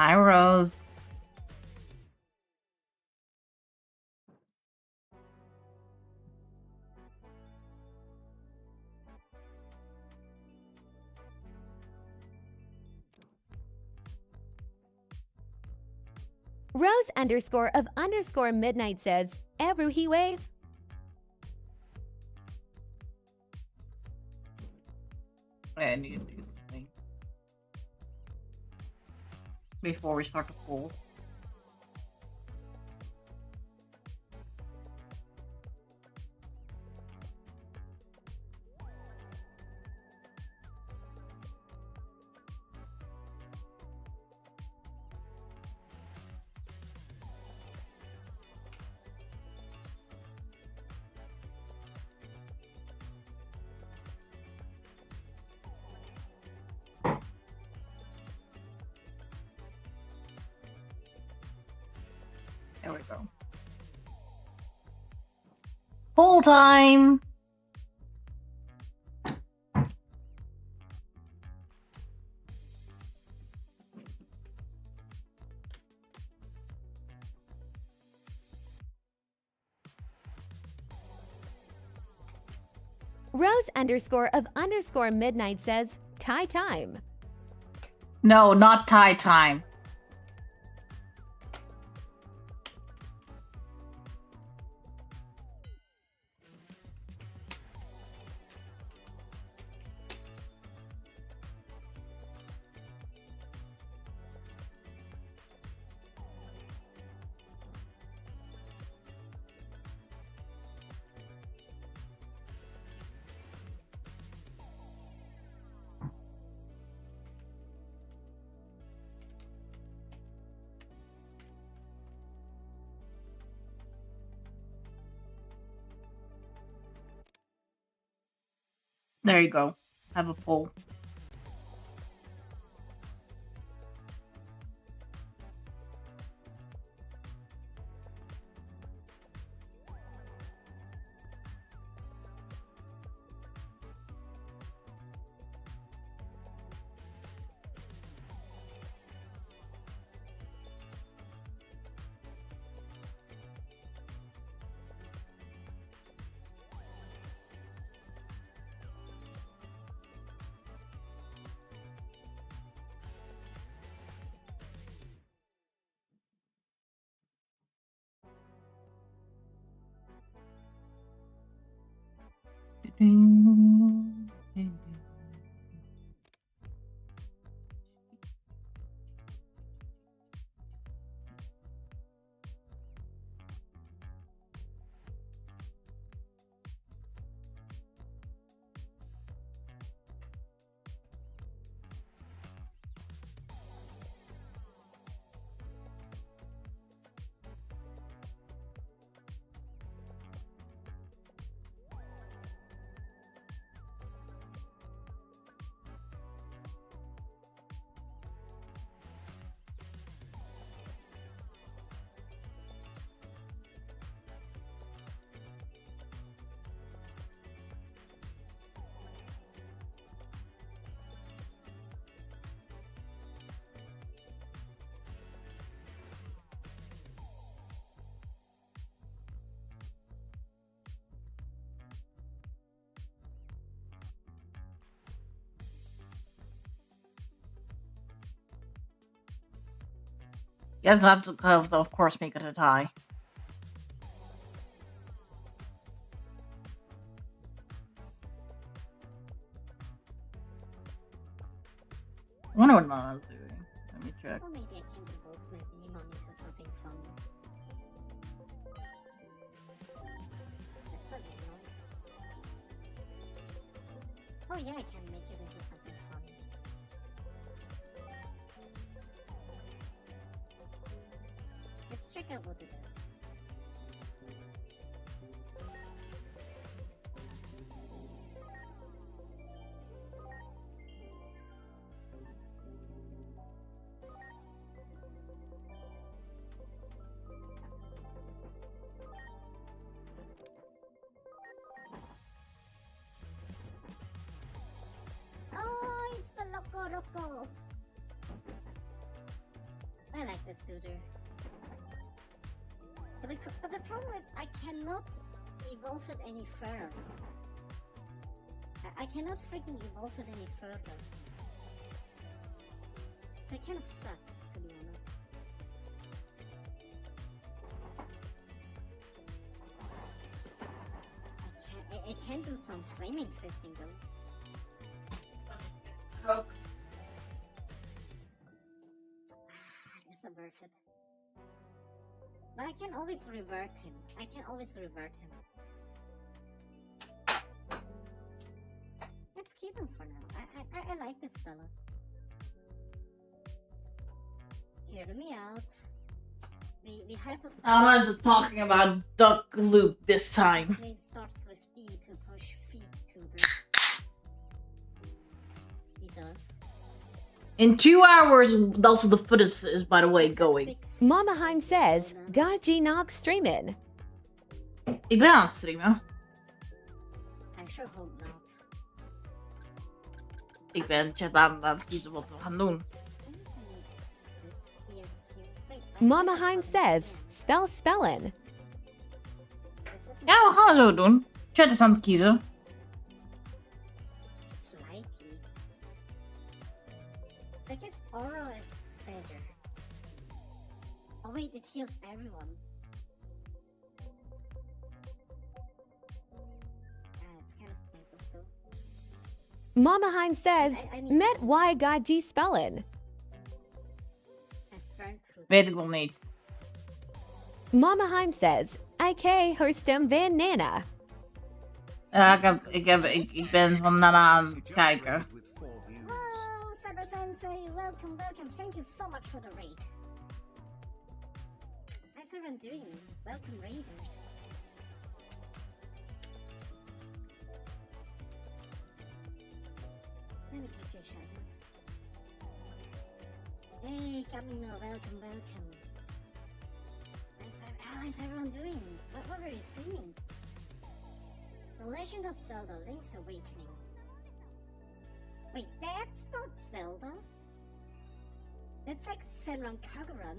Hi, Rose. Rose underscore of underscore midnight says, Ebruhi wave. I need to do something before we start the poll. There we go. Poll time! Rose underscore of underscore midnight says, Tie time. No, not tie time. There you go. Have a poll. Yes, I have to, of course, make it a tie. I wonder what Nana's doing. Let me check. So maybe I can do both. Maybe Mommy has something fun. That's okay, no? Oh yeah, I can make it into something fun. Let's check out what it is. Oh, it's the Loco Roco! this dude. But the problem is I cannot evolve it any further. I cannot freaking evolve it any further. So it kind of sucks, to be honest. It can do some flaming fisting though. Oh. It's not worth it. But I can always revert him. Let's keep him for now. I like this fella. Hear me out. We hypothesize. Anna is talking about Duck Loop this time. Name starts with D to push feet tuber. He does. In 2 hours, also the foot is by the way going. Mama Hein says, Gaji nog streamen. Ik ben aan het streamen. I sure hope not. Ik ben chat aan het kiezen wat we gaan doen. Mama Hein says, spell spellen. Ja, we gaan het zo doen. Chat is aan het kiezen. Slightly. So I guess Oro is better. Oh wait, it heals everyone. It's kind of pointless though. Mama Hein says, I met y gaji spellen. I've burned through. Weet ik nog niet. Mama Hein says, IK Hurstem van Nana. Ja, ik ben van Nana aan het kijken. Whoa, Cyber Sensei, welcome. Thank you so much for the raid. How's everyone doing? Welcome, raiders. Let me give you a shout out. Hey, Camino, welcome. How's everyone doing? What were you streaming? The Legend of Zelda: Link's Awakening. Wait, that's not Zelda. That's like Senran Kagura.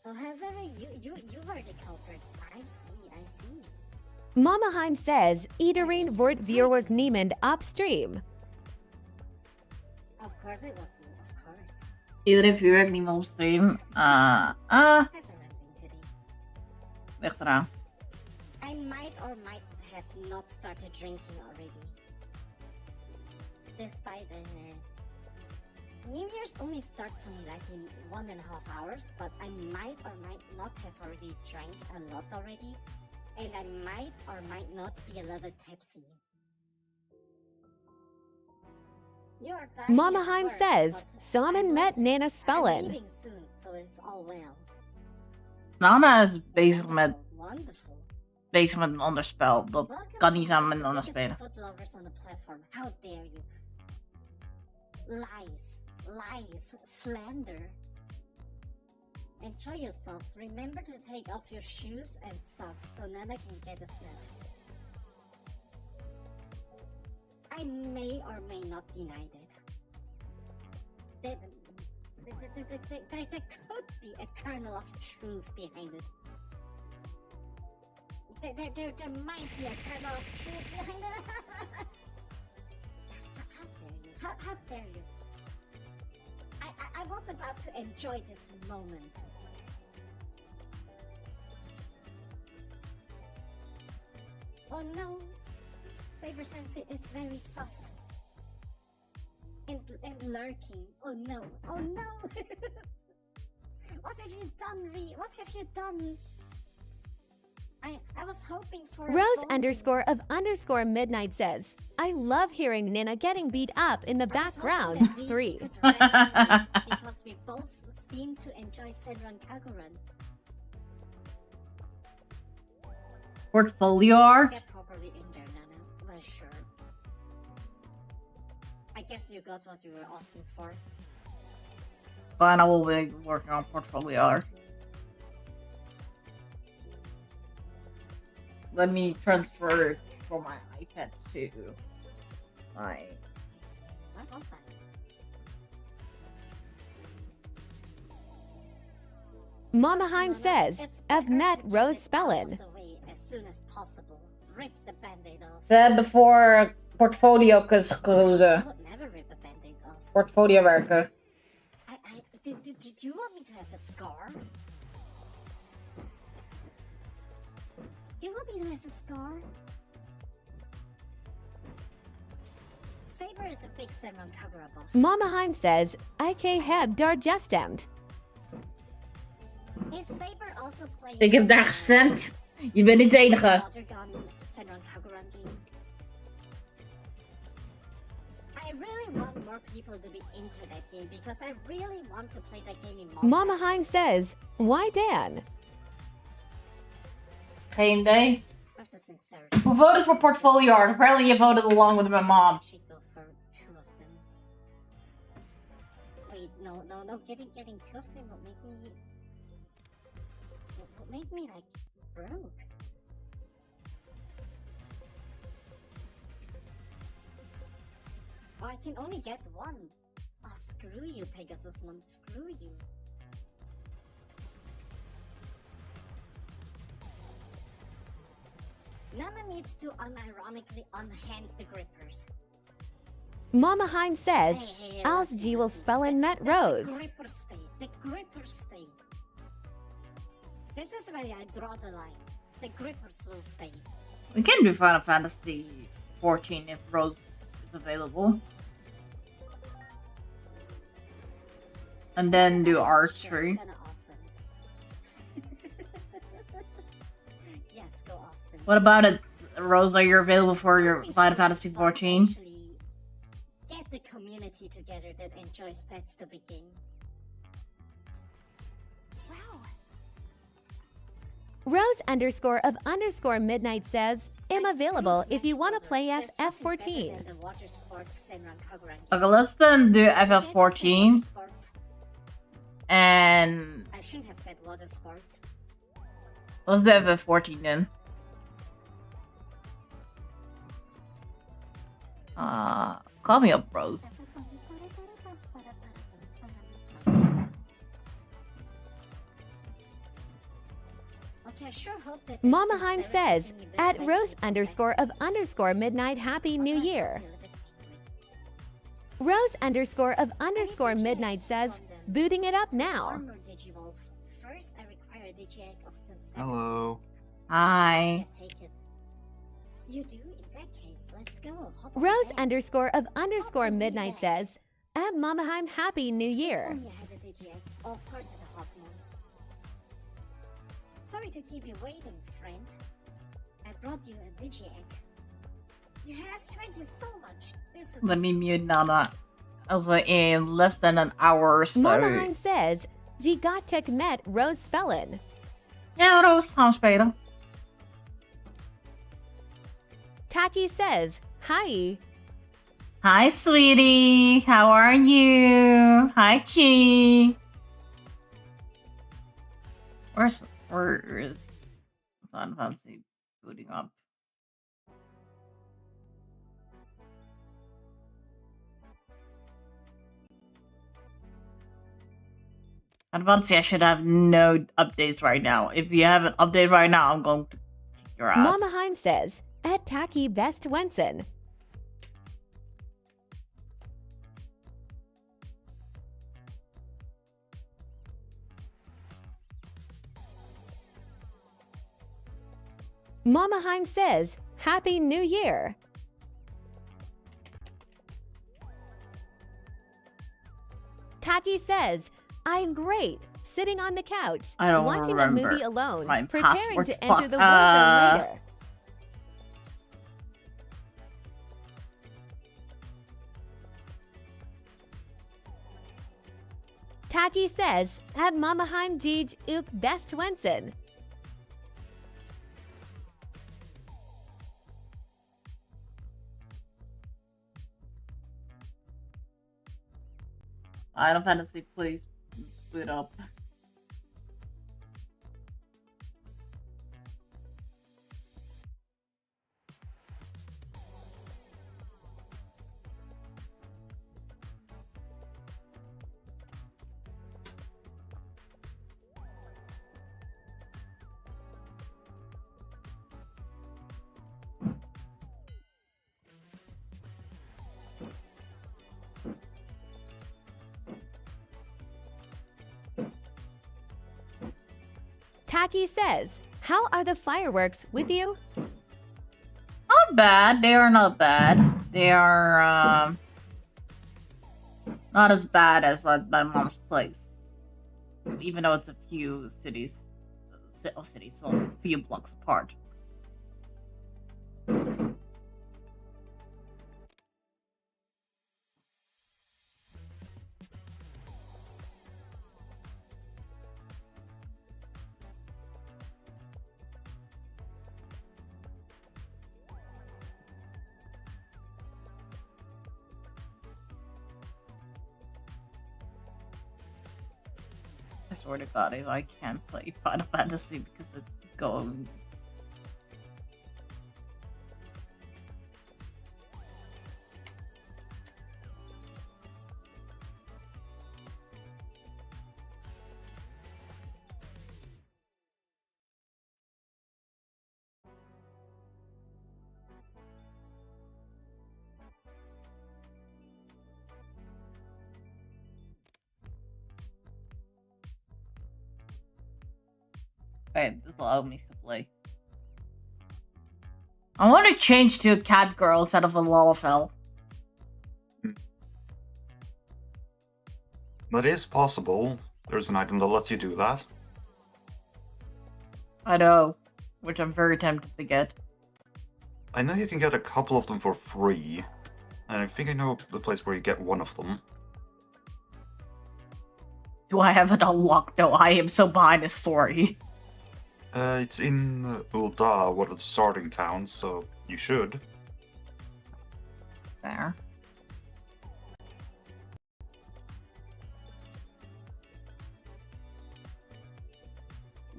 Oh, Hazara, you were the culprit. I see. Mama Hein says, iedereen wordt vierwerk niemand upstream. Of course it was you, of course. Iedereen vuurwerk niet meer op stream. Hazara doing today. Ligt eraan. I might or might have not started drinking already. Despite New Year's only starts only like in 1.5 hours, but I might or might not have already drank a lot already, and I might or might not be a little tipsy. You are dying Mama at Hein work, says, but samen I'm met Nana I'm spellen. leaving soon, so it's all well. Nana is bezig met Wonderful. een ander spel. Dat Welcome kan to niet samen the met Nana biggest spelen. foot lovers on the platform. How dare you? Lies, slander. Enjoy yourselves. Remember to take off your shoes and socks so Nana can get a snap. I may or may not deny that. There could be a kernel of truth behind it. There might be a kernel of truth behind it. How dare you? I was about to enjoy this moment. Oh no, Saber Sensei is very sus and lurking. Oh no, oh no! What have you done, Ree? What have you done? I was hoping for Rose_of_midnight says, I love hearing Nina getting beat up in the background. 3. Because we both seem to enjoy Senran Kagura. Portfolio art? Get properly in there, Nana. Well, sure. I guess you got what you were asking for. Fine, I will be working on portfolio art. Let me transfer it from my iPad to my... What? smart also. Mama Heim Mona, says, it's I've better met to get Rose it out Spellin. of the way as soon as possible. Rip the band-aid off. Ze hebben voor portfolio gekozen. I would never rip a band-aid off. Portfolio werken. Do you want me to have a scar? Do you want me to have a scar? Saber is a big Senran Kagura buff. Mama Heim says, IK heb daar gestemd. Is Saber also playing? Ik heb daar gestemd. Je bent niet de enige. Other gun Senran Kagura game. I really want more people to be into that game because I really want to play that game in multiplayer. Mama Heim says, why Dan? Geen idee. Where's the sincerity? Who voted for portfolio art? Apparently you voted along with my mom. I should go for 2 of them. Wait, no. Getting 2 of them will make me like broke. Oh, I can only get 1. Oh, screw you, Pegasus Mon. Screw you. Nana needs to unironically unhand the grippers. Mama Heim says, Hey, als listen, G will listen. spell in met The Rose. grippers stay. The grippers stay. This is where I draw the line. The grippers will stay. We can do Final Fantasy 14 if Rose is available. And then do Sure, archery. kinda awesome. Yes, go Austin. What about it, Rose? Are you available for your It'd be Final so Fantasy fun 14? actually get the community together that enjoys stats to begin. Wow. Rose _of _midnight says, am available if you want to play FF14. Okay, let's then do FF14. FF14 and I shouldn't have said water sports. let's do FF14 then. Call me up, Rose. Okay, I sure hope that Mama Heim says, at Rose _of _midnight Happy New Year. Rose _of _midnight says, booting it up now. Armor Digivolve. First, I require a Digiegg of Sincerity. Hello. Hi. Yeah, take it. You do? In that case, let's go. Hop on Rose back. _of _midnight says, at Mama Heim Happy New Year. Only I have a Digiegg. Oh, of course it's a Hawkmoon. Sorry to keep you waiting, friend. I brought you a Digiegg. You have? Thank you so much. This is Let me mute Nana. Also, in less than an hour or so. Mama Heim says, Gigatek met Rose Spellin. Ja, Roos, gaan we spelen. Taki says, hi. Hi, sweetie. How are you? Hi, Chi. Where is Final Fantasy booting up? Final Fantasy, I should have no updates right now. If you have an update right now, I'm going to kick your ass. Mama Heim says, at Taki Best Wensen. Mama Heim says, Happy New Year. Taki says, I'm great, sitting on the couch, I don't watching remember a movie alone, my preparing password. to enter Fuck. the war zone later. Taki says, at Mama Heim Jij ook best wensen. Final Fantasy, please boot up. Taki says, how are the fireworks with you? Not bad. They are not bad. They are not as bad as at my mom's place. Even though it's a few cities, so a few blocks apart. I swear to God, I can't play Final Fantasy because it's going. Wait, this allow me to play. I want to change to a cat girl instead of a Lalafell. That is possible. There's an item that lets you do that. I know, which I'm very tempted to get. I know you can get a couple of them for free, and I think I know the place where you get one of them. Do I have it unlocked? No, I am so behind the story. It's in Ul'dah, one of the starting towns, so you should. There.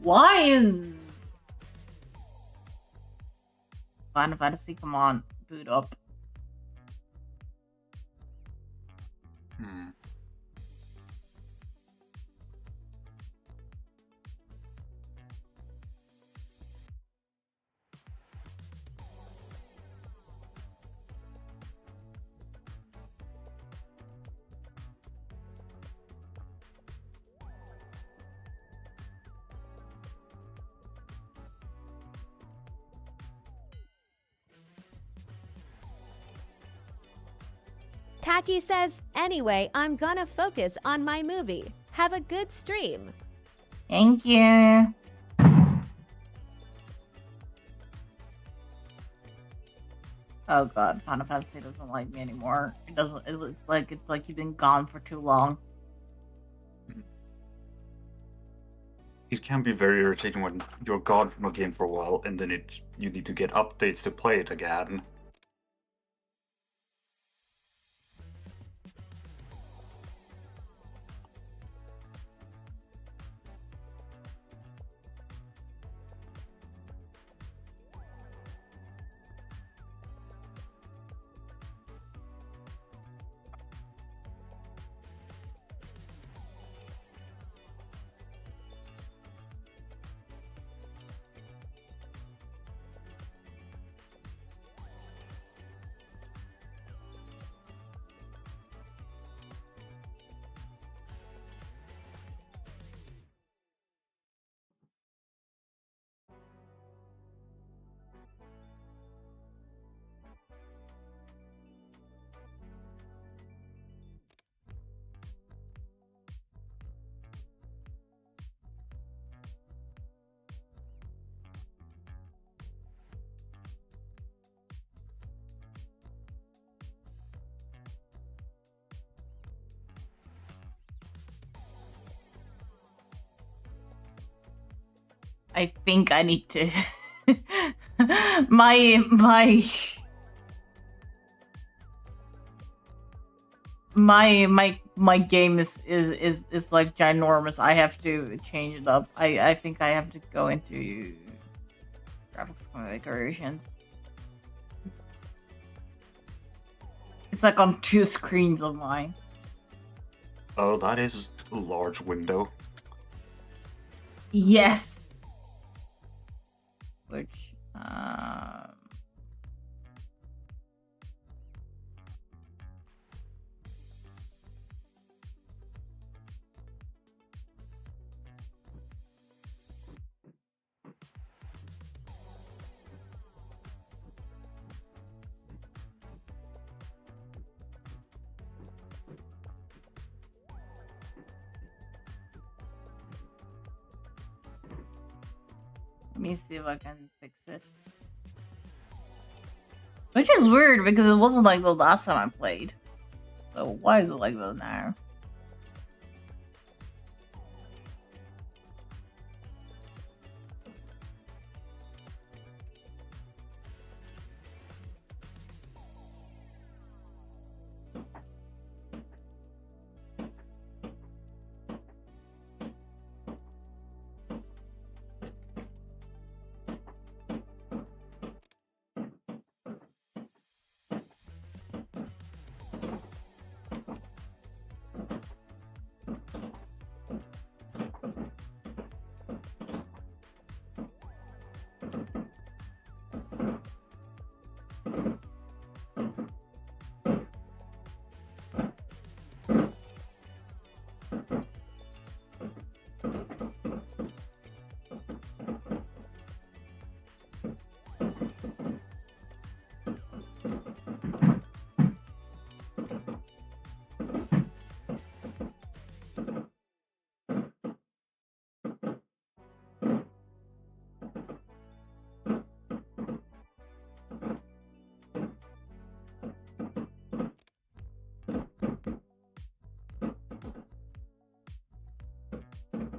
Why is Final Fantasy? Come on, boot up. Hmm. Taki says, anyway, I'm gonna focus on my movie. Have a good stream. Thank you. Oh God, Final Fantasy doesn't like me anymore. It doesn't. It's like you've been gone for too long. It can be very irritating when you're gone from a game for a while, and then you need to get updates to play it again. I think I need to. my game is like ginormous. I have to change it up. I think I have to go into graphics configurations. It's like on 2 screens of mine. Oh, that is a large window. Yes. Which me see if I can fix it. Which is weird because it wasn't like the last time I played. So why is it like that now?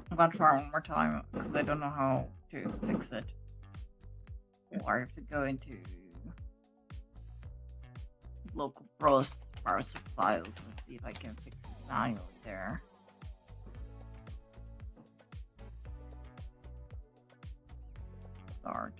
I'm gonna try one more time because I don't know how to fix it. Or I have to go into local browser files and see if I can fix it manually there. Start.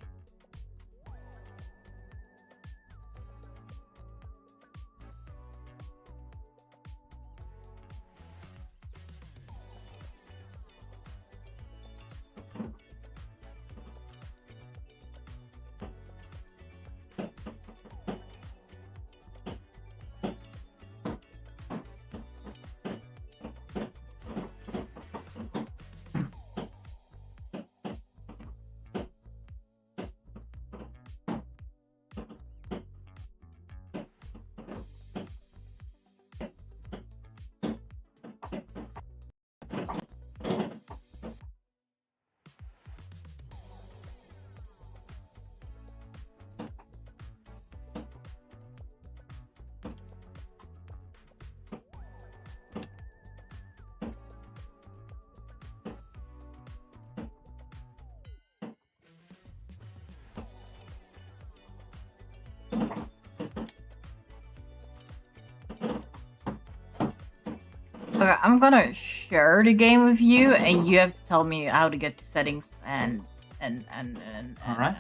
Okay, I'm gonna share the game with you, and you have to tell me how to get to settings and All right.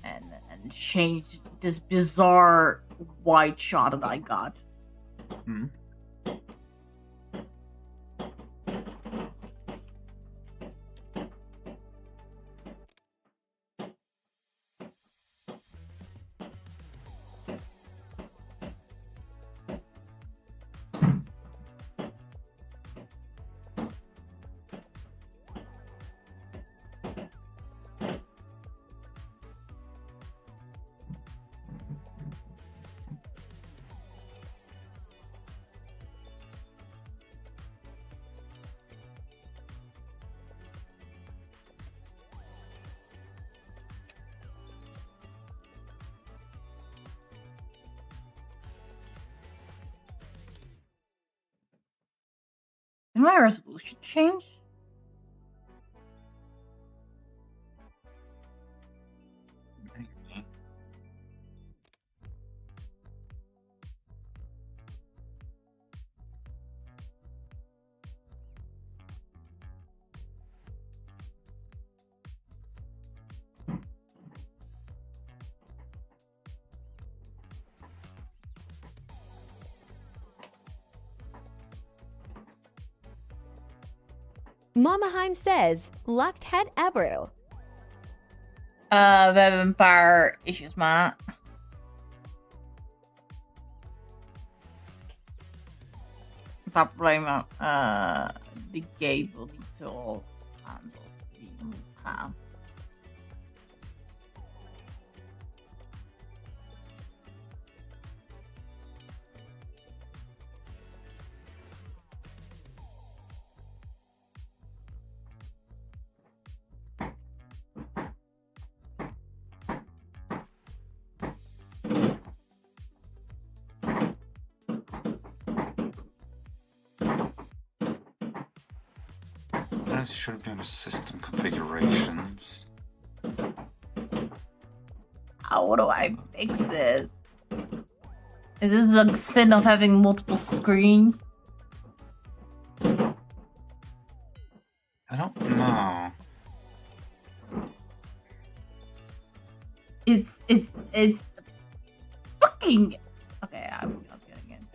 and change this bizarre white shot that I got. Hmm. Did my resolution change? Mama Heim says, Locked Head Ebru. We have vampire issues, man. Problema di Gable dito Ansos di mukha. That should be on the system configurations. How do I fix this? Is this a sin of having multiple screens? I don't know. It's fucking okay. I'm getting impatient.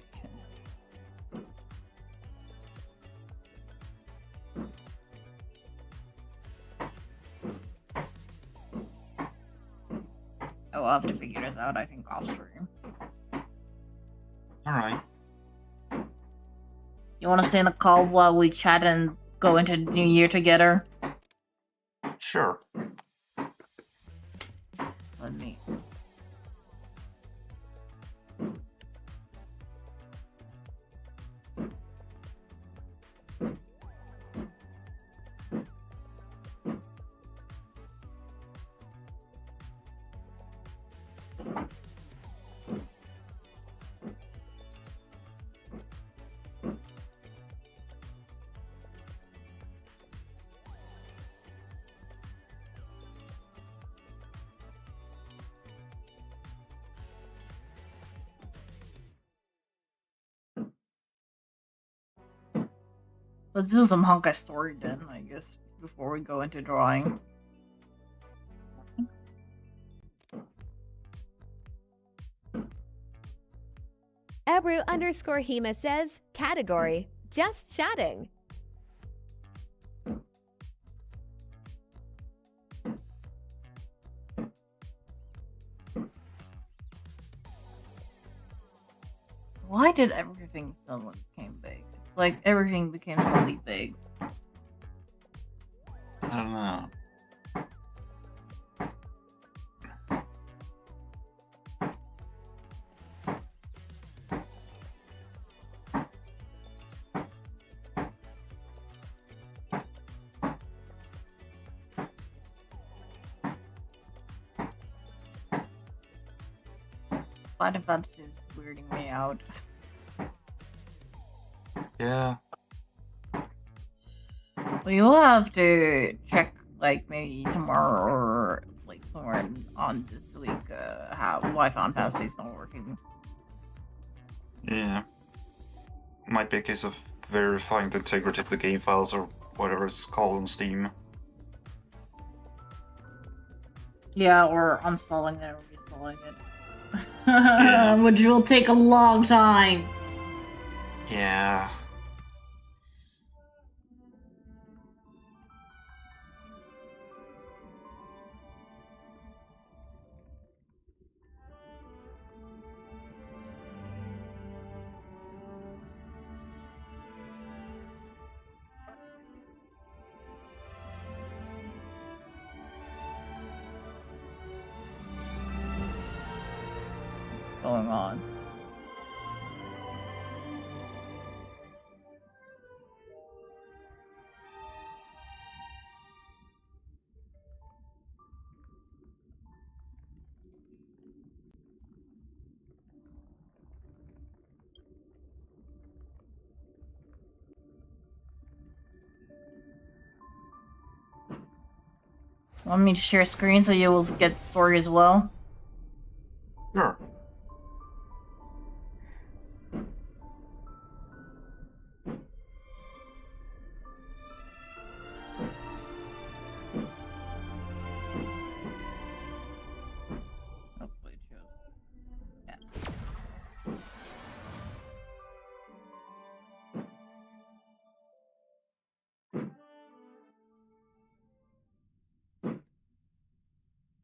I'll have to figure this out. I think off stream. All right. You want to stay in the call while we chat and go into New Year together? Sure. Let me. Let's do some Honkai story then, I guess, before we go into drawing. Ebru_Hema says, category, just chatting. Why did everything suddenly become big? It's like everything became suddenly big. I don't know. Final Fantasy is weirding me out. Yeah. We will have to check, like, maybe tomorrow or, like, somewhere on this week, how why Final Fantasy is not working. Yeah. Might be a case of verifying the integrity of the game files or whatever it's called on Steam. Yeah, or uninstalling it or reinstalling it. Yeah. Which will take a long time. Yeah. Going on. Want me to share screen so you will get the story as well? Sure. Hopefully it shows. Yeah.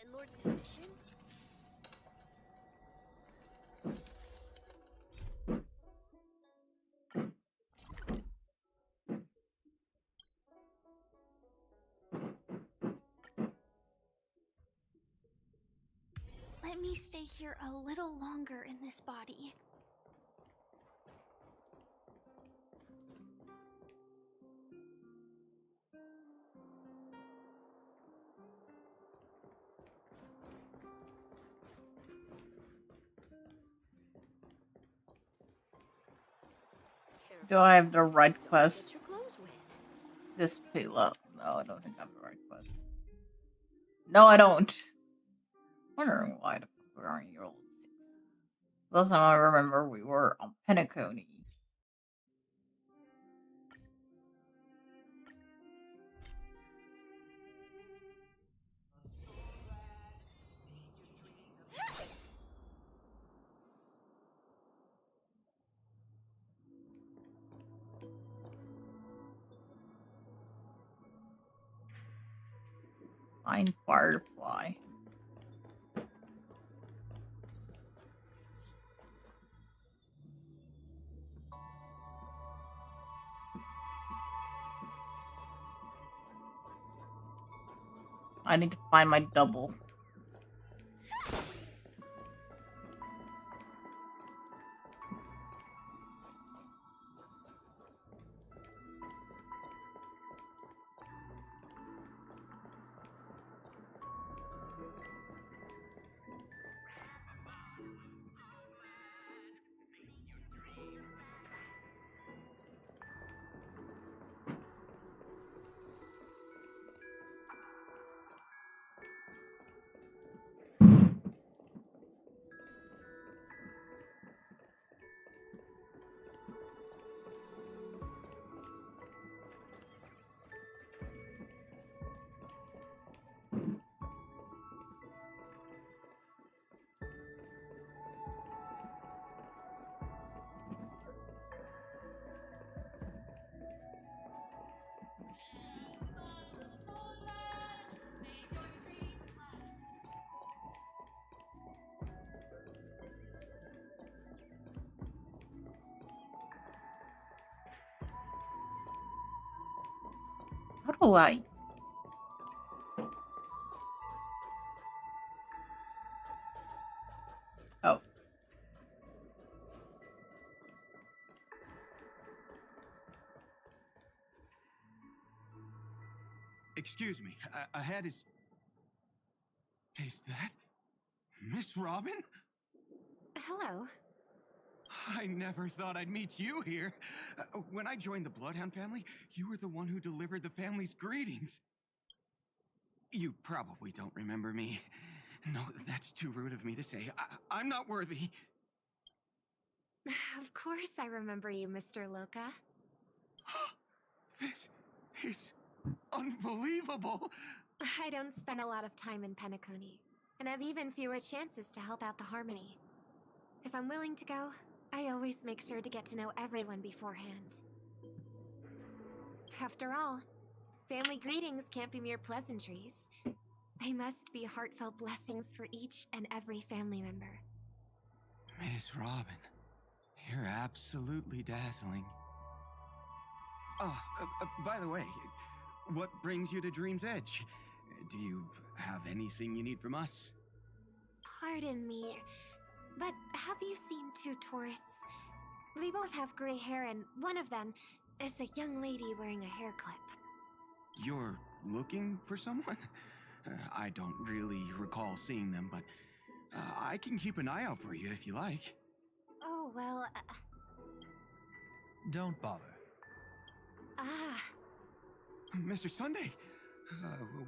And Lord's commissions? Let me stay here a little longer in this body. Do I have the right quest? Get your clothes wet. this pillow. No, I don't think I have the right quest. No, I don't. Wondering why the fuck we aren't level 6. Last time I remember, we were on Penacony. Find Firefly. I need to find my double. How do I? Oh. Excuse me, ahead is... Is that... Miss Robin? Hello. I never thought I'd meet you here. When I joined the Bloodhound family, you were the one who delivered the family's greetings. You probably don't remember me. No, that's too rude of me to say. I'm not worthy. Of course I remember you, Mr. Loka. This is unbelievable. I don't spend a lot of time in Penacony, and have even fewer chances to help out the Harmony. If I'm willing to go, I always make sure to get to know everyone beforehand. After all, family greetings can't be mere pleasantries. They must be heartfelt blessings for each and every family member. Miss Robin, you're absolutely dazzling. Oh, by the way, what brings you to Dream's Edge? Do you have anything you need from us? Pardon me, but have you seen two tourists? They both have gray hair, and one of them is a young lady wearing a hair clip. You're looking for someone? I don't really recall seeing them, but I can keep an eye out for you if you like. Oh, well... Don't bother. Mr. Sunday,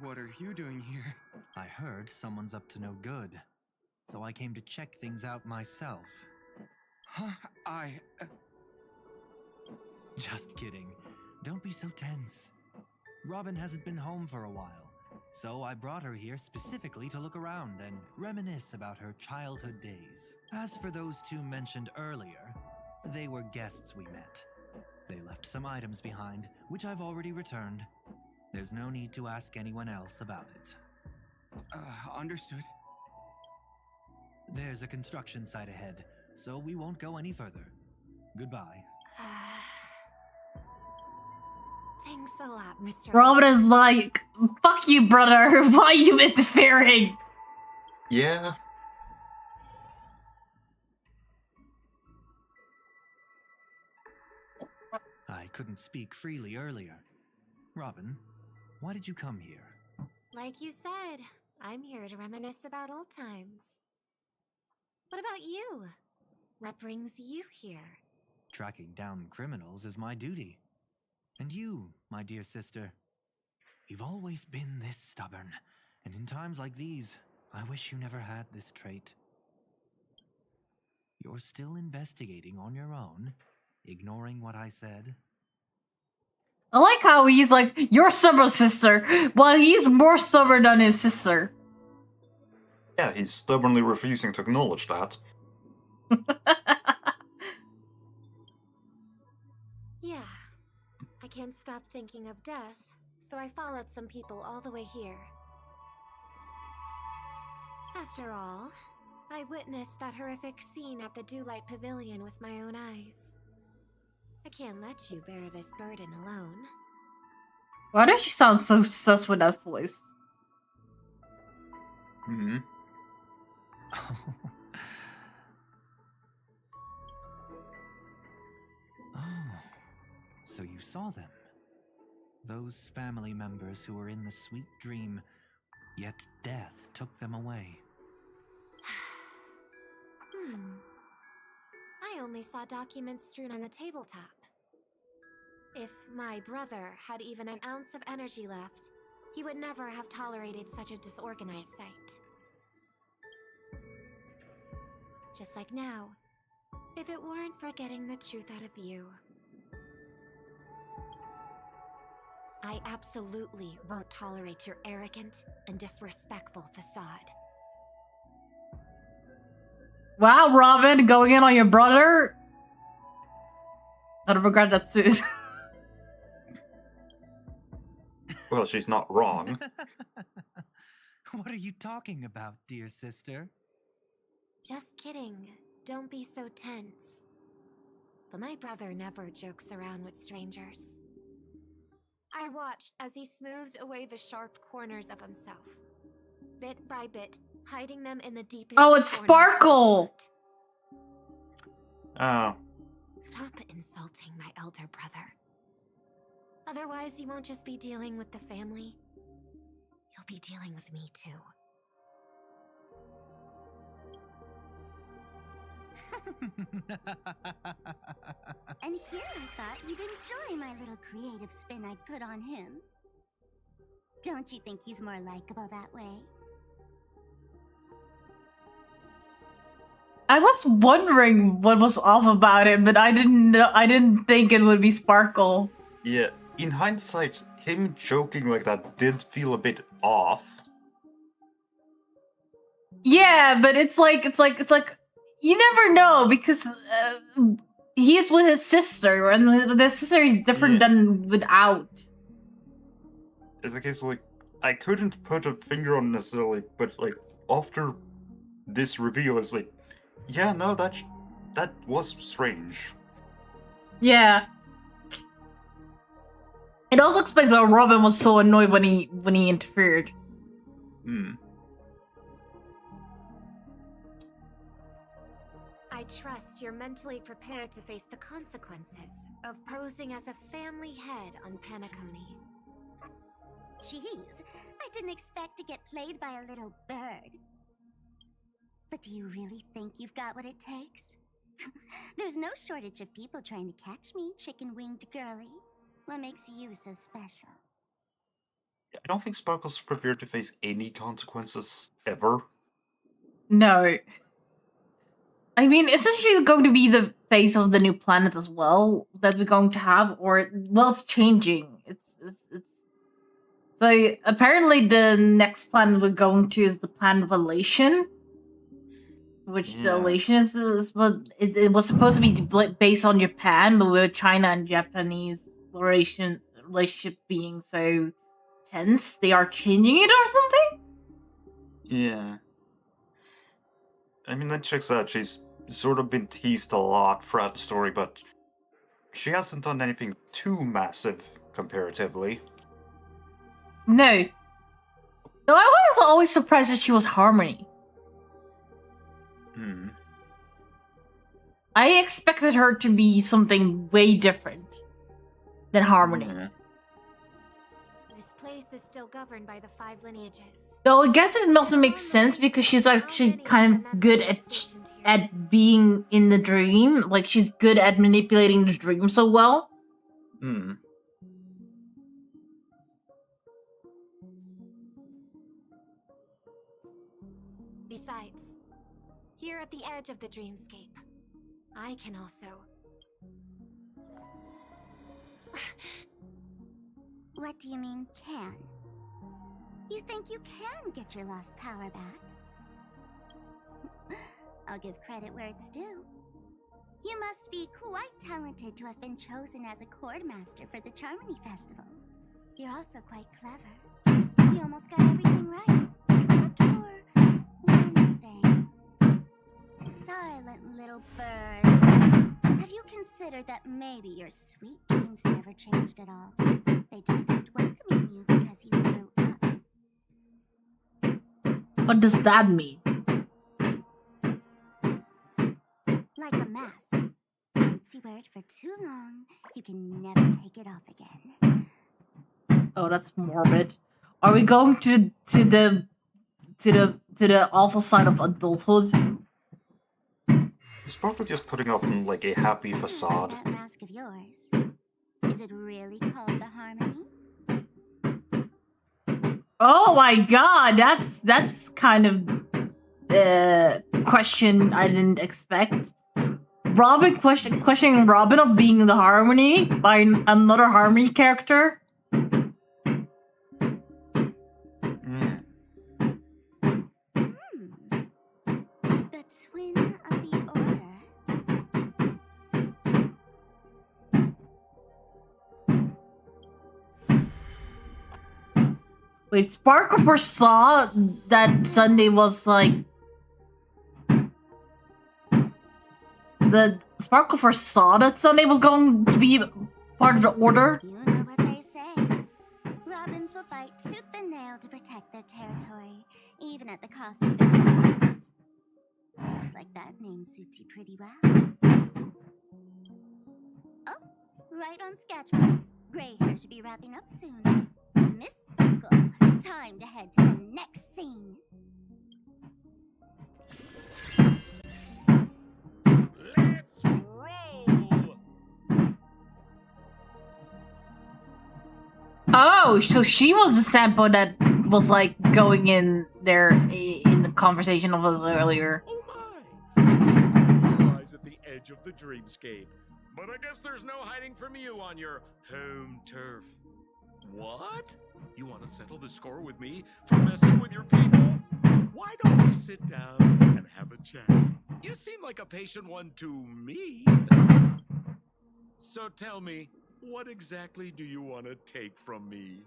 what are you doing here? I heard someone's up to no good, so I came to check things out myself. Huh? Just kidding. Don't be so tense. Robin hasn't been home for a while, so I brought her here specifically to look around and reminisce about her childhood days. As for those two mentioned earlier, they were guests we met. They left some items behind, which I've already returned. There's no need to ask anyone else about it. Understood. There's a construction site ahead, so we won't go any further. Goodbye. Thanks a lot, Mr. Robin is like, fuck you, brother. Why are you interfering? Yeah. I couldn't speak freely earlier. Robin, why did you come here? Like you said, I'm here to reminisce about old times. What about you? What brings you here? Tracking down criminals is my duty. And you, my dear sister. You've always been this stubborn, and in times like these, I wish you never had this trait. You're still investigating on your own, ignoring what I said. I like how he's like, "You're stubborn, sister," while he's more stubborn than his sister. Yeah, he's stubbornly refusing to acknowledge that. Yeah. I can't stop thinking of death, so I followed some people all the way here. After all, I witnessed that horrific scene at the Dewlight Pavilion with my own eyes. I can't let you bear this burden alone. Why does she sound so sus with that voice? Hmm. Oh, so you saw them. Those family members who were in the sweet dream, yet death took them away. I only saw documents strewn on the tabletop. If my brother had even an ounce of energy left, he would never have tolerated such a disorganized sight. Just like now, if it weren't for getting the truth out of you. I absolutely won't tolerate your arrogant and disrespectful facade. Wow, Robin, going in on your brother? I'd regret that soon. Well, she's not wrong. What are you talking about, dear sister? Just kidding. Don't be so tense. But my brother never jokes around with strangers. I watched as he smoothed away the sharp corners of himself, bit by bit, hiding them in the deepest. Oh, it's Sparkle! Oh. Stop insulting my elder brother. Otherwise, you won't just be dealing with the family. You'll be dealing with me too. And here I thought you'd enjoy my little creative spin I'd put on him. Don't you think he's more likable that way? I was wondering what was off about it, but I didn't think it would be Sparkle. Yeah, in hindsight, him joking like that did feel a bit off. Yeah, but it's like you never know because he's with his sister, and with his sister is different than without. It's like, I couldn't put a finger on necessarily, but like after this reveal, it's like, yeah, no, that was strange. Yeah. It also explains why Robin was so annoyed when he interfered. Hmm. I trust you're mentally prepared to face the consequences of posing as a family head on Penacony. Jeez, I didn't expect to get played by a little bird. But do you really think you've got what it takes? There's no shortage of people trying to catch me, chicken-winged girly. What makes you so special? I don't think Sparkle's prepared to face any consequences ever. No. I mean, essentially going to be the face of the new planet as well that we're going to have, or well, it's changing. It's so apparently the next planet we're going to is the planet of Elation, which the Elation is what it was supposed to be based on Japan, but with China and Japanese relationship being so tense, they are changing it or something. Yeah. I mean, that checks out. She's sort of been teased a lot throughout the story, but she hasn't done anything too massive comparatively. No. Though I was always surprised that she was Harmony. Hmm. I expected her to be something way different than Harmony. Yeah. This place is still governed by the 5 lineages. Though I guess it also makes sense because she's actually kind of good at being in the dream. Like, she's good at manipulating the dream so well. Hmm. here at the edge of the dreamscape. I can also... What do you mean, can? You think you can get your lost power back? I'll give credit where it's due. You must be quite talented to have been chosen as a chord master for the Charmony Festival. You're also quite clever. You almost got everything right, except for one thing. Silent little bird. Have you considered that maybe your sweet dreams never changed at all? They just stopped welcoming you because you grew up. What does that mean? Like a mask. Once you wear it for too long, you can never take it off again. Oh, that's morbid. Are we going to the awful side of adulthood? He's probably just putting up like a happy facade. That mask of yours. Is it really called the Harmony? Oh my god, that's kind of question I didn't expect. Robin questioning Robin of being the Harmony by another Harmony character. The twin of the Order. Wait, Sparkle foresaw that Sunday was like... Sparkle foresaw that Sunday was going to be part of the Order? You know what they say. Robins will fight tooth and nail to protect their territory, even at the cost of their lives. Looks like that name suits you pretty well. Oh, right on schedule. Gray hair should be wrapping up soon. Miss Sparkle, time to head to the next scene. Let's roll! Oh, so she was the sample that was like going in there in the conversation of us earlier. Oh my! Lies at the edge of the dreamscape. But I guess there's no hiding from you on your home turf. What? You want to settle the score with me for messing with your people? Why don't we sit down and have a chat? You seem like a patient one to me. So tell me, what exactly do you want to take from me?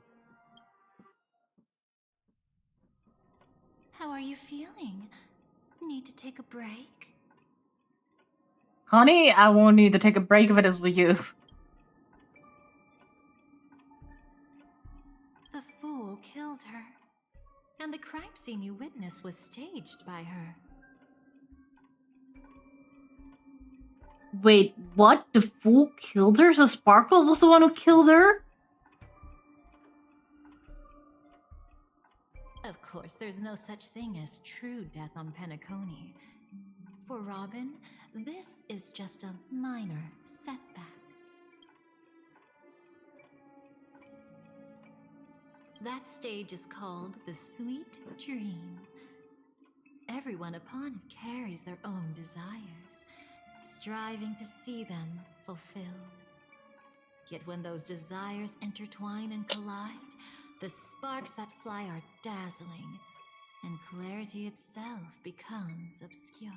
How are you feeling? Need to take a break? Honey, I won't need to take a break if it is with you. The fool killed her. And the crime scene you witnessed was staged by her. Wait, what? The fool killed her? So Sparkle was the one who killed her? Of course, there's no such thing as true death on Penacony. For Robin, this is just a minor setback. That stage is called the Sweet Dream. Everyone upon it carries their own desires, striving to see them fulfilled. Yet when those desires intertwine and collide, the sparks that fly are dazzling, and clarity itself becomes obscured.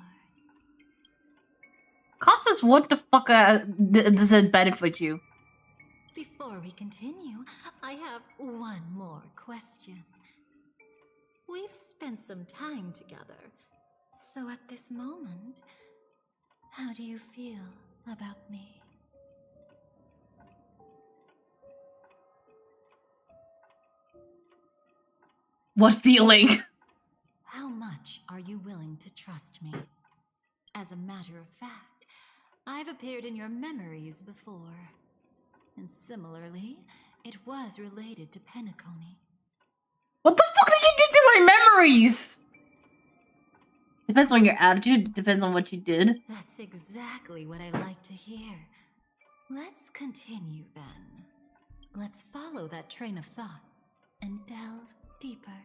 Constance, what the fuck does it benefit you? Before we continue, I have one more question. We've spent some time together, so at this moment, how do you feel about me? What feeling? How much are you willing to trust me? As a matter of fact, I've appeared in your memories before. And similarly, it was related to Penacony. What the fuck did you do to my memories? Depends on your attitude, depends on what you did. That's exactly what I like to hear. Let's continue then. Let's follow that train of thought and delve deeper.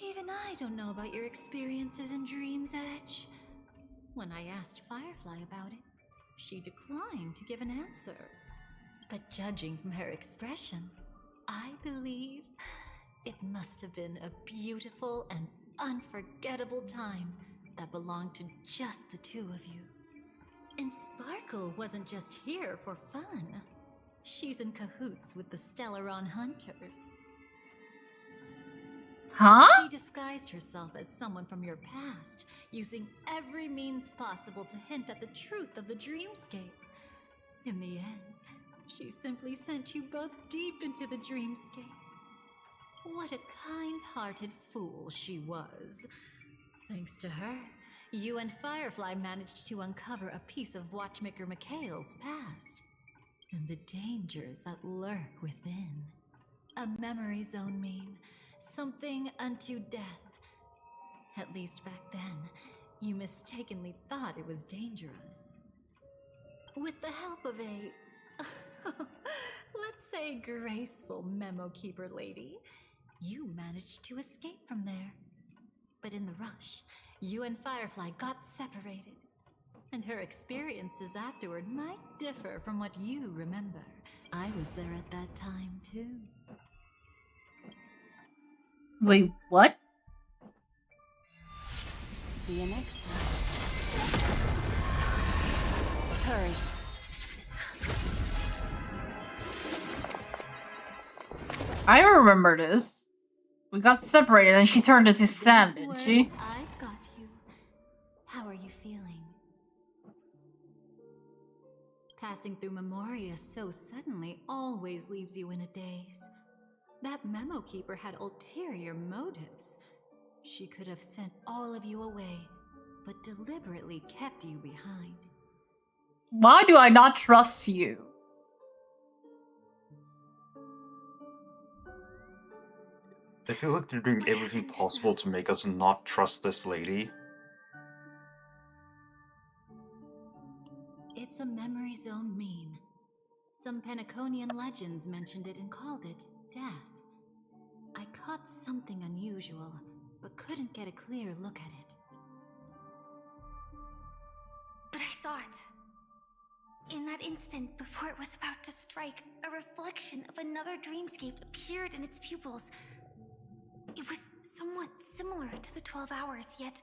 Even I don't know about your experiences in Dream's Edge, When I asked Firefly about it, she declined to give an answer. But judging from her expression, I believe it must have been a beautiful and unforgettable time that belonged to just the two of you. And Sparkle wasn't just here for fun. She's in cahoots with the Stellaron Hunters. Huh? She disguised herself as someone from your past, using every means possible to hint at the truth of the dreamscape. In the end, she simply sent you both deep into the dreamscape. What a kind-hearted fool she was. Thanks to her, you and Firefly managed to uncover a piece of Watchmaker Mikhail's past, and the dangers that lurk within. A memory zone meme, something unto death. At least back then, you mistakenly thought it was dangerous. With the help of a, let's say, graceful memo keeper lady, you managed to escape from there. But in the rush, you and Firefly got separated, and her experiences afterward might differ from what you remember. I was there at that time, too. Wait, what? See you next time. Hurry. I remember this. We got separated and she turned into Sam, Don't didn't worry, she? I've got you. How are you feeling? Passing through Memoria so suddenly always leaves you in a daze. That memo keeper had ulterior motives. She could have sent all of you away, but deliberately kept you behind. Why do I not trust you? I feel like they're doing everything possible to make us not trust this lady. It's a memory zone meme. Some Penaconian legends mentioned it and called it death. I caught something unusual, but couldn't get a clear look at it. But I saw it. In that instant, before it was about to strike, a reflection of another dreamscape appeared in its pupils. It was somewhat similar to the 12 Hours, yet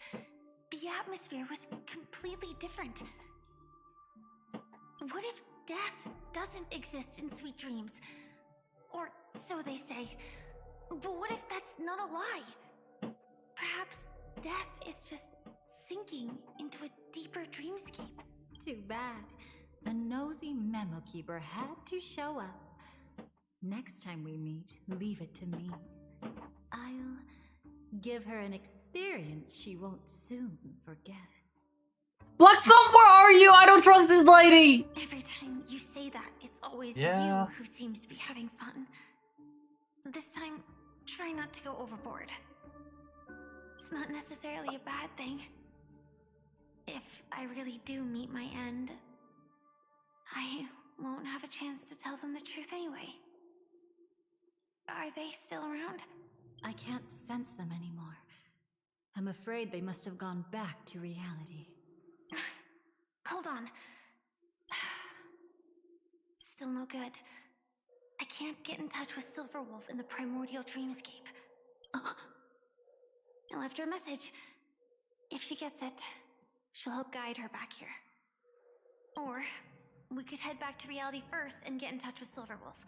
the atmosphere was completely different. What if death doesn't exist in Sweet Dreams? Or so they say. But what if that's not a lie? Perhaps death is just sinking into a deeper dreamscape. Too bad. A nosy memo keeper had to show up. Next time we meet, leave it to me. I'll give her an experience she won't soon forget. Black Sun, where are you? I don't trust this lady! Every time you say that, it's always Yeah. you who seems to be having fun. This time, try not to go overboard. It's not necessarily a bad thing. If I really do meet my end, I won't have a chance to tell them the truth anyway. Are they still around? I can't sense them anymore. I'm afraid they must have gone back to reality. Hold on. Still no good. I can't get in touch with Silverwolf in the primordial dreamscape. Oh. I left her a message. If she gets it, she'll help guide her back here. Or we could head back to reality first and get in touch with Silverwolf.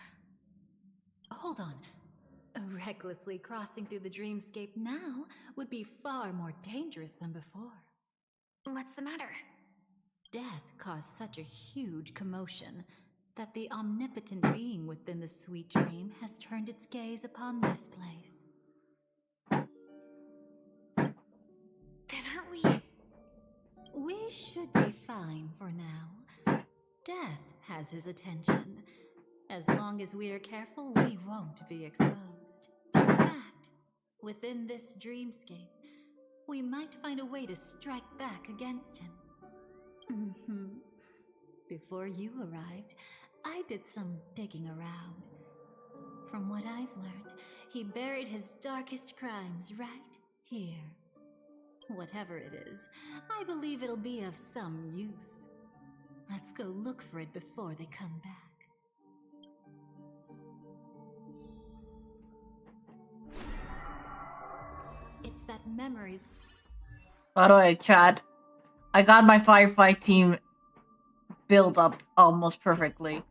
Hold on. Recklessly crossing through the dreamscape now would be far more dangerous than before. What's the matter? Death caused such a huge commotion that the omnipotent being within the sweet dream has turned its gaze upon this place. Then aren't we? We should be fine for now. Death has his attention. As long as we are careful, we won't be exposed. In fact, within this dreamscape, we might find a way to strike back against him. Before you arrived, I did some digging around. From what I've learned, he buried his darkest crimes right here. Whatever it is, I believe it'll be of some use. Let's go look for it before they come back. It's that memory. By the way, Chad, I got my Firefly team built up almost perfectly.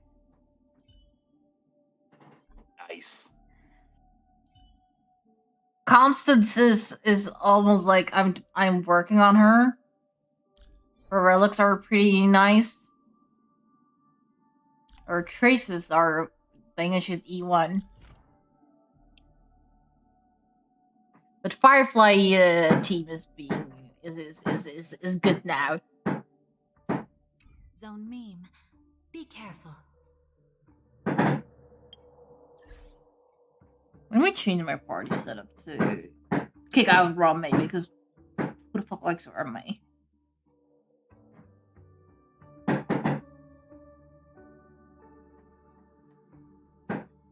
Nice. Constance is almost like I'm working on her. Her relics are pretty nice. Her traces are thing is she's E1. But Firefly team is good now. Zone meme. Be careful. Let me change my party setup to kick out Rame because who the fuck likes Rame?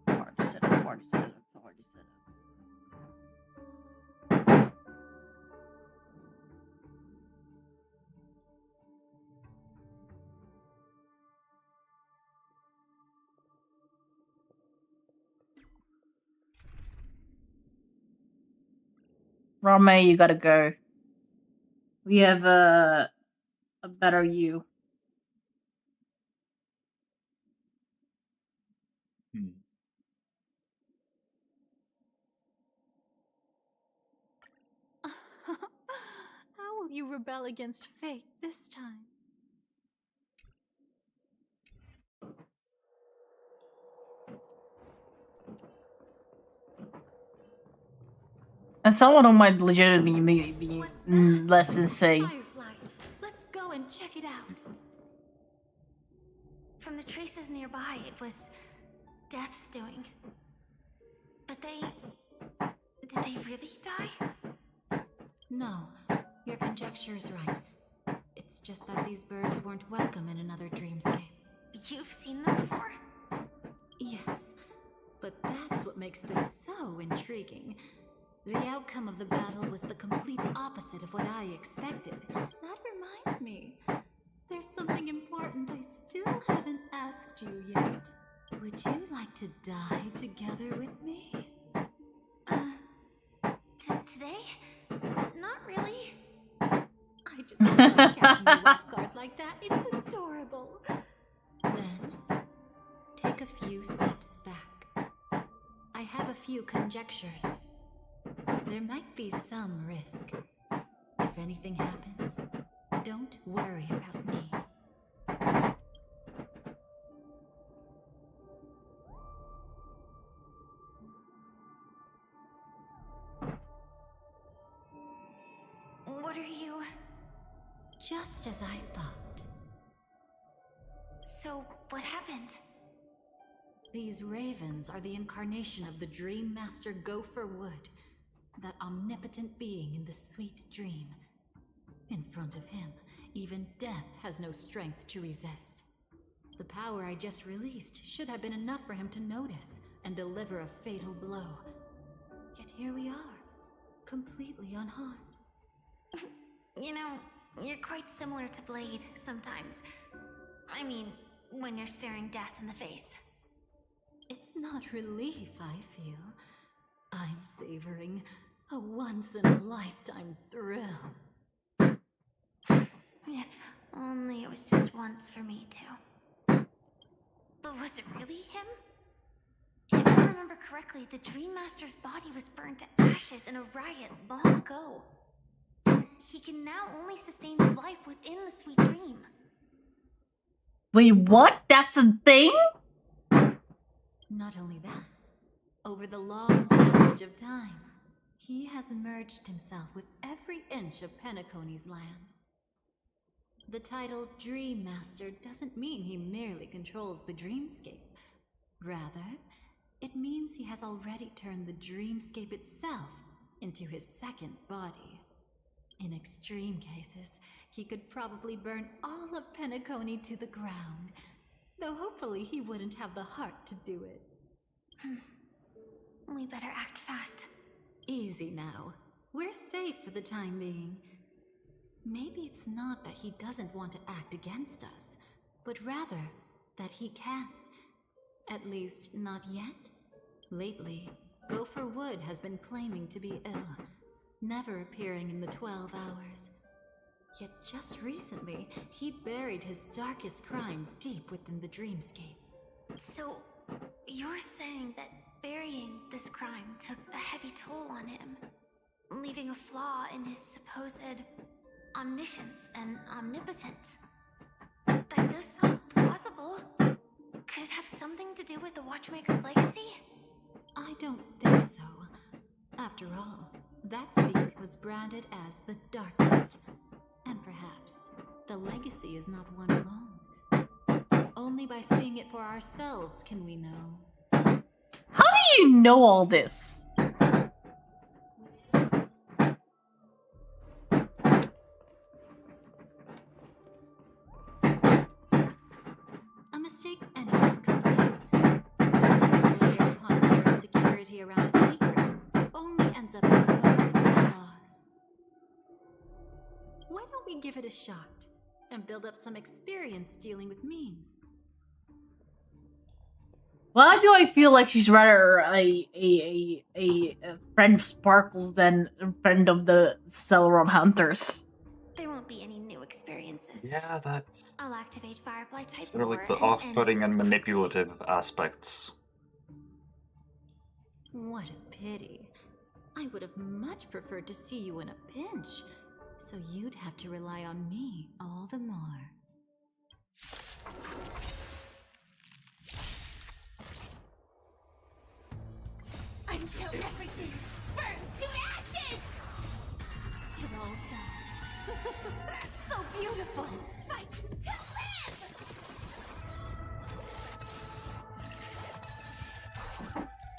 Party setup, party setup, party setup. Rame, you gotta go. We have a better you. How will you rebel against fate this time? And someone who might legitimately be less insane. Firefly, let's go and check it out. From the traces nearby, it was Death's doing. But did they really die? No, your conjecture is right. It's just that these birds weren't welcome in another dreamscape. You've seen them before? Yes, but that's what makes this so intriguing. The outcome of the battle was the complete opposite of what I expected. That reminds me, there's something important I still haven't asked you yet. Would you like to die together with me? Today? Not really. I just love catching you off guard like that. It's adorable. Then, take a few steps back. I have a few conjectures. There might be some risk. If anything happens, don't worry about me. What are you... Just as I thought. So, what happened? These ravens are the incarnation of the Dream Master Gopher Wood, that omnipotent being in the sweet dream. In front of him, even death has no strength to resist. The power I just released should have been enough for him to notice and deliver a fatal blow. Yet here we are, completely unharmed. You know, you're quite similar to Blade sometimes. I mean, when you're staring death in the face. It's not relief I feel. I'm savoring a once-in-a-lifetime thrill. If only it was just once for me too. But was it really him? If I remember correctly, the Dream Master's body was burned to ashes in a riot long ago. And he can now only sustain his life within the sweet dream. Wait, what? That's a thing? Not only that, over the long passage of time, he has merged himself with every inch of Penacony's land. The title Dream Master doesn't mean he merely controls the dreamscape. Rather, it means he has already turned the dreamscape itself into his second body. In extreme cases, he could probably burn all of Penacony to the ground, though hopefully he wouldn't have the heart to do it. We better act fast. Easy now. We're safe for the time being. Maybe it's not that he doesn't want to act against us, but rather that he can't. At least, not yet. Lately, Gopher Wood has been claiming to be ill, never appearing in the 12 hours. Yet just recently, he buried his darkest crime deep within the dreamscape. So, you're saying that burying this crime took a heavy toll on him, leaving a flaw in his supposed omniscience and omnipotence? That does sound plausible. Could it have something to do with the Watchmaker's legacy? I don't think so. After all, that secret was branded as the darkest. And perhaps the legacy is not one alone. Only by seeing it for ourselves can we know. How do you know all this? A mistake anyone could make. Someone layer upon layer of security around a secret only ends up exposing its flaws. Why don't we give it a shot and build up some experience dealing with memes? Why do I feel like she's rather a friend of Sparkles than a friend of the Celeron Hunters? There won't be any new experiences. Yeah, that's I'll activate Firefly Type sort of like 4 the and off-putting and end this manipulative aspects. What a pity. I would have much preferred to see you in a pinch, so you'd have to rely on me all the more. until everything burns to ashes! It all dies. So beautiful! Fight to live!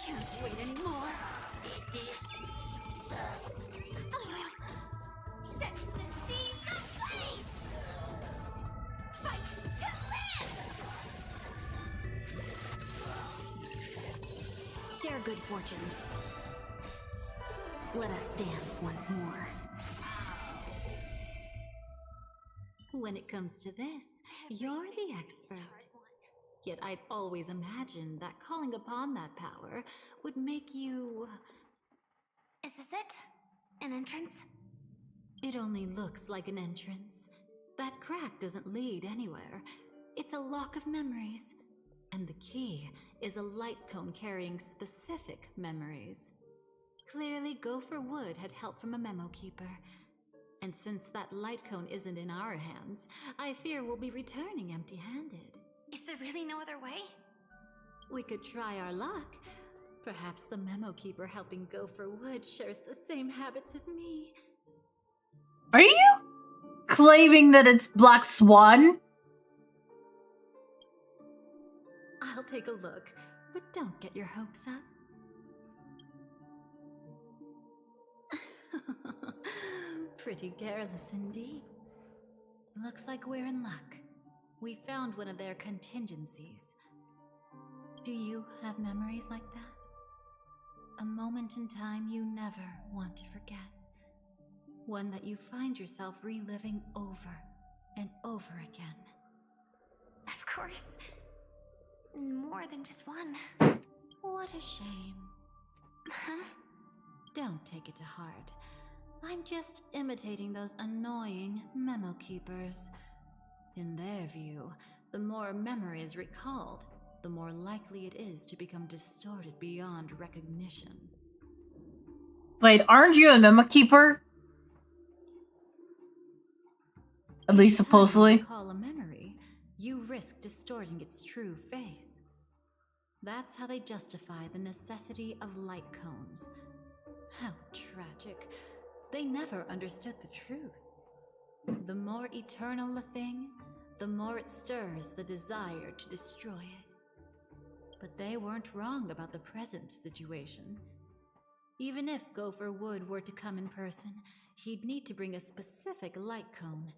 Can't wait anymore. Set the seas ablaze! Fight to live! Share good fortunes. Let us dance once more. When it comes to this, you're the expert. Yet I'd always imagined that calling upon that power would make you... Is this it? An entrance? It only looks like an entrance. That crack doesn't lead anywhere. It's a lock of memories. And the key is a light cone carrying specific memories. Clearly, Gopher Wood had help from a memo keeper. And since that light cone isn't in our hands, I fear we'll be returning empty-handed. Is there really no other way? We could try our luck. Perhaps the memo keeper helping Gopher Wood shares the same habits as me. Are you claiming that it's Black Swan? I'll take a look, but don't get your hopes up. Pretty careless indeed. Looks like we're in luck. We found one of their contingencies. Do you have memories like that? A moment in time you never want to forget. One that you find yourself reliving over and over again. Of course. More than just one. What a shame. Huh? Don't take it to heart. I'm just imitating those annoying memo keepers. In their view, the more memory is recalled, the more likely it is to become distorted beyond recognition. Wait, aren't you a memo keeper? At least supposedly. When you recall a memory, you risk distorting its true face. That's how they justify the necessity of light cones. How tragic. They never understood the truth. The more eternal a thing, the more it stirs the desire to destroy it. But they weren't wrong about the present situation. Even if Gopher Wood were to come in person, he'd need to bring a specific light cone.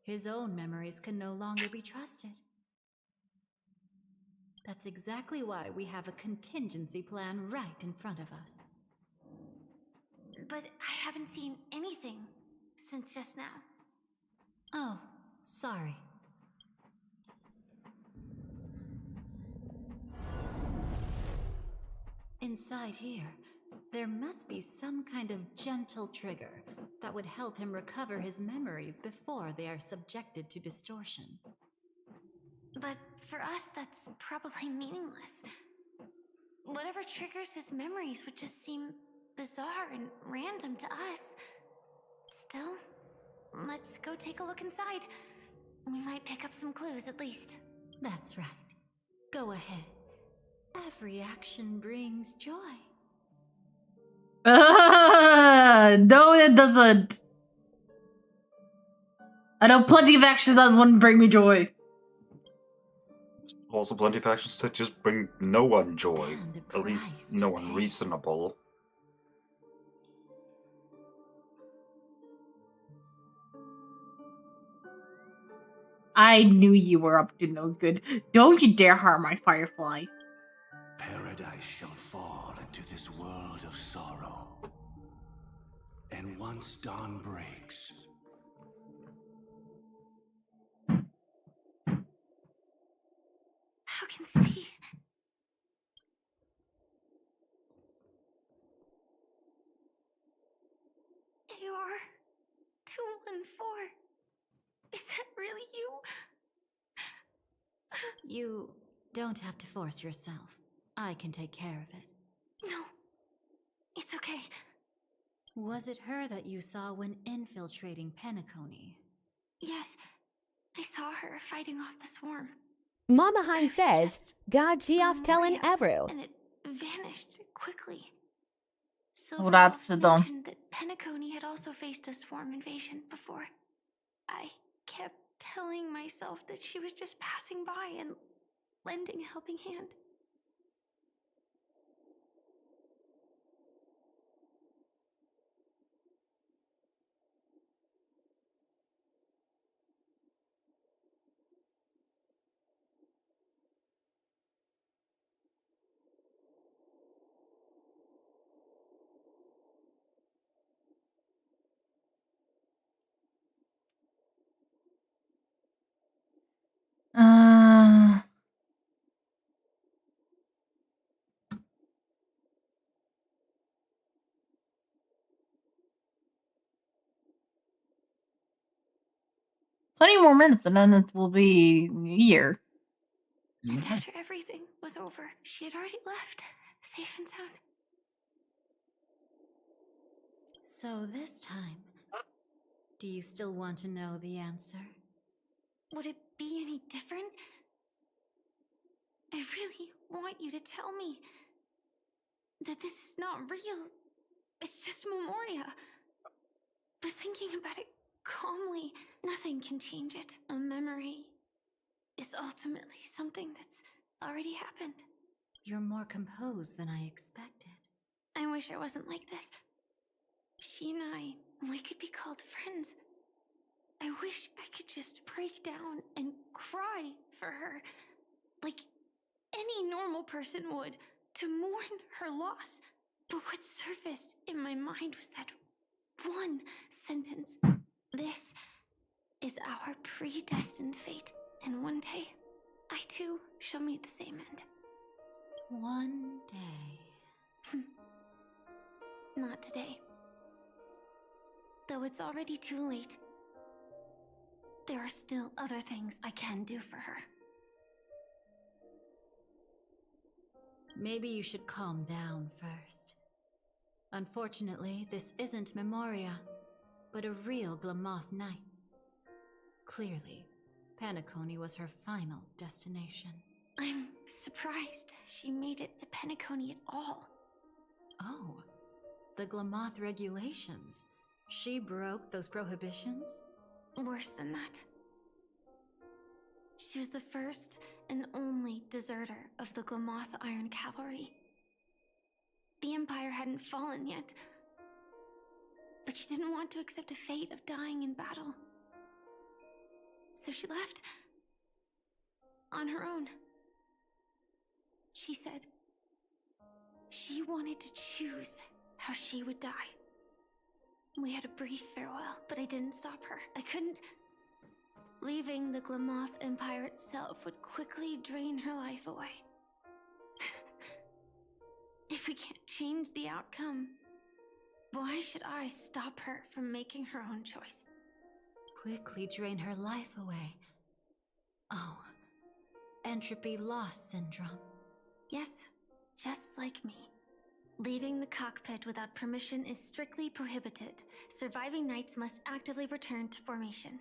His own memories can no longer be trusted. That's exactly why we have a contingency plan right in front of us. but I haven't seen anything since just now. Oh, sorry. Inside here, there must be some kind of gentle trigger that would help him recover his memories before they are subjected to distortion. But for us, that's probably meaningless. Whatever triggers his memories would just seem bizarre and random to us. Still, let's go take a look inside. We might pick up some clues at least. That's right. Go ahead. Every action brings joy. No, it doesn't. I know plenty of actions that wouldn't bring me joy. Also, plenty of actions that just bring no one joy. And a At least price no to one pay. reasonable. I knew you were up to no good. Don't you dare harm my Firefly. Paradise shall fall into this world of sorrow. And once dawn breaks, How can this be? AR 214. Is that really you? You don't have to force yourself. I can take care of it. No, it's okay. Was it her that you saw when infiltrating Penacony? Yes, I saw her fighting off the swarm. Mama But Han it was says, just God Geoff telling Memoria, Ebru. and it vanished quickly. Well, that's Silverhawk dumb. mentioned that Penacony had also faced a swarm invasion before. I kept telling myself that she was just passing by and lending a helping hand. Uh, Plenty more minutes and then it will be New Year. And after everything was over, she had already left, safe and sound. So this time, do you still want to know the answer? Would it be any different? I really want you to tell me that this is not real. It's just Memoria. But thinking about it calmly, nothing can change it. A memory is ultimately something that's already happened. You're more composed than I expected. I wish I wasn't like this. She and I, we could be called friends. I wish I could just break down and cry for her, like any normal person would, to mourn her loss. But what surfaced in my mind was that one sentence. This is our predestined fate, and one day, I too shall meet the same end. One day. Not today. Though it's already too late, there are still other things I can do for her. Maybe you should calm down first. Unfortunately, this isn't Memoria, but a real Glamoth Knight. Clearly, Penacony was her final destination. I'm surprised she made it to Penacony at all. Oh, the Glamoth regulations. She broke those prohibitions? Worse than that. She was the first and only deserter of the Glamoth Iron Cavalry. The Empire hadn't fallen yet, but she didn't want to accept a fate of dying in battle. So she left on her own. She said she wanted to choose how she would die. We had a brief farewell, but I didn't stop her. I couldn't. Leaving the Glamoth Empire itself would quickly drain her life away. If we can't change the outcome, why should I stop her from making her own choice? Quickly drain her life away. Oh, entropy loss syndrome. Yes, just like me. Leaving the cockpit without permission is strictly prohibited. Surviving knights must actively return to formation.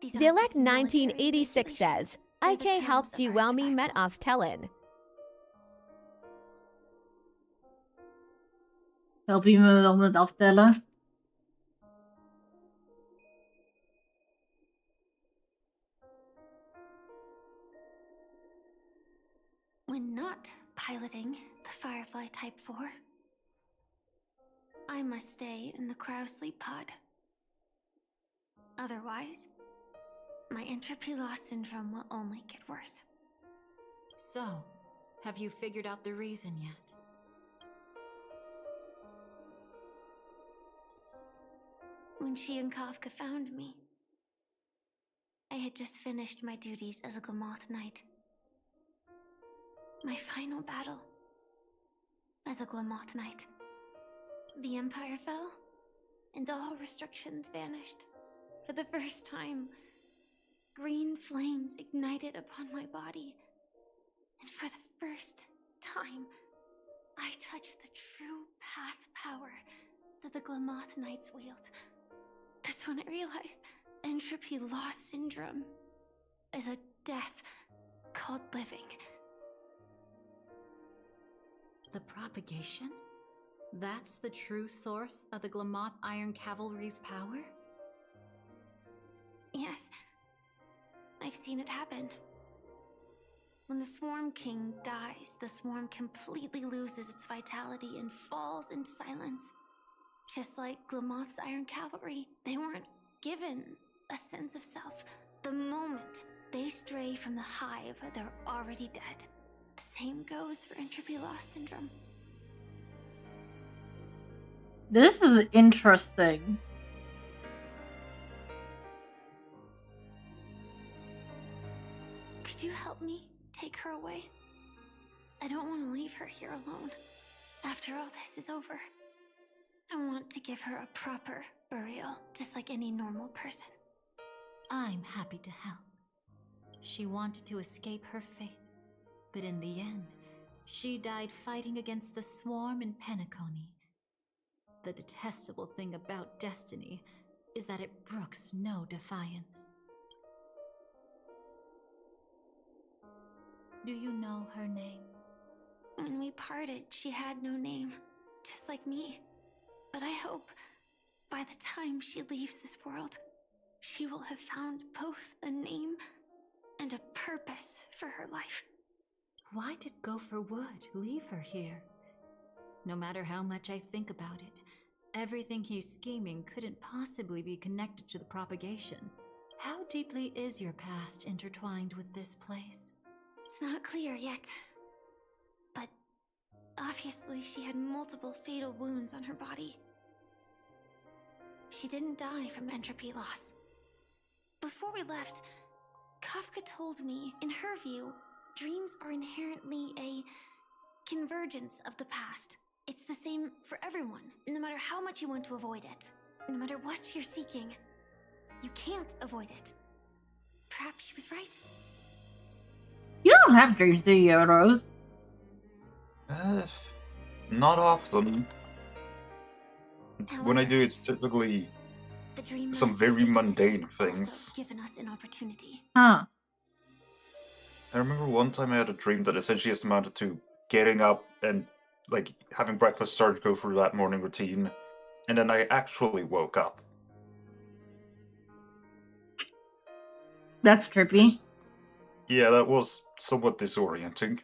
These aren't Dilek just military 1986 regulations. says, They're the IK terms helped of you our well me met survival. off Tellin. Help je me wel met aftellen? When not piloting the Firefly Type 4, I must stay in the Crow Sleep Pod. Otherwise, my entropy loss syndrome will only get worse. So, have you figured out the reason yet? When she and Kafka found me, I had just finished my duties as a Glamoth Knight. My final battle as a Glamoth Knight. The Empire fell, and all restrictions vanished. For the first time, green flames ignited upon my body. And for the first time, I touched the true path power that the Glamoth Knights wield. That's when I realized entropy loss syndrome is a death called living. The propagation? That's the true source of the Glamoth Iron Cavalry's power? Yes, I've seen it happen. When the Swarm King dies, the Swarm completely loses its vitality and falls into silence. Just like Glamoth's Iron Cavalry, they weren't given a sense of self. The moment they stray from the hive, they're already dead. The same goes for entropy loss syndrome. This is interesting. Could you help me take her away? I don't want to leave her here alone. After all this is over, I want to give her a proper burial, just like any normal person. I'm happy to help. She wanted to escape her fate, but in the end, she died fighting against the Swarm in Penacony. The detestable thing about destiny is that it brooks no defiance. Do you know her name? When we parted, she had no name, just like me. But I hope by the time she leaves this world, she will have found both a name and a purpose for her life. Why did Gopher Wood leave her here? No matter how much I think about it, everything he's scheming couldn't possibly be connected to the propagation. How deeply is your past intertwined with this place? It's not clear yet. But obviously she had multiple fatal wounds on her body. She didn't die from entropy loss. Before we left, Kafka told me, in her view, dreams are inherently a convergence of the past. It's the same for everyone, no matter how much you want to avoid it. No matter what you're seeking, you can't avoid it. Perhaps she was right. You don't have dreams, do you, Rose? Not often. When I However, do, it's typically the dream some master very Phoebus mundane has also things. given us an opportunity. Huh. I remember one time I had a dream that essentially just amounted to getting up and like having breakfast, start to go through that morning routine, and then I actually woke up. That's trippy. Yeah, that was somewhat disorienting.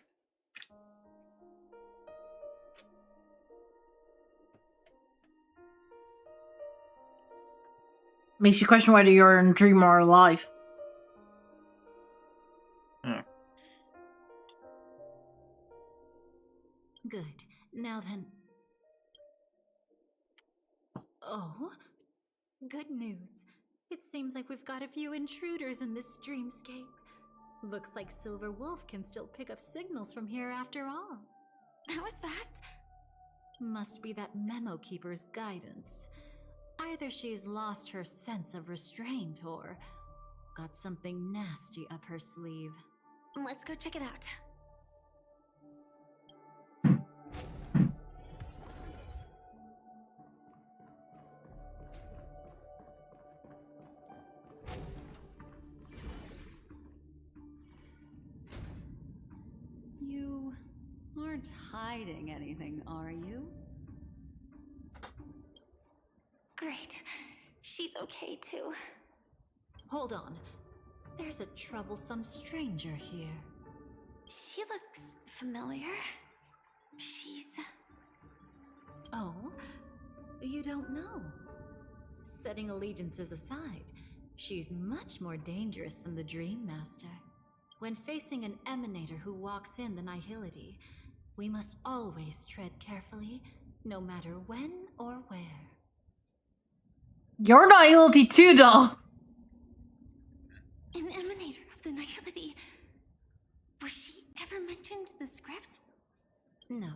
Makes you question whether you're in a dream or alive. Good. Now then... Oh? Good news. It seems like we've got a few intruders in this dreamscape. Looks like Silver Wolf can still pick up signals from here after all. That was fast. Must be that Memo Keeper's guidance. Either she's lost her sense of restraint or got something nasty up her sleeve. Let's go check it out. You aren't hiding anything, are you? Great. She's okay too. Hold on. There's a troublesome stranger here. She looks familiar. She's... Oh? You don't know? Setting allegiances aside, she's much more dangerous than the Dream Master. When facing an emanator who walks in the Nihility, we must always tread carefully, no matter when or where. You're Nihility too, doll. an emanator of the Nihility. Was she ever mentioned in the script? No.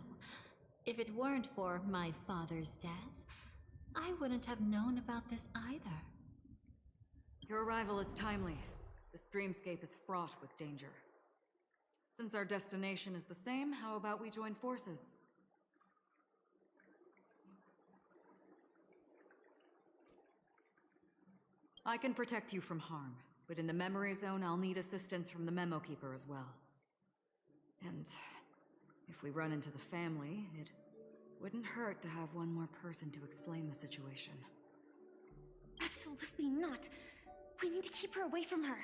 If it weren't for my father's death, I wouldn't have known about this either. Your arrival is timely. This dreamscape is fraught with danger. Since our destination is the same, how about we join forces? I can protect you from harm, but in the memory zone I'll need assistance from the Memo Keeper as well. And if we run into the family, it wouldn't hurt to have one more person to explain the situation. Absolutely not. We need to keep her away from her.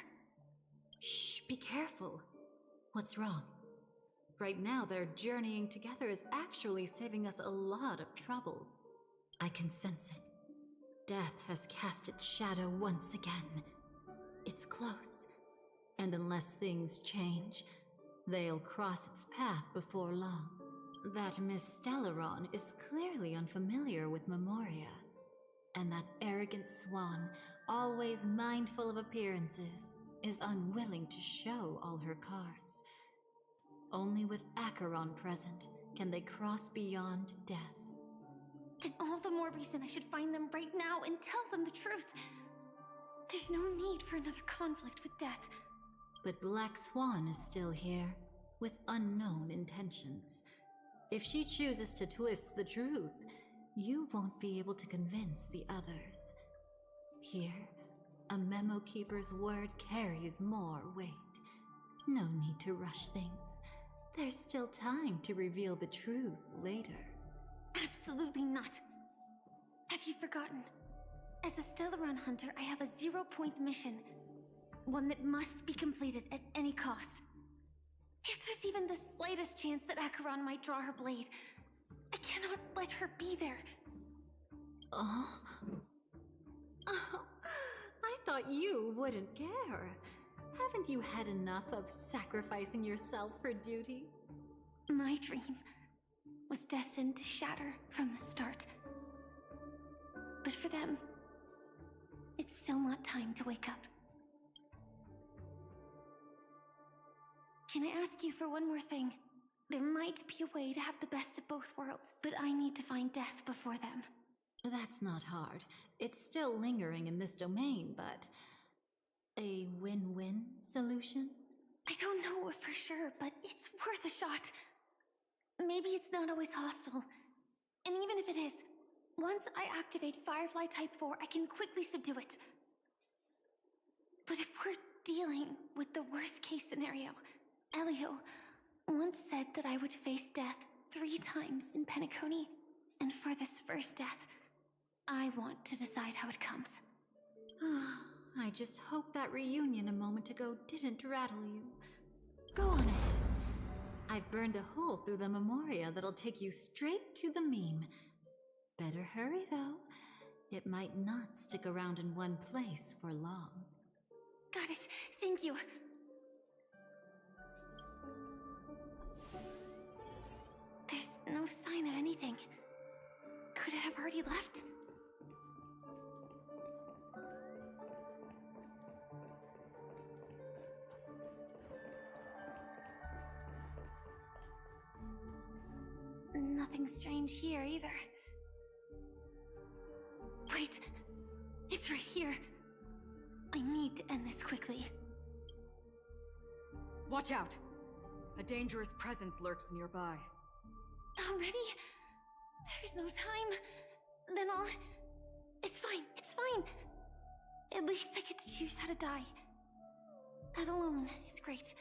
Shh, be careful. What's wrong? Right now, their journeying together is actually saving us a lot of trouble. I can sense it. Death has cast its shadow once again. It's close, and unless things change, they'll cross its path before long. That Miss Stellaron is clearly unfamiliar with Memoria, and that arrogant swan, always mindful of appearances, is unwilling to show all her cards. Only with Acheron present can they cross beyond death. Then all the more reason I should find them right now and tell them the truth. There's no need for another conflict with death. But Black Swan is still here, with unknown intentions. If she chooses to twist the truth, you won't be able to convince the others. Here, a Memo Keeper's word carries more weight. No need to rush things. There's still time to reveal the truth later. Absolutely not. Have you forgotten? As a Stellaron hunter, I have a 0-point mission. One that must be completed at any cost. If there's even the slightest chance that Acheron might draw her blade, I cannot let her be there. Oh, I thought you wouldn't care. Haven't you had enough of sacrificing yourself for duty? My dream was destined to shatter from the start. But for them, it's still not time to wake up. Can I ask you for one more thing? There might be a way to have the best of both worlds, but I need to find death before them. That's not hard. It's still lingering in this domain, but... a win-win solution? I don't know for sure, but it's worth a shot. Maybe it's not always hostile. And even if it is, once I activate Firefly Type 4, I can quickly subdue it. But if we're dealing with the worst-case scenario, Elio once said that I would face death 3 times in Penacony, and for this first death, I want to decide how it comes. I just hope that reunion a moment ago didn't rattle you. Go on ahead. I've burned a hole through the Memoria that'll take you straight to the meme. Better hurry, though. It might not stick around in one place for long. Got it. Thank you. There's no sign of anything. Could it have already left? nothing strange here either. Wait, it's right here. I need to end this quickly. Watch out! A dangerous presence lurks nearby. Already? There's no time. Then I'll... It's fine, it's fine. At least I get to choose how to die. That alone is great.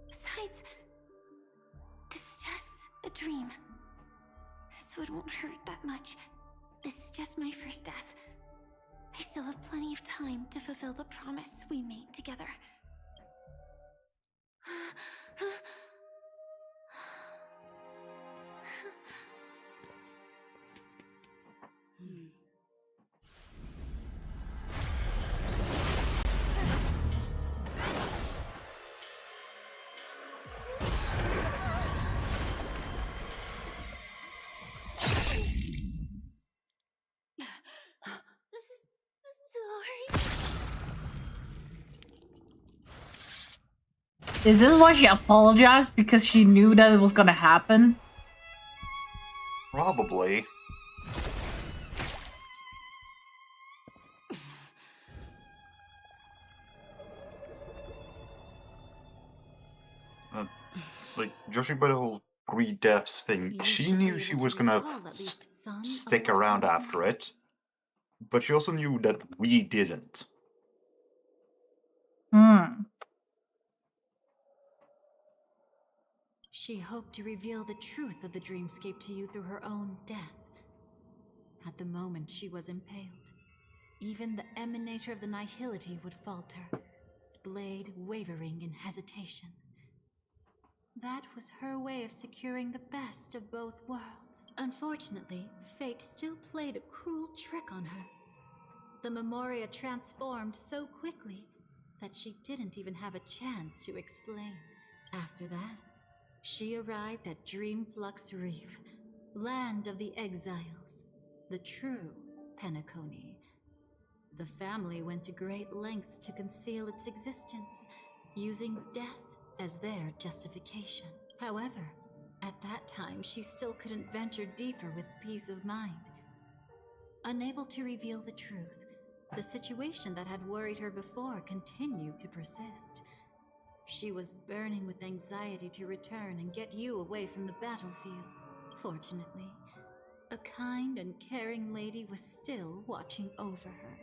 Besides, this is just a dream. So it won't hurt that much. This is just my first death. I still have plenty of time to fulfill the promise we made together. Is this why she apologized? Because she knew that it was gonna happen? Probably. Like, judging by the whole 3 deaths thing, she knew she was gonna stick around after it, but she also knew that we didn't. She hoped to reveal the truth of the dreamscape to you through her own death. At the moment she was impaled, even the emanator of the nihility would falter, blade wavering in hesitation. That was her way of securing the best of both worlds. Unfortunately, fate still played a cruel trick on her. The Memoria transformed so quickly that she didn't even have a chance to explain. After that, she arrived at Dreamflux Reef, land of the exiles, the true Penacony. The family went to great lengths to conceal its existence, using death as their justification. However, at that time she still couldn't venture deeper with peace of mind. Unable to reveal the truth, the situation that had worried her before continued to persist. She was burning with anxiety to return and get you away from the battlefield. Fortunately, a kind and caring lady was still watching over her.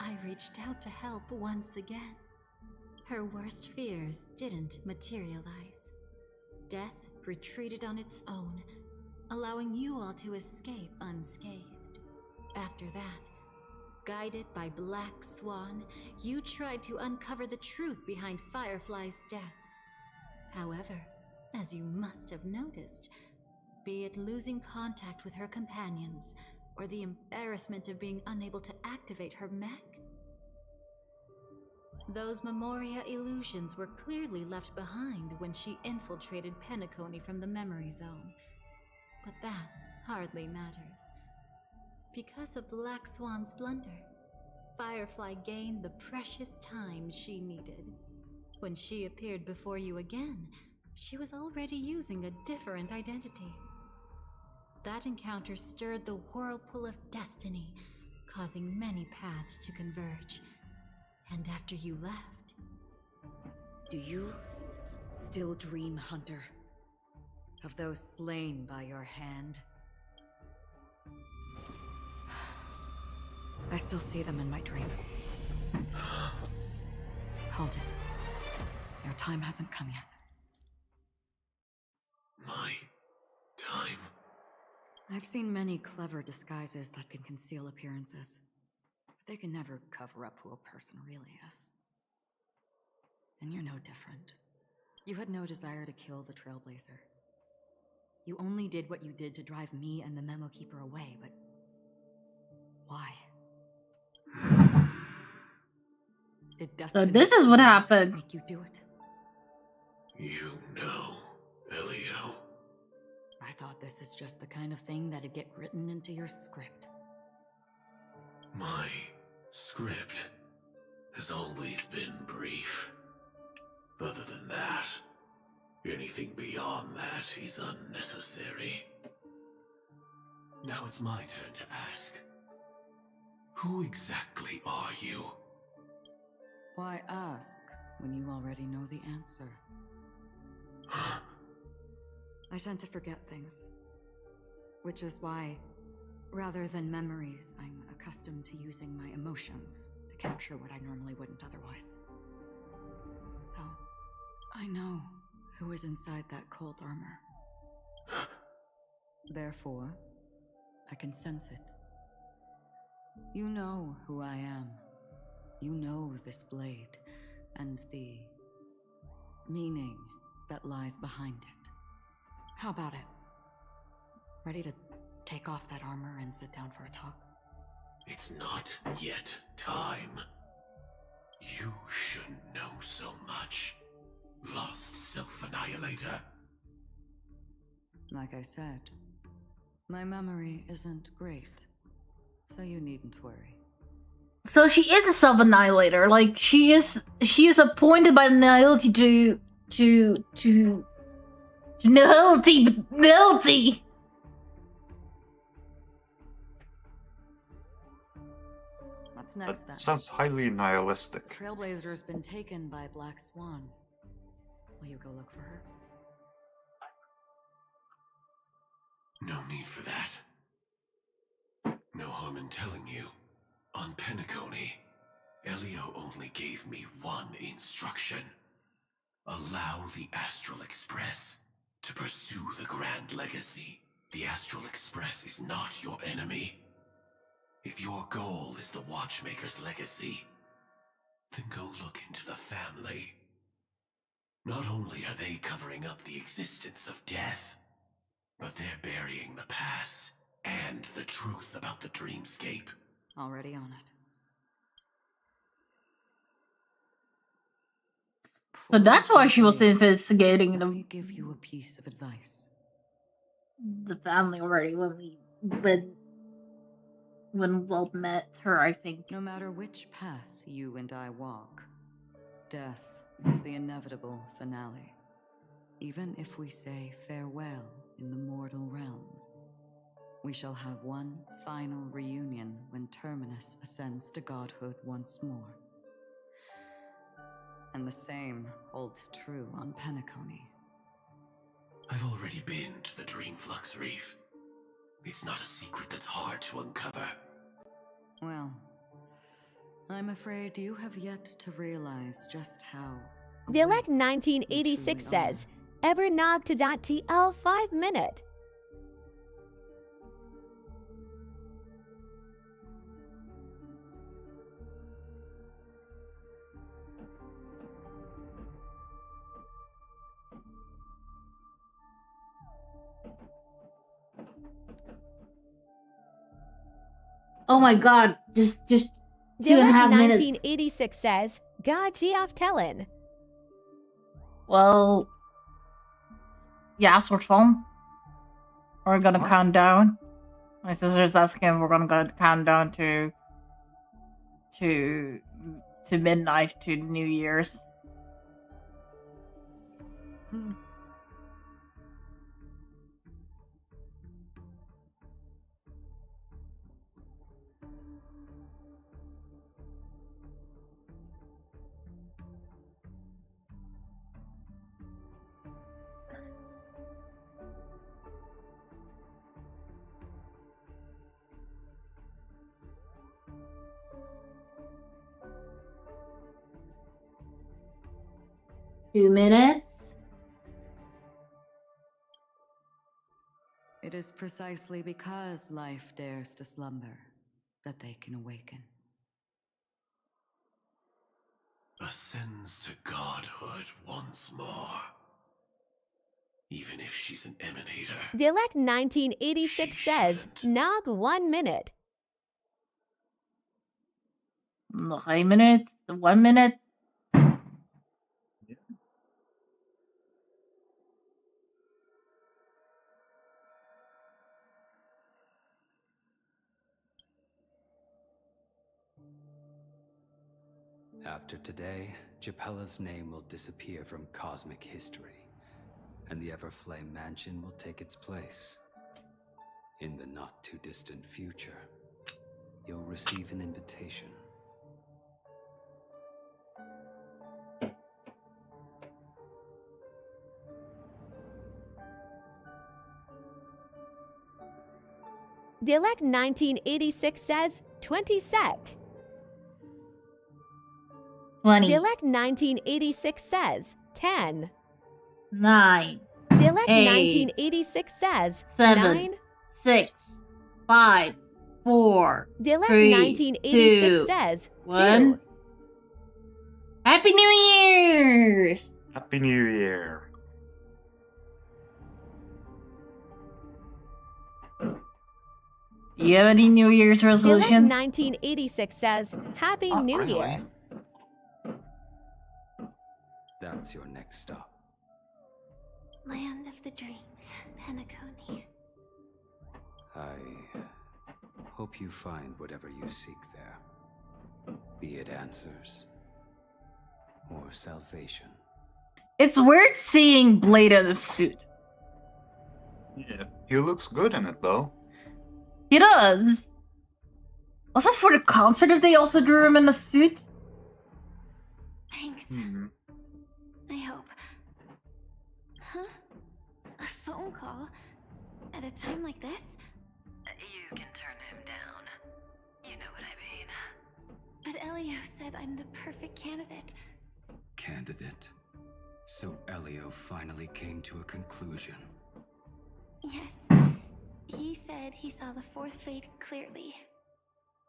I reached out to help once again. Her worst fears didn't materialize. Death retreated on its own, allowing you all to escape unscathed. After that, guided by Black Swan, you tried to uncover the truth behind Firefly's death. However, as you must have noticed, be it losing contact with her companions, or the embarrassment of being unable to activate her mech, those Memoria illusions were clearly left behind when she infiltrated Penacony from the memory zone. But that hardly matters. Because of Black Swan's blunder, Firefly gained the precious time she needed. When she appeared before you again, she was already using a different identity. That encounter stirred the whirlpool of destiny, causing many paths to converge. And after you left... Do you still dream, Hunter? Of those slain by your hand? I still see them in my dreams. Hold it. Your time hasn't come yet. My time? I've seen many clever disguises that can conceal appearances, but they can never cover up who a person really is. And you're no different. You had no desire to kill the Trailblazer. You only did what you did to drive me and the Memo Keeper away, but... why? Did Destiny... So this is what happened. Make you do it? You know, Elio. I thought this is just the kind of thing that'd get written into your script. My script has always been brief. Other than that, anything beyond that is unnecessary. Now it's my turn to ask. Who exactly are you? Why ask when you already know the answer? I tend to forget things. Which is why, rather than memories, I'm accustomed to using my emotions to capture what I normally wouldn't otherwise. So, I know who is inside that cold armor. Therefore, I can sense it. You know who I am. You know this blade, and the meaning that lies behind it. How about it? Ready to take off that armor and sit down for a talk? It's not yet time. You shouldn't know so much. Lost Self-Annihilator. Like I said, my memory isn't great, so you needn't worry. So she is a self-annihilator. Like she is appointed by the Nihility to Nihility. What's next then? Sounds highly nihilistic. Trailblazer's been taken by Black Swan. Will you go look for her? No need for that. No harm in telling you. On Penacony, Elio only gave me one instruction. Allow the Astral Express to pursue the Grand Legacy. The Astral Express is not your enemy. If your goal is the Watchmaker's legacy, then go look into the family. Not only are they covering up the existence of death, but they're burying the past and the truth about the dreamscape. Already on it. So that's why she was investigating Let me give you a piece of advice. the family already when Walt met her, I think. No matter which path you and I walk, death is the inevitable finale. Even if we say farewell in the mortal realm, we shall have one final reunion when Terminus ascends to godhood once more. And the same holds true on Penacony. I've already been to the Dreamflux Reef. It's not a secret that's hard to uncover. Well, I'm afraid you have yet to realize just how... The Elect 1986 says, Ebernog to .tl 5 minute. Oh my god, just The 2.5 minutes. 1986 says, God Geoff Tellin. Well, yeah, short film. We're gonna count down. My sister's asking if we're gonna go count down to midnight to New Year's. Two minutes. It is precisely because life dares to slumber that they can awaken. Ascends to godhood once more. Even if she's an emanator. The Elect 1986 says, Nog 1 minute. 3 minutes. 1 minute. After today, Japella's name will disappear from cosmic history, and the Everflame Mansion will take its place. In the not-too-distant future, you'll receive an invitation. Dilek 1986 says 20 sec. 20. Dilek 1986 says 10. 9. Dilek 8, 1986 says 7, 9. 6, 5, 4, Dilek 3, 1986 2, says 1. 2. Happy New Year's! Happy New Year. Do you have any New Year's Dilek resolutions? 1986 says Happy Not New really. Year. That's your next stop. Land of the Dreams, Penacony. I hope you find whatever you seek there. Be it answers or salvation. It's weird seeing Blade in a suit. Yeah, he looks good in it though. He does. Was this for the concert if they also drew him in a suit? Thanks. Hmm. I hope. Huh? A phone call? At a time like this? You can turn him down. You know what I mean. But Elio said I'm the perfect candidate. Candidate. So Elio finally came to a conclusion. Yes. He said he saw the fourth fate clearly.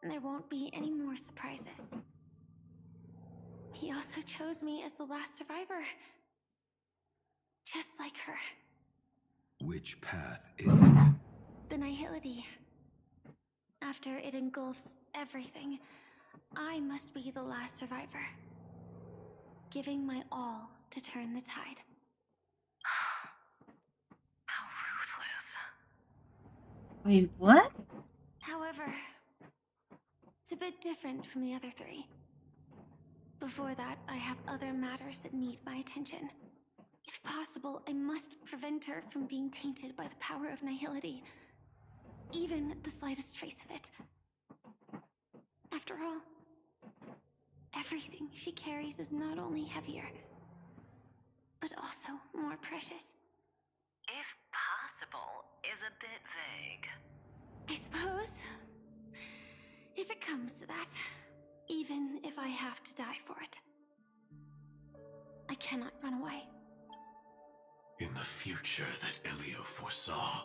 And there won't be any more surprises. He also chose me as the last survivor. Just like her. Which path is it? The Nihility. After it engulfs everything, I must be the last survivor. Giving my all to turn the tide. How ruthless. Wait, what? However, it's a bit different from the other three. Before that, I have other matters that need my attention. If possible, I must prevent her from being tainted by the power of Nihility. Even the slightest trace of it. After all, everything she carries is not only heavier, but also more precious. If possible is a bit vague. I suppose, if it comes to that, even if I have to die for it, I cannot run away. In the future that Elio foresaw,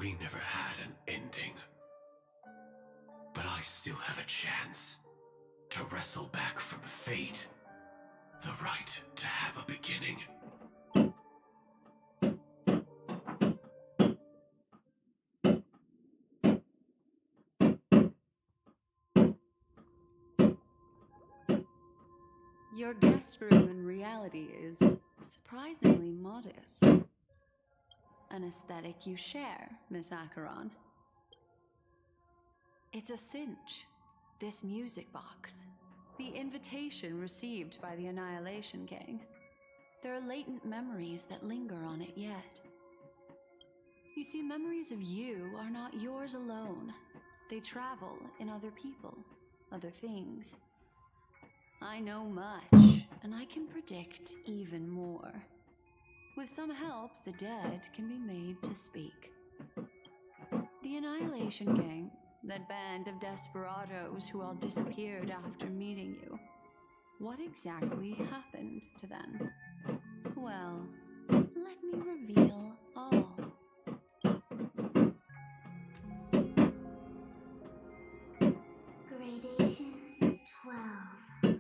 we never had an ending. But I still have a chance to wrestle back from fate the right to have a beginning. Your guest room in reality is surprisingly modest. An aesthetic you share, Miss Acheron. It's a cinch. This music box. The invitation received by the Annihilation Gang. There are latent memories that linger on it yet. You see, memories of you are not yours alone. They travel in other people, other things. I know much, and I can predict even more. With some help, the dead can be made to speak. The Annihilation Gang, that band of desperados who all disappeared after meeting you. What exactly happened to them? Well, let me reveal all. Gradation 12.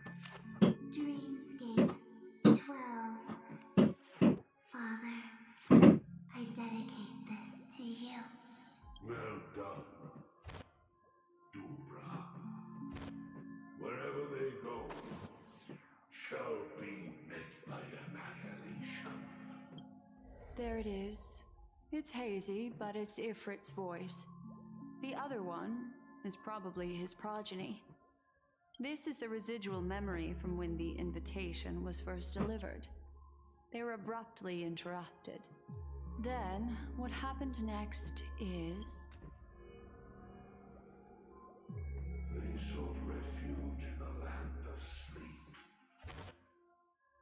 Dreamscape 12. Father, I dedicate this to you. Well done, Dubra. Wherever they go, shall be met by annihilation. There it is. It's hazy, but it's Ifrit's voice. The other one is probably his progeny. This is the residual memory from when the invitation was first delivered. They were abruptly interrupted. Then, what happened next is... They sought refuge in the land of sleep,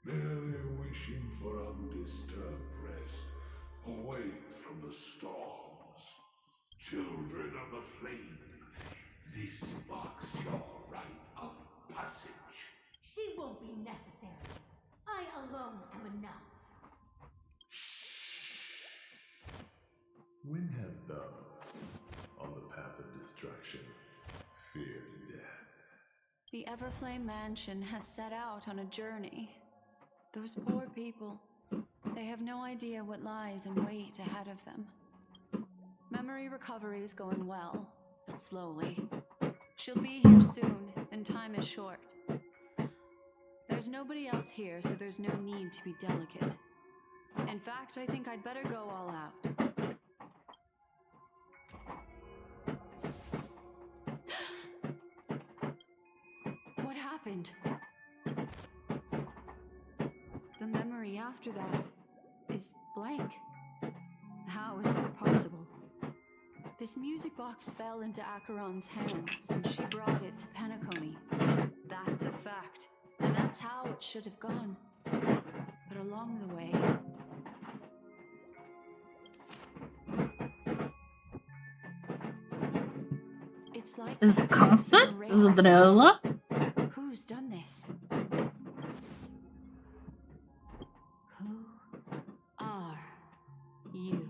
merely wishing for undisturbed rest, away from the storms. Children of the flame, this marks your rite of passage. She won't be necessary. I alone am enough. When have thou, on the path of destruction, feared death? The Everflame Mansion has set out on a journey. Those poor people, they have no idea what lies in wait ahead of them. Memory recovery is going well, but slowly. She'll be here soon, and time is short. There's nobody else here, so there's no need to be delicate. In fact, I think I'd better go all out. What happened? The memory after that is blank. How is that possible? This music box fell into Acheron's hands, and she brought it to Penacony. That's a fact, and that's how it should have gone. But along the way... It's like... Is it Constance? Is it Vanola? Who's done this? Who are you?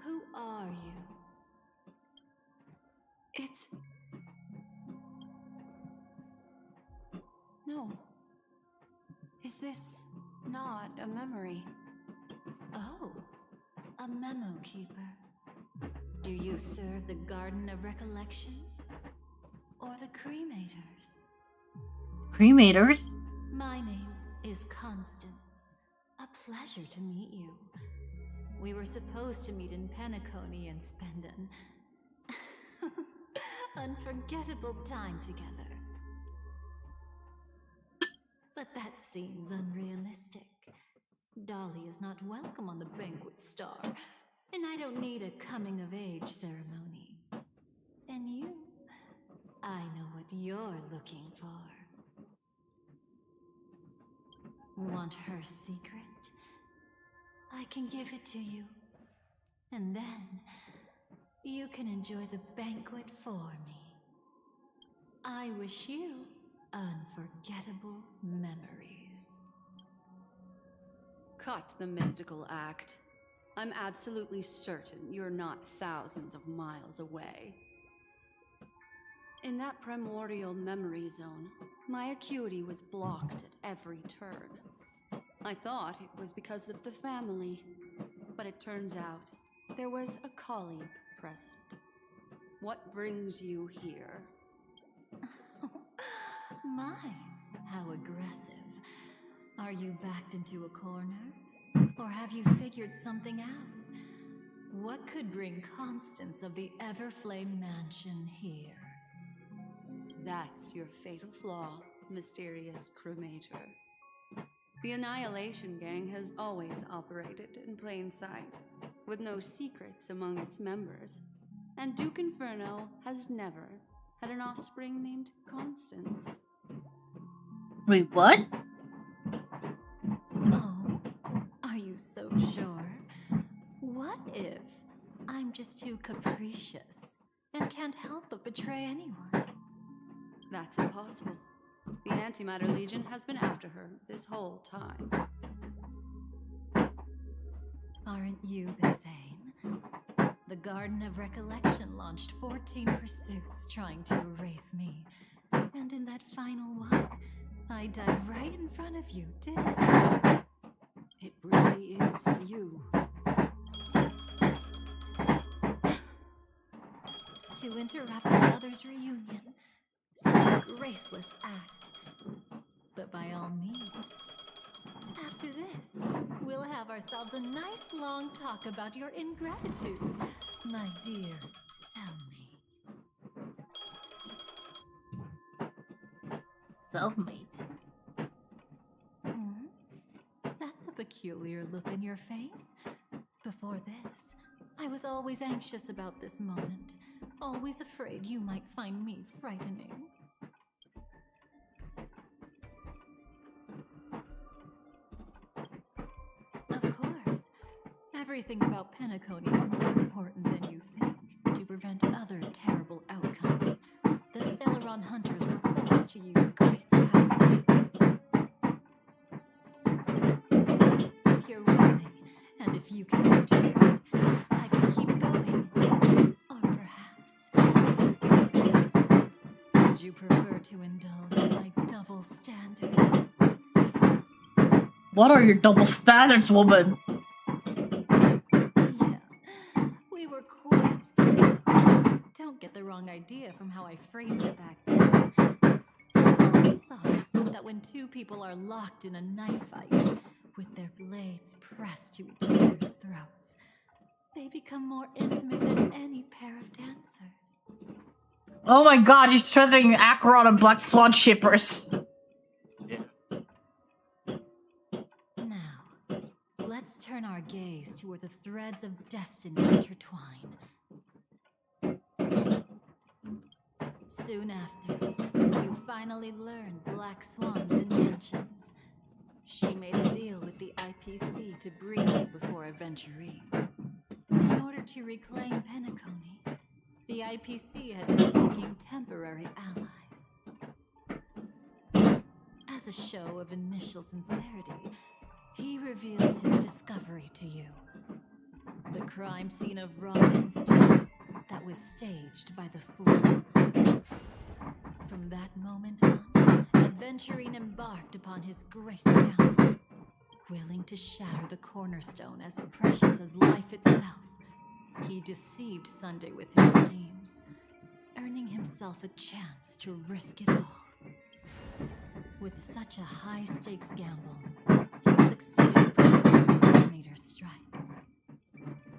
Who are you? It's... No. Is this not a memory? Oh, a memo keeper. Do you serve the Garden of Recollection? Or the Cremators? Cremators? My name is Constance. A pleasure to meet you. We were supposed to meet in Penacony and spend an unforgettable time together. But that seems unrealistic. Dolly is not welcome on the Banquet Star, and I don't need a coming-of-age ceremony. And you? I know what you're looking for. Want her secret? I can give it to you. And then, you can enjoy the banquet for me. I wish you unforgettable memories. Cut the mystical act. I'm absolutely certain you're not thousands of miles away. In that primordial memory zone, my acuity was blocked at every turn. I thought it was because of the family, but it turns out there was a colleague present. What brings you here? My, how aggressive. Are you backed into a corner? Or have you figured something out? What could bring Constance of the Everflame Mansion here? That's your fatal flaw, mysterious cremator. The Annihilation Gang has always operated in plain sight, with no secrets among its members. And Duke Inferno has never had an offspring named Constance. Wait, what? Oh, are you so sure? What if I'm just too capricious and can't help but betray anyone? That's impossible. The Antimatter Legion has been after her this whole time. Aren't you the same? The Garden of Recollection launched 14 pursuits trying to erase me. And in that final one, I died right in front of you, didn't I? It really is you. To interrupt another's reunion. Such a graceless act. But by all means. After this, we'll have ourselves a nice long talk about your ingratitude, my dear cellmate. Cellmate? That's a peculiar look on your face. Before this, I was always anxious about this moment, always afraid you might find me frightening. Of course, everything about Penacony is more important than you think to prevent other terrible outcomes. The Stellaron hunters were forced to use great power. If you're willing, and if you can endure it, I can keep going. Or perhaps... Would you prefer to indulge in my double standards? What are your double standards, woman? Yeah, we were quite... Don't get the wrong idea from how I phrased it back then. I've always thought that when two people are locked in a knife fight, with their blades pressed to each other's throats, they become more intimate than any pair of dancers. Oh my god, you're threatening Acheron and Black Swan shippers. Now, let's turn our gaze to where the threads of destiny intertwine. Soon after, you finally learn Black Swan's intentions. She made a deal with the IPC to bring you before Aventurine. In order to reclaim Penacony, the IPC had been seeking temporary allies. As a show of initial sincerity, he revealed his discovery to you. The crime scene of Robin's death that was staged by the Fool. From that moment on, Aventurine embarked upon his great gamble. Willing to shatter the cornerstone as precious as life itself, he deceived Sunday with his schemes, earning himself a chance to risk it all. With such a high-stakes gamble, he succeeded in preventing Terminator's strike.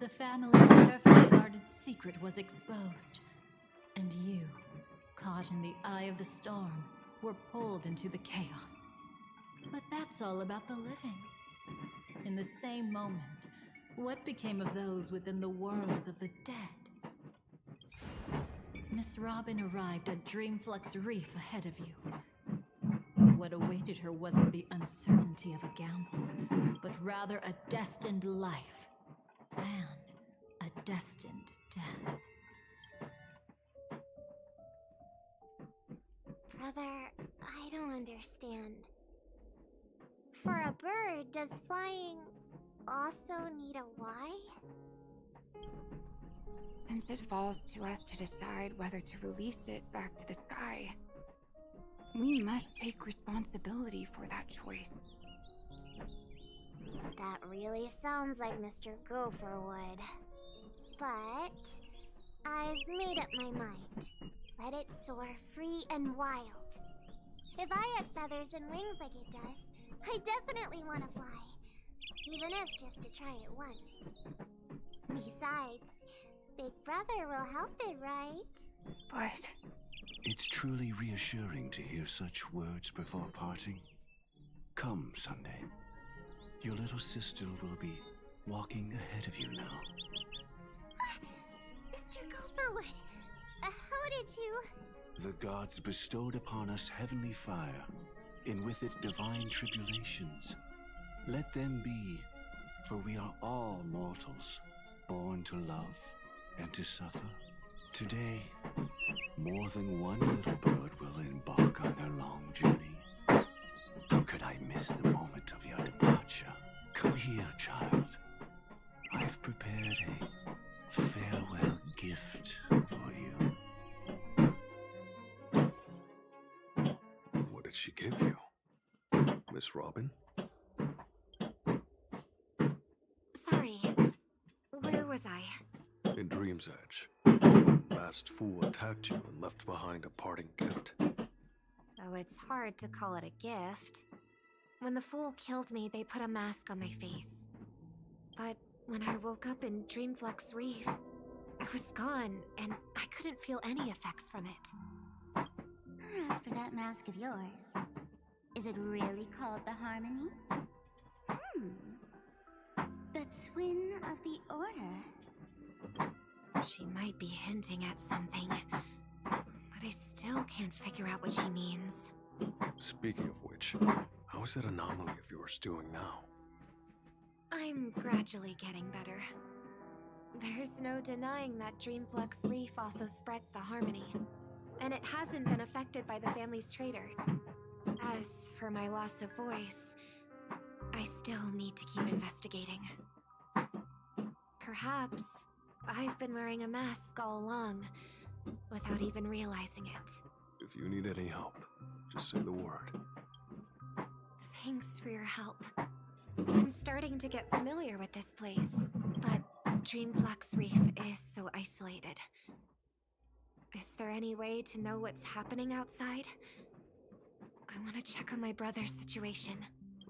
The family's carefully guarded secret was exposed, and you, caught in the eye of the storm, were pulled into the chaos. But that's all about the living. In the same moment, what became of those within the world of the dead? Miss Robin arrived at Dreamflux Reef ahead of you. But what awaited her wasn't the uncertainty of a gamble, but rather a destined life and a destined death. Brother, I don't understand. For a bird, does flying also need a why? Since it falls to us to decide whether to release it back to the sky, we must take responsibility for that choice. That really sounds like Mr. Gopher would. But I've made up my mind. Let it soar free and wild. If I had feathers and wings like it does, I definitely want to fly. Even if just to try it once. Besides, Big Brother will help it, right? But It's truly reassuring to hear such words before parting. Come, Sunday. Your little sister will be walking ahead of you now. Mr. Gopherwood, how did you... The gods bestowed upon us heavenly fire, and with it divine tribulations. Let them be, for we are all mortals, born to love and to suffer. Today, more than one little bird will embark on their long journey. How could I miss the moment of your departure? Come here, child. I've prepared a farewell gift for you. What did she give you, Miss Robin? Sorry, where was I? In Dream's Edge. Masked Fool attacked you and left behind a parting gift. Oh, it's hard to call it a gift. When the Fool killed me, they put a mask on my face. But when I woke up in Dreamflux Reef, it was gone, and I couldn't feel any effects from it. As for that mask of yours, is it really called the Harmony? The twin of the Order. She might be hinting at something, but I still can't figure out what she means. Speaking of which, how is that anomaly of yours doing now? I'm gradually getting better. There's no denying that Dreamflux Reef also spreads the harmony, and it hasn't been affected by the family's traitor. As for my loss of voice, I still need to keep investigating. Perhaps I've been wearing a mask all along, without even realizing it. If you need any help, just say the word. Thanks for your help. I'm starting to get familiar with this place, but Dreamflux Reef is so isolated. Is there any way to know what's happening outside? I want to check on my brother's situation.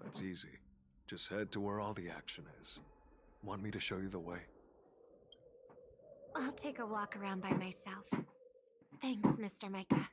That's easy. Just head to where all the action is. Want me to show you the way? I'll take a walk around by myself. Thanks, Mr. Micah.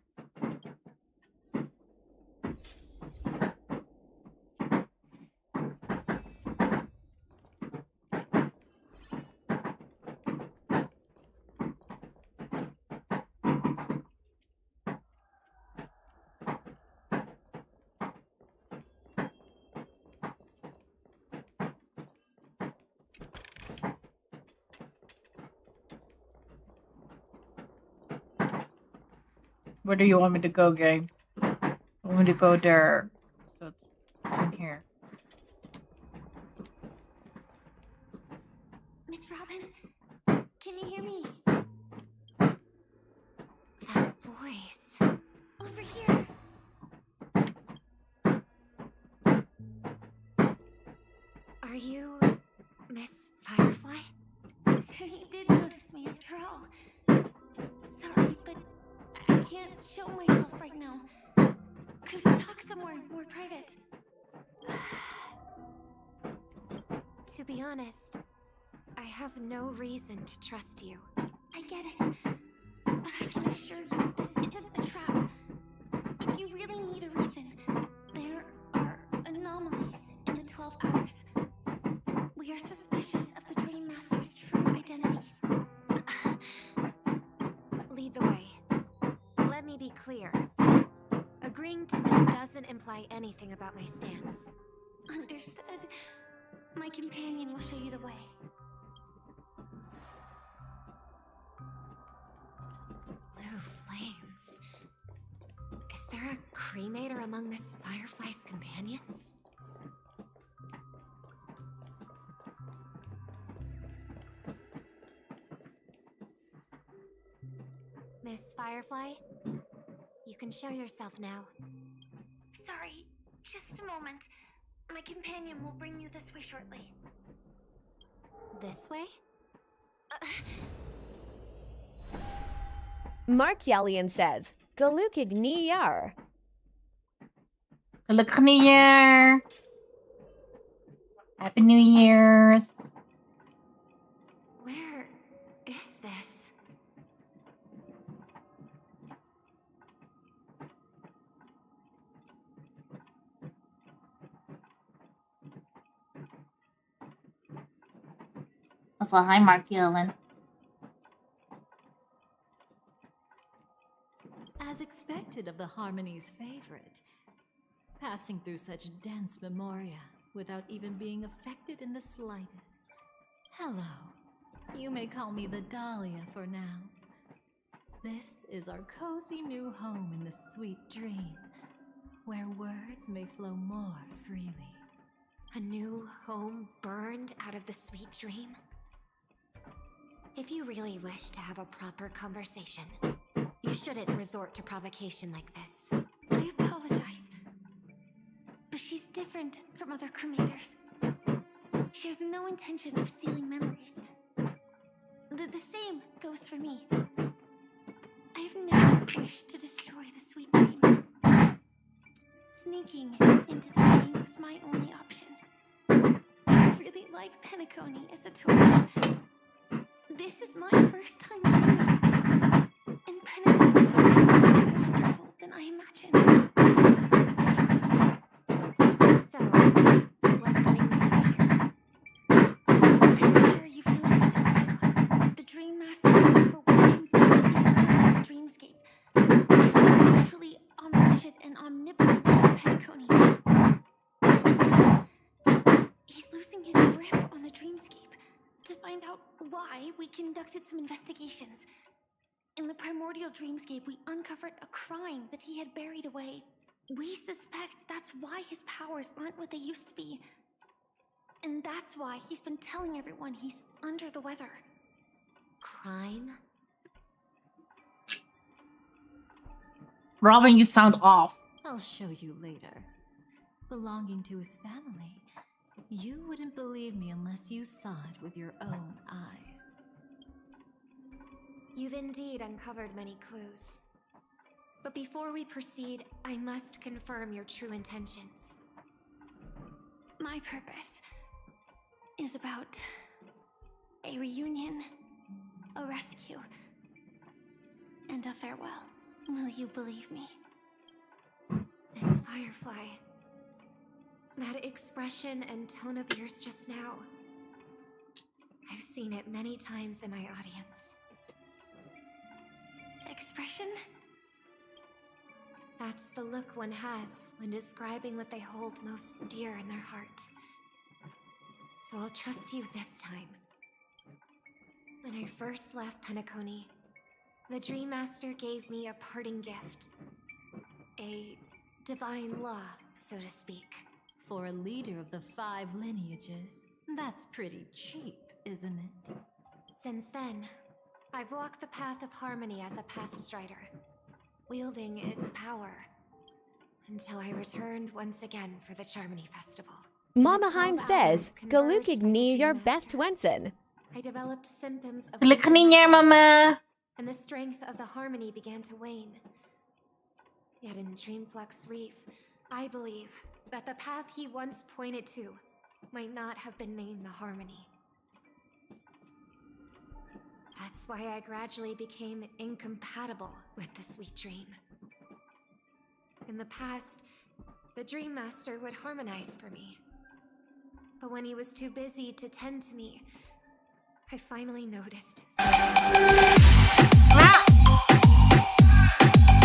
Where do you want me to go, gang? I want me to go there. So it's in here. Miss Robin, can you hear me? That voice. Over here. Are you Miss Firefly? So you did notice me after all. Sorry, but I can't show myself right now. Could we talk somewhere more private? To be honest, I have no reason to trust you. I get it, but I can assure you this isn't a trap. If you really need a reason, there are anomalies in the 12 hours. We are suspicious of the Dream Master's true identity. Lead the way. But let me be clear. Agreeing to me doesn't imply anything about my stance. Understood. My companion will show you the way. Blue flames. Is there a cremator among Miss Firefly's companions? Miss Firefly, you can show yourself now. Sorry, just a moment. My companion will bring you this way shortly. This way? Mark Yallian says, Galukig Niyar. Gelukkig nieuwjaar. Happy New Year's. Where is this? Also, hi, Mark Yellen. As expected of the Harmony's favorite, passing through such dense memoria without even being affected in the slightest. Hello. You may call me the Dahlia for now. This is our cozy new home in the sweet dream, where words may flow more freely. A new home burned out of the sweet dream? If you really wish to have a proper conversation, you shouldn't resort to provocation like this. I apologize. But she's different from other cremators. She has no intention of stealing memories. The same goes for me. I have never wished to destroy the sweet dream. Sneaking into the dream was my only option. I really like Penacony as a tourist. This is my first time doing it. And Penacony is more wonderful than I imagined. So, what brings you here? losing his grip on the dreamscape. To find out why, we conducted some investigations. In the primordial dreamscape, we uncovered a crime that he had buried away. We suspect that's why his powers aren't what they used to be. And that's why he's been telling everyone he's under the weather. Crime? Robin, you sound off. I'll show you later. Belonging to his family. You wouldn't believe me unless you saw it with your own eyes. You've indeed uncovered many clues. But before we proceed, I must confirm your true intentions. My purpose is about a reunion, a rescue, and a farewell. Will you believe me? Miss Firefly, that expression and tone of yours just now, I've seen it many times in my audience. Expression? That's the look one has when describing what they hold most dear in their heart. So I'll trust you this time. When I first left Penacony, the Dream Master gave me a parting gift. A divine law, so to speak. For a leader of the 5 lineages, that's pretty cheap, isn't it? Since then, I've walked the path of harmony as a Pathstrider, wielding its power, until I returned once again for the Charmony Festival. Mama Hein says, "Galukig ni your best Wensen." I developed symptoms of Gelukkig niet, Mama. and the strength of the harmony began to wane. Yet in Dreamflux Reef, I believe that the path he once pointed to might not have been named the harmony. That's why I gradually became incompatible with the sweet dream. In the past, the Dream Master would harmonize for me. But when he was too busy to tend to me, I finally noticed.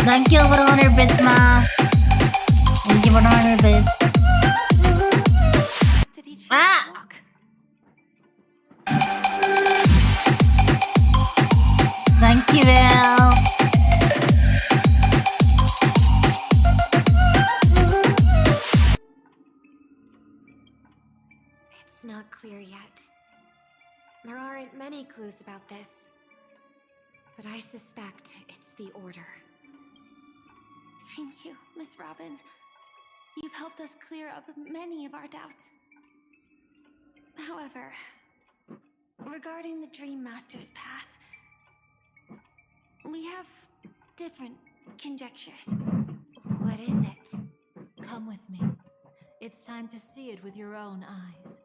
Thank you for 100 bits, Ma. Thank you for 100 bits. Thank you, Bill. It's not clear yet. There aren't many clues about this, but I suspect it's the Order. Thank you, Miss Robin. You've helped us clear up many of our doubts. However, regarding the Dream Master's path, we have different conjectures. What is it? Come with me. It's time to see it with your own eyes.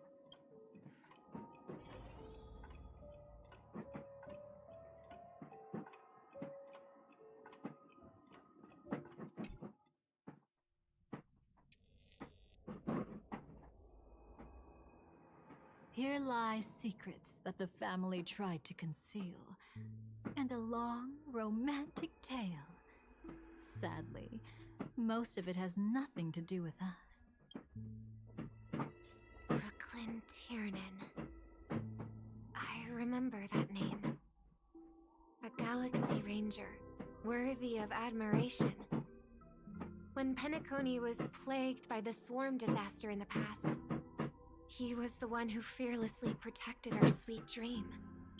Here lie secrets that the family tried to conceal, and a long, romantic tale. Sadly, most of it has nothing to do with us. Brooklyn Tiernan. I remember that name. A Galaxy Ranger, worthy of admiration. When Penacony was plagued by the swarm disaster in the past, he was the one who fearlessly protected our sweet dream.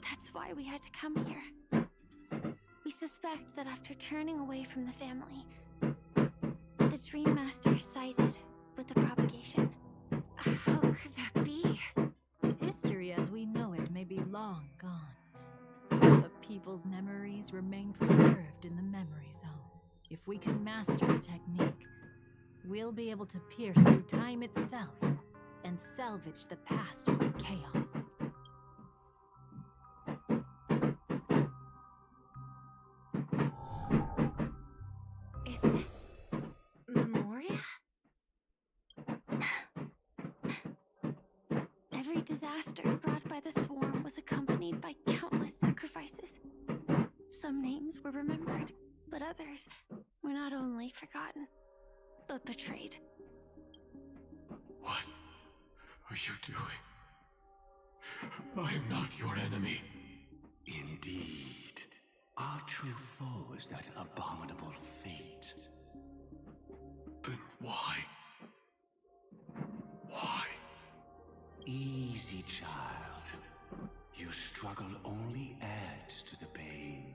That's why we had to come here. We suspect that after turning away from the family, the Dream Master sided with the propagation. How could that be? History as we know it may be long gone, but people's memories remain preserved in the memory zone. If we can master the technique, we'll be able to pierce through time itself and salvage the past from chaos. Is this Memoria? Every disaster brought by the swarm was accompanied by countless sacrifices. Some names were remembered, but others were not only forgotten, but betrayed. are you doing? I am not your enemy. Indeed. Our true foe is that abominable fate. Then why? Why? Easy, child. Your struggle only adds to the pain.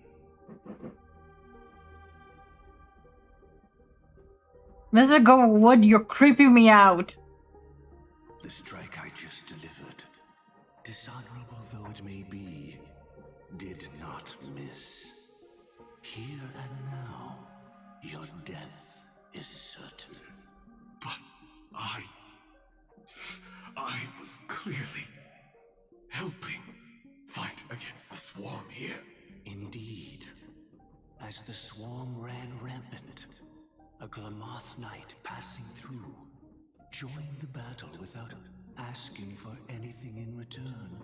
Mr. Goverwood, you're creeping me out. The strike I just delivered, dishonorable though it may be, did not miss. Here and now, your death is certain. But I was clearly helping fight against the swarm here. Indeed. As the swarm ran rampant, a Glamoth knight passing through joined the battle without asking for anything in return.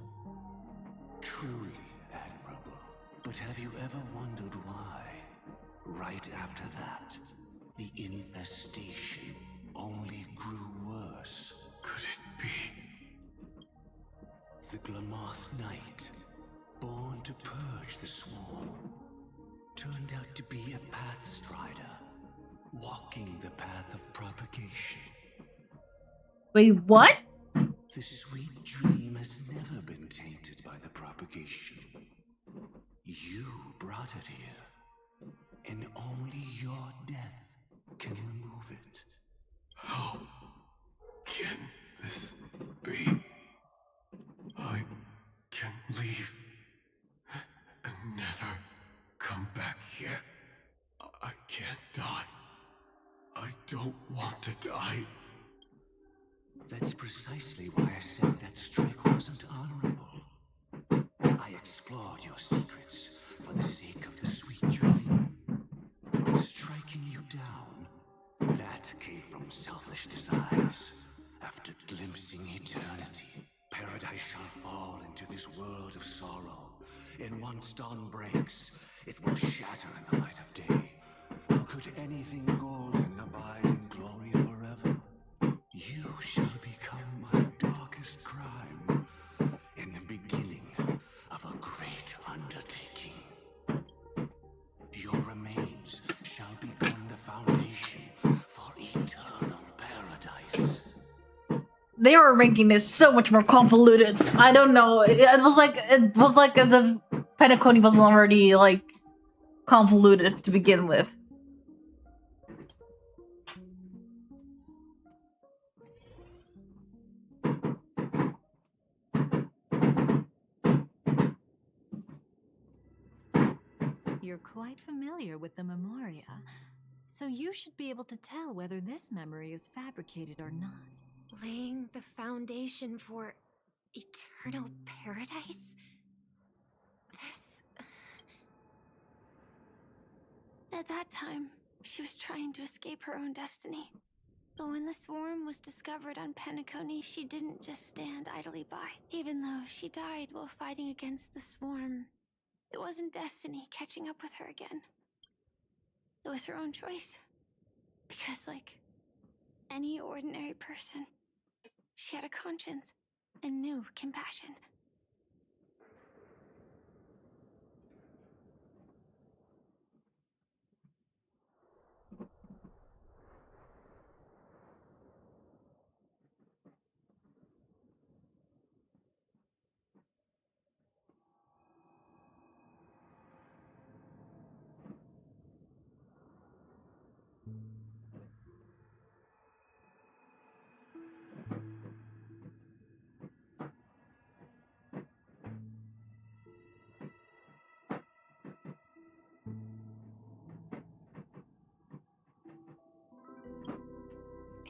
Truly admirable. But have you ever wondered why, right after that, the infestation only grew worse? Could it be? The Glamoth Knight, born to purge the swarm, turned out to be a Pathstrider, walking the path of propagation. Wait, what? The sweet dream has never been tainted by the propagation. You brought it here, and only your death can remove it. How can this be? I can leave and never come back here. I can't die. I don't want to die. That's precisely why I said that strike wasn't honorable. I explored your secrets for the sake of the sweet dream. But striking you down, that came from selfish desires. After glimpsing eternity, paradise shall fall into this world of sorrow. And once dawn breaks, it will shatter in the light of day. How could anything golden abide in glory forever? You shall become my darkest crime, in the beginning of a great undertaking. Your remains shall become the foundation for eternal paradise. They were making this so much more convoluted. I don't know. It was like as if Penacony wasn't already like convoluted to begin with. You're quite familiar with the Memoria, so you should be able to tell whether this memory is fabricated or not. Laying the foundation for eternal paradise? At that time, she was trying to escape her own destiny. But when the swarm was discovered on Penacony, she didn't just stand idly by. Even though she died while fighting against the swarm, it wasn't destiny catching up with her again. It was her own choice. Because, like any ordinary person, she had a conscience and knew compassion.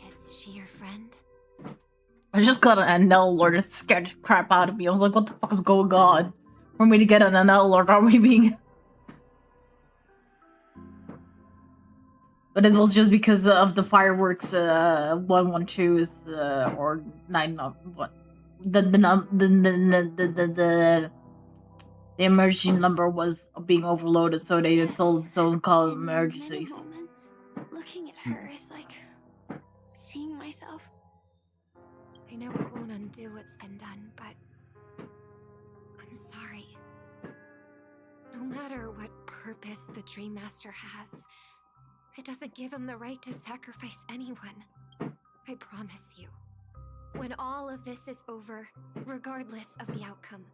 Is she your friend? I just got an NL alert that scared the crap out of me. I was like, what the fuck is going on? For me to get an NL alert, are we being... But it was just because of the fireworks 112 is or 9 what the emergency number was being overloaded, so they told someone call emergencies. Moments, looking at her is like seeing myself. I know it won't undo what's been done, but I'm sorry. No matter what purpose the Dream Master has, it doesn't give him the right to sacrifice anyone. I promise you. When all of this is over, regardless of the outcome,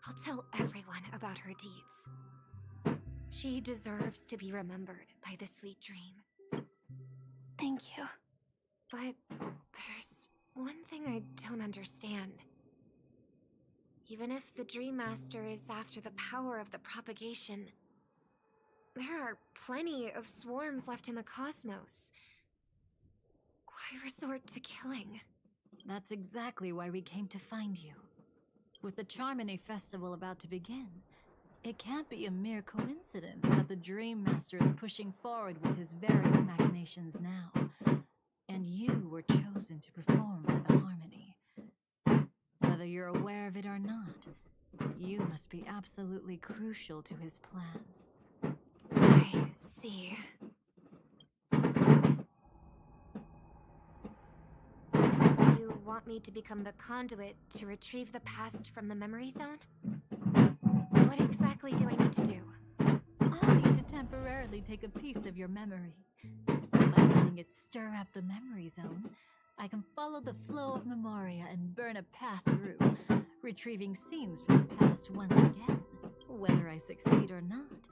I'll tell everyone about her deeds. She deserves to be remembered by the sweet dream. Thank you. But there's one thing I don't understand. Even if the Dream Master is after the power of the propagation, there are plenty of swarms left in the cosmos. Why resort to killing? That's exactly why we came to find you. With the Charmony Festival about to begin, it can't be a mere coincidence that the Dream Master is pushing forward with his various machinations now. And you were chosen to perform for the Harmony. Whether you're aware of it or not, you must be absolutely crucial to his plans. I see. You want me to become the conduit to retrieve the past from the memory zone? What exactly do I need to do? I'll need to temporarily take a piece of your memory. By letting it stir up the memory zone, I can follow the flow of Memoria and burn a path through, retrieving scenes from the past once again. Whether I succeed or not,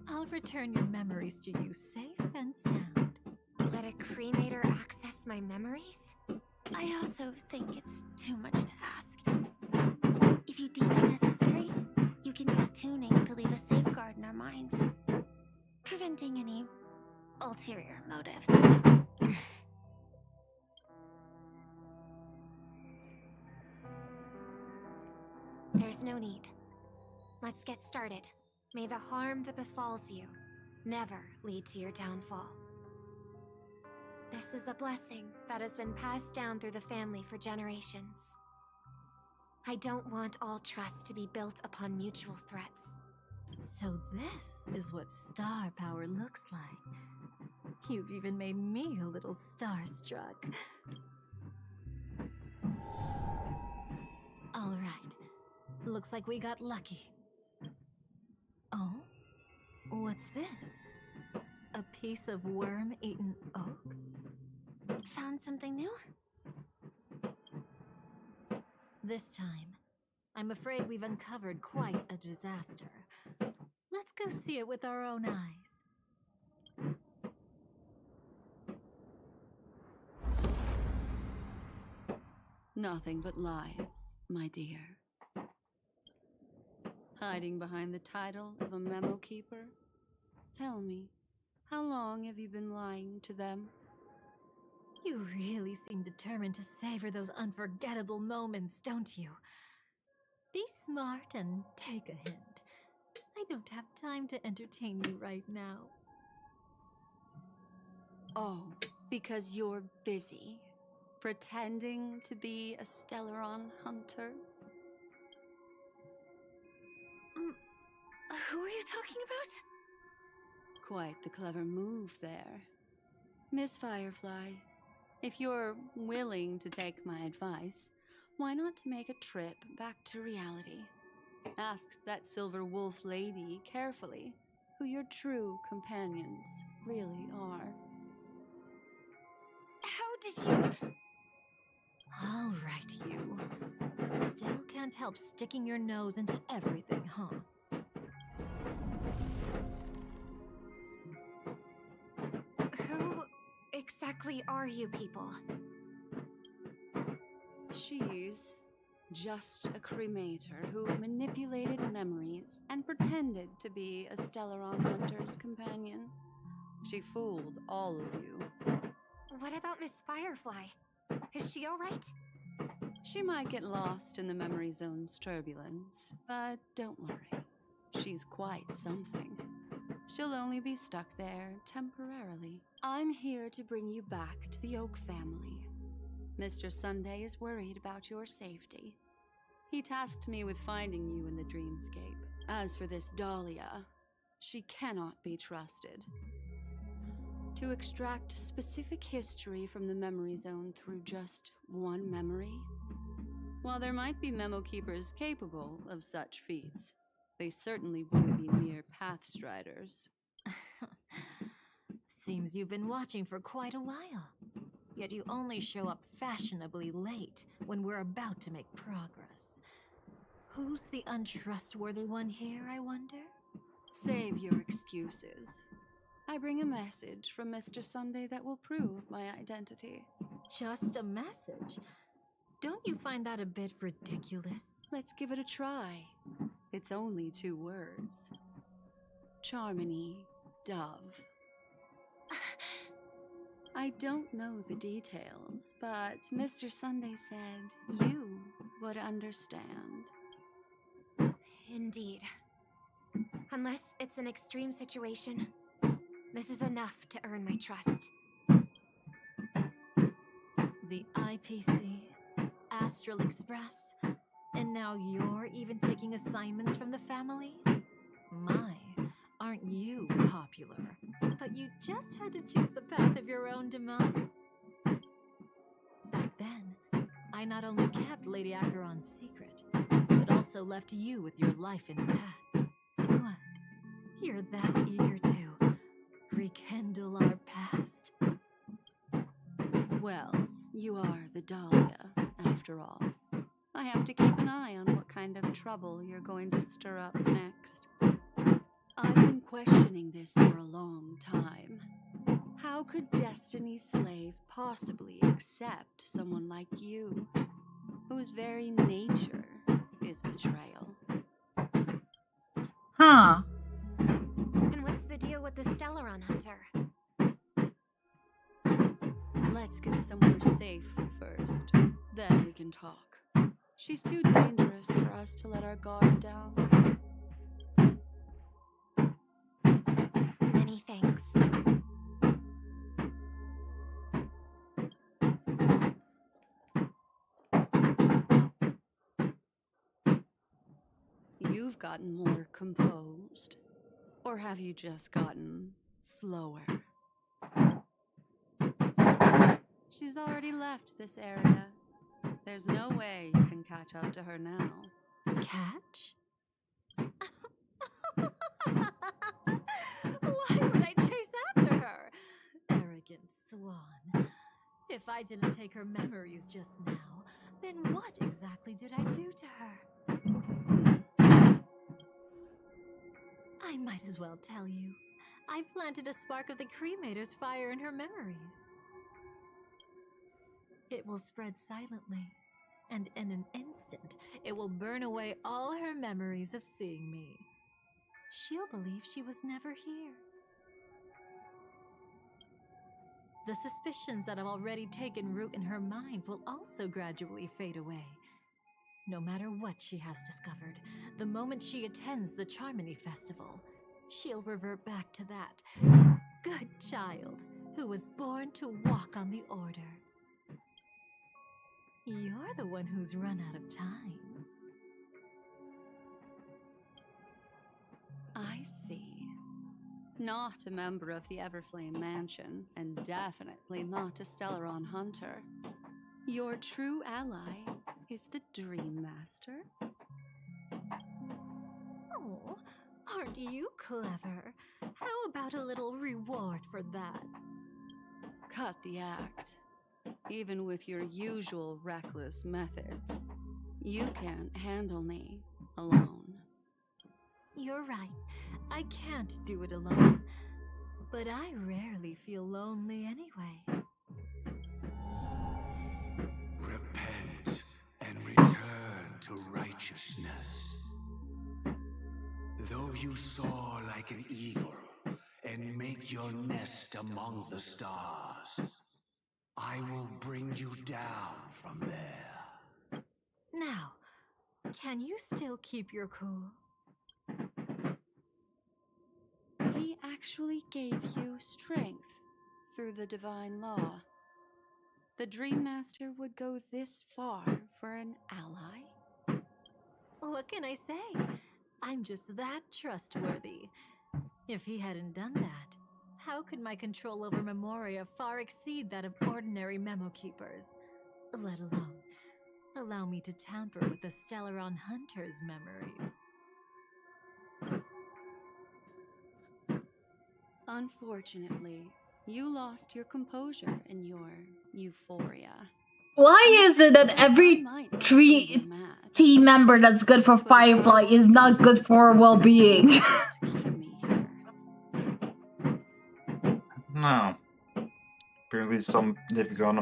I'll return your memories to you safe and sound. Let a cremator access my memories? I also think it's too much to ask. If you deem it necessary, you can use tuning to leave a safeguard in our minds, preventing any ulterior motives. There's no need. Let's get started. May the harm that befalls you never lead to your downfall. This is a blessing that has been passed down through the family for generations. I don't want all trust to be built upon mutual threats. So this is what star power looks like. You've even made me a little starstruck. All right. Looks like we got lucky. Oh? What's this? A piece of worm-eaten oak? Found something new? This time, I'm afraid we've uncovered quite a disaster. Let's go see it with our own eyes. Nothing but lies, my dear. Hiding behind the title of a memo keeper? Tell me, how long have you been lying to them? You really seem determined to savor those unforgettable moments, don't you? Be smart and take a hint. I don't have time to entertain you right now. Oh, because you're busy, pretending to be a Stellaron hunter? Who are you talking about? Quite the clever move there. Miss Firefly, if you're willing to take my advice, why not make a trip back to reality? Ask that Silver Wolf lady carefully who your true companions really are. How did you... All right, you. Still can't help sticking your nose into everything, huh? Who exactly are you people? She's just a cremator who manipulated memories and pretended to be a Stellaron hunter's companion. She fooled all of you. What about Miss Firefly? Is she alright? She might get lost in the memory zone's turbulence, but don't worry. She's quite something. She'll only be stuck there temporarily. I'm here to bring you back to the Oak family. Mr. Sunday is worried about your safety. He tasked me with finding you in the dreamscape. As for this Dahlia, she cannot be trusted. To extract specific history from the memory zone through just one memory? While there might be memo keepers capable of such feats, they certainly wouldn't be mere pathstriders. Seems you've been watching for quite a while. Yet you only show up fashionably late when we're about to make progress. Who's the untrustworthy one here, I wonder? Save your excuses. I bring a message from Mr. Sunday that will prove my identity. Just a message? Don't you find that a bit ridiculous? Let's give it a try. It's only 2 words. Charmony Dove. I don't know the details, but Mr. Sunday said you would understand. Indeed. Unless it's an extreme situation, this is enough to earn my trust. The IPC, Astral Express, and now you're even taking assignments from the family? My, aren't you popular? But you just had to choose the path of your own demise. Back then, I not only kept Lady Acheron's secret, but also left you with your life intact. What? You're that eager to rekindle our past? Well, you are the Dahlia, after all. I have to keep an eye on what kind of trouble you're going to stir up next. I've been questioning this for a long time. How could Destiny's slave possibly accept someone like you, whose very nature is betrayal? Huh. And what's the deal with the Stellaron Hunter? Let's get somewhere safe first, then we can talk. She's too dangerous for us to let our guard down. Many thanks. You've gotten more composed. Or have you just gotten slower? She's already left this area. There's no way you can catch up to her now. Catch? Why would I chase after her? Arrogant swan. If I didn't take her memories just now, then what exactly did I do to her? I might as well tell you. I planted a spark of the cremator's fire in her memories. It will spread silently, and in an instant, it will burn away all her memories of seeing me. She'll believe she was never here. The suspicions that have already taken root in her mind will also gradually fade away. No matter what she has discovered, the moment she attends the Charmony Festival, she'll revert back to that good child who was born to walk on the Order. You're the one who's run out of time. I see. Not a member of the Everflame Mansion, and definitely not a Stellaron Hunter. Your true ally is the Dream Master. Oh, aren't you clever? How about a little reward for that? Cut the act. Even with your usual reckless methods, you can't handle me alone. You're right. I can't do it alone. But I rarely feel lonely anyway. Repent and return to righteousness. Though you soar like an eagle and make your nest among the stars, I will bring you down from there. Now, can you still keep your cool? He actually gave you strength through the divine law. The Dream Master would go this far for an ally? What can I say? I'm just that trustworthy. If he hadn't done that, How could my control over Memoria far exceed that of ordinary memo keepers? Let alone allow me to tamper with the Stellaron Hunter's memories. Unfortunately, you lost your composure in your euphoria. Why is it that every team member that's good for Firefly is not good for well-being? No. Apparently they've gone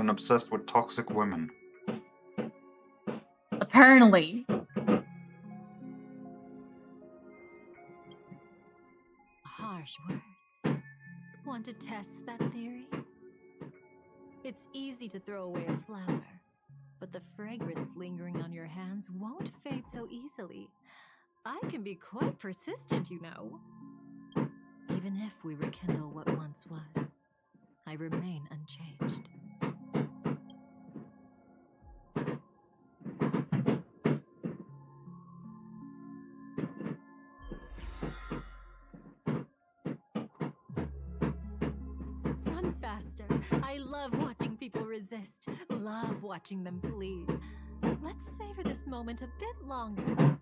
obsessed with toxic women. Apparently. Harsh words. Want to test that theory? It's easy to throw away a flower, but the fragrance lingering on your hands won't fade so easily. I can be quite persistent, you know. Even if we rekindle what once was, I remain unchanged. Run faster. I love watching people resist. Love watching them plead. Let's savor this moment a bit longer.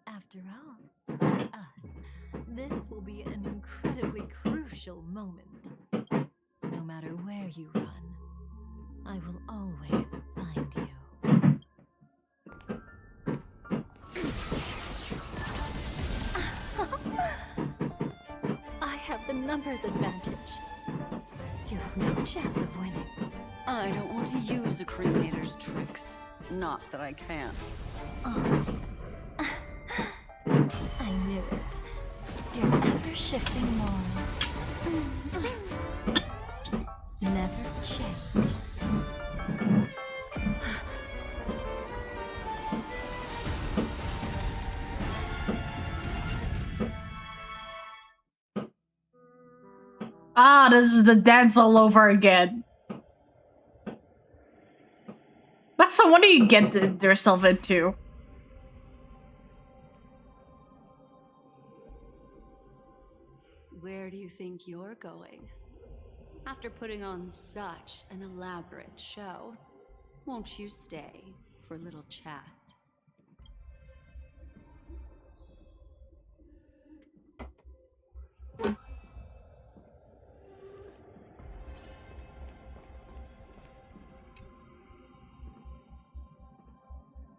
After all, for us, this will be an incredibly crucial moment. No matter where you run, I will always find you. I have the numbers advantage. You have no chance of winning. I don't want to use the cremator's tricks. Not that I can. Oh. I knew it. Your ever-shifting morals. Never changed. Ah, this is the dance all over again. Maxa, what do you get yourself into? Where do you think you're going? After putting on such an elaborate show, won't you stay for a little chat?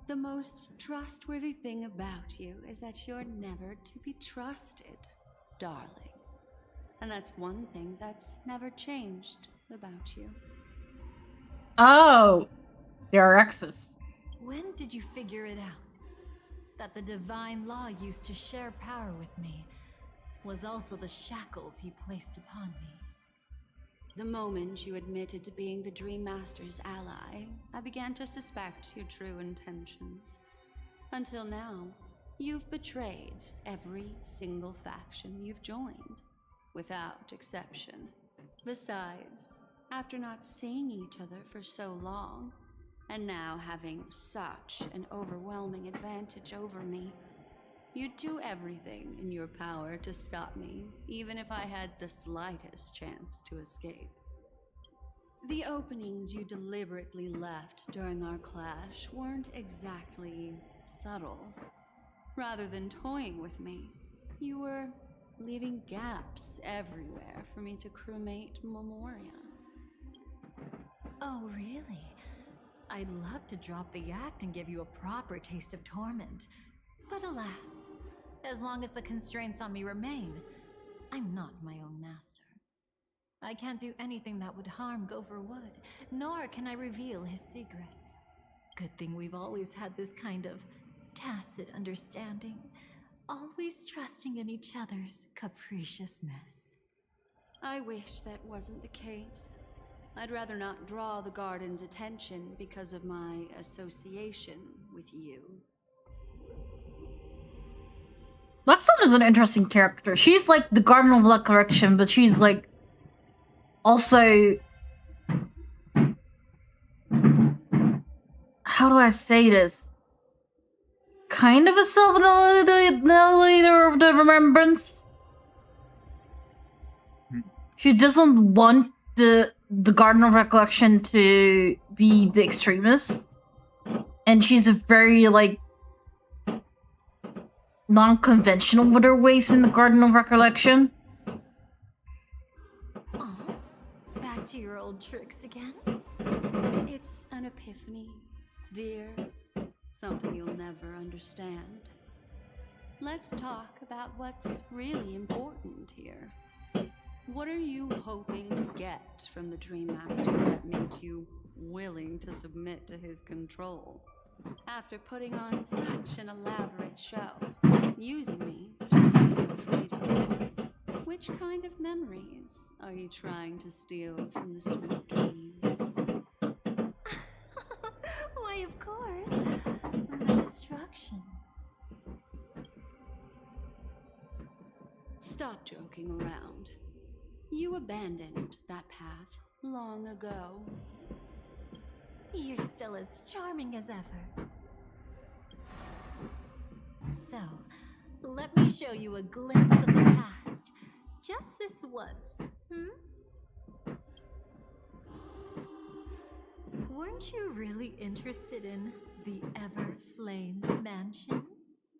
The most trustworthy thing about you is that you're never to be trusted, darling. And that's one thing that's never changed about you. Oh, they are exes. When did you figure it out? That the divine law used to share power with me was also the shackles he placed upon me. The moment you admitted to being the Dream Master's ally, I began to suspect your true intentions. Until now, you've betrayed every single faction you've joined, without exception. Besides, after not seeing each other for so long, and now having such an overwhelming advantage over me, you'd do everything in your power to stop me, even if I had the slightest chance to escape. The openings you deliberately left during our clash weren't exactly subtle. Rather than toying with me, you were leaving gaps everywhere for me to cremate Memoria. Oh, really? I'd love to drop the act and give you a proper taste of torment. But alas, as long as the constraints on me remain, I'm not my own master. I can't do anything that would harm Gopher Wood, nor can I reveal his secrets. Good thing we've always had this kind of tacit understanding, always trusting in each other's capriciousness. I wish that wasn't the case. I'd rather not draw the Garden's attention because of my association with you. Luxon is an interesting character. She's like the Garden of Luck Correction, but she's like also, how do I say this? Kind of a self-annihilator of the remembrance. she doesn't want the Garden of Recollection to be the extremist, and she's a very like non-conventional with her ways in the Garden of Recollection. Oh, back to your old tricks again? It's an epiphany, dear. Something you'll never understand. Let's talk about what's really important here. What are you hoping to get from the Dream Master that made you willing to submit to his control? After putting on such an elaborate show, using me to regain your freedom, which kind of memories are you trying to steal from the sweet dream? Why, of course. The destructions. Stop joking around. You abandoned that path long ago. You're still as charming as ever. So, let me show you a glimpse of the past. Just this once, Weren't you really interested in the Everflame Mansion?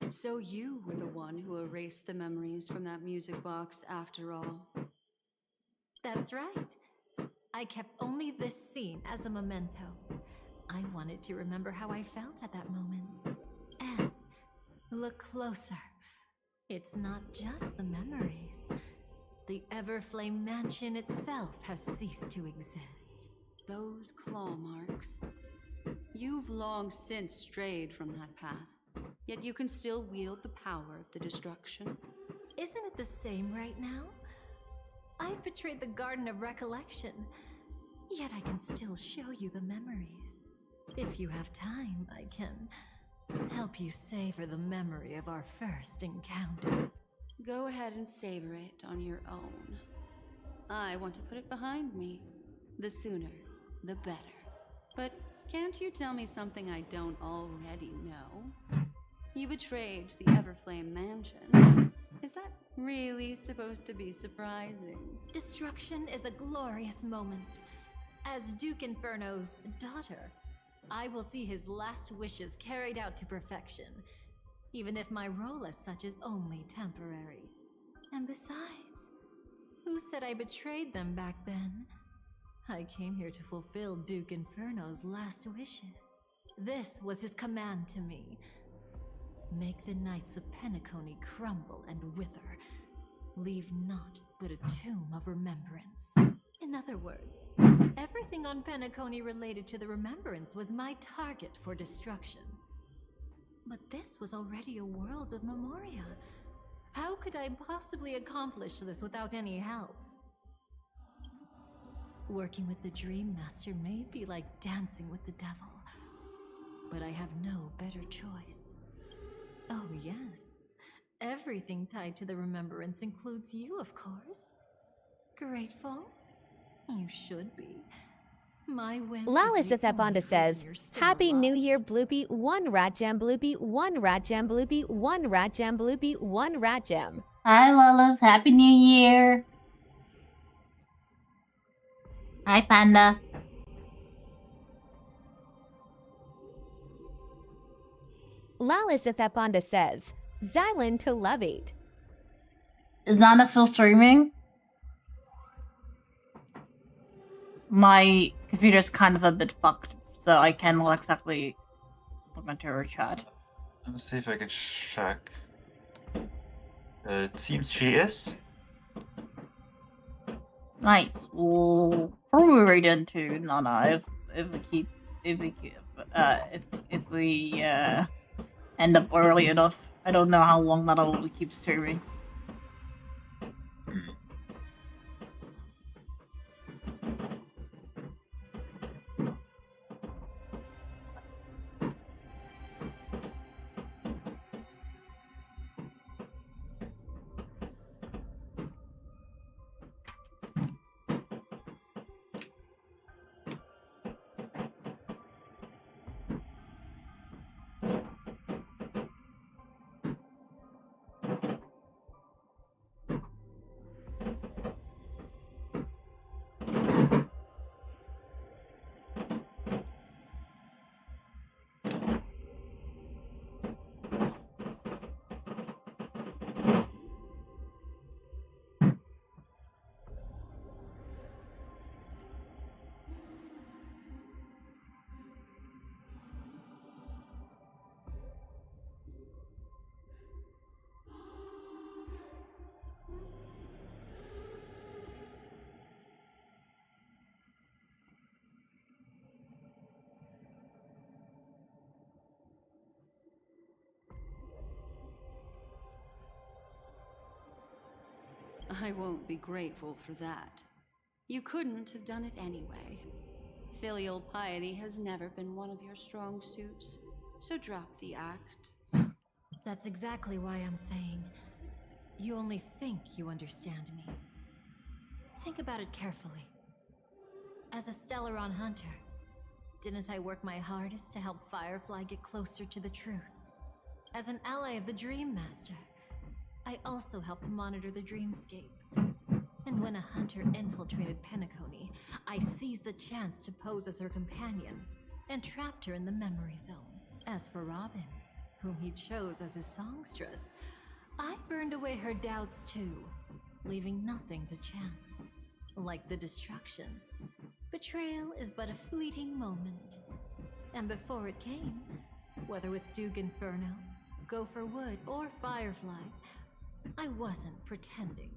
So you were the one who erased the memories from that music box after all. That's right. I kept only this scene as a memento. I wanted to remember how I felt at that moment. And look closer. It's not just the memories. The Everflame Mansion itself has ceased to exist. Those claw marks. You've long since strayed from that path, yet you can still wield the power of the destruction. Isn't it the same right now? I've betrayed the Garden of Recollection, yet I can still show you the memories. If you have time, I can help you savor the memory of our first encounter. Go ahead and savor it on your own. I want to put it behind me. The sooner, the better. But can't you tell me something I don't already know? You betrayed the Everflame Mansion. Is that really supposed to be surprising? Destruction is a glorious moment. As Duke Inferno's daughter, I will see his last wishes carried out to perfection, even if my role as such is only temporary. And besides, who said I betrayed them back then? I came here to fulfill Duke Inferno's last wishes. This was his command to me. Make the Knights of Penacony crumble and wither. Leave naught but a tomb of remembrance. In other words, everything on Penacony related to the remembrance was my target for destruction. But this was already a world of Memoria. How could I possibly accomplish this without any help? Working with the Dream Master may be like dancing with the devil, but I have no better choice. Oh yes, everything tied to the remembrance includes you, of course. Grateful? You should be. My whim Lawless is the only Ethebonda says, prisoner still Happy alive. New Year, Bloopy, 1 Rat Jam, Bloopy, 1 Rat Jam, Bloopy, 1 Rat Jam, Bloopy, 1 Rat Jam. Hi, Lollas. Happy New Year. Hi, Panda. Lawless Ethebonda says, Xylan to Levate. Is Nana still streaming? My computer's kind of a bit fucked, so I cannot exactly look into her chat. Let me see if I can check. It seems she is. Nice. We'll probably right into Nana if we end up early enough. I don't know how long Nana will keep streaming. I won't be grateful for that. You couldn't have done it anyway. Filial piety has never been one of your strong suits, so drop the act. That's exactly why I'm saying you only think you understand me. Think about it carefully. As a Stellaron hunter, didn't I work my hardest to help Firefly get closer to the truth? As an ally of the Dream Master, I also helped monitor the dreamscape. And when a hunter infiltrated Penacony, I seized the chance to pose as her companion and trapped her in the memory zone. As for Robin, whom he chose as his songstress, I burned away her doubts too, leaving nothing to chance. Like the destruction, betrayal is but a fleeting moment. And before it came, whether with Duke Inferno, Gopher Wood, or Firefly, I wasn't pretending.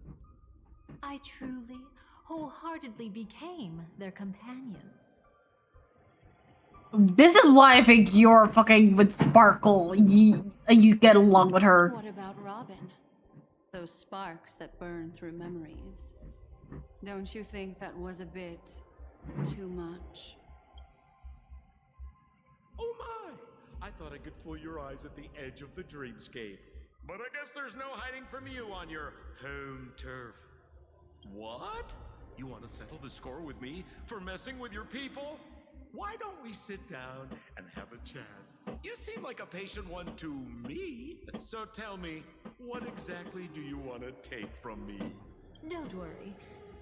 I truly, wholeheartedly became their companion. This is why I think you're fucking with Sparkle. You get along with her. What about Robin? Those sparks that burn through memories. Don't you think that was a bit too much? Oh my! I thought I could fool your eyes at the edge of the dreamscape. But I guess there's no hiding from you on your home turf. What? You want to settle the score with me for messing with your people? Why don't we sit down and have a chat? You seem like a patient one to me. So tell me, what exactly do you want to take from me? Don't worry,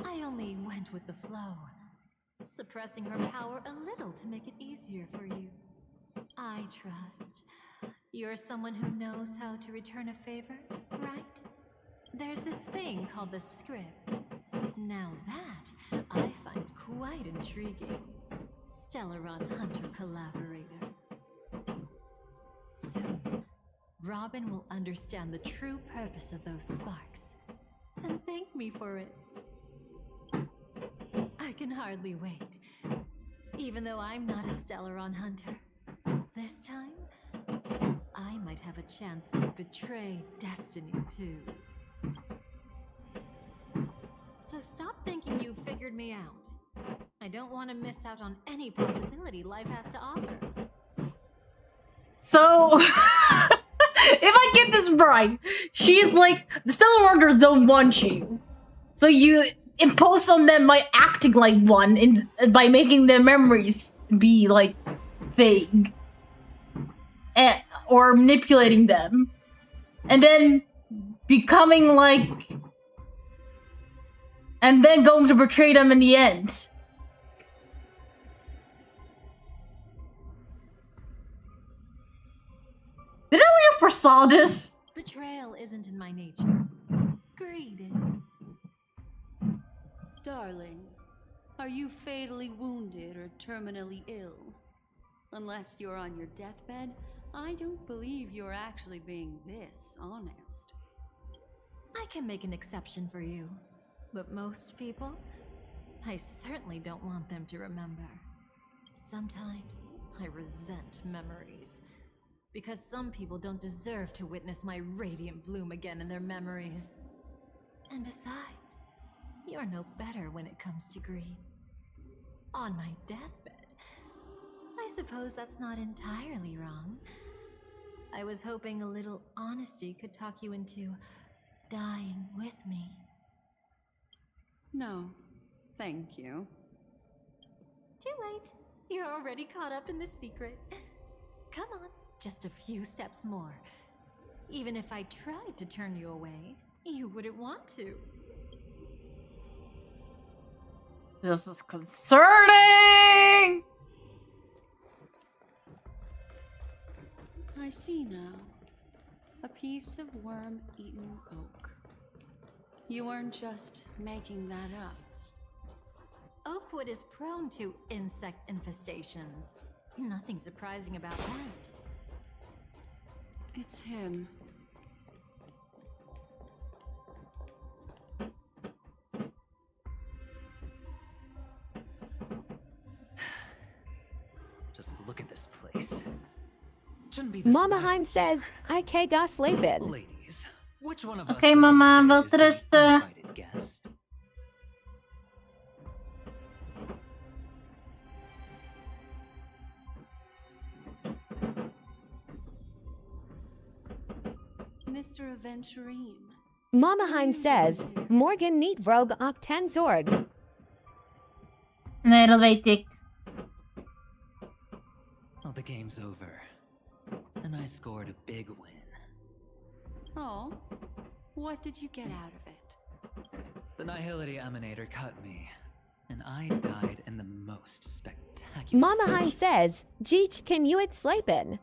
I only went with the flow, suppressing her power a little to make it easier for you. I trust. You're someone who knows how to return a favor, right? There's this thing called the script. Now that I find quite intriguing. Stellaron Hunter collaborator. Soon, Robin will understand the true purpose of those sparks and thank me for it. I can hardly wait. Even though I'm not a Stellaron Hunter, this time, I might have a chance to betray destiny too. So stop thinking you've figured me out. I don't want to miss out on any possibility life has to offer. So, if I get this right, she's like, the Stellarunners don't want you. So you impose on them by acting like one, by making their memories be, like, vague. Or manipulating them. And then becoming like... And then going to betray them in the end. Did Elio foresaw this? Betrayal isn't in my nature. Greed is. Darling, are you fatally wounded or terminally ill? Unless you're on your deathbed, I don't believe you're actually being this honest. I can make an exception for you, but most people, I certainly don't want them to remember. Sometimes I resent memories, because some people don't deserve to witness my radiant bloom again in their memories. And besides, you're no better when it comes to greed. On my deathbed, I suppose that's not entirely wrong. I was hoping a little honesty could talk you into dying with me. No, thank you. Too late. You're already caught up in the secret. Come on, just a few steps more. Even if I tried to turn you away, you wouldn't want to. This is concerning! I see now. A piece of worm-eaten oak. You weren't just making that up. Oakwood is prone to insect infestations. Nothing surprising about that. It's him. Just look at this place. Mama Heim says, I can't go sleep it. Ladies, which one of us Okay, Mama, vad trösta. guest. Mr. Aventurine. Mama Heim says, Morgan niet rogue och ten zorg. Nee, dat weet ik. Well, the game's over. And I scored a big win. Oh, what did you get out of it? The Nihility Emanator cut me, and I died in the most spectacular Mama Heim fashion. says, Jeech can you it slijpen?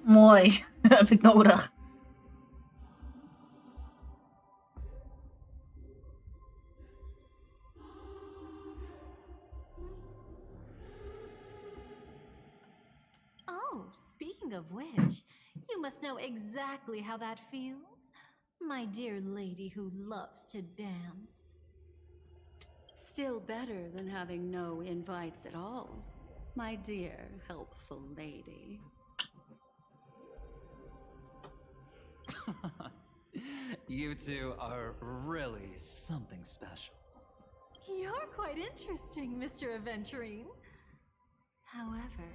Mooi. Heb ik nodig. Oh, speaking of which, you must know exactly how that feels. My dear lady who loves to dance. Still better than having no invites at all, my dear helpful lady. You two are really something special. You're quite interesting, Mr. Aventurine. However,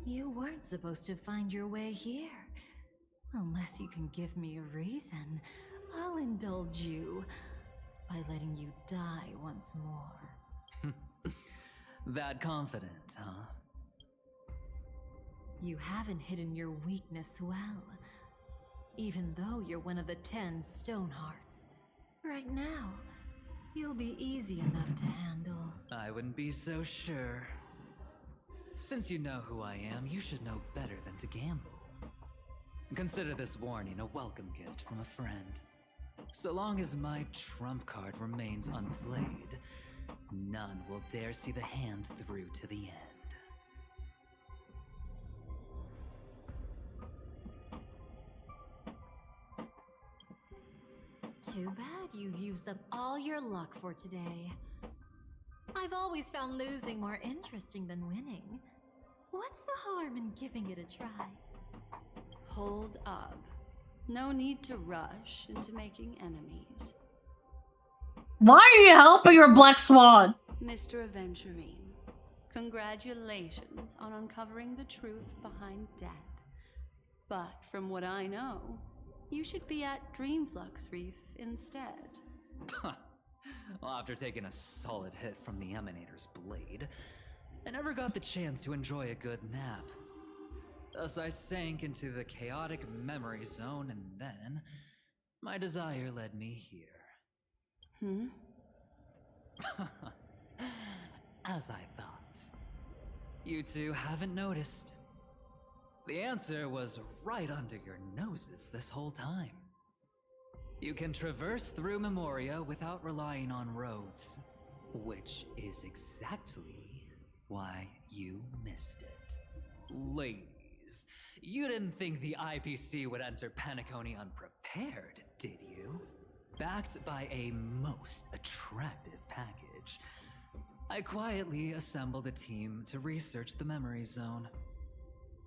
you weren't supposed to find your way here. Unless you can give me a reason, I'll indulge you by letting you die once more. That confident, huh? You haven't hidden your weakness well, even though you're one of the 10 Stonehearts. Right now, you'll be easy enough to handle. I wouldn't be so sure. Since you know who I am, you should know better than to gamble. Consider this warning a welcome gift from a friend. So long as my trump card remains unplayed, none will dare see the hand through to the end. Too bad you've used up all your luck for today. I've always found losing more interesting than winning. What's the harm in giving it a try? Hold up. No need to rush into making enemies. Why are you helping your Black Swan? Mr. Aventurine, congratulations on uncovering the truth behind death. But from what I know, you should be at Dreamflux Reef instead. Well, after taking a solid hit from the Emanator's blade, I never got the chance to enjoy a good nap. Thus I sank into the chaotic memory zone, and then my desire led me here. As I thought. You two haven't noticed. The answer was right under your noses this whole time. You can traverse through Memoria without relying on roads, which is exactly why you missed it. Ladies, you didn't think the IPC would enter Penacony unprepared, did you? Backed by a most attractive package, I quietly assembled a team to research the memory zone.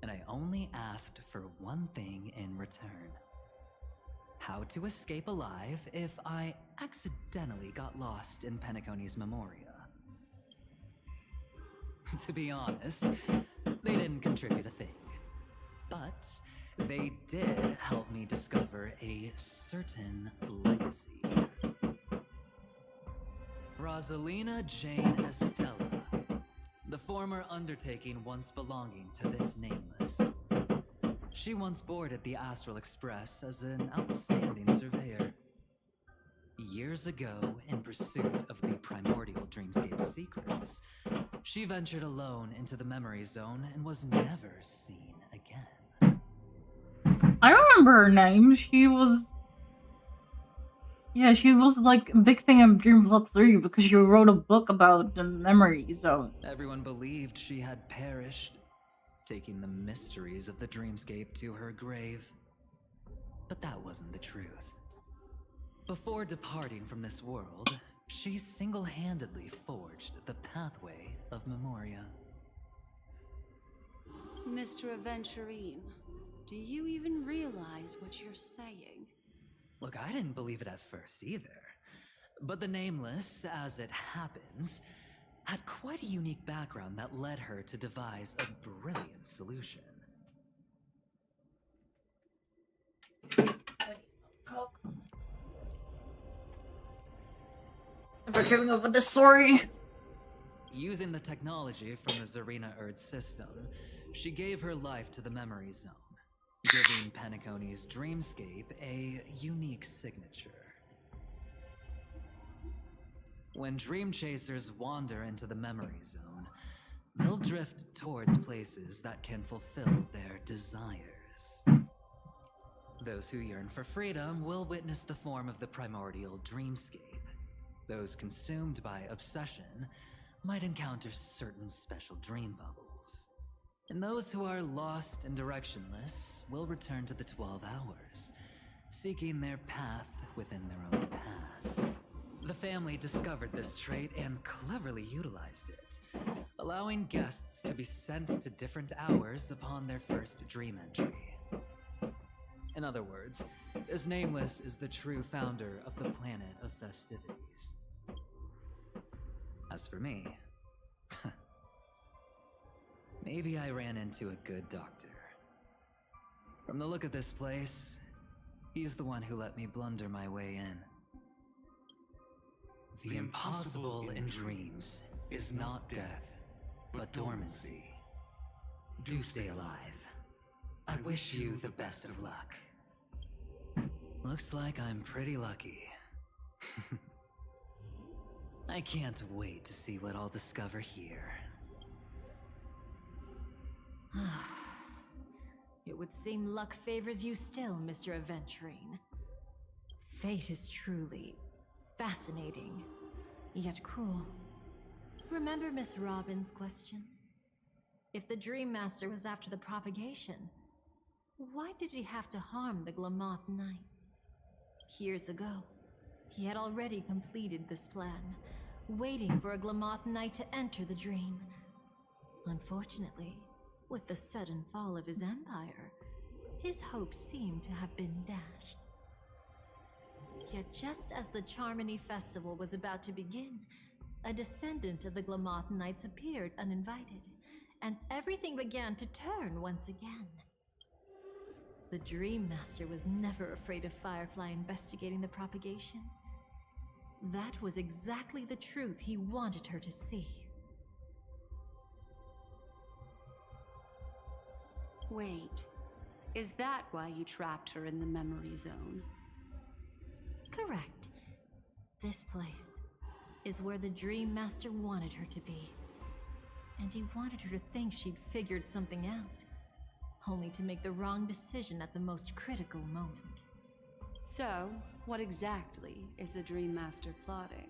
And I only asked for one thing in return. How to escape alive if I accidentally got lost in Penacony's Memoria. To be honest, they didn't contribute a thing. But they did help me discover a certain legacy. Rosalina Jane Estella, the former undertaking once belonging to this nameless. She once boarded the Astral Express as an outstanding surveyor. Years ago, in pursuit of the primordial dreamscape secrets, she ventured alone into the memory zone and was never seen again. I remember her name. She was... Yeah, she was like a big thing in Dreamflux 3 because she wrote a book about the memory zone. Everyone believed she had perished, taking the mysteries of the dreamscape to her grave. But that wasn't the truth. Before departing from this world, she single-handedly forged the pathway of Memoria. Mr. Aventurine, do you even realize what you're saying? Look, I didn't believe it at first either. But the Nameless, as it happens, had quite a unique background that led her to devise a brilliant solution. Never giving up with this story. Using the technology from the Zarina Erd system, she gave her life to the Memory Zone, giving Penacony's dreamscape a unique signature. When dream chasers wander into the Memory Zone, they'll drift towards places that can fulfill their desires. Those who yearn for freedom will witness the form of the primordial dreamscape. Those consumed by obsession might encounter certain special dream bubbles. And those who are lost and directionless will return to the 12 hours, seeking their path within their own past. The family discovered this trait and cleverly utilized it, allowing guests to be sent to different hours upon their first dream entry. In other words, this Nameless is the true founder of the planet of festivities. As for me, maybe I ran into a good doctor. From the look of this place, he's the one who let me blunder my way in. The impossible in dreams is not death, but dormancy. Do stay alive. I wish you the best of luck. Looks like I'm pretty lucky. I can't wait to see what I'll discover here. It would seem luck favors you still, Mr. Aventurine. Fate is truly fascinating, yet cruel. Remember Miss Robin's question? If the Dream Master was after the propagation, why did he have to harm the Glamoth Knight? Years ago, he had already completed this plan, waiting for a Glamoth Knight to enter the dream. Unfortunately, with the sudden fall of his empire, his hopes seem to have been dashed. Yet just as the Charmony Festival was about to begin, a descendant of the Glamoth Knights appeared uninvited, and everything began to turn once again. The Dream Master was never afraid of Firefly investigating the propagation. That was exactly the truth he wanted her to see. Wait, is that why you trapped her in the Memory Zone? Correct. This place is where the Dream Master wanted her to be. And he wanted her to think she'd figured something out, only to make the wrong decision at the most critical moment. So, what exactly is the Dream Master plotting?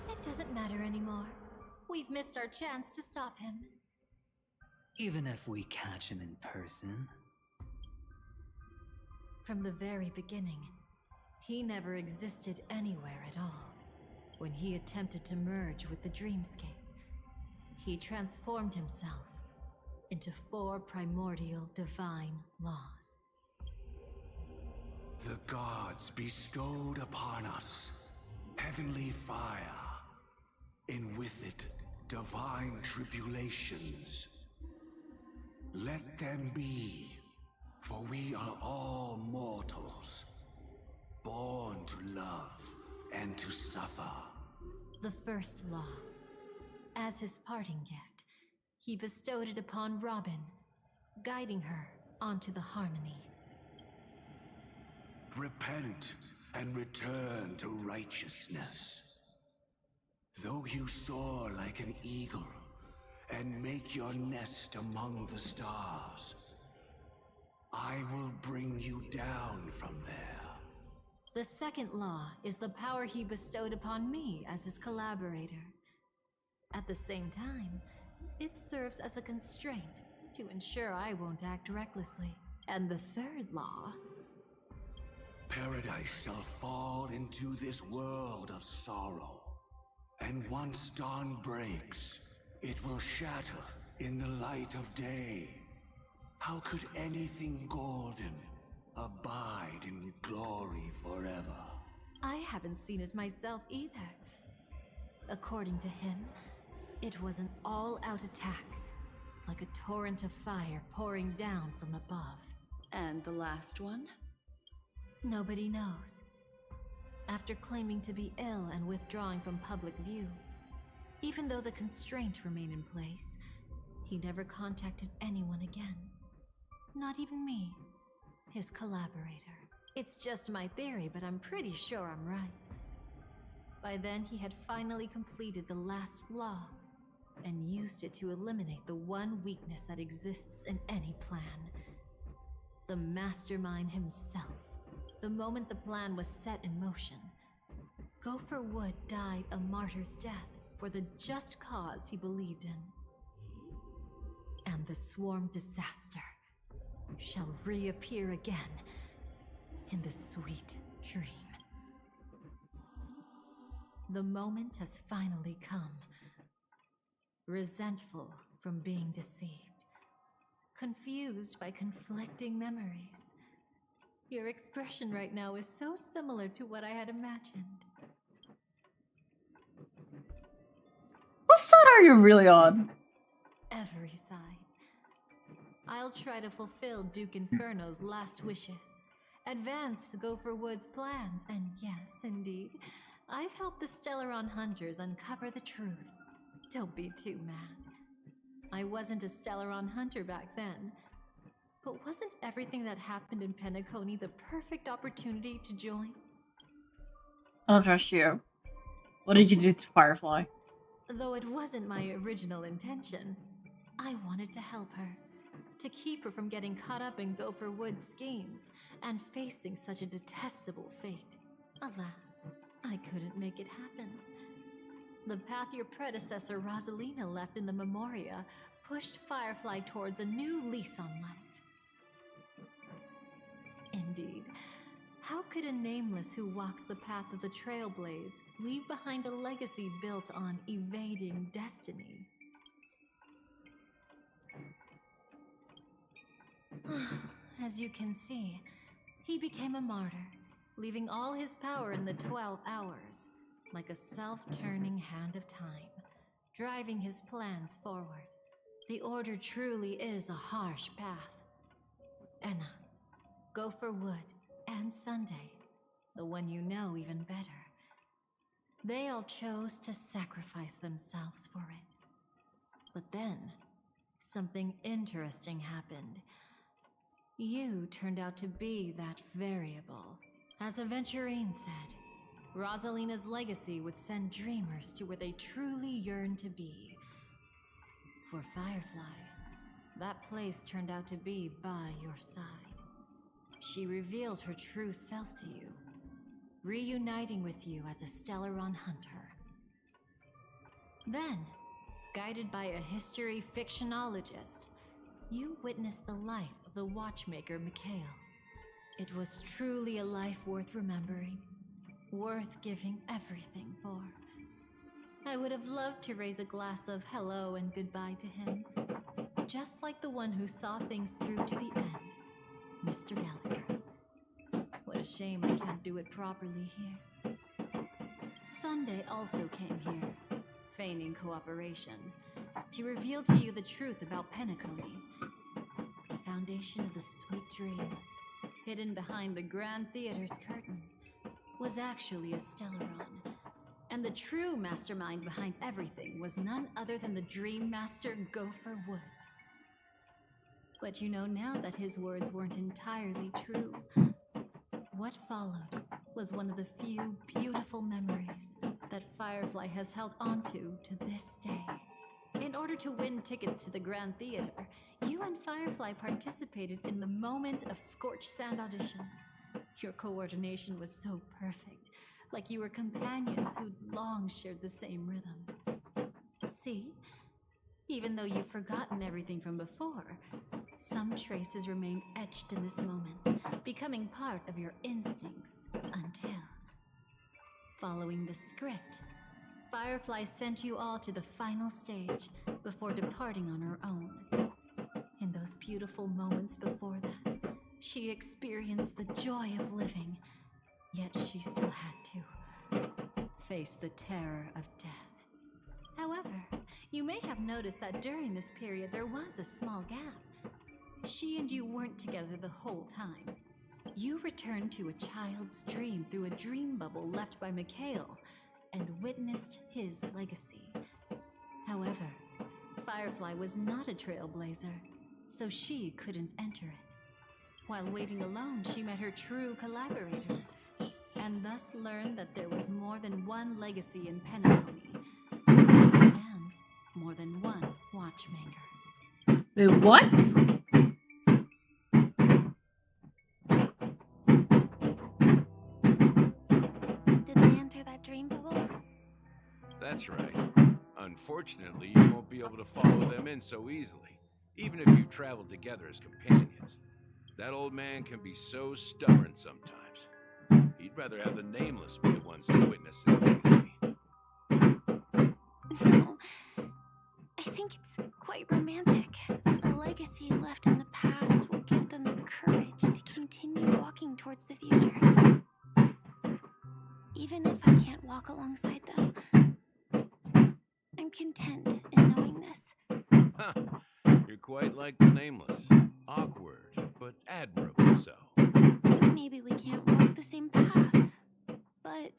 It doesn't matter anymore. We've missed our chance to stop him. Even if we catch him in person. From the very beginning, he never existed anywhere at all. When he attempted to merge with the dreamscape, he transformed himself into 4 primordial divine laws. The gods bestowed upon us heavenly fire, and with it divine tribulations. Let them be, for we are all mortals, born to love and to suffer. The first law. As his parting gift, he bestowed it upon Robin, guiding her onto the harmony. Repent and return to righteousness. Though you soar like an eagle and make your nest among the stars, I will bring you down from there. The second law is the power he bestowed upon me as his collaborator. At the same time, it serves as a constraint to ensure I won't act recklessly. And the third law... Paradise shall fall into this world of sorrow, And once dawn breaks, it will shatter in the light of day. How could anything golden abide in glory forever? I haven't seen it myself either. According to him, it was an all-out attack, like a torrent of fire pouring down from above. And the last one? Nobody knows. After claiming to be ill and withdrawing from public view, even though the constraint remained in place, he never contacted anyone again. Not even me, his collaborator. It's just my theory, but I'm pretty sure I'm right. By then, he had finally completed the last law and used it to eliminate the one weakness that exists in any plan. The mastermind himself. The moment the plan was set in motion, Gopher Wood died a martyr's death for the just cause he believed in. And the swarm disaster shall reappear again in the sweet dream. The moment has finally come. Resentful from being deceived, confused by conflicting memories. Your expression right now is so similar to what I had imagined. What side are you really on? Every side. I'll try to fulfill Duke Inferno's last wishes, advance Gopher Wood's plans, and yes, indeed, I've helped the Stellaron Hunters uncover the truth. Don't be too mad. I wasn't a Stellaron Hunter back then, but wasn't everything that happened in Penacony the perfect opportunity to join? I don't trust you. What did you do to Firefly? Though it wasn't my original intention, I wanted to help her. To keep her from getting caught up in Gopher Wood's schemes and facing such a detestable fate. Alas, I couldn't make it happen. The path your predecessor Rosalina left in the Memoria pushed Firefly towards a new lease on life. Indeed, how could a nameless who walks the path of the Trailblaze leave behind a legacy built on evading destiny? As you can see, he became a martyr, leaving all his power in the 12 hours, like a self-turning hand of time, driving his plans forward. The Order truly is a harsh path. Enna, Gopher Wood, and Sunday, the one you know even better. They all chose to sacrifice themselves for it. But then, something interesting happened. You turned out to be that variable. As Aventurine said, Rosalina's legacy would send dreamers to where they truly yearn to be. For Firefly, that place turned out to be by your side. She revealed her true self to you, reuniting with you as a Stellaron hunter. Then, guided by a history fictionologist, you witnessed the life of the watchmaker Mikhail. It was truly a life worth remembering, worth giving everything for. I would have loved to raise a glass of hello and goodbye to him, just like the one who saw things through to the end, Mr. Gallagher. What a shame I can't do it properly here. Sunday also came here, feigning cooperation, to reveal to you the truth about Penacony, the foundation of the sweet dream, hidden behind the Grand Theater's curtain, was actually a Stellaron. And the true mastermind behind everything was none other than the Dream Master Gopher Wood. But you know now that his words weren't entirely true. What followed was one of the few beautiful memories that Firefly has held onto to this day. In order to win tickets to the Grand Theater, you and Firefly participated in the moment of scorched sand auditions. Your coordination was so perfect, like you were companions who'd long shared the same rhythm. See? Even though you've forgotten everything from before, some traces remain etched in this moment, becoming part of your instincts until, following the script, Firefly sent you all to the final stage before departing on her own. In those beautiful moments before that, she experienced the joy of living, yet she still had to face the terror of death. However, you may have noticed that during this period there was a small gap. She and you weren't together the whole time. You returned to a child's dream through a dream bubble left by Mikhail and witnessed his legacy. However, Firefly was not a trailblazer, so she couldn't enter it. While waiting alone, she met her true collaborator, and thus learned that there was more than one legacy in Penacony, and more than one watchmaker. Wait, what? Did they enter that dream bubble? That's right. Unfortunately, you won't be able to follow them in so easily, even if you've traveled together as companions. That old man can be so stubborn sometimes. He'd rather have the Nameless be the ones to witness his legacy. No. I think it's quite romantic. A legacy left in the past will give them the courage to continue walking towards the future. Even if I can't walk alongside them, I'm content in knowing this. Huh. You're quite like the Nameless. Awkward, but admirably so. Maybe we can't walk the same path, but...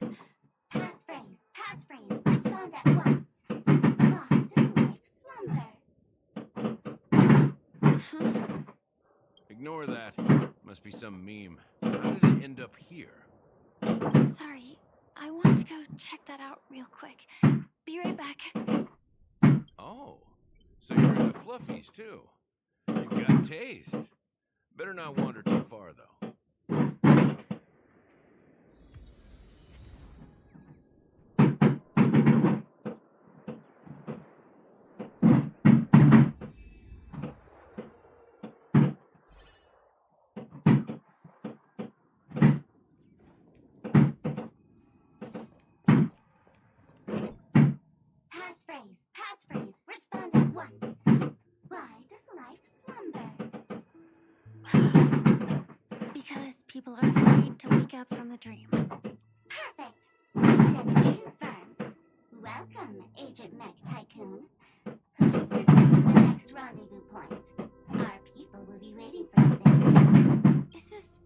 Passphrase, respond at once. Why does life slumber? Huh? Ignore that. Must be some meme. How did it end up here? Sorry, I want to go check that out real quick. Be right back. Oh, so you're into fluffies too. You've got taste. Better not wander too far, though. Passphrase, respond at once. Why does life slumber? Because people are afraid to wake up from the dream. Perfect. Identity confirmed. Welcome, Agent Mech Tycoon. Please proceed to the next rendezvous point. Our people will be waiting for you there. Is this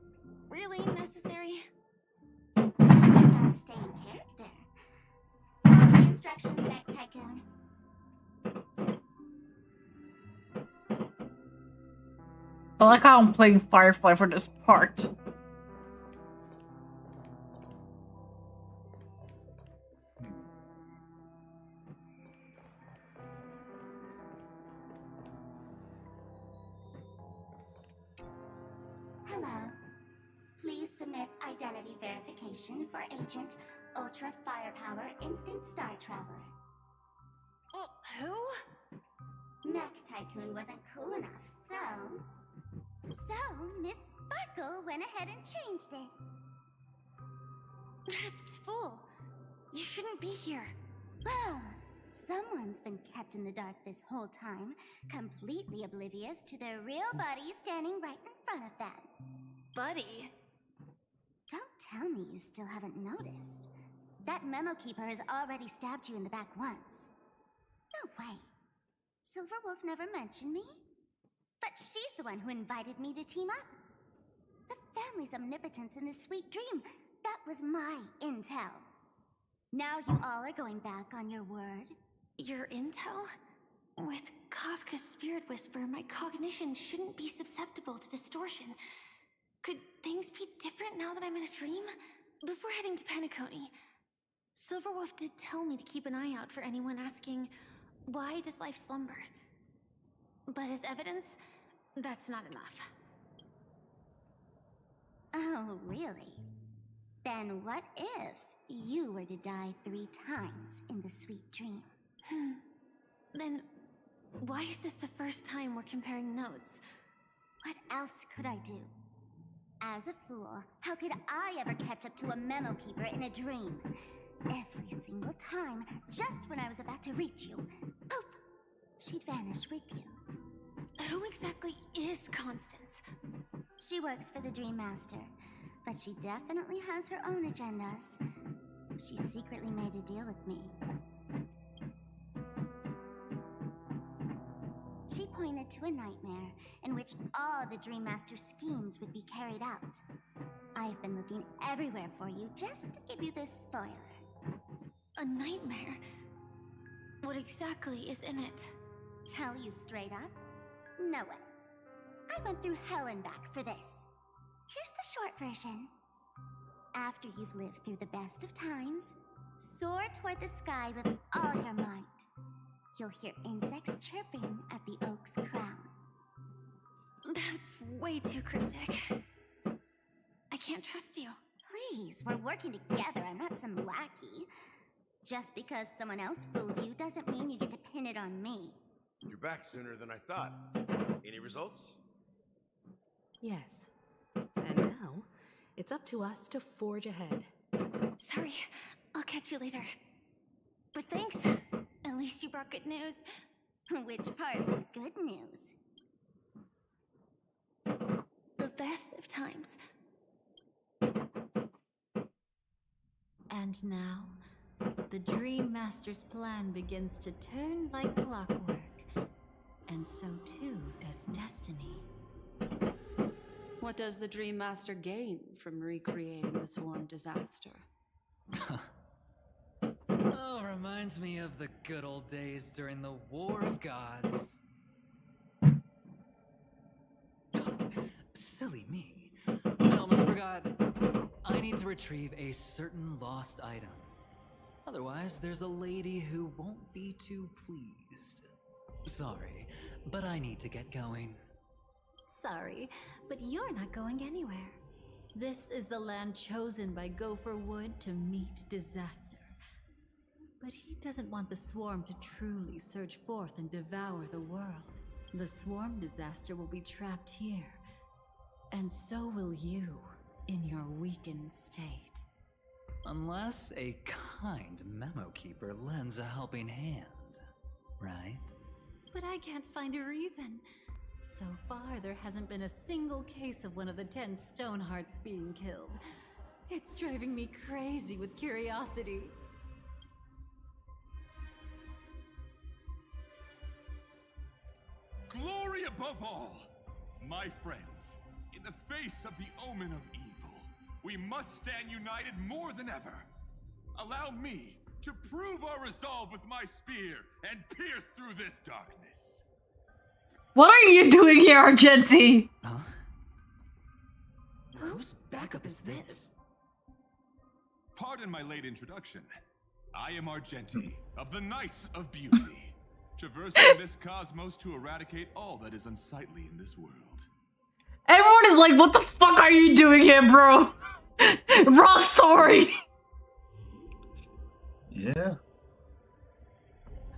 really necessary? Gotta stay in character. Follow the instructions, Mech Tycoon. I like how I'm playing Firefly for this part. Hello. Please submit identity verification for Agent Ultra Firepower Instant Star Traveler. Oh, who? Mech Tycoon wasn't cool enough, so Miss Sparkle went ahead and changed it. Masked fool. You shouldn't be here. Well, someone's been kept in the dark this whole time, completely oblivious to their real body standing right in front of them. Buddy. Don't tell me you still haven't noticed. That memo keeper has already stabbed you in the back once. No way. Silverwolf never mentioned me? But she's the one who invited me to team up. The family's omnipotence in this sweet dream, that was my intel. Now you all are going back on your word? Your intel? With Kafka's spirit whisper, my cognition shouldn't be susceptible to distortion. Could things be different now that I'm in a dream? Before heading to Penacony, Silverwolf did tell me to keep an eye out for anyone asking, why does life slumber? But as evidence, that's not enough. Oh, really? Then what if you were to die 3 times in the sweet dream? Then why is this the first time we're comparing notes? What else could I do? As a fool, how could I ever catch up to a memo keeper in a dream? Every single time, just when I was about to reach you, poof, she'd vanish with you. Who exactly is Constance? She works for the Dream Master, but she definitely has her own agendas. She secretly made a deal with me. She pointed to a nightmare in which all the Dream Master's schemes would be carried out. I've been looking everywhere for you just to give you this spoiler. A nightmare? What exactly is in it? Tell you straight up? No way. I went through hell and back for this. Here's the short version. After you've lived through the best of times, soar toward the sky with all your might. You'll hear insects chirping at the oak's crown. That's way too cryptic. I can't trust you. Please, we're working together. I'm not some lackey. Just because someone else fooled you doesn't mean you get to pin it on me. You're back sooner than I thought. Any results? Yes. And now, it's up to us to forge ahead. Sorry, I'll catch you later. But thanks. At least you brought good news. Which part was good news? The best of times. And now, the Dream Master's plan begins to turn like clockwork. And so too does destiny. What does the Dream Master gain from recreating the Swarm disaster? Oh, reminds me of the good old days during the War of Gods. Silly me. I almost forgot. I need to retrieve a certain lost item. Otherwise, there's a lady who won't be too pleased. Sorry, but I need to get going. Sorry, but you're not going anywhere. This is the land chosen by Gopher Wood to meet disaster. But he doesn't want the Swarm to truly surge forth and devour the world. The Swarm disaster will be trapped here. And so will you, in your weakened state. Unless a kind memo keeper lends a helping hand, right? But I can't find a reason. So far, there hasn't been a single case of one of the 10 Stonehearts being killed. It's driving me crazy with curiosity. Glory above all! My friends, in the face of the omen of evil, we must stand united more than ever. Allow me to prove our resolve with my spear and pierce through this darkness. What are you doing here, Argenti? Huh? Whose backup is this? Pardon my late introduction. I am Argenti, of the Knights of Beauty, traversing this cosmos to eradicate all that is unsightly in this world. Everyone is like, what the fuck are you doing here, bro? Wrong story. Yeah.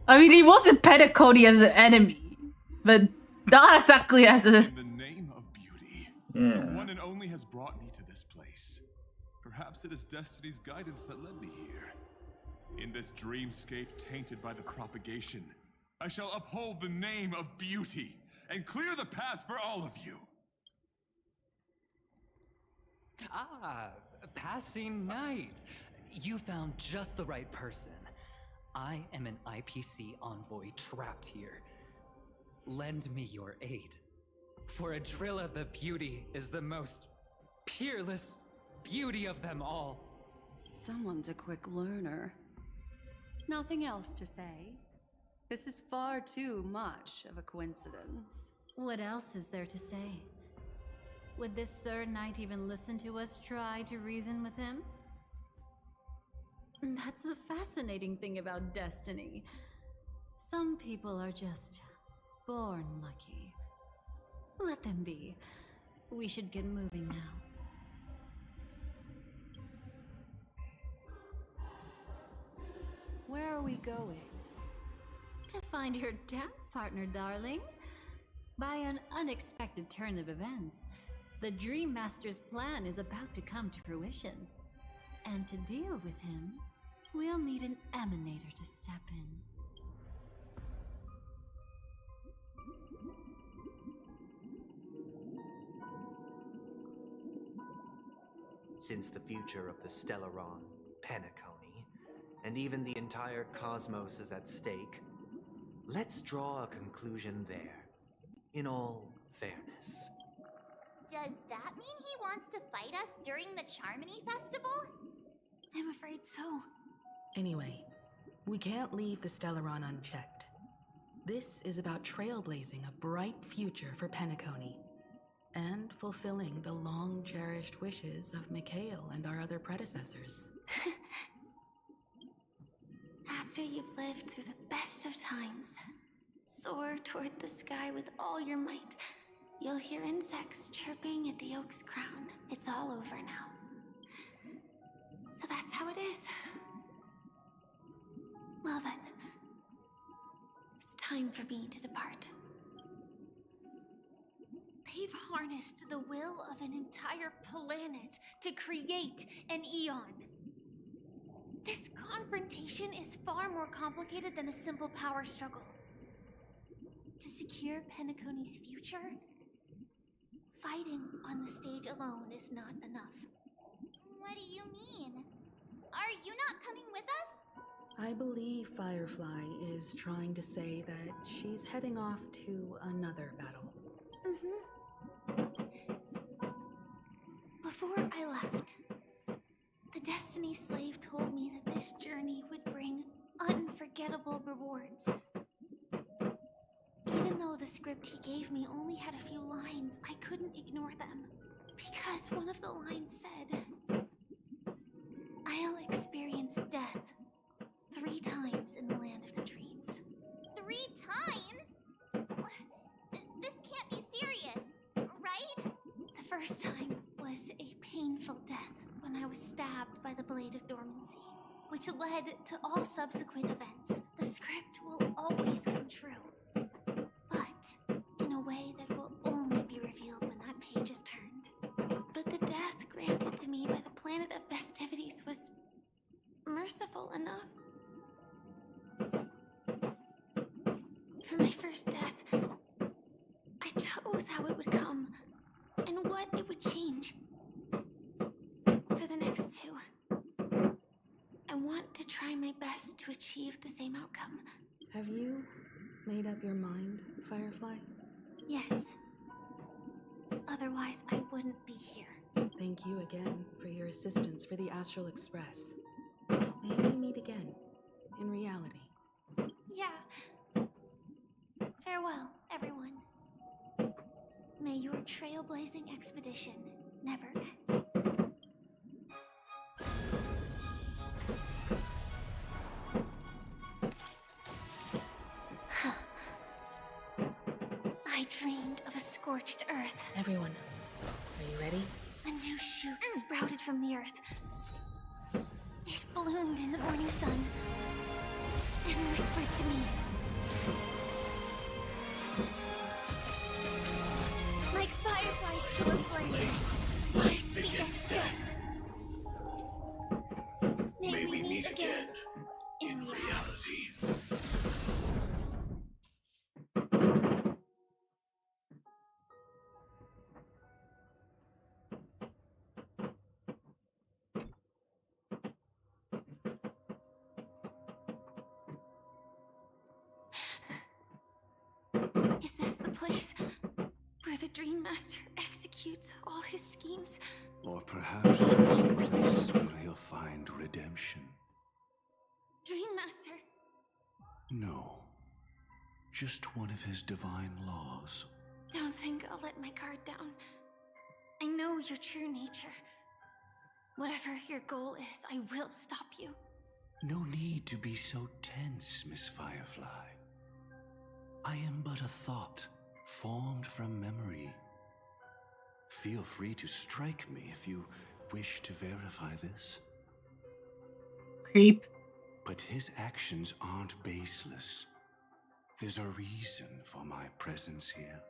I mean, he wasn't Petticody as an enemy, but not exactly as a... In the name of beauty, the one and only has brought me to this place. Perhaps it is destiny's guidance that led me here. In this dreamscape tainted by the propagation, I shall uphold the name of beauty and clear the path for all of you. Ah, passing knight. You found just the right person. I am an IPC envoy trapped here. Lend me your aid. For Adrilla the Beauty is the most peerless beauty of them all. Someone's a quick learner. Nothing else to say. This is far too much of a coincidence. What else is there to say? Would this Sir Knight even listen to us try to reason with him? That's the fascinating thing about destiny. Some people are just born lucky. Let them be. We should get moving now. Where are we going? To find your dance partner, darling. By an unexpected turn of events, the Dream Master's plan is about to come to fruition. And to deal with him, We'll need an emanator to step in. Since the future of the Stellaron, Penacony, and even the entire cosmos is at stake, let's draw a conclusion there, in all fairness. Does that mean he wants to fight us during the Charmony Festival? I'm afraid so. Anyway, we can't leave the Stellaron unchecked. This is about trailblazing a bright future for Penacony, and fulfilling the long-cherished wishes of Mikhail and our other predecessors. After you've lived through the best of times, soar toward the sky with all your might. You'll hear insects chirping at the oak's crown. It's all over now. So that's how it is. Well then, it's time for me to depart. They've harnessed the will of an entire planet to create an Eon. This confrontation is far more complicated than a simple power struggle. To secure Penacony's future, fighting on the stage alone is not enough. What do you mean? Are you not coming with us? I believe Firefly is trying to say that she's heading off to another battle. Before I left, the Destiny Slave told me that this journey would bring unforgettable rewards. Even though the script he gave me only had a few lines, I couldn't ignore them. Because one of the lines said, I'll experience death 3 times in the land of the dreams. 3 times? This can't be serious, right? The first time was a painful death when I was stabbed by the Blade of Dormancy, which led to all subsequent events. The script will always come true, but in a way that will only be revealed when that page is turned. But the death granted to me by the planet of festivities was merciful enough. For my first death, I chose how it would come and what it would change. For the next 2, I want to try my best to achieve the same outcome. Have you made up your mind, Firefly? Yes. Otherwise, I wouldn't be here. Thank you again for your assistance for the Astral Express. May we meet again, in reality. Yeah. Farewell, everyone. May your trailblazing expedition never end. I dreamed of a scorched earth. Everyone, are you ready? A new shoot sprouted from the earth. It bloomed in the morning sun and whispered to me. Like fireflies to a flame, life begets death. May we meet again in reality. Is this the place where the Dream Master executes all his schemes? Or perhaps it's the place where he'll find redemption. Dream Master? No. Just one of his divine laws. Don't think I'll let my guard down. I know your true nature. Whatever your goal is, I will stop you. No need to be so tense, Miss Firefly. I am but a thought, formed from memory. Feel free to strike me if you wish to verify this. Creep. But his actions aren't baseless. There's a reason for my presence here.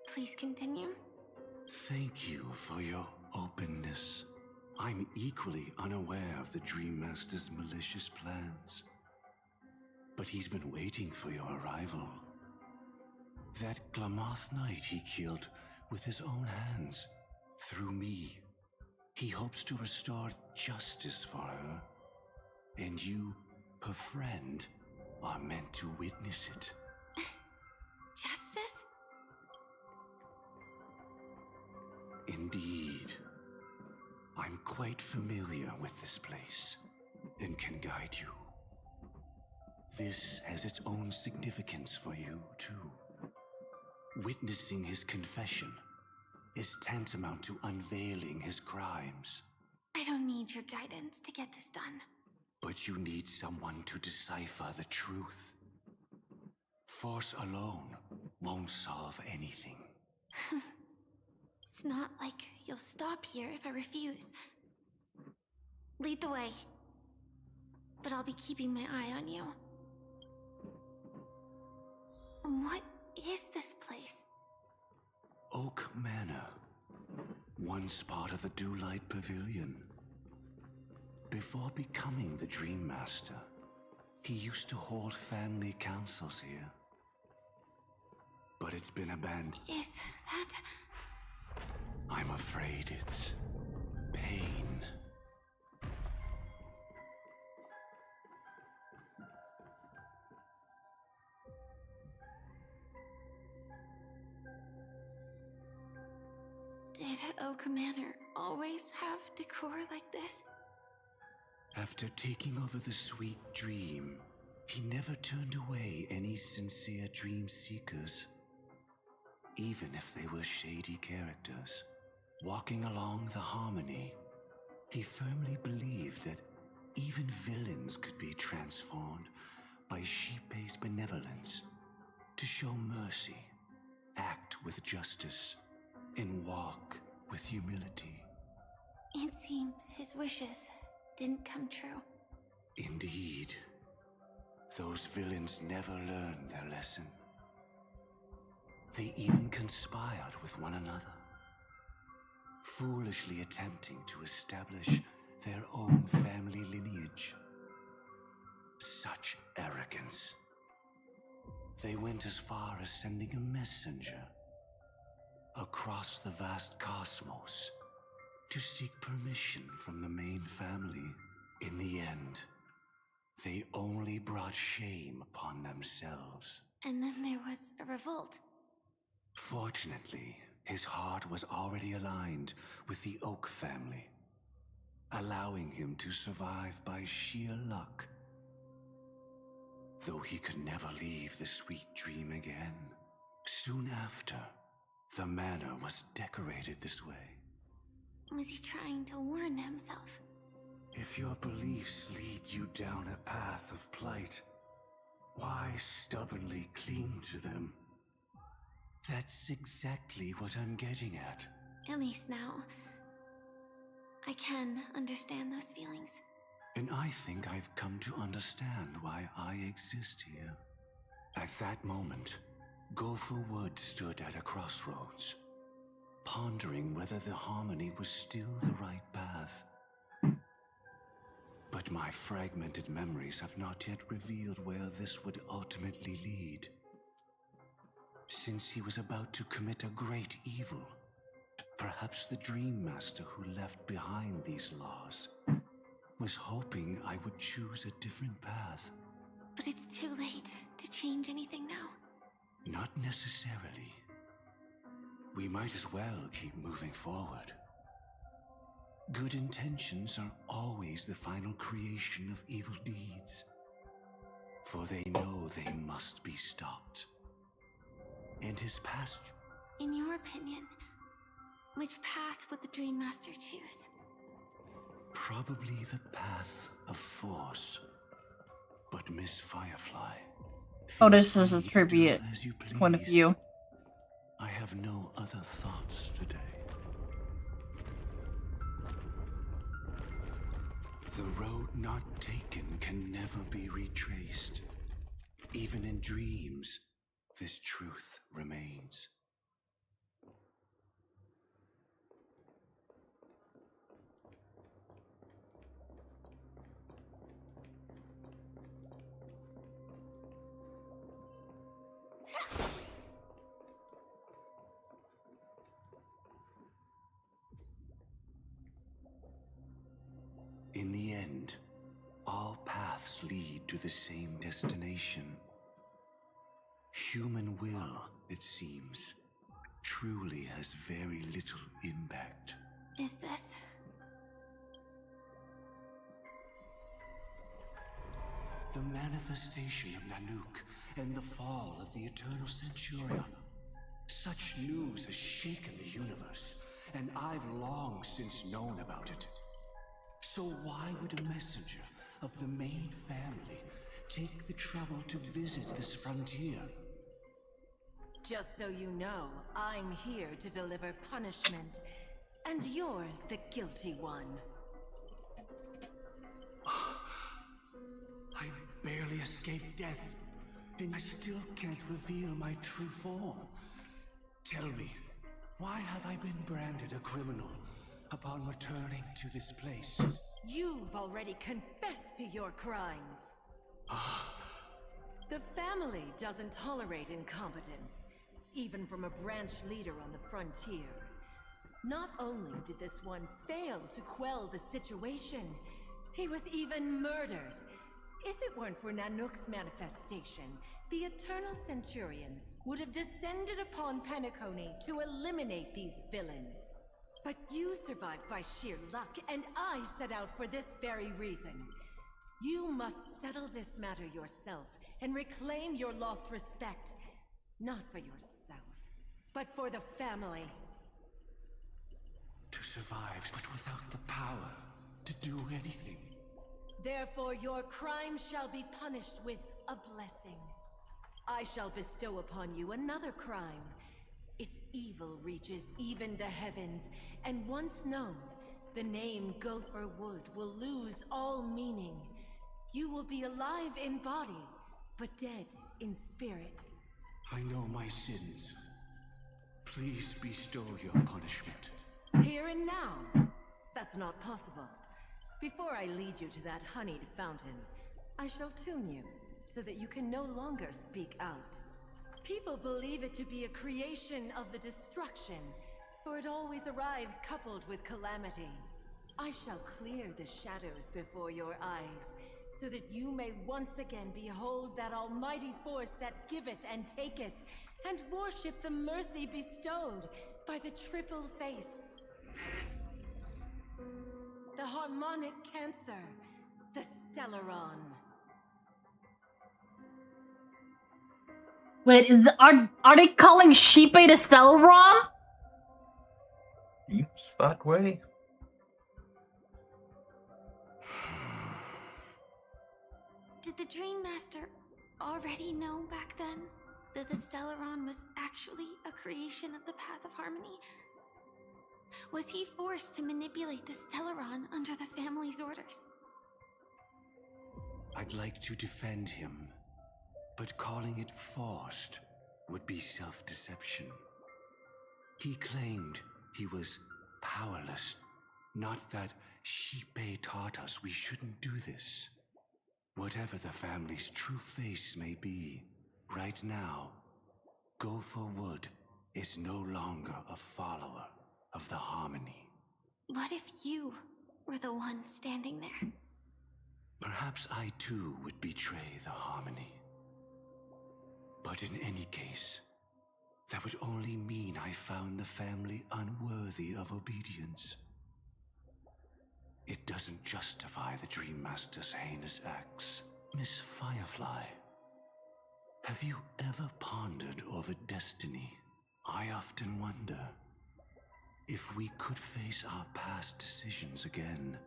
Please continue. Thank you for your openness. I'm equally unaware of the Dream Master's malicious plans. But he's been waiting for your arrival. That Glamoth Knight he killed with his own hands, through me. He hopes to restore justice for her. And you, her friend, are meant to witness it. Justice? Indeed. I'm quite familiar with this place and can guide you. This has its own significance for you, too. Witnessing his confession is tantamount to unveiling his crimes. I don't need your guidance to get this done. But you need someone to decipher the truth. Force alone won't solve anything. It's not like you'll stop here if I refuse. Lead the way. But I'll be keeping my eye on you. What is this place? Oak Manor. Once part of the Dewlight Pavilion. Before becoming the Dream Master, he used to hold family councils here. But it's been abandoned. Is that... I'm afraid it's pain. Did Oak Manor always have decor like this? After taking over the Sweet Dream, he never turned away any sincere dream seekers. Even if they were shady characters. Walking along the Harmony, he firmly believed that even villains could be transformed by sheep-based benevolence to show mercy, act with justice, and walk with humility. It seems his wishes didn't come true. Indeed. Those villains never learned their lesson. They even conspired with one another, foolishly attempting to establish their own family lineage. Such arrogance. They went as far as sending a messenger across the vast cosmos to seek permission from the main family. In the end, they only brought shame upon themselves. And then there was a revolt. Fortunately, his heart was already aligned with the Oak family, allowing him to survive by sheer luck. Though he could never leave the Sweet Dream again. Soon after, the manor was decorated this way. Was he trying to warn himself? If your beliefs lead you down a path of plight, why stubbornly cling to them? That's exactly what I'm getting at. At least now, I can understand those feelings. And I think I've come to understand why I exist here. At that moment, Gopher Wood stood at a crossroads, pondering whether the Harmony was still the right path. But my fragmented memories have not yet revealed where this would ultimately lead. Since he was about to commit a great evil, perhaps the Dream Master who left behind these laws was hoping I would choose a different path. But it's too late to change anything now. Not necessarily. We might as well keep moving forward. Good intentions are always the final creation of evil deeds, for they know they must be stopped. And his past... In your opinion, which path would the Dream Master choose? Probably the path of force. But Miss Firefly... Oh, this is a tribute point of view. I have no other thoughts today. The road not taken can never be retraced. Even in dreams, this truth remains. paths lead to the same destination. Human will, it seems, truly has very little impact. Is this? The manifestation of Nanook and the fall of the Eternal Centurion. Such news has shaken the universe, and I've long since known about it. So why would a messenger of the main family take the trouble to visit this frontier? Just so you know, I'm here to deliver punishment, and you're the guilty one. I barely escaped death, and I still can't reveal my true form. Tell me, why have I been branded a criminal upon returning to this place? You've already confessed to your crimes. The family doesn't tolerate incompetence, even from a branch leader on the frontier. Not only did this one fail to quell the situation, he was even murdered. If it weren't for Nanook's manifestation, the Eternal Centurion would have descended upon Penacony to eliminate these villains. But you survived by sheer luck, and I set out for this very reason. You must settle this matter yourself and reclaim your lost respect. Not for yourself, but for the family. To survive, but without the power to do anything. Therefore, your crime shall be punished with a blessing. I shall bestow upon you another crime. Its evil reaches even the heavens, and once known, the name Gopher Wood will lose all meaning. You will be alive in body, but dead in spirit. I know my sins. Please bestow your punishment. Here and now? That's not possible. Before I lead you to that honeyed fountain, I shall tune you, so that you can no longer speak out. People believe it to be a creation of the destruction, for it always arrives coupled with calamity. I shall clear the shadows before your eyes, so that you may once again behold that almighty force that giveth and taketh, and worship the mercy bestowed by the triple face. The harmonic cancer, the Stellaron. Wait, are they calling Sheepe the Stellaron? Seems that way. Did the Dream Master already know back then that the Stellaron was actually a creation of the Path of Harmony? Was he forced to manipulate the Stellaron under the family's orders? I'd like to defend him, but calling it forced would be self-deception. He claimed he was powerless, not that Sheepe taught us we shouldn't do this. Whatever the family's true face may be, right now, Gopher Wood is no longer a follower of the Harmony. What if you were the one standing there? Perhaps I too would betray the Harmony. But in any case, that would only mean I found the family unworthy of obedience. It doesn't justify the Dream Master's heinous acts. Miss Firefly, have you ever pondered over destiny? I often wonder, if we could face our past decisions again,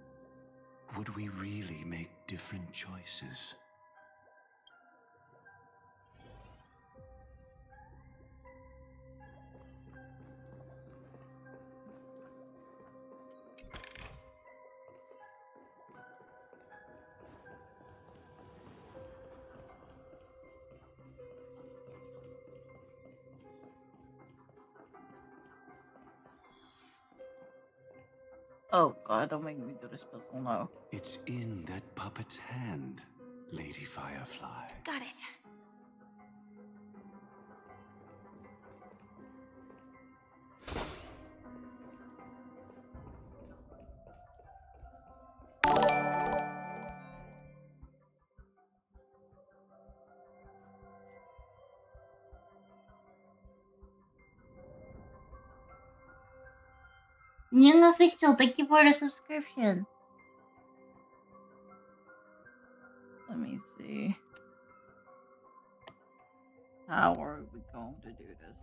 would we really make different choices? Oh god, don't make me do this puzzle now. It's in that puppet's hand, Lady Firefly. Got it. Young Official, thank you for the subscription. Let me see. How are we going to do this?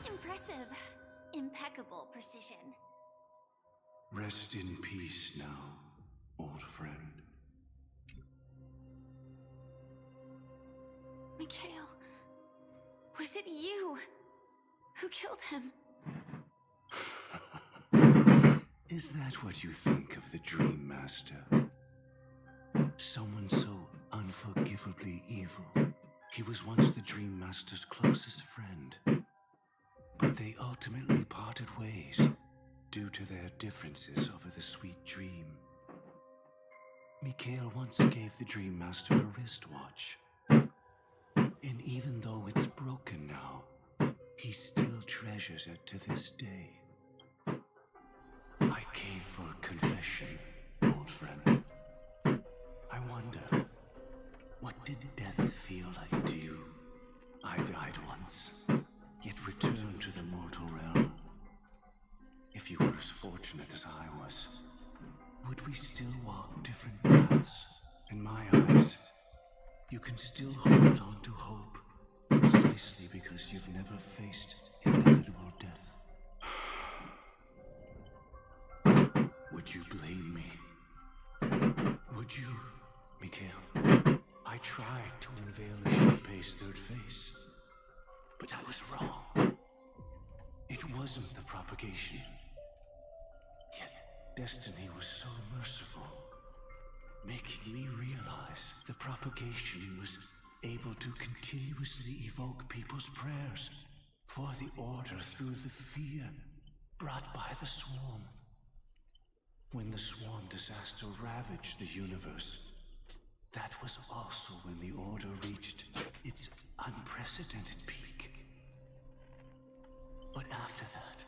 Impressive. Impeccable precision. Rest in peace now, old friend. Mikhail, was it you who killed him? Is that what you think of the Dream Master? Someone so unforgivably evil. He was once the Dream Master's closest friend. But they ultimately parted ways due to their differences over the sweet dream. Mikhail once gave the Dream Master a wristwatch. And even though it's broken now, he still treasures it to this day. I came for a confession, old friend. I wonder, what did death feel like to you? I died once, yet returned to the mortal realm. If you were as fortunate as I was, would we still walk different paths? In my eyes, you can still hold on to hope, precisely because you've never faced inevitable death. Would you blame me? Would you, Mikhail? I tried to unveil Shinpei's third face, but I was wrong. It wasn't the propagation. Yet destiny was so merciful, making me realize the propagation was able to continuously evoke people's prayers for the Order through the fear brought by the Swarm. When the Swarm disaster ravaged the universe, that was also when the Order reached its unprecedented peak. But after that,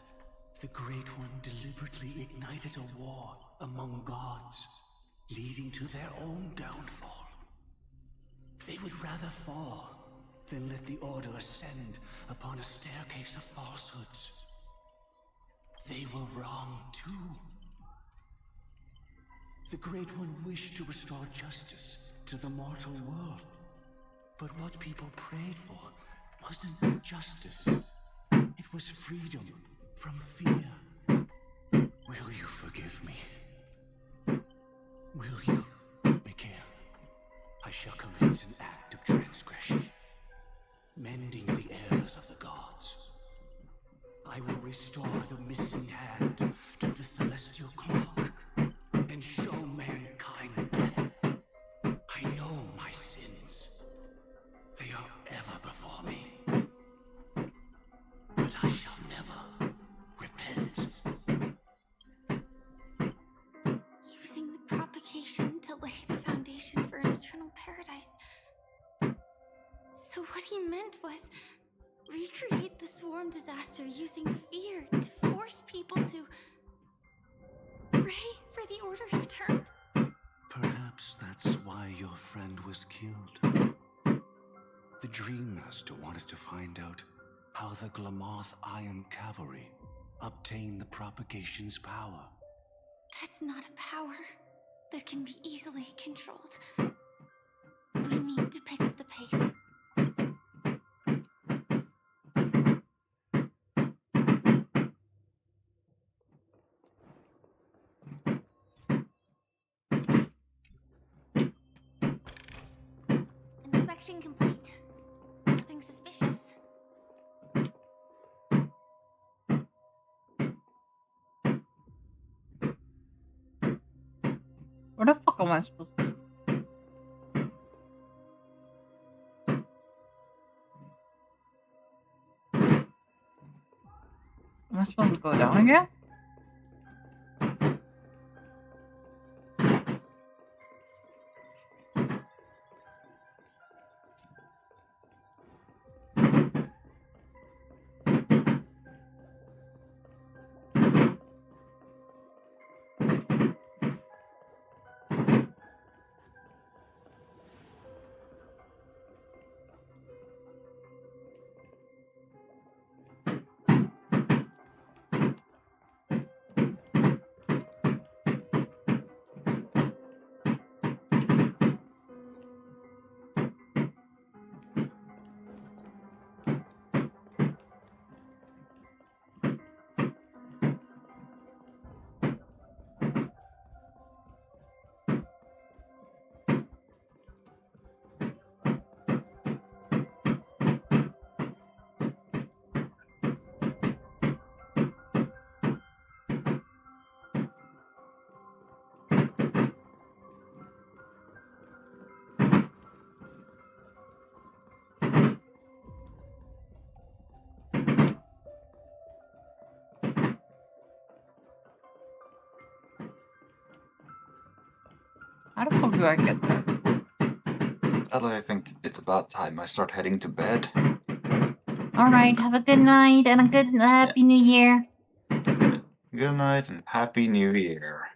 the Great One deliberately ignited a war among gods, leading to their own downfall. They would rather fall than let the Order ascend upon a staircase of falsehoods. They were wrong too. The Great One wished to restore justice to the mortal world. But what people prayed for wasn't justice. It was freedom from fear. Will you forgive me? Will you, Mikhail? I shall commit an act of transgression, mending the errors of the gods. I will restore the missing hand to the celestial clock and show mankind death. I know my sins. They are ever before me. But I shall never repent. Using the propagation to lay the foundation for an eternal paradise. So what he meant was recreate the Swarm disaster using fear to force people to pray for the Order's return? Perhaps that's why your friend was killed. The Dream Master wanted to find out how the Glamoth Iron Cavalry obtained the propagation's power. That's not a power that can be easily controlled. We need to pick up the pace. Inspection complete. Nothing suspicious. Where the fuck am I supposed to? Am I supposed to go down again? How the fuck do I get there? Sadly, I think it's about time I start heading to bed. Alright, have a good night and a good happy new year. Good night and happy new year.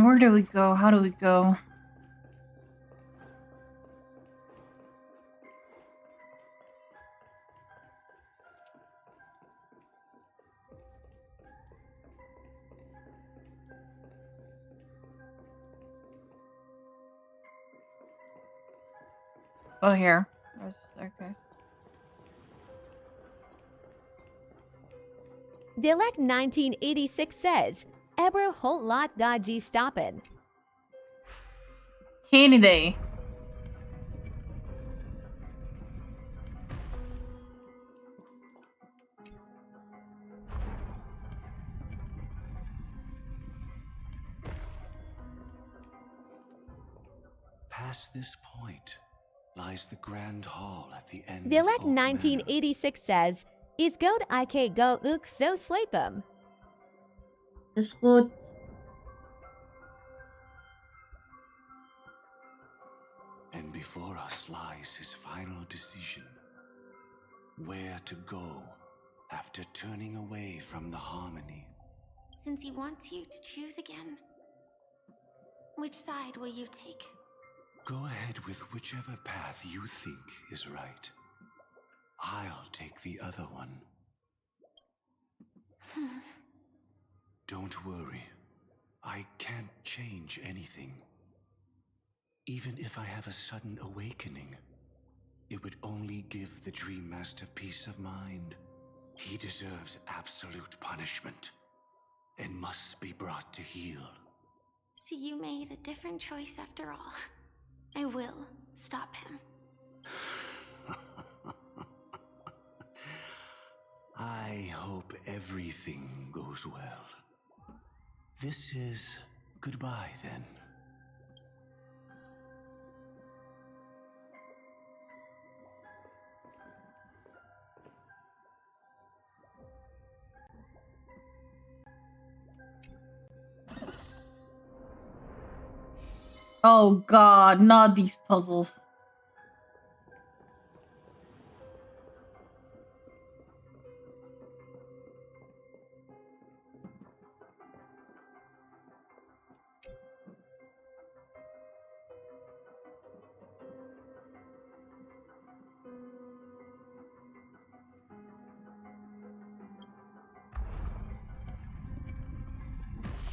Where do we go? How do we go? Oh, here. There's the staircase. Dilek 1986 says, Ebro whole lot dodgy stoppin'. Kennedy. Past this point lies the Grand Hall at the end Dilek of Oak Manor. 1986 says, Is goat IK go ook so sleep 'em? Is goed. And before us lies his final decision. Where to go after turning away from the harmony. Since he wants you to choose again, which side will you take? Go ahead with whichever path you think is right. I'll take the other one. Don't worry. I can't change anything. Even if I have a sudden awakening, it would only give the Dream Master peace of mind. He deserves absolute punishment and must be brought to heel. So you made a different choice after all. I will stop him. I hope everything goes well. This is goodbye then. Oh god, not these puzzles.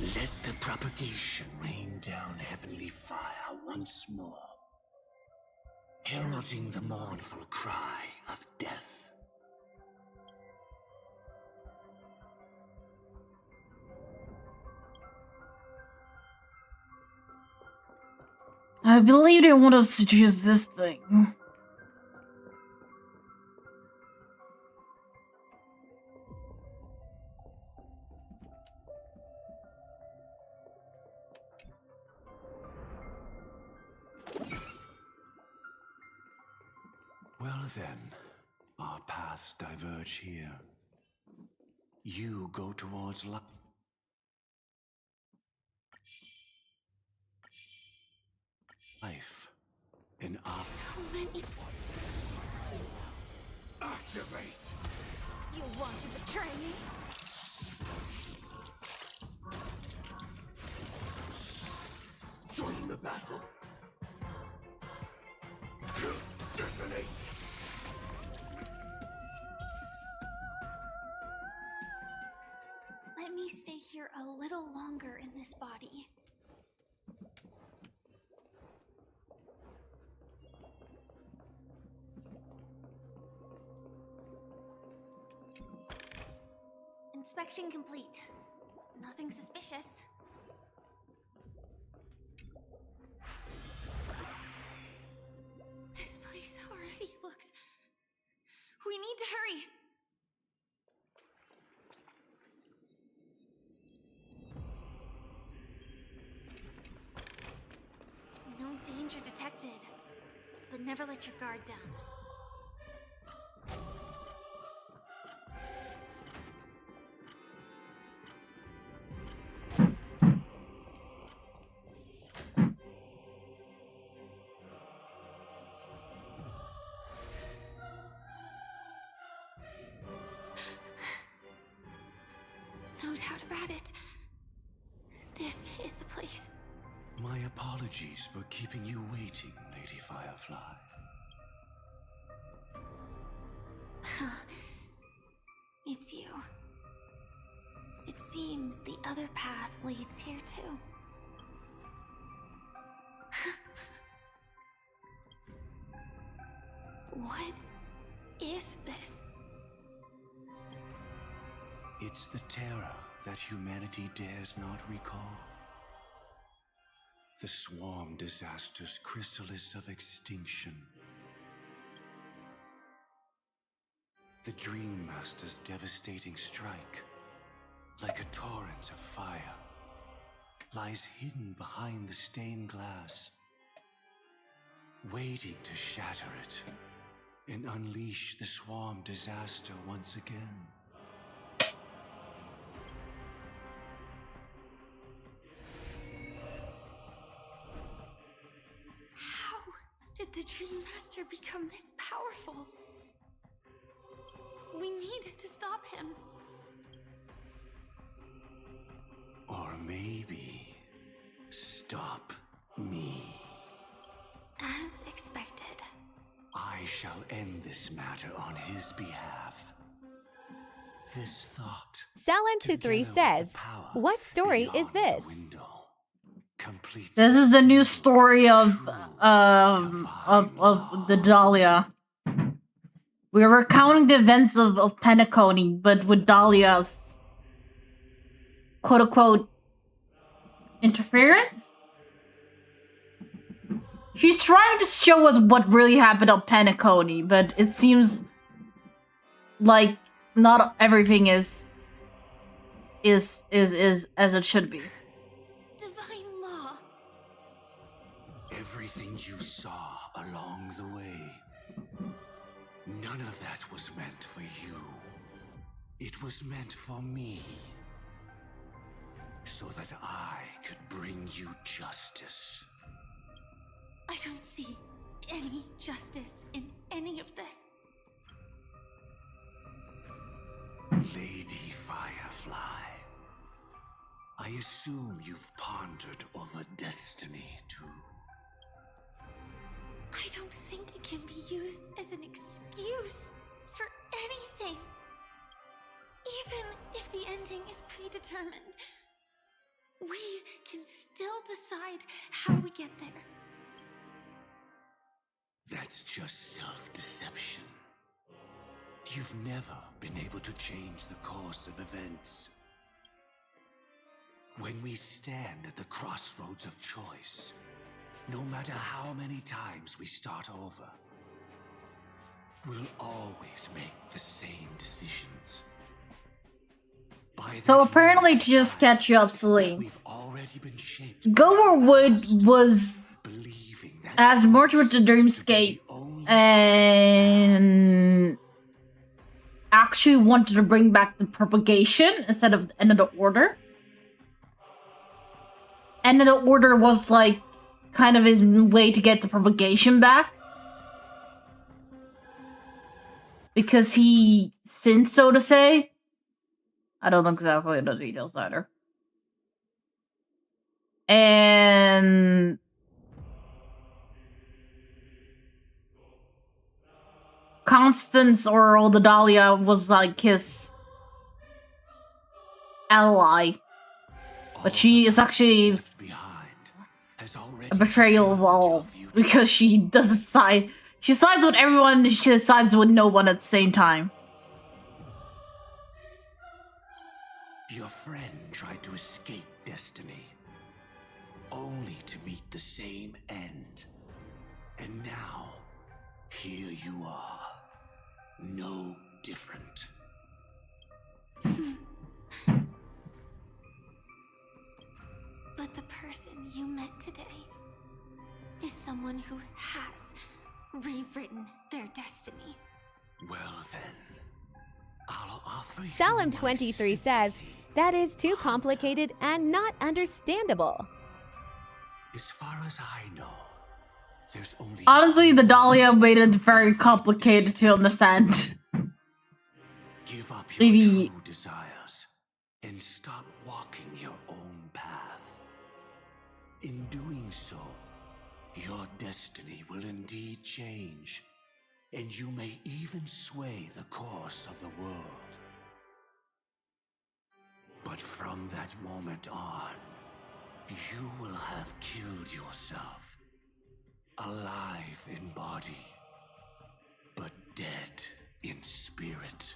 Let the propagation rain down heavenly fire once more, heralding the mournful cry of death. I believe they want us to choose this thing. Well then, our paths diverge here. You go towards life, and I... So many... Activate! You want to betray me? Join the battle. Detonate! Let me stay here a little longer in this body. Inspection complete. Nothing suspicious. We need to hurry. No danger detected, but never let your guard down. No doubt about it. This is the place. My apologies for keeping you waiting, Lady Firefly. It's you. It seems the other path leads here too. What is this? It's the terror that humanity dares not recall. The Swarm Disaster's chrysalis of extinction. The Dream Master's devastating strike, like a torrent of fire, lies hidden behind the stained glass, waiting to shatter it and unleash the Swarm Disaster once again. How did the Dream Master become this powerful? We need to stop him. Or maybe stop me. As expected. I shall end this matter on his behalf. This thought, Salon23 says, "What story is this?" This is the new story of the Dahlia. We're recounting the events of Penacony, but with Dahlia's quote-unquote interference? She's trying to show us what really happened on Penacony, but it seems like not everything is as it should be. Divine law. Everything you saw along the way, none of that was meant for you. It was meant for me. So that I could bring you justice. I don't see any justice in any of this. Lady Firefly, I assume you've pondered over destiny too. I don't think it can be used as an excuse for anything. Even if the ending is predetermined, we can still decide how we get there. That's just self-deception. You've never been able to change the course of events. When we stand at the crossroads of choice, no matter how many times we start over, we'll always make the same decisions. So apparently, to just catch you up, Celine, We've already been shaped. Goverwood was as merged with the Dreamscape and actually wanted to bring back the propagation instead of the end of the order. End of the order was like kind of his way to get the propagation back. Because he sinned, so to say. I don't know exactly the details either. And Constance, or the Dahlia, was like his ally. But she is actually a betrayal of all. Because she doesn't side. She sides with everyone, she sides with no one at the same time. Your friend tried to escape destiny, only to meet the same end. And now, here you are, no different. But the person you met today is someone who has rewritten their destiny. Well then, I'll offer you Salem23 says, that is too complicated and not understandable. As far as I know, there's only Honestly, the Dahlia made it very complicated to understand. give up your Maybe true desires and stop walking your own path. In doing so, your destiny will indeed change, and you may even sway the course of the world. But from that moment on, you will have killed yourself. Alive in body, but dead in spirit.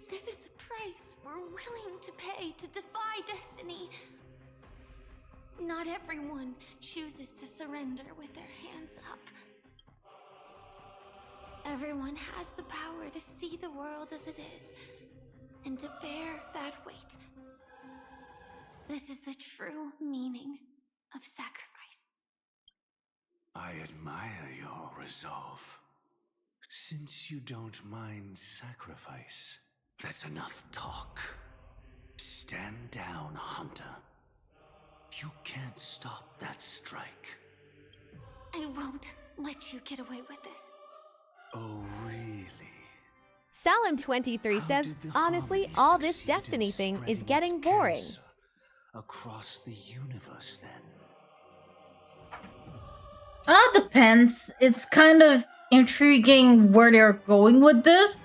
This is the price we're willing to pay to defy destiny. Not everyone chooses to surrender with their hands up. Everyone has the power to see the world as it is, and to bear that weight. This is the true meaning of sacrifice. I admire your resolve. Since you don't mind sacrifice, that's enough talk. Stand down, Hunter. You can't stop that strike. I won't let you get away with this. Oh, really? Salem23 says, honestly, all this destiny thing is getting boring. Across the universe, then. Depends. It's kind of intriguing where they're going with this.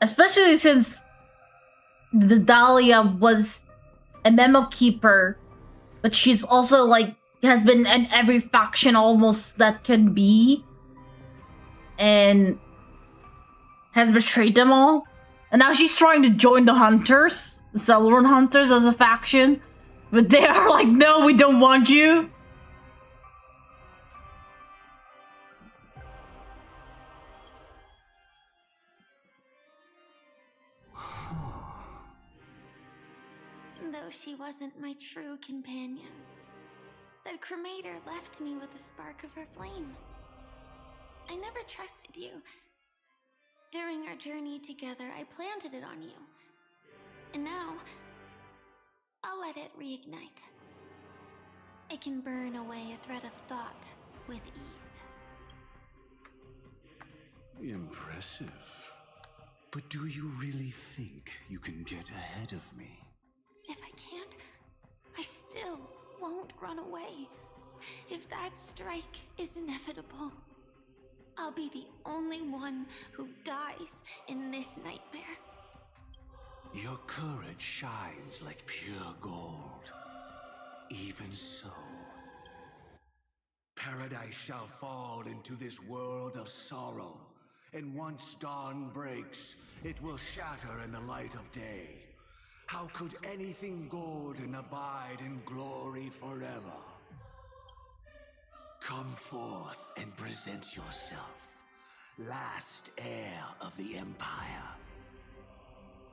Especially since the Dahlia was a memo keeper, but she's also like has been in every faction almost that can be, and has betrayed them all. And now she's trying to join the Hunters, the Celeron Hunters, as a faction, but they are like, no, we don't want you. Though she wasn't my true companion, the cremator left me with a spark of her flame. I never trusted you. During our journey together, I planted it on you. And now, I'll let it reignite. It can burn away a thread of thought with ease. Impressive. But do you really think you can get ahead of me? If I can't, I still won't run away. If that strike is inevitable, I'll be the only one who dies in this nightmare. Your courage shines like pure gold. Even so, paradise shall fall into this world of sorrow, and once dawn breaks, it will shatter in the light of day. How could anything golden abide in glory forever? Come forth and present yourself, last heir of the Empire.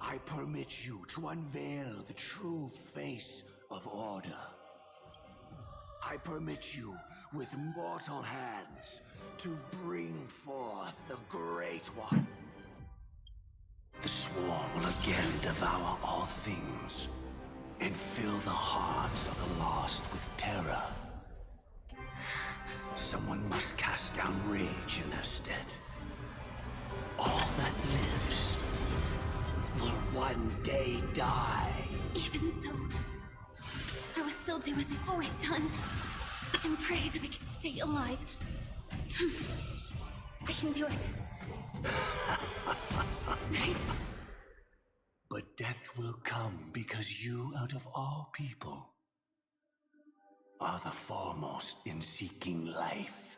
I permit you to unveil the true face of order. I permit you, with mortal hands, to bring forth the Great One. The Swarm will again devour all things, and fill the hearts of the lost with terror. Someone must cast down rage in their stead. All that lives will one day die. Even so, I will still do as I've always done, and pray that I can stay alive. I can do it. Right? But death will come because you, out of all people, are the foremost in seeking life.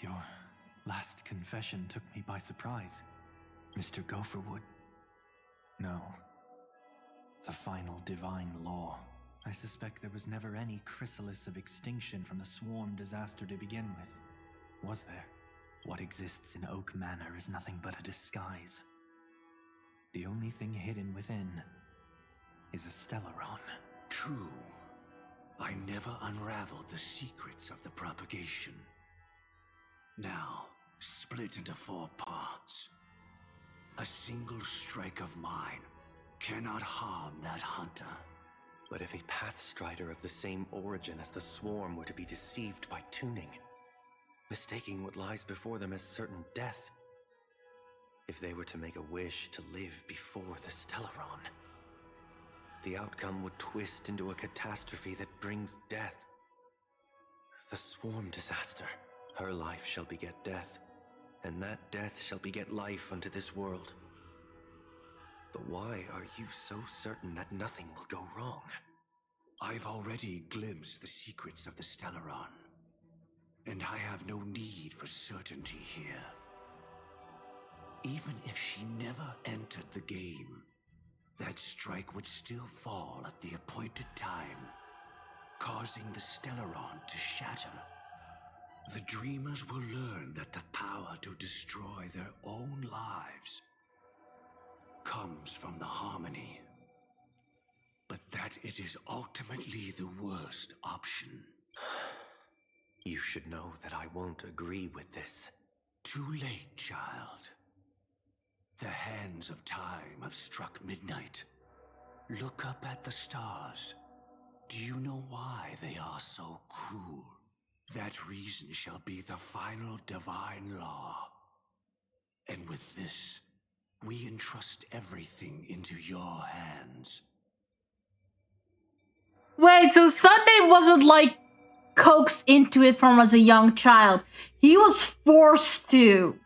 You're last confession took me by surprise. Mr. Gopherwood. No. The final divine law. I suspect there was never any chrysalis of extinction from the swarm disaster to begin with. Was there? What exists in Oak Manor is nothing but a disguise. The only thing hidden within is a Stellaron. True. I never unraveled the secrets of the propagation. Now, split into 4 parts. A single strike of mine cannot harm that hunter. But if a Pathstrider of the same origin as the Swarm were to be deceived by tuning, mistaking what lies before them as certain death, if they were to make a wish to live before the Stellaron, the outcome would twist into a catastrophe that brings death. The Swarm disaster, her life shall beget death, and that death shall beget life unto this world. But why are you so certain that nothing will go wrong? I've already glimpsed the secrets of the Stellaron, and I have no need for certainty here. Even if she never entered the game, that strike would still fall at the appointed time, causing the Stellaron to shatter. The Dreamers will learn that the power to destroy their own lives comes from the Harmony, but that it is ultimately the worst option. You should know that I won't agree with this. Too late, child. The hands of time have struck midnight. Look up at the stars. Do you know why they are so cruel? That reason shall be the final divine law. And with this, we entrust everything into your hands. Wait, so Sunday wasn't like coaxed into it from as a young child. He was forced to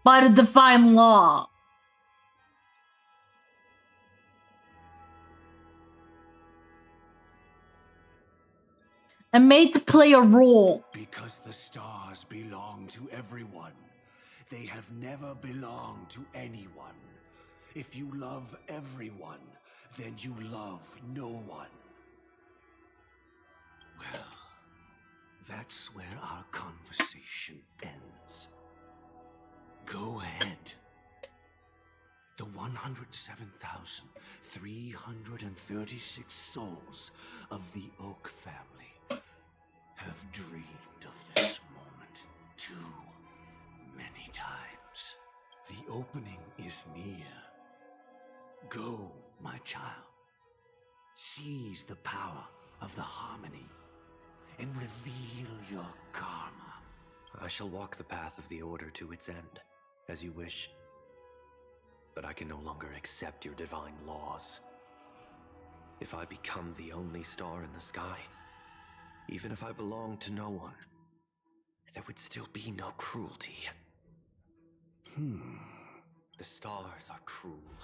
by the divine law. And made to play a role. Because the stars belong to everyone. They have never belonged to anyone. If you love everyone, then you love no one. Well, that's where our conversation ends. Go ahead. The 107,336 souls of the Oak family have dreamed of this moment too many times. The opening is near. Go, my child. Seize the power of the Harmony and reveal your karma. I shall walk the path of the Order to its end, as you wish. But I can no longer accept your divine laws. If I become the only star in the sky, even if I belong to no one, there would still be no cruelty. The stars are cruel,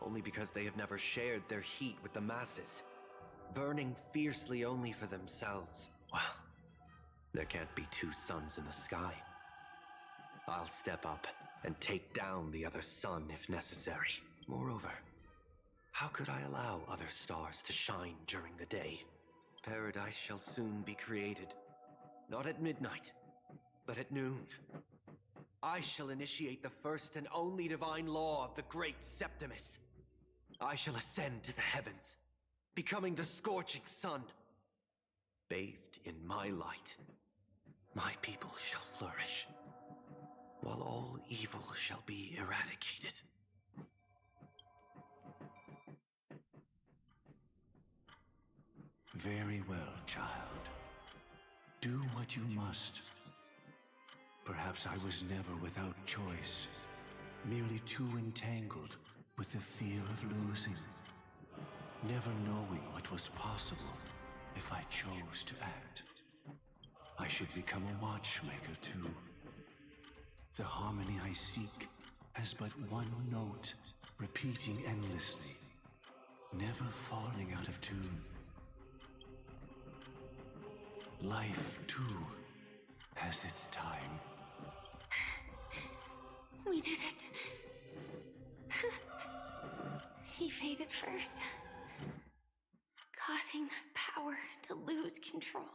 only because they have never shared their heat with the masses, burning fiercely only for themselves. Well, there can't be 2 suns in the sky. I'll step up and take down the other sun if necessary. Moreover, how could I allow other stars to shine during the day? Paradise shall soon be created. Not at midnight, but at noon. I shall initiate the first and only divine law of the great Septimus. I shall ascend to the heavens, becoming the scorching sun. Bathed in my light, my people shall flourish, while all evil shall be eradicated. Very well, child. Do what you must. Perhaps I was never without choice, merely too entangled with the fear of losing, never knowing what was possible if I chose to act. I should become a watchmaker too. The harmony I seek has but one note, repeating endlessly, never falling out of tune. Life, too, has its time. We did it. He faded first, causing their power to lose control.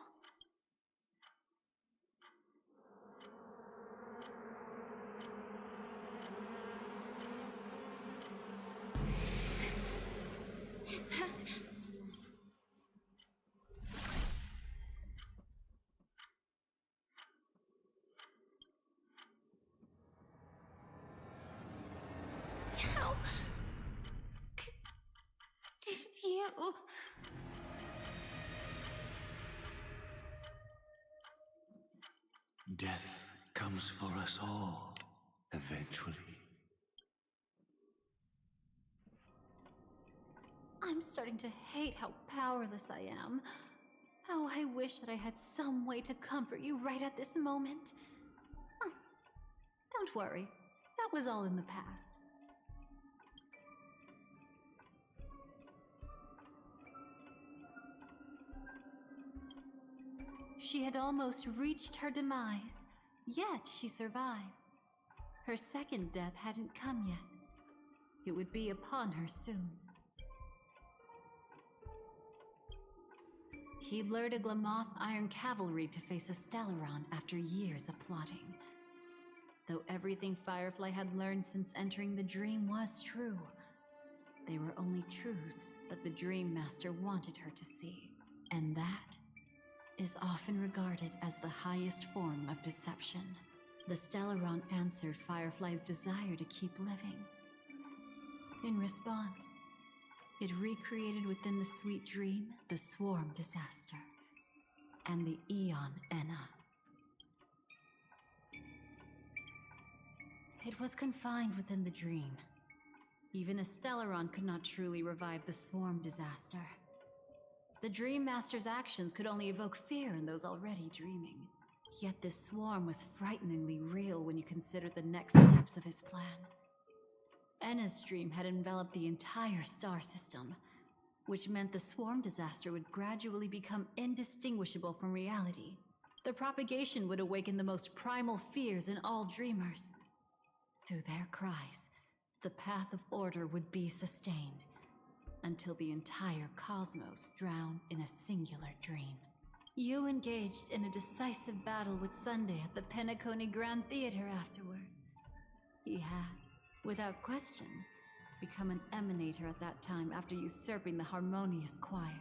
Is that... How... did you... Death comes for us all, eventually. I'm starting to hate how powerless I am. How I wish that I had some way to comfort you right at this moment. Oh, don't worry, that was all in the past. She had almost reached her demise, yet she survived. Her second death hadn't come yet. It would be upon her soon. He lured a Glamoth Iron Cavalry to face a Stellaron after years of plotting. Though everything Firefly had learned since entering the dream was true, they were only truths that the Dream Master wanted her to see. And that is often regarded as the highest form of deception. The Stellaron answered Firefly's desire to keep living. In response, it recreated within the sweet dream the Swarm Disaster and the Aeon Enna. It was confined within the dream. Even a Stellaron could not truly revive the Swarm Disaster. The Dream Master's actions could only evoke fear in those already dreaming. Yet this swarm was frighteningly real when you consider the next steps of his plan. Enna's dream had enveloped the entire star system, which meant the Swarm Disaster would gradually become indistinguishable from reality. The propagation would awaken the most primal fears in all dreamers. Through their cries, the path of order would be sustained, until the entire cosmos drowned in a singular dream. You engaged in a decisive battle with Sunday at the Penacony Grand Theater afterward. He had, without question, become an emanator at that time after usurping the Harmonious Choir.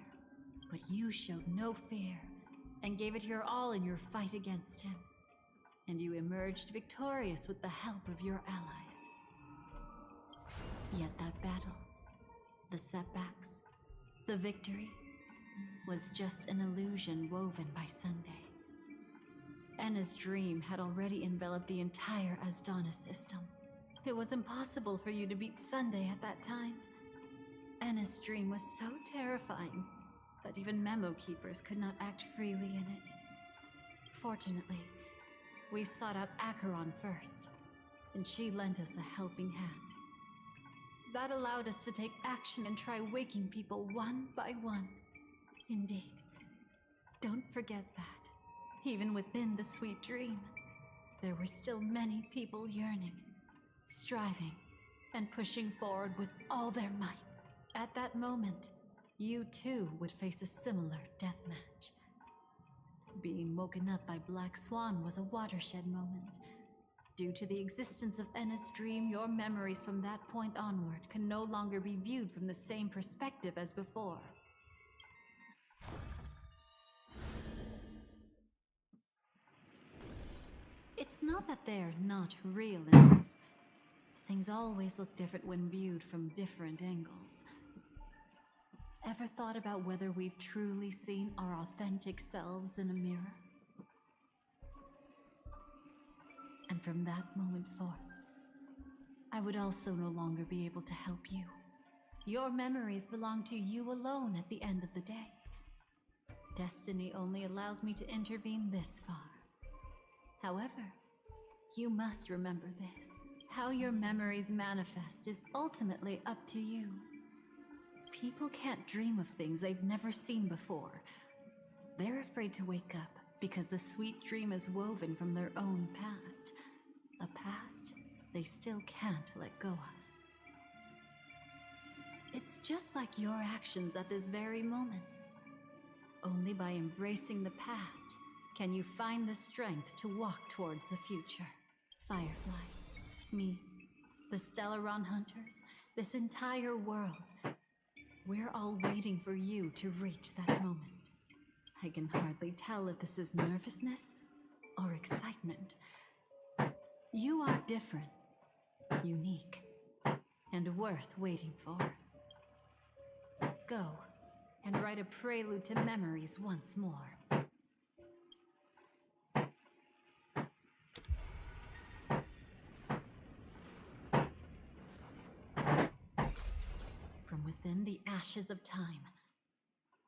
But you showed no fear and gave it your all in your fight against him. And you emerged victorious with the help of your allies. Yet that battle, the setbacks, the victory, was just an illusion woven by Sunday. Enna's dream had already enveloped the entire Asdana system. It was impossible for you to beat Sunday at that time. Enna's dream was so terrifying that even Memo Keepers could not act freely in it. Fortunately, we sought out Acheron first, and she lent us a helping hand. That allowed us to take action and try waking people one by one. Indeed. Don't forget that, even within the sweet dream, there were still many people yearning, striving, and pushing forward with all their might. At that moment, you too would face a similar deathmatch. Being woken up by Black Swan was a watershed moment. Due to the existence of Enna's dream, your memories from that point onward can no longer be viewed from the same perspective as before. It's not that they're not real enough. Things always look different when viewed from different angles. Ever thought about whether we've truly seen our authentic selves in a mirror? And from that moment forth, I would also no longer be able to help you. Your memories belong to you alone at the end of the day. Destiny only allows me to intervene this far. However, you must remember this. How your memories manifest is ultimately up to you. People can't dream of things they've never seen before. They're afraid to wake up because the sweet dream is woven from their own past. A past they still can't let go of. It's just like your actions at this very moment. Only by embracing the past can you find the strength to walk towards the future. Firefly, me, the Stellaron Hunters, this entire world. We're all waiting for you to reach that moment. I can hardly tell if this is nervousness or excitement. You are different, unique, and worth waiting for. Go and write a prelude to memories once more. From within the ashes of time,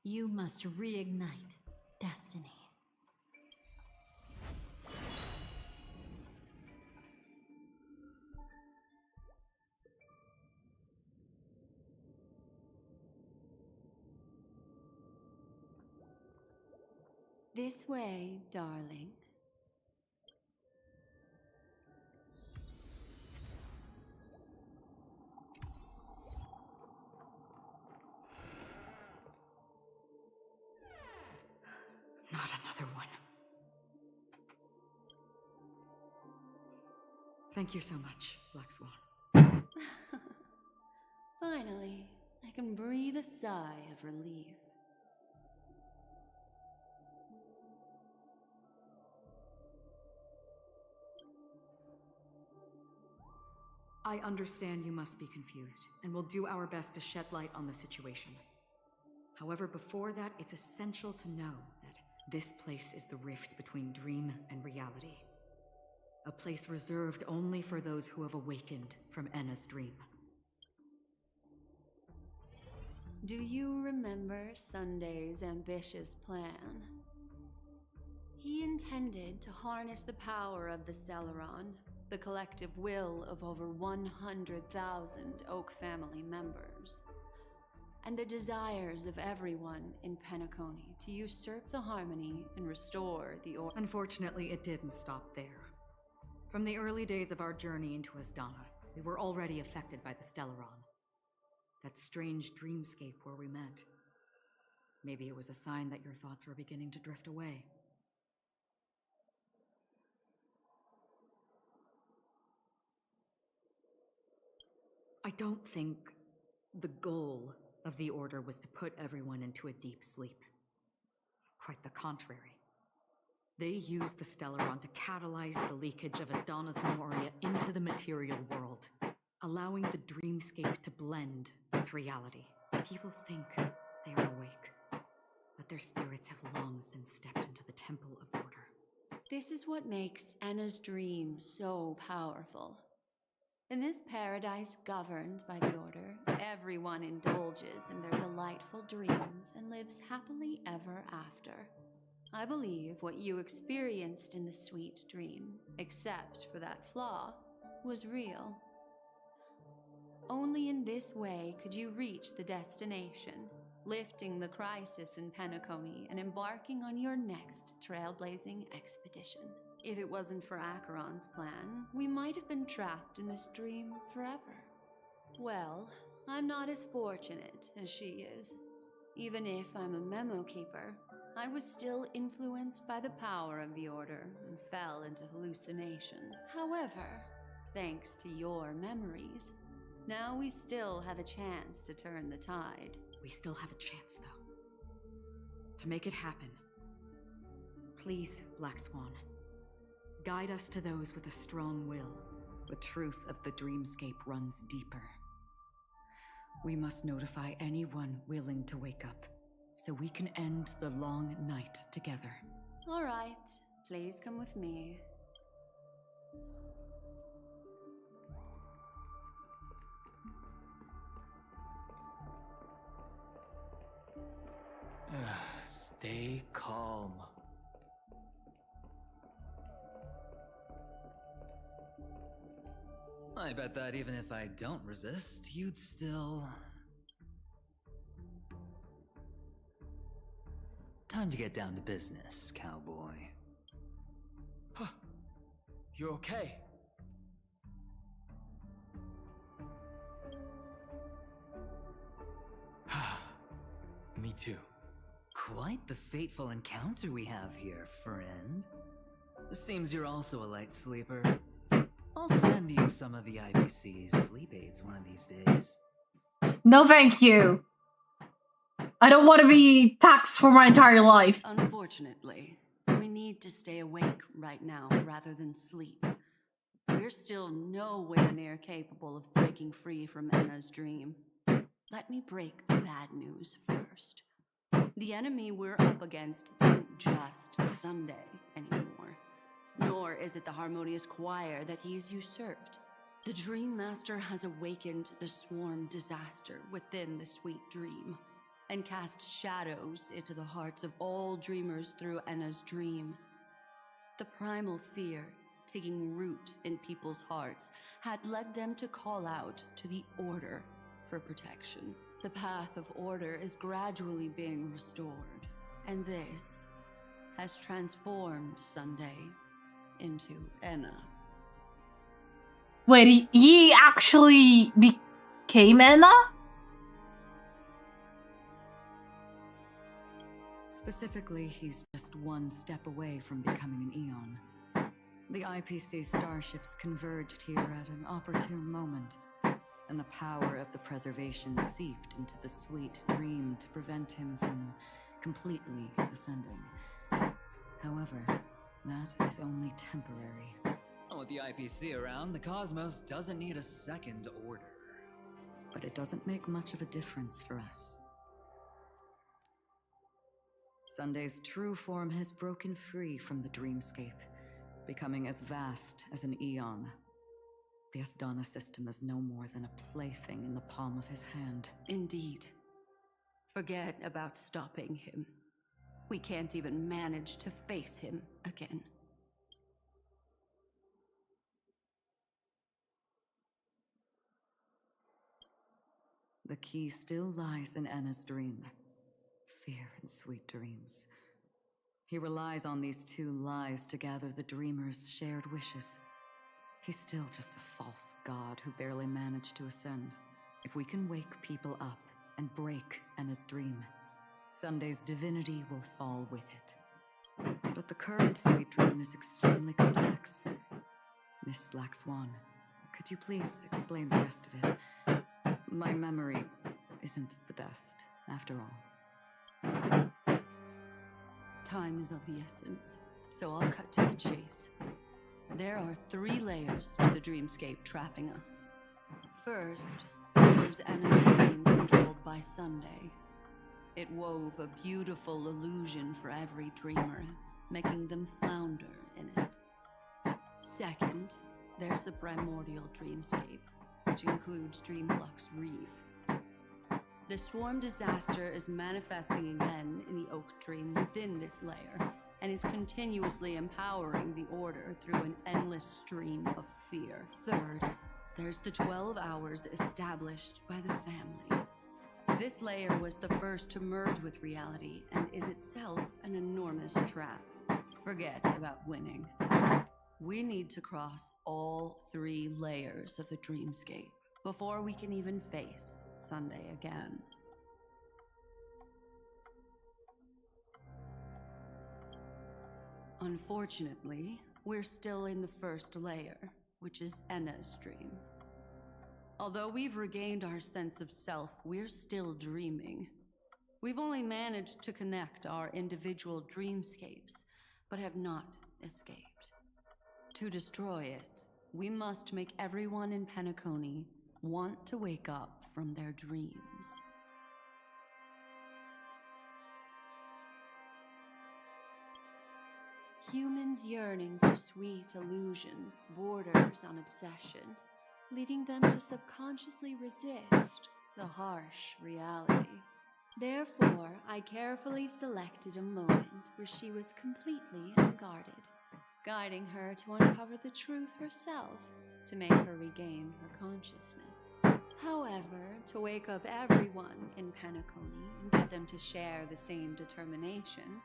you must reignite destiny. This way, darling. Not another one. Thank you so much, Black Swan. Finally, I can breathe a sigh of relief. I understand you must be confused, and will do our best to shed light on the situation. However, before that, it's essential to know that this place is the rift between dream and reality. A place reserved only for those who have awakened from Enna's dream. Do you remember Sunday's ambitious plan? He intended to harness the power of the Stellaron, the collective will of over 100,000 Oak family members, and the desires of everyone in Penacony to usurp the harmony and restore the order. Unfortunately, it didn't stop there. From the early days of our journey into Asdana, we were already affected by the Stellaron. That strange dreamscape where we met. Maybe it was a sign that your thoughts were beginning to drift away. I don't think the goal of the Order was to put everyone into a deep sleep. Quite the contrary. They used the Stellaron to catalyze the leakage of Asdana's memoria into the material world, allowing the dreamscape to blend with reality. People think they are awake, but their spirits have long since stepped into the Temple of Order. This is what makes Enna's dream so powerful. In this paradise governed by the Order, everyone indulges in their delightful dreams and lives happily ever after. I believe what you experienced in the sweet dream, except for that flaw, was real. Only in this way could you reach the destination, lifting the crisis in Penacony and embarking on your next trailblazing expedition. If it wasn't for Acheron's plan, we might have been trapped in this dream forever. Well, I'm not as fortunate as she is. Even if I'm a memo keeper, I was still influenced by the power of the Order and fell into hallucination. However, thanks to your memories, now we still have a chance to turn the tide. We still have a chance, though. To make it happen, please, Black Swan, guide us to those with a strong will. The truth of the dreamscape runs deeper. We must notify anyone willing to wake up, so we can end the long night together. All right, please come with me. Stay calm. I bet that even if I don't resist, you'd still... Time to get down to business, cowboy. You're okay. Me too. Quite the fateful encounter we have here, friend. Seems you're also a light sleeper. I'll send you some of the IBC's sleep aids one of these days. No, thank you. I don't want to be taxed for my entire life. Unfortunately, we need to stay awake right now rather than sleep. We're still nowhere near capable of breaking free from Enna's dream. Let me break the bad news first. The enemy we're up against isn't just Sunday anymore, nor is it the harmonious choir that he's usurped. The Dream Master has awakened the swarm disaster within the sweet dream, and cast shadows into the hearts of all dreamers through Enna's dream. The primal fear taking root in people's hearts had led them to call out to the Order for protection. The path of order is gradually being restored, and this has transformed Sunday into Enna. Wait, he actually became Enna? Specifically, he's just one step away from becoming an Eon. The IPC starships converged here at an opportune moment, and the power of the preservation seeped into the sweet dream to prevent him from completely ascending. However, that is only temporary. With the IPC around, the cosmos doesn't need a second order. But it doesn't make much of a difference for us. Sunday's true form has broken free from the dreamscape, becoming as vast as an Eon. The Asdana system is no more than a plaything in the palm of his hand. Indeed. Forget about stopping him. We can't even manage to face him again. The key still lies in Enna's dream. Fear and sweet dreams. He relies on these two lies to gather the dreamers' shared wishes. He's still just a false god who barely managed to ascend. If we can wake people up and break Enna's dream, Sunday's divinity will fall with it. But the current sweet dream is extremely complex. Miss Black Swan, could you please explain the rest of it? My memory isn't the best, after all. Time is of the essence, so I'll cut to the chase. There are 3 layers to the dreamscape trapping us. First, there's Enna's dream controlled by Sunday. It wove a beautiful illusion for every dreamer, making them flounder in it. Second, there's the primordial dreamscape, which includes Dreamflux Reef. The swarm disaster is manifesting again in the Oak Dream within this layer, and is continuously empowering the Order through an endless stream of fear. Third, there's the 12 hours established by the family. This layer was the first to merge with reality, and is itself an enormous trap. Forget about winning. We need to cross all 3 layers of the dreamscape before we can even face Sunday again. Unfortunately, we're still in the first layer, which is Enna's dream. Although we've regained our sense of self, we're still dreaming. We've only managed to connect our individual dreamscapes, but have not escaped. To destroy it, we must make everyone in Penacony want to wake up from their dreams. Humans yearning for sweet illusions borders on obsession, leading them to subconsciously resist the harsh reality. Therefore, I carefully selected a moment where she was completely unguarded, guiding her to uncover the truth herself to make her regain her consciousness. However, to wake up everyone in Penacony and get them to share the same determination,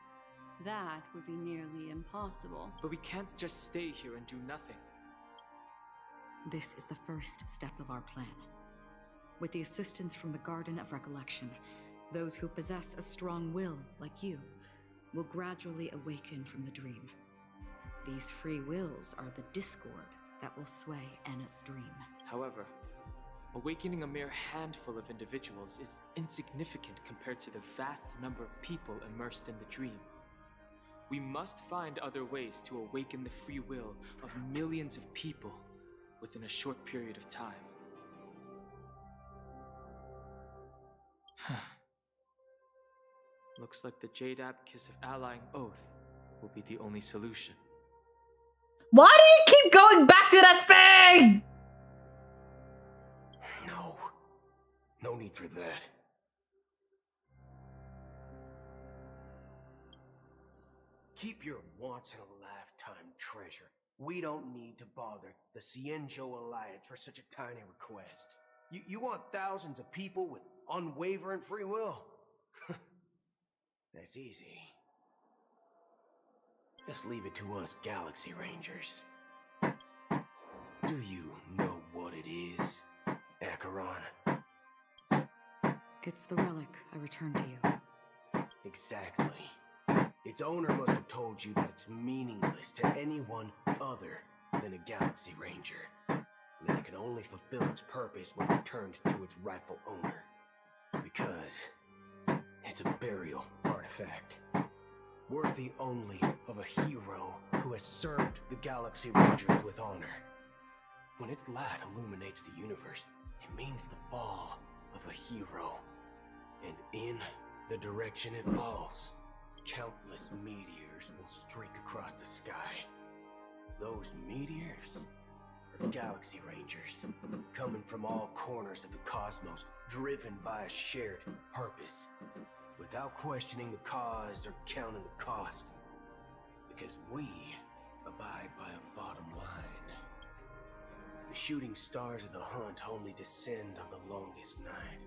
that would be nearly impossible. But we can't just stay here and do nothing. This is the first step of our plan. With the assistance from the Garden of Recollection, Those who possess a strong will, like you, will gradually awaken from the dream. These free wills are the discord that will sway Anna's dream. However, awakening a mere handful of individuals is insignificant compared to the vast number of people immersed in the dream. We must find other ways to awaken the free will of millions of people within a short period of time. Looks like the Jade Kiss of Allying Oath will be the only solution. Why do you keep going back to that thing? No. No need for that. Keep your once-in-a-lifetime treasure. We don't need to bother the Cienjo Alliance for such a tiny request. You want thousands of people with unwavering free will? That's easy. Just leave it to us Galaxy Rangers. Do you know what it is, Acheron? It's the relic I returned to you. Exactly. Its owner must have told you that it's meaningless to anyone other than a Galaxy Ranger. That it can only fulfill its purpose when returned to its rightful owner. Because it's a burial artifact, worthy only of a hero who has served the Galaxy Rangers with honor. When its light illuminates the universe, it means the fall of a hero. And in the direction it falls, countless meteors will streak across the sky. Those meteors are Galaxy Rangers, coming from all corners of the cosmos, driven by a shared purpose, without questioning the cause or counting the cost. Because we abide by a bottom line. The shooting stars of the hunt only descend on the longest night,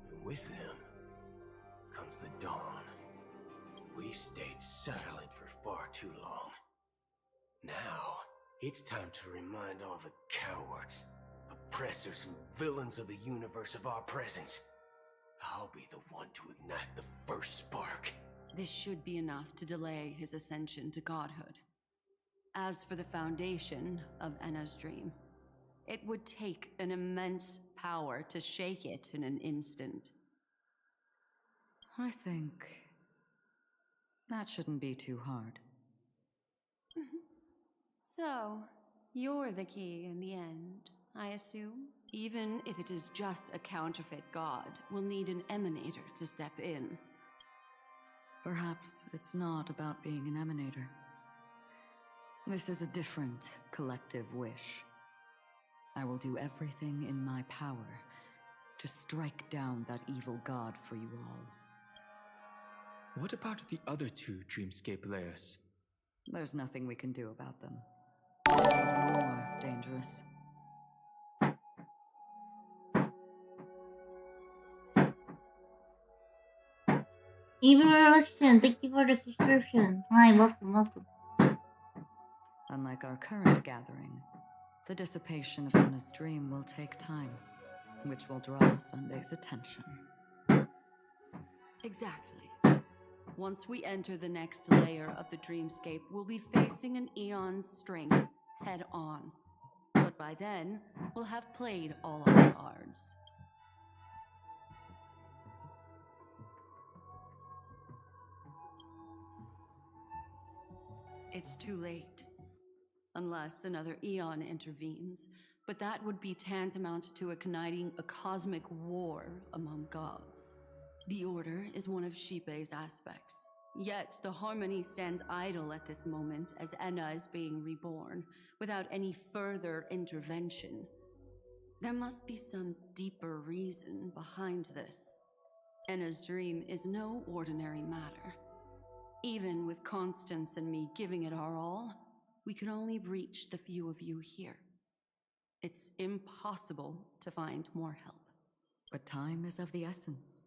and with them comes the dawn. We've stayed silent for far too long. Now, it's time to remind all the cowards, oppressors, and villains of the universe of our presence. I'll be the one to ignite the first spark. This should be enough to delay his ascension to godhood. As for the foundation of Anna's dream, it would take an immense power to shake it in an instant. I think that shouldn't be too hard. So, you're the key in the end, I assume? Even if it is just a counterfeit god, we'll need an emanator to step in. Perhaps it's not about being an emanator. This is a different collective wish. I will do everything in my power to strike down that evil god for you all. What about the other two Dreamscape layers? There's nothing we can do about them. They're even more dangerous. Even Relation, thank you for the subscription. Hi, welcome. Unlike our current gathering, the dissipation of Anna's dream will take time, which will draw Sunday's attention. Exactly. Once we enter the next layer of the dreamscape, we'll be facing an eon's strength head on. But by then, we'll have played all our cards. It's too late. Unless another eon intervenes, but that would be tantamount to igniting a cosmic war among gods. The Order is one of Xipe's aspects. Yet the Harmony stands idle at this moment as Enna is being reborn, without any further intervention. There must be some deeper reason behind this. Enna's dream is no ordinary matter. Even with Constance and me giving it our all, we could only reach the few of you here. It's impossible to find more help. But time is of the essence.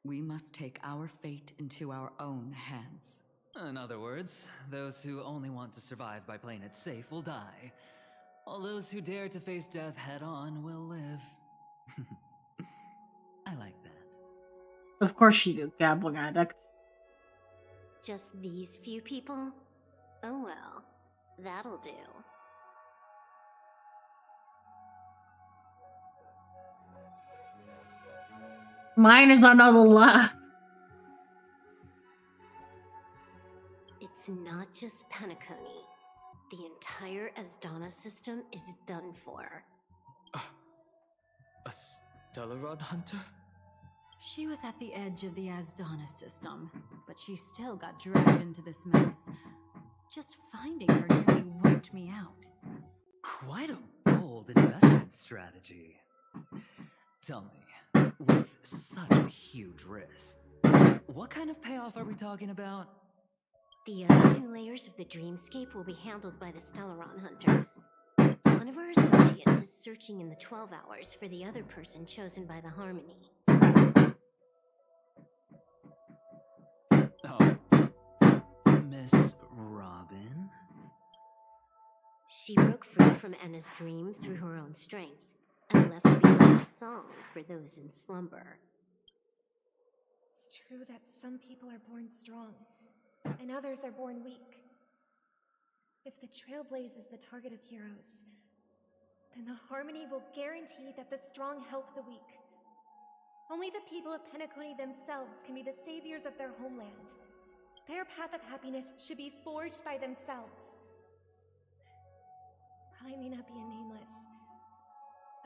We must take our fate into our own hands. In other words, those who only want to survive by playing it safe will die, while those who dare to face death head on will live. I like that. Of course she did, gambling addict. Just these few people? Oh well, that'll do. Mine is another laugh. It's not just Penacony. The entire Asdana system is done for. A Stellaron hunter? She was at the edge of the Asdana system, but she still got dragged into this mess. Just finding her nearly wiped me out. Quite a bold investment strategy. Tell me, with such a huge risk, what kind of payoff are we talking about? The other 2 layers of the dreamscape will be handled by the Stellaron hunters. One of our associates is searching in the 12 hours for the other person chosen by the Harmony. Oh, Miss Robin? She broke free from Enna's dream through her own strength, and left behind a song for those in slumber. It's true that some people are born strong, and others are born weak. If the Trailblaze is the target of heroes, then the Harmony will guarantee that the strong help the weak. Only the people of Penacony themselves can be the saviors of their homeland. Their path of happiness should be forged by themselves. While I may not be a nameless,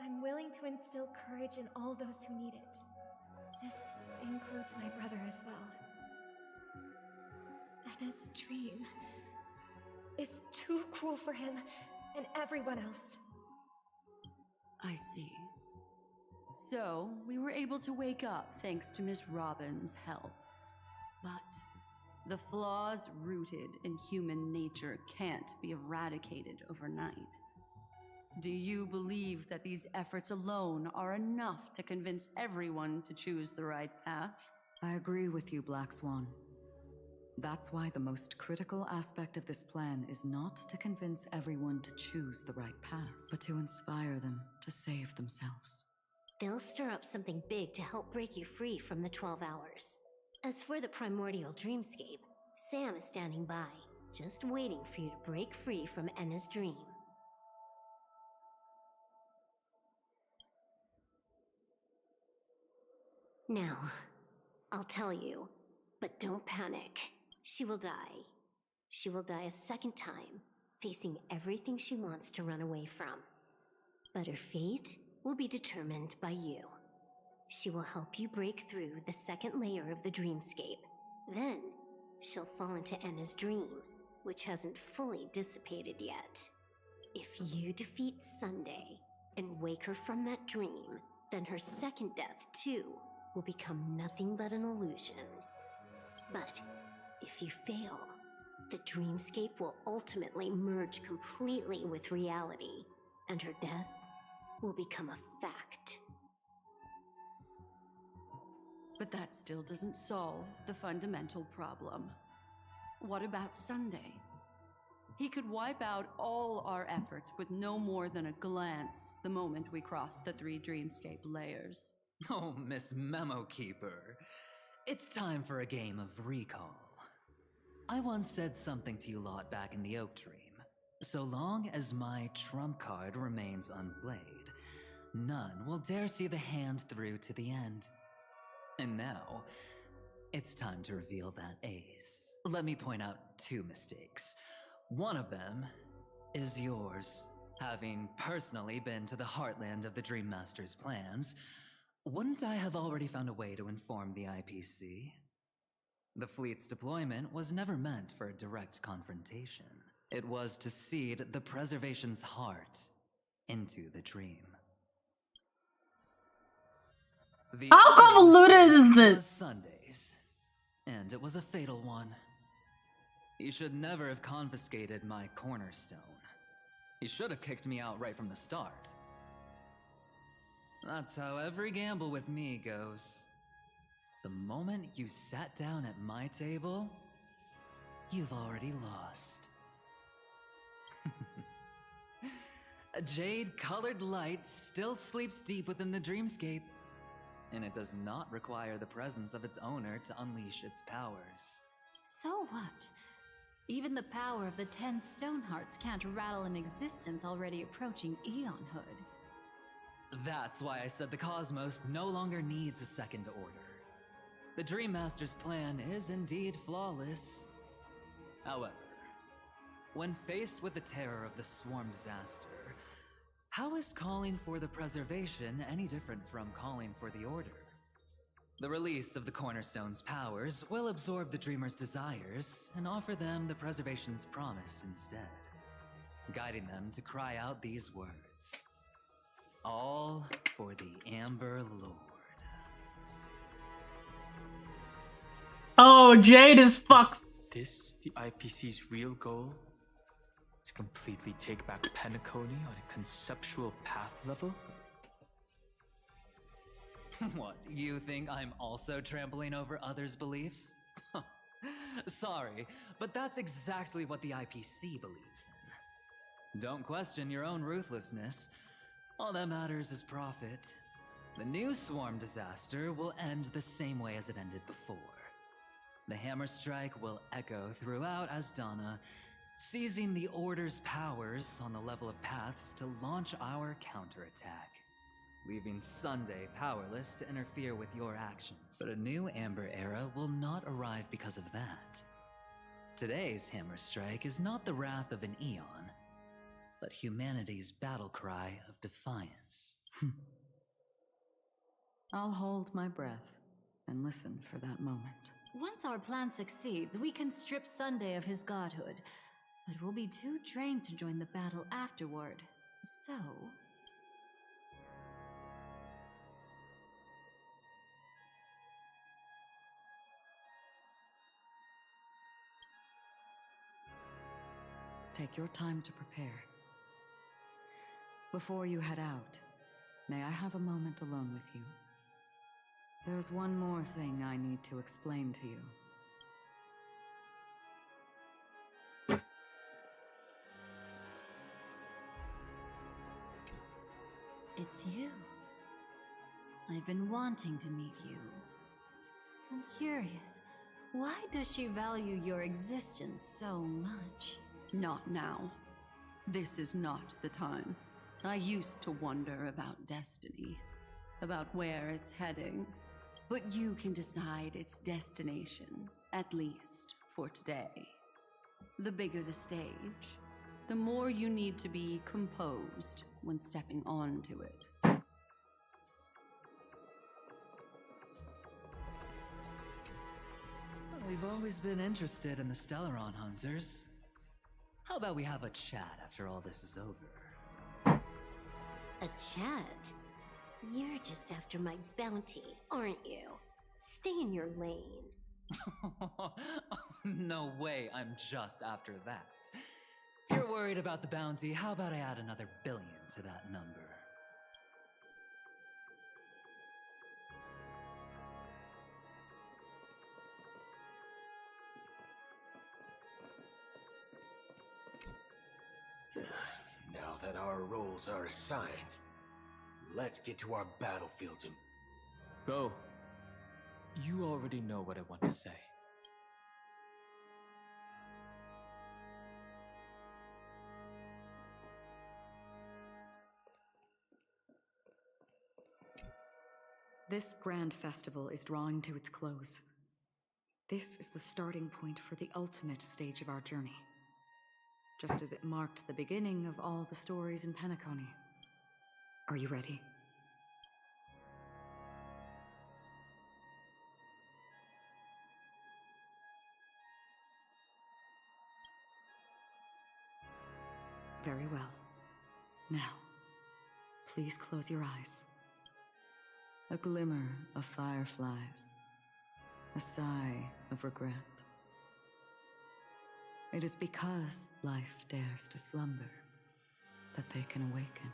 I'm willing to instill courage in all those who need it. This includes my brother as well. Enna's dream is too cruel for him and everyone else. I see. So, we were able to wake up thanks to Miss Robin's help. But the flaws rooted in human nature can't be eradicated overnight. Do you believe that these efforts alone are enough to convince everyone to choose the right path? I agree with you, Black Swan. That's why the most critical aspect of this plan is not to convince everyone to choose the right path, but to inspire them to save themselves. They'll stir up something big to help break you free from the 12 hours. As for the primordial dreamscape, Sam is standing by, just waiting for you to break free from Enna's dream. Now, I'll tell you, but don't panic. She will die. She will die a second time, facing everything she wants to run away from. But her fate will be determined by you. She will help you break through the second layer of the dreamscape. Then, she'll fall into Enna's dream, which hasn't fully dissipated yet. If you defeat Sunday and wake her from that dream, then her second death, too, will become nothing but an illusion. But if you fail, the dreamscape will ultimately merge completely with reality, and her death will become a fact. But that still doesn't solve the fundamental problem. What about Sunday? He could wipe out all our efforts with no more than a glance the moment we cross the 3 dreamscape layers. Oh, Miss Memo Keeper. It's time for a game of recall. I once said something to you lot back in the Oak Dream. So long as my trump card remains unplayed, none will dare see the hand through to the end. And now, it's time to reveal that ace. Let me point out 2 mistakes. One of them is yours. Having personally been to the heartland of the Dream Master's plans, wouldn't I have already found a way to inform the IPC? The fleet's deployment was never meant for a direct confrontation. It was to seed the Preservation's heart into the dream. How convoluted is this? Was Sundays, and it was a fatal one. He should never have confiscated my cornerstone. He should have kicked me out right from the start. That's how every gamble with me goes. The moment you sat down at my table, you've already lost. A jade-colored light still sleeps deep within the dreamscape. and it does not require the presence of its owner to unleash its powers. So what? Even the power of the 10 Stonehearts can't rattle an existence already approaching Eonhood. That's why I said the cosmos no longer needs a second order. The Dream Master's plan is indeed flawless. However, when faced with the terror of the swarm disaster, how is calling for the preservation any different from calling for the order? The release of the Cornerstone's powers will absorb the Dreamer's desires and offer them the preservation's promise instead, guiding them to cry out these words. All for the Amber Lord. Oh, Jade is fucked. Is this the IPC's real goal? To completely take back Penacony on a conceptual path level? What, you think I'm also trampling over others' beliefs? Sorry, but that's exactly what the IPC believes in. Don't question your own ruthlessness. All that matters is profit. The new swarm disaster will end the same way as it ended before. The hammer strike will echo throughout Asdana, seizing the Order's powers on the level of paths to launch our counterattack, leaving Sunday powerless to interfere with your actions. But a new Amber Era will not arrive because of that. Today's hammer strike is not the wrath of an Eon, but humanity's battle cry of defiance. I'll hold my breath and listen for that moment. Once our plan succeeds, we can strip Sunday of his godhood, but we'll be too drained to join the battle afterward. So... Take your time to prepare. Before you head out, may I have a moment alone with you? There's one more thing I need to explain to you. It's you. I've been wanting to meet you. I'm curious, why does she value your existence so much? Not now. This is not the time. I used to wonder about destiny, about where it's heading. But you can decide its destination, at least for today. The bigger the stage, the more you need to be composed when stepping onto it. We've always been interested in the Stellaron Hunters. How about we have a chat after all this is over? A chat? You're just after my bounty, aren't you? Stay in your lane. No way I'm just after that. If you're worried about the bounty, how about I add another billion to that number? Now that our roles are assigned, let's get to our battlefield and... Go. You already know what I want to say. This grand festival is drawing to its close. This is the starting point for the ultimate stage of our journey. Just as it marked the beginning of all the stories in Penacony. Are you ready? Very well. Now, please close your eyes. A glimmer of fireflies. A sigh of regret. It is because life dares to slumber that they can awaken.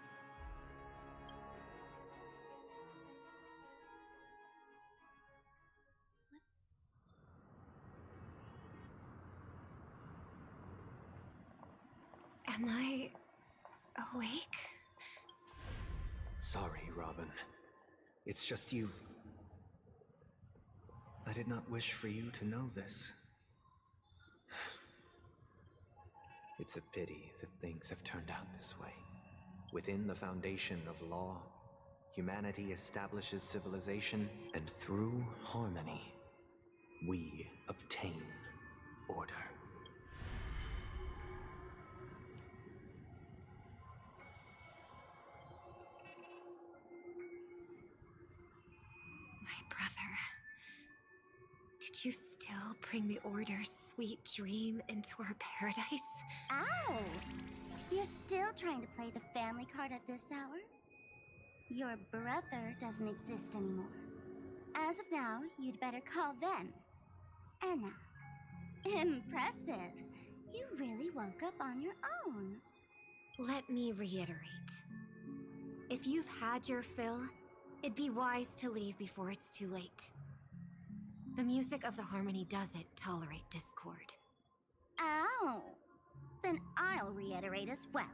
Am I awake? Sorry, Robin. It's just you I did not wish for you to know this. It's a pity that things have turned out this way. Within the foundation of law, humanity establishes civilization, and through harmony, we obtain order. My brother. Did you still bring the Order's sweet dream into our paradise? Ow! You're still trying to play the family card at this hour? Your brother doesn't exist anymore. As of now, you'd better call them Enna. Impressive. You really woke up on your own. Let me reiterate. If you've had your fill, it'd be wise to leave before it's too late. The music of the Harmony doesn't tolerate discord. Ow! Then I'll reiterate as well.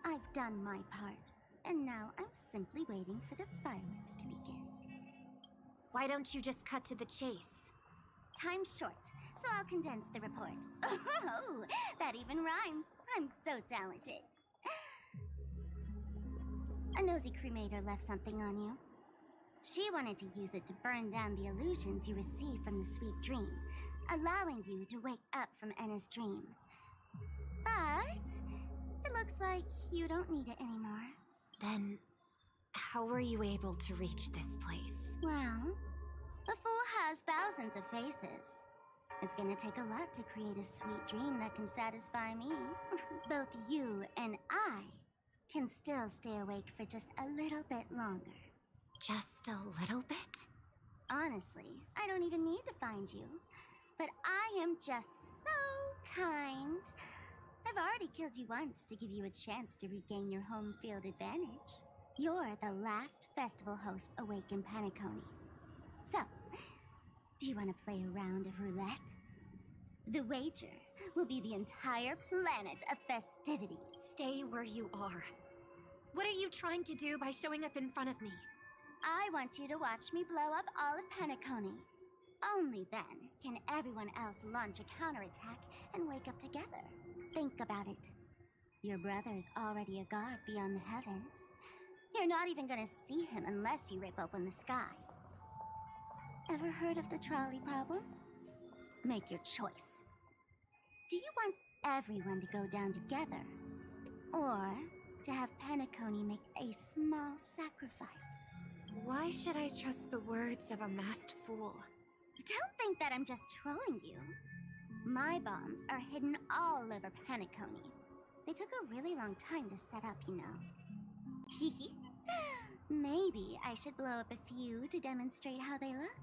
I've done my part, and now I'm simply waiting for the fireworks to begin. Why don't you just cut to the chase? Time's short, so I'll condense the report. Oh, that even rhymed. I'm so talented. A nosy cremator left something on you. She wanted to use it to burn down the illusions you received from the sweet dream, allowing you to wake up from Enna's dream. But it looks like you don't need it anymore. Then, how were you able to reach this place? Well, a fool has thousands of faces. It's gonna take a lot to create a sweet dream that can satisfy me. Both you and I can still stay awake for just a little bit longer. Just a little bit? Honestly, I don't even need to find you. But I am just so kind. I've already killed you once to give you a chance to regain your home field advantage. You're the last festival host awake in Penacony. So, do you want to play a round of roulette? The wager will be the entire planet of festivities. Stay where you are. What are you trying to do by showing up in front of me? I want you to watch me blow up all of Penacony. Only then can everyone else launch a counterattack and wake up together. Think about it. Your brother is already a god beyond the heavens. You're not even gonna see him unless you rip open the sky. Ever heard of the trolley problem? Make your choice. Do you want everyone to go down together? Or to have Penacony make a small sacrifice? Why should I trust the words of a masked fool? Don't think that I'm just trolling you. My bombs are hidden all over Penacony. They took a really long time to set up, you know. Maybe I should blow up a few to demonstrate how they look.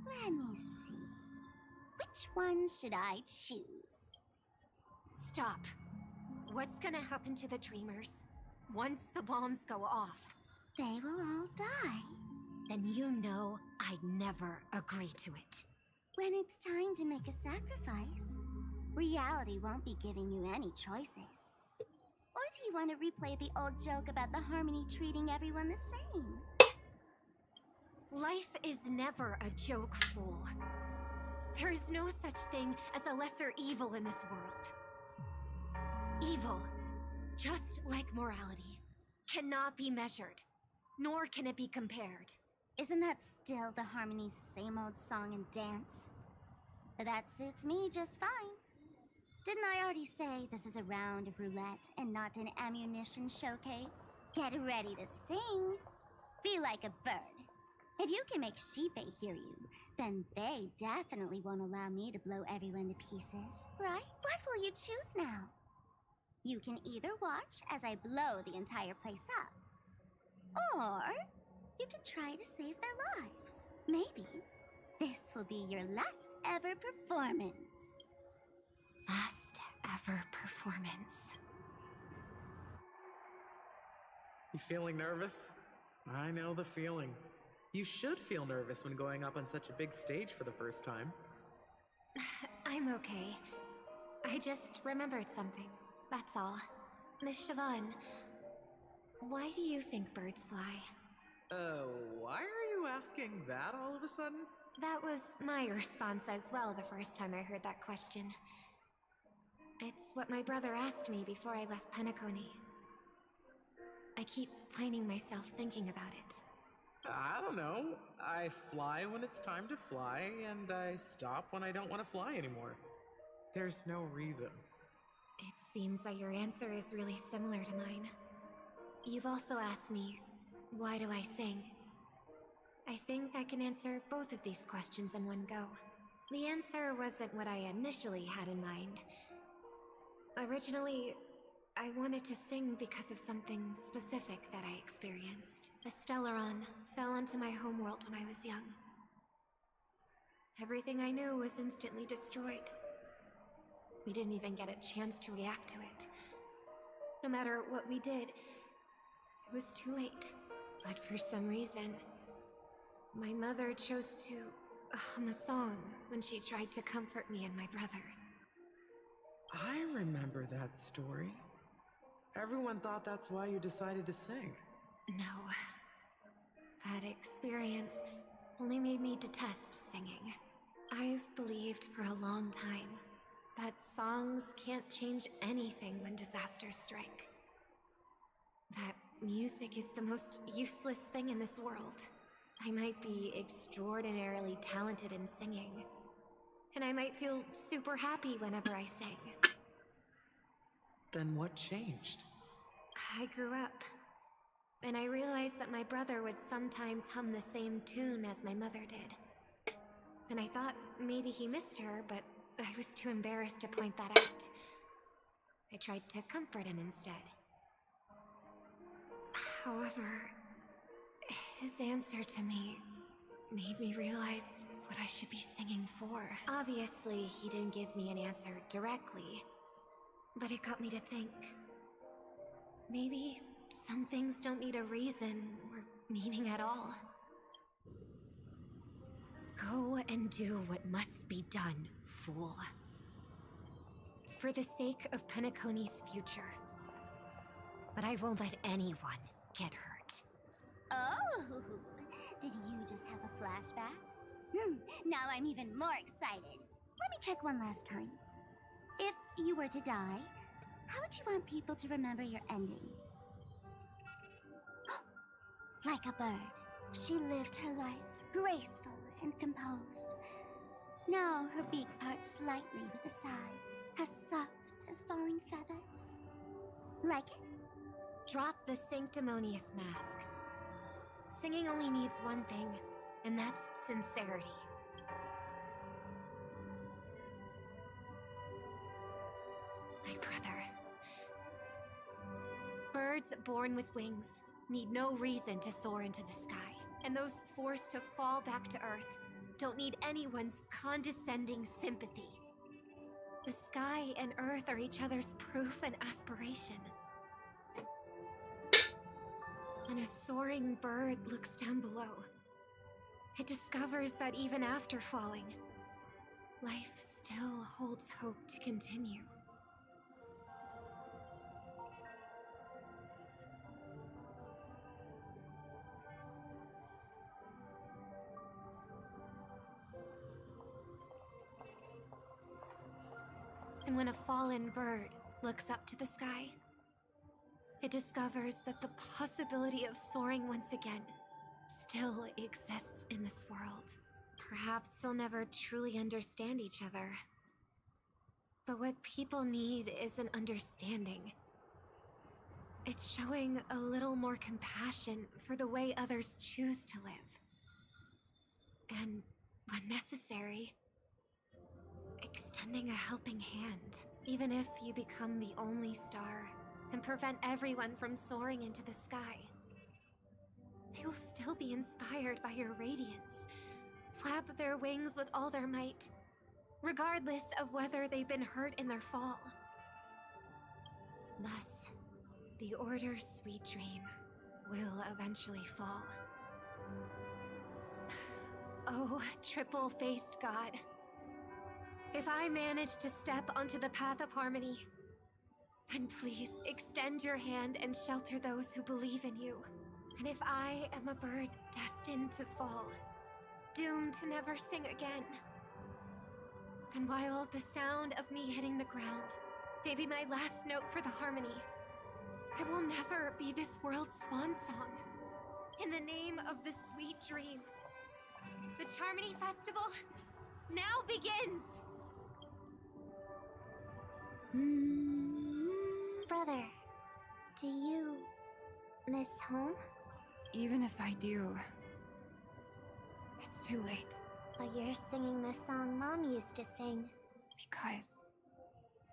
Let me see. Which ones should I choose? Stop. What's gonna happen to the Dreamers once the bombs go off? They will all die. Then you know I'd never agree to it. When it's time to make a sacrifice, reality won't be giving you any choices. Or do you want to replay the old joke about the Harmony treating everyone the same? Life is never a joke, fool. There is no such thing as a lesser evil in this world. Evil, just like morality, cannot be measured, nor can it be compared. Isn't that still the Harmony's same old song and dance? But that suits me just fine. Didn't I already say this is a round of roulette and not an ammunition showcase? Get ready to sing. Be like a bird. If you can make Sheepei hear you, then they definitely won't allow me to blow everyone to pieces, right? What will you choose now? You can either watch as I blow the entire place up, or you can try to save their lives. Maybe this will be your last ever performance. Last ever performance. You feeling nervous? I know the feeling. You should feel nervous when going up on such a big stage for the first time. I'm okay. I just remembered something. That's all. Miss Siobhan, why do you think birds fly? Why are you asking that all of a sudden? That was my response as well the first time I heard that question. It's what my brother asked me before I left Penacony. I keep finding myself thinking about it. I don't know. I fly when it's time to fly, and I stop when I don't want to fly anymore. There's no reason. It seems that your answer is really similar to mine. You've also asked me, why do I sing? I think I can answer both of these questions in one go. The answer wasn't what I initially had in mind. Originally, I wanted to sing because of something specific that I experienced. The Stellaron fell onto my homeworld when I was young. Everything I knew was instantly destroyed. We didn't even get a chance to react to it. No matter what we did, it was too late. But for some reason, my mother chose to hum a song when she tried to comfort me and my brother. I remember that story. Everyone thought that's why you decided to sing. No. That experience only made me detest singing. I've believed for a long time that songs can't change anything when disasters strike. That music is the most useless thing in this world. I might be extraordinarily talented in singing, and I might feel super happy whenever I sing. Then what changed? I grew up, and I realized that my brother would sometimes hum the same tune as my mother did. And I thought maybe he missed her, but I was too embarrassed to point that out. I tried to comfort him instead. However, his answer to me made me realize what I should be singing for. Obviously, he didn't give me an answer directly, but it got me to think. Maybe some things don't need a reason or meaning at all. Go and do what must be done, fool. It's for the sake of Penacony's future. But I won't let anyone get hurt. Oh, did you just have a flashback? Now I'm even more excited. Let me check one last time. If you were to die, how would you want people to remember your ending? Like a bird, she lived her life, graceful and composed. Now her beak parts slightly with a sigh, as soft as falling feathers. Like it? Drop the sanctimonious mask. Singing only needs one thing, and that's sincerity. My brother. Birds born with wings need no reason to soar into the sky, and those forced to fall back to Earth don't need anyone's condescending sympathy. The sky and Earth are each other's proof and aspiration. When a soaring bird looks down below, it discovers that even after falling, life still holds hope to continue. And when a fallen bird looks up to the sky, it discovers that the possibility of soaring once again still exists in this world. Perhaps they'll never truly understand each other. But what people need is an understanding. It's showing a little more compassion for the way others choose to live. And, when necessary, extending a helping hand, even if you become the only star and prevent everyone from soaring into the sky. They will still be inspired by your radiance, flap their wings with all their might, regardless of whether they've been hurt in their fall. Thus, the Order's sweet dream will eventually fall. Oh, triple-faced God. If I manage to step onto the path of harmony, then please extend your hand and shelter those who believe in you. And if I am a bird destined to fall, doomed to never sing again. And while the sound of me hitting the ground may be my last note for the harmony, I will never be this world's swan song. In the name of the sweet dream, the Charmony Festival now begins! Brother, do you miss home? Even if I do, it's too late. But you're singing the song Mom used to sing. Because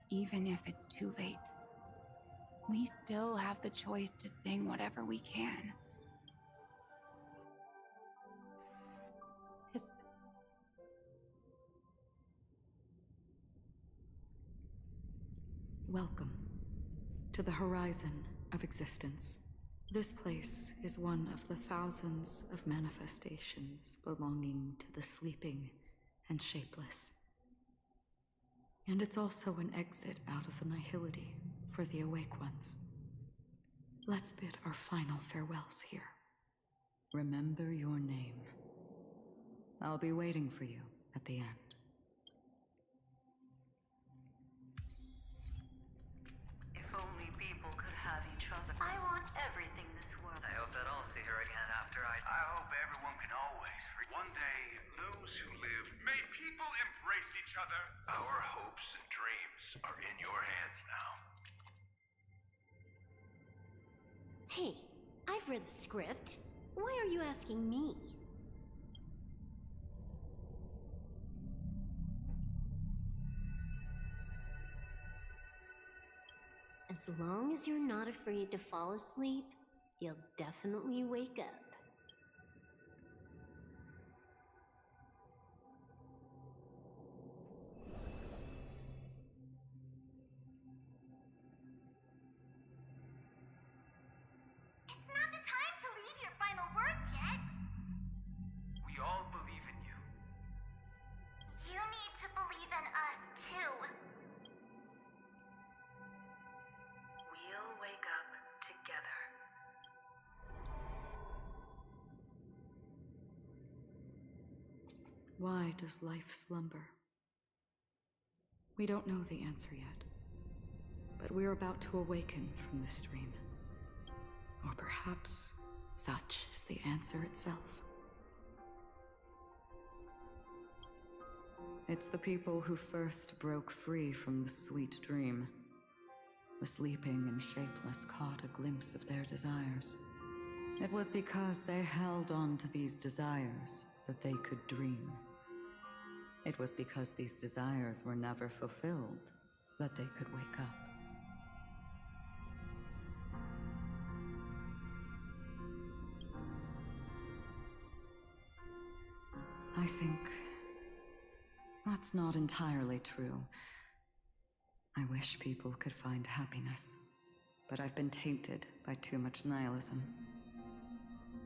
even if it's too late, we still have the choice to sing whatever we can. Welcome to the horizon of existence. This place is one of the thousands of manifestations belonging to the sleeping and shapeless. And it's also an exit out of the nihility for the awake ones. Let's bid our final farewells here. Remember your name. I'll be waiting for you at the end. If only people could have each other. I want everything this world. I hope that I'll see her again after I hope everyone can always. One day, those who live. May people embrace each other. Our hopes and dreams are in your hands now. Hey, I've read the script. Why are you asking me? As long as you're not afraid to fall asleep, you'll definitely wake up. It's not the time to leave your final words yet. We all believe in you. You need to believe in us, too. We'll wake up together. Why does life slumber? We don't know the answer yet, but we're about to awaken from this dream. Or perhaps such is the answer itself. It's the people who first broke free from the sweet dream. The sleeping and shapeless caught a glimpse of their desires. It was because they held on to these desires that they could dream. It was because these desires were never fulfilled that they could wake up. I think that's not entirely true. I wish people could find happiness, but I've been tainted by too much nihilism.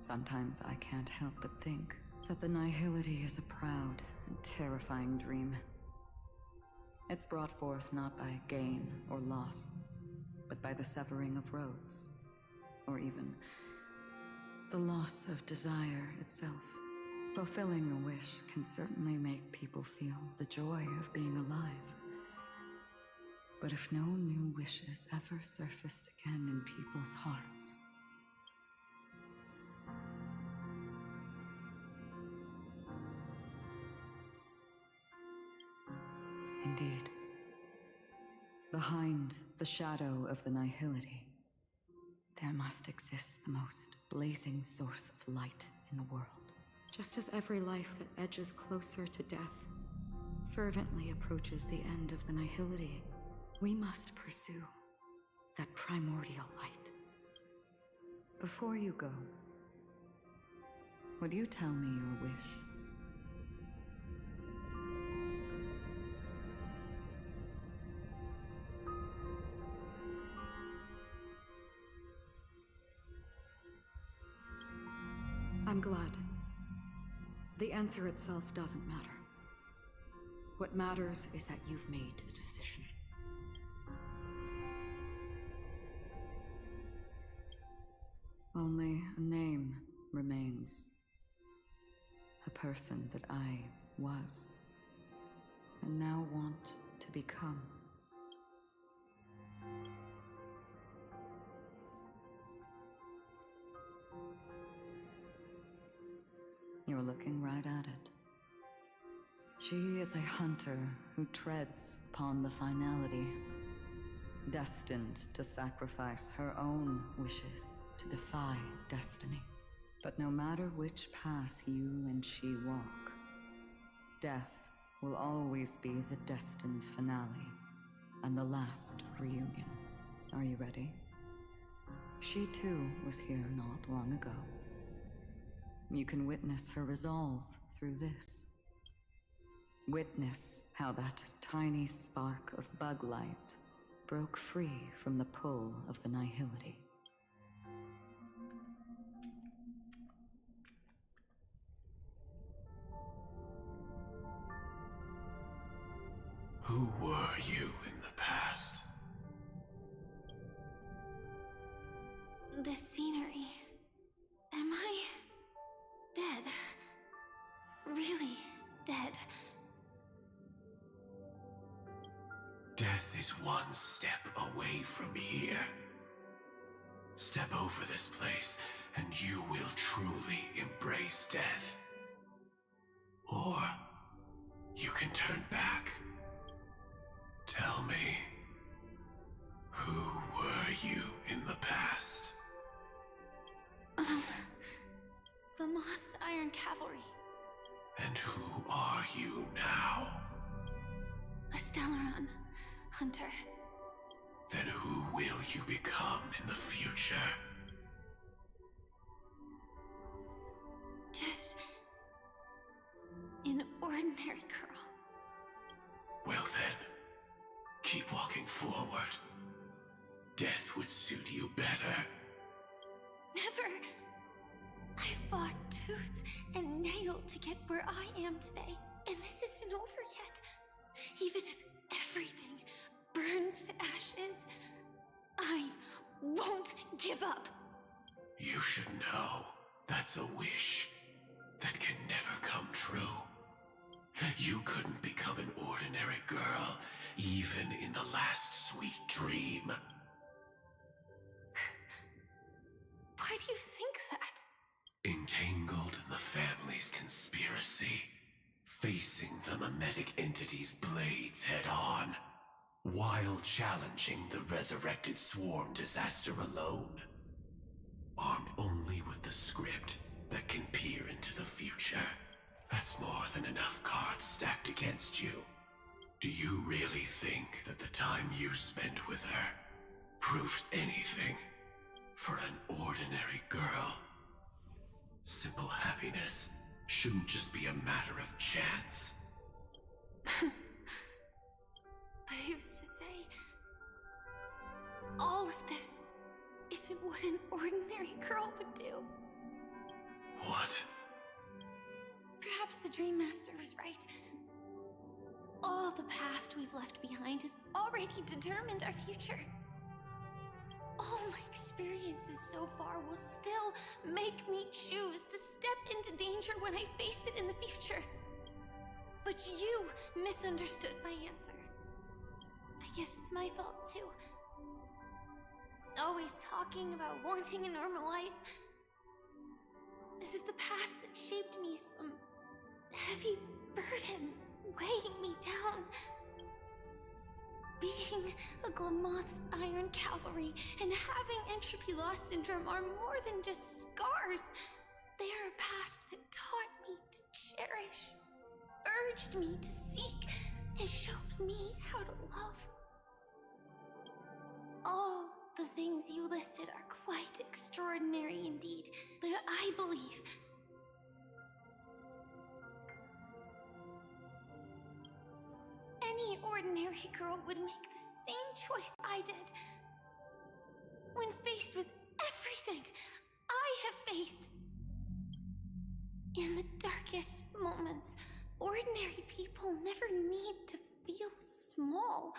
Sometimes I can't help but think that the nihility is a proud and terrifying dream. It's brought forth not by gain or loss, but by the severing of roads, or even the loss of desire itself. Fulfilling a wish can certainly make people feel the joy of being alive. But if no new wishes ever surfaced again in people's hearts, indeed, behind the shadow of the nihility, there must exist the most blazing source of light in the world. Just as every life that edges closer to death fervently approaches the end of the nihility, we must pursue that primordial light. Before you go, would you tell me your wish? I'm glad. The answer itself doesn't matter. What matters is that you've made a decision. Only a name remains. A person that I was, and now want to become. You're looking right at it. She is a hunter who treads upon the finality, destined to sacrifice her own wishes to defy destiny. But no matter which path you and she walk, death will always be the destined finale and the last reunion. Are you ready? She too was here not long ago. You can witness her resolve through this. Witness how that tiny spark of bug light broke free from the pull of the nihility. Who were you in the past? The scenery. Am I dead? Really dead? Death is one step away from here. Step over this place, and you will truly embrace death. Or you can turn back. Tell me, who were you in the past? The Moth's Iron Cavalry. And who are you now? A Stellaron hunter. Then who will you become in the future? Just an ordinary girl. Well then, keep walking forward. Death would suit you better. Never. I fought tooth and nail to get where I am today, and this isn't over yet. Even if everything burns to ashes, I won't give up. You should know that's a wish that can never come true. You couldn't become an ordinary girl, even in the last sweet dream. Why do you think that? Entangled in the family's conspiracy, facing the mimetic entity's blades head-on, while challenging the resurrected swarm disaster alone. Armed only with the script that can peer into the future. That's more than enough cards stacked against you. Do you really think that the time you spent with her proved anything for an ordinary girl? Simple happiness shouldn't just be a matter of chance. But I used to say, all of this isn't what an ordinary girl would do. What? Perhaps the Dream Master was right. All the past we've left behind has already determined our future. All my experiences so far will still make me choose to step into danger when I face it in the future. But you misunderstood my answer. I guess it's my fault too. Always talking about wanting a normal life. As if the past that shaped me is some heavy burden weighing me down. Being a Glamoth's Iron Cavalry and having entropy loss syndrome are more than just scars. They are a past that taught me to cherish, urged me to seek, and showed me how to love. All the things you listed are quite extraordinary indeed, but I believe any ordinary girl would make the same choice I did. When faced with everything I have faced. In the darkest moments, ordinary people never need to feel small.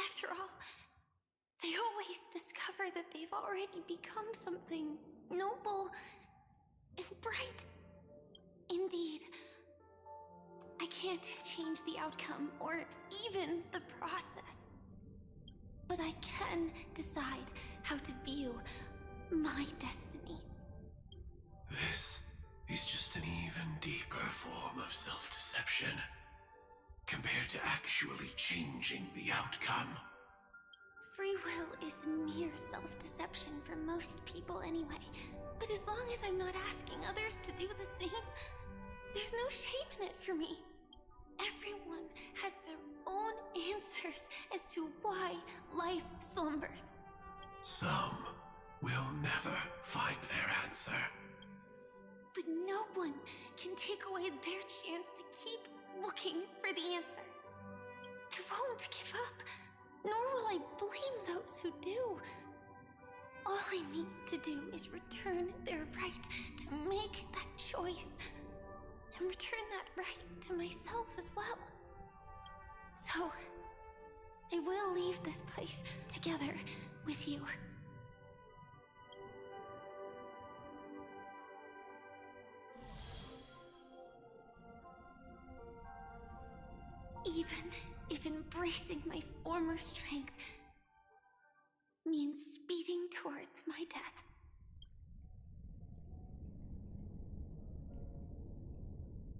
After all, they always discover that they've already become something noble and bright. Indeed, I can't change the outcome or even the process. But I can decide how to view my destiny. This is just an even deeper form of self-deception compared to actually changing the outcome. Free will is mere self-deception for most people anyway. But as long as I'm not asking others to do the same, there's no shame in it for me. Everyone has their own answers as to why life slumbers. Some will never find their answer. But no one can take away their chance to keep looking for the answer. I won't give up, nor will I blame those who do. All I need to do is return their right to make that choice, and return that right to myself as well. So, I will leave this place together with you. Even if embracing my former strength means speeding towards my death.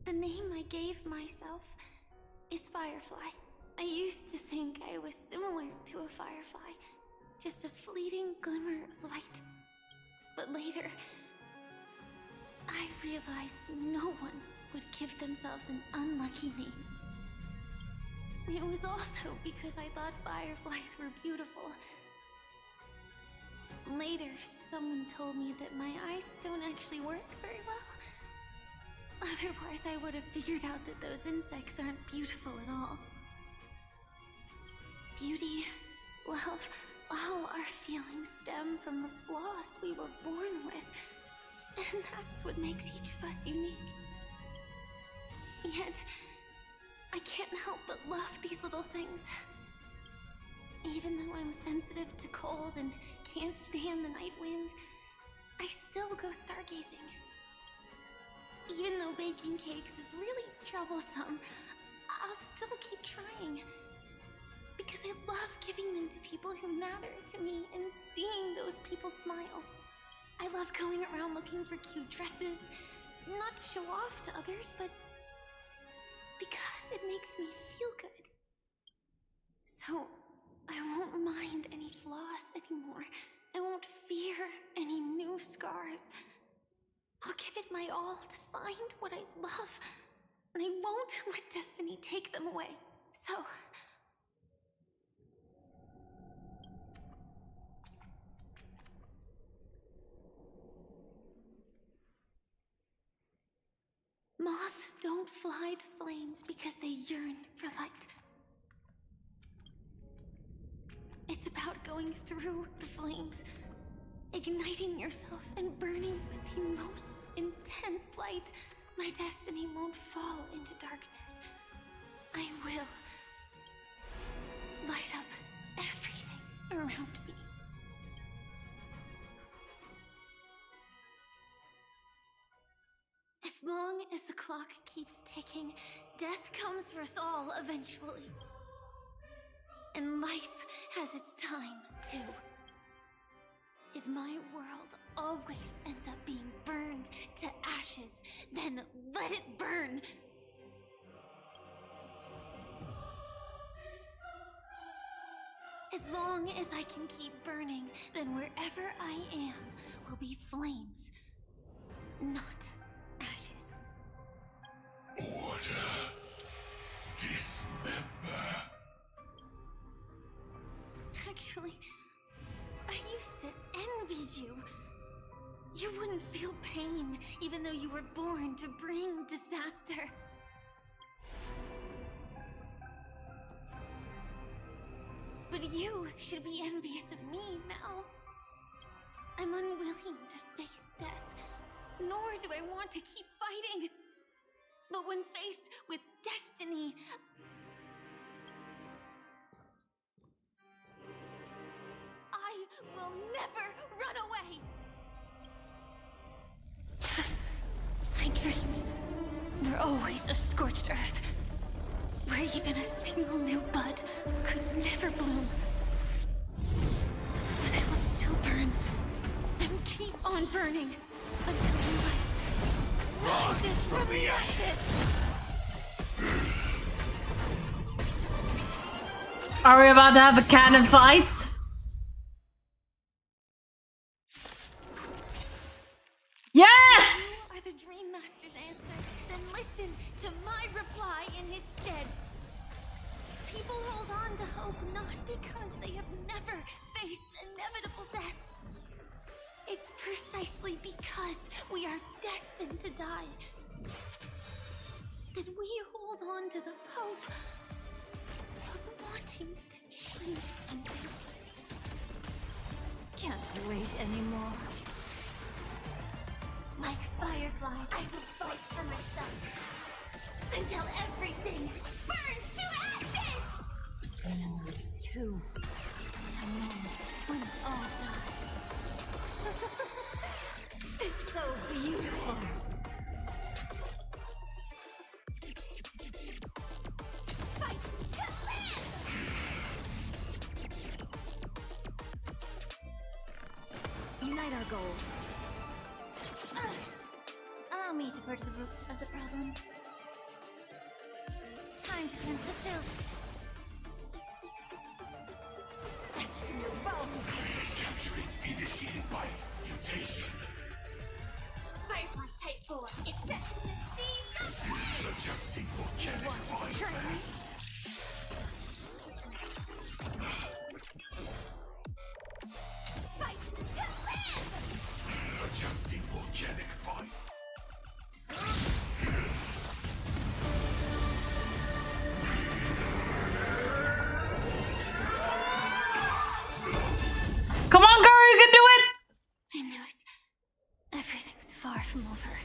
The name I gave myself is Firefly. I used to think I was similar to a firefly, just a fleeting glimmer of light. But later, I realized no one would give themselves an unlucky name. It was also because I thought fireflies were beautiful. Later, someone told me that my eyes don't actually work very well. Otherwise, I would have figured out that those insects aren't beautiful at all. Beauty, love, all our feelings stem from the flaws we were born with. And that's what makes each of us unique. Yet, I can't help but love these little things. Even though I'm sensitive to cold and can't stand the night wind, I still go stargazing. Even though baking cakes is really troublesome, I'll still keep trying. Because I love giving them to people who matter to me and seeing those people smile. I love going around looking for cute dresses, not to show off to others, but because it makes me feel good. So, I won't mind any flaws anymore. I won't fear any new scars. I'll give it my all to find what I love, and I won't let destiny take them away. So, moths don't fly to flames because they yearn for light. It's about going through the flames, igniting yourself and burning with the most intense light. My destiny won't fall into darkness. I will light up everything around me. As long as the clock keeps ticking, death comes for us all eventually. And life has its time, too. If my world always ends up being burned to ashes, then let it burn! As long as I can keep burning, then wherever I am will be flames, not ashes. Order. Dismember. Actually, I used to envy you. You wouldn't feel pain, even though you were born to bring disaster. But you should be envious of me now. I'm unwilling to face death, nor do I want to keep fighting. But when faced with destiny, I will never run away! My dreams were always a scorched earth. where even a single new bud could never bloom. But I will still burn and keep on burning until light rises from the ashes. Are we about to have a cannon fight? Yes! Are the Dream Master's answer? Then listen to my reply in his stead. People hold on to hope not because they have never faced inevitable death. It's precisely because we are destined to die that we hold on to the hope of wanting to change something. Can't wait anymore. Like Firefly, I will fight for myself until everything burns to ashes! Memories too. The moment when it all dies. It's so beautiful. Fight to live! Unite our goals. Allow me to purge the root of the problem. Time to cleanse the filth. Etched in your bones. Capturing initiated bite. Mutation. Firefly Type 4. It's set in the seas of flame. Adjusting organic biomass. Fight to live! Adjusting organic bite. Come on, girl, you can do it! I knew it. Everything's far from over.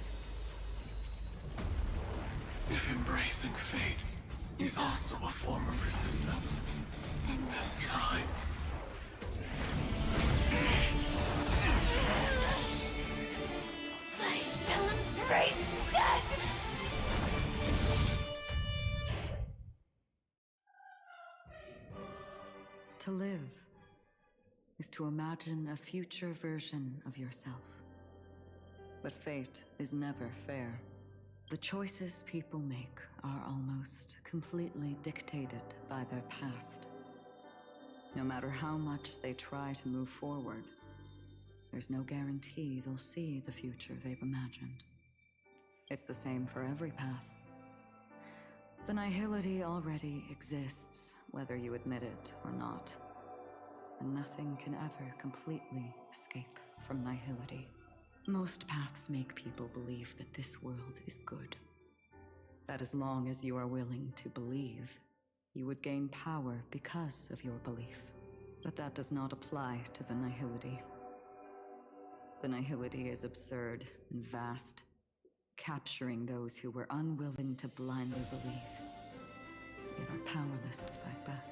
If embracing fate is also a form of resistance, this time. I shall embrace death! To live is to imagine a future version of yourself. But fate is never fair. The choices people make are almost completely dictated by their past. No matter how much they try to move forward, there's no guarantee they'll see the future they've imagined. It's the same for every path. The nihility already exists, whether you admit it or not. And nothing can ever completely escape from nihility. Most paths make people believe that this world is good. That as long as you are willing to believe, you would gain power because of your belief. But that does not apply to the nihility. The nihility is absurd and vast, capturing those who were unwilling to blindly believe, yet are powerless to fight back.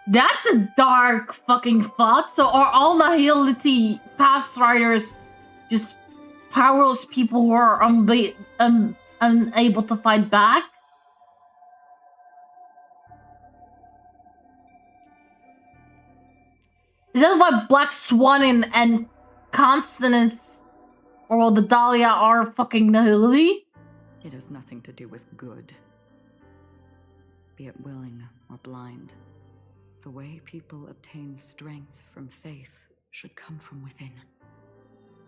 That's a dark fucking thought. So are all nihility past riders just powerless people who are unable to fight back? Is that why Black Swan and Constance or well, the Dahlia are fucking nihility? It has nothing to do with good. Be it willing or blind. The way people obtain strength from faith should come from within,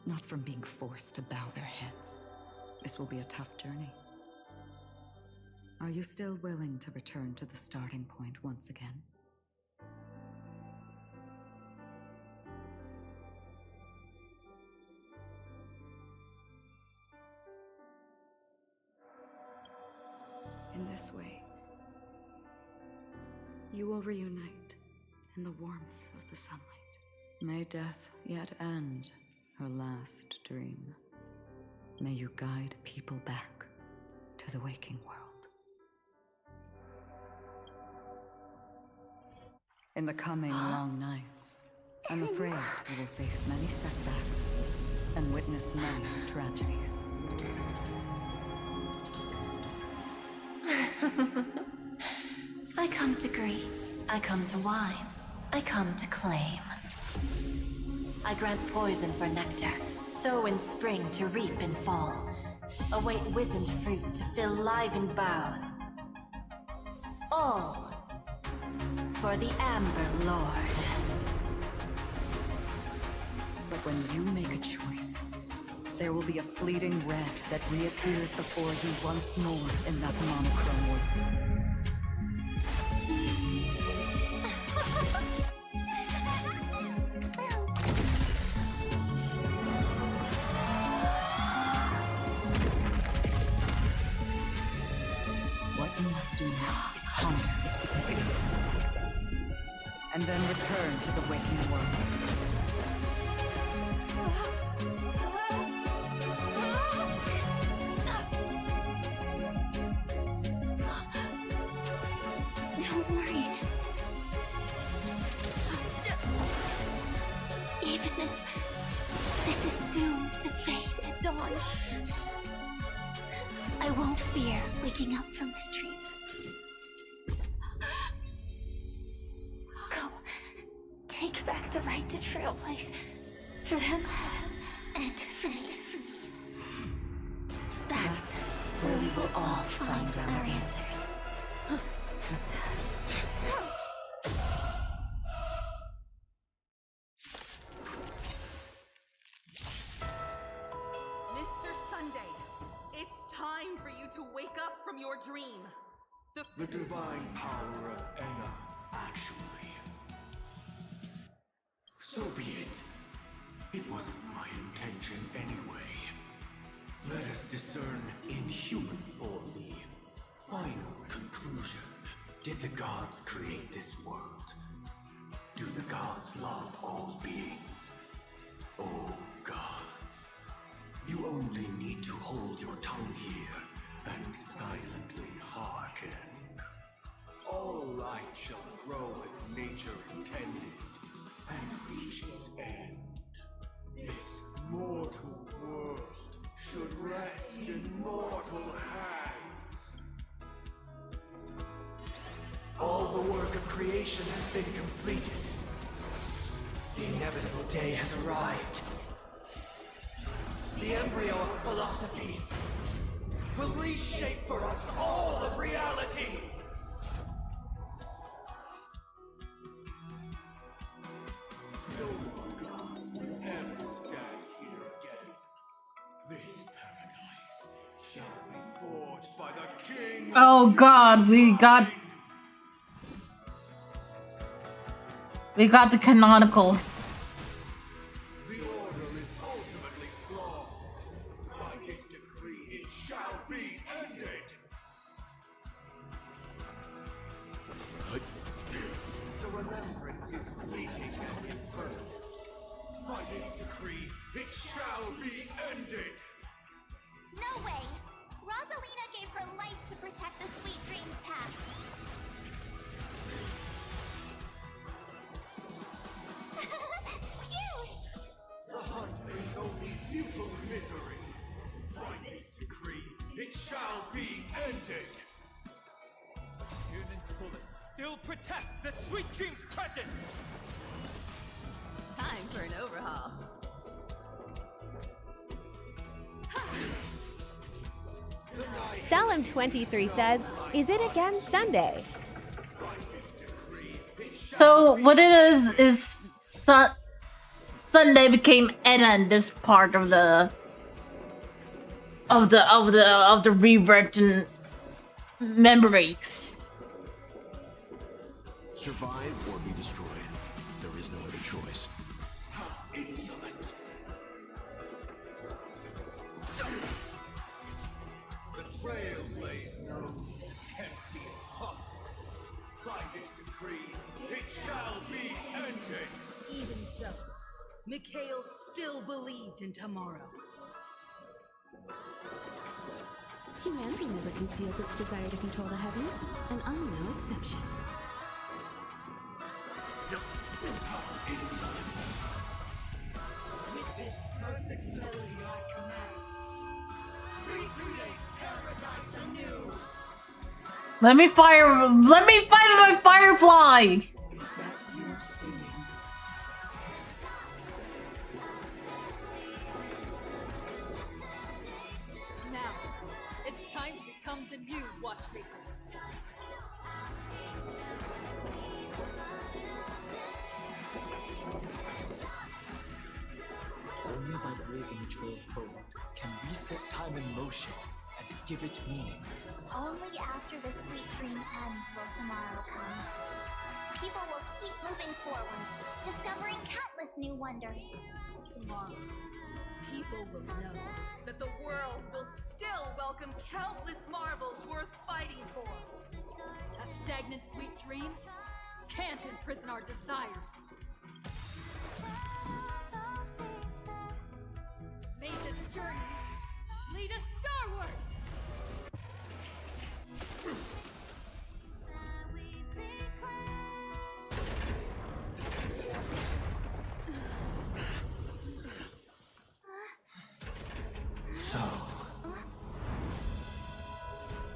not from being forced to bow their heads. This will be a tough journey. Are you still willing to return to the starting point once again? In this way, you will reunite in the warmth of the sunlight. May death yet end her last dream. May you guide people back to the waking world. In the coming long nights, I'm afraid you will face many setbacks and witness many tragedies. I come to greet, I come to wine, I come to claim. I grant poison for nectar, sow in spring to reap in fall. Await wizened fruit to fill livened boughs. All for the Amber Lord. But when you make a choice, there will be a fleeting red that reappears before you once more in that monochrome world. What you must do now is ponder its significance, and then return to the waking world. Don't worry. Even if this is doomed to fade at dawn, I won't fear waking up from this dream. Go. Take back the right to Trailblaze. For them and for me. That's where we will all find our answers. Mr. Sunday, it's time for you to wake up from your dream. The divine power of Enna, actually. So be it. It wasn't my intention anyway. Let us discern in human form the final conclusion. Did the gods create this world? Do the gods love all beings? Oh gods, you only need to hold your tongue here and silently hearken. All light shall grow as nature intended and reach its end. This mortal world should rest in mortal hands. All the work of creation has been completed. The inevitable day has arrived. The embryo of philosophy will reshape for us all of reality. No more gods will ever stand here again. This paradise shall be forged by the king. Oh god, we got the canonical. The order is ultimately flawed. By his decree, it shall be ended. The remembrance is fleeting and impermanent. By this decree, it shall be ended. No way! Rosalina gave her life to protect the Sweet Dreams path. The hunt brings only futile misery. By this decree, it shall be ended. Union's bullets still protect the Sweet Dreams presence! Time for an overhaul. Salim23 says, is it again Sunday? So what it is Sunday became Enna in this part of the rewritten memories. Survive or be destroyed. There is no other choice. Insolent. The Trailblaze knows against the impossible. By this decree, it shall be ended. Even so, Mikhail still believed in tomorrow. Humanity never conceals its desire to control the heavens, and I'm no exception. With this perfect melody I command, recreate paradise anew. Let me fire my firefly! Now, it's time to become the new Watchmaker. Only by blazing a trail forward can we set time in motion and give it meaning. Only after the sweet dream ends will tomorrow come. People will keep moving forward, discovering countless new wonders. Tomorrow, people will know that the world will still welcome countless marvels worth fighting for. A stagnant sweet dream can't imprison our desires. May this journey lead us starward! So,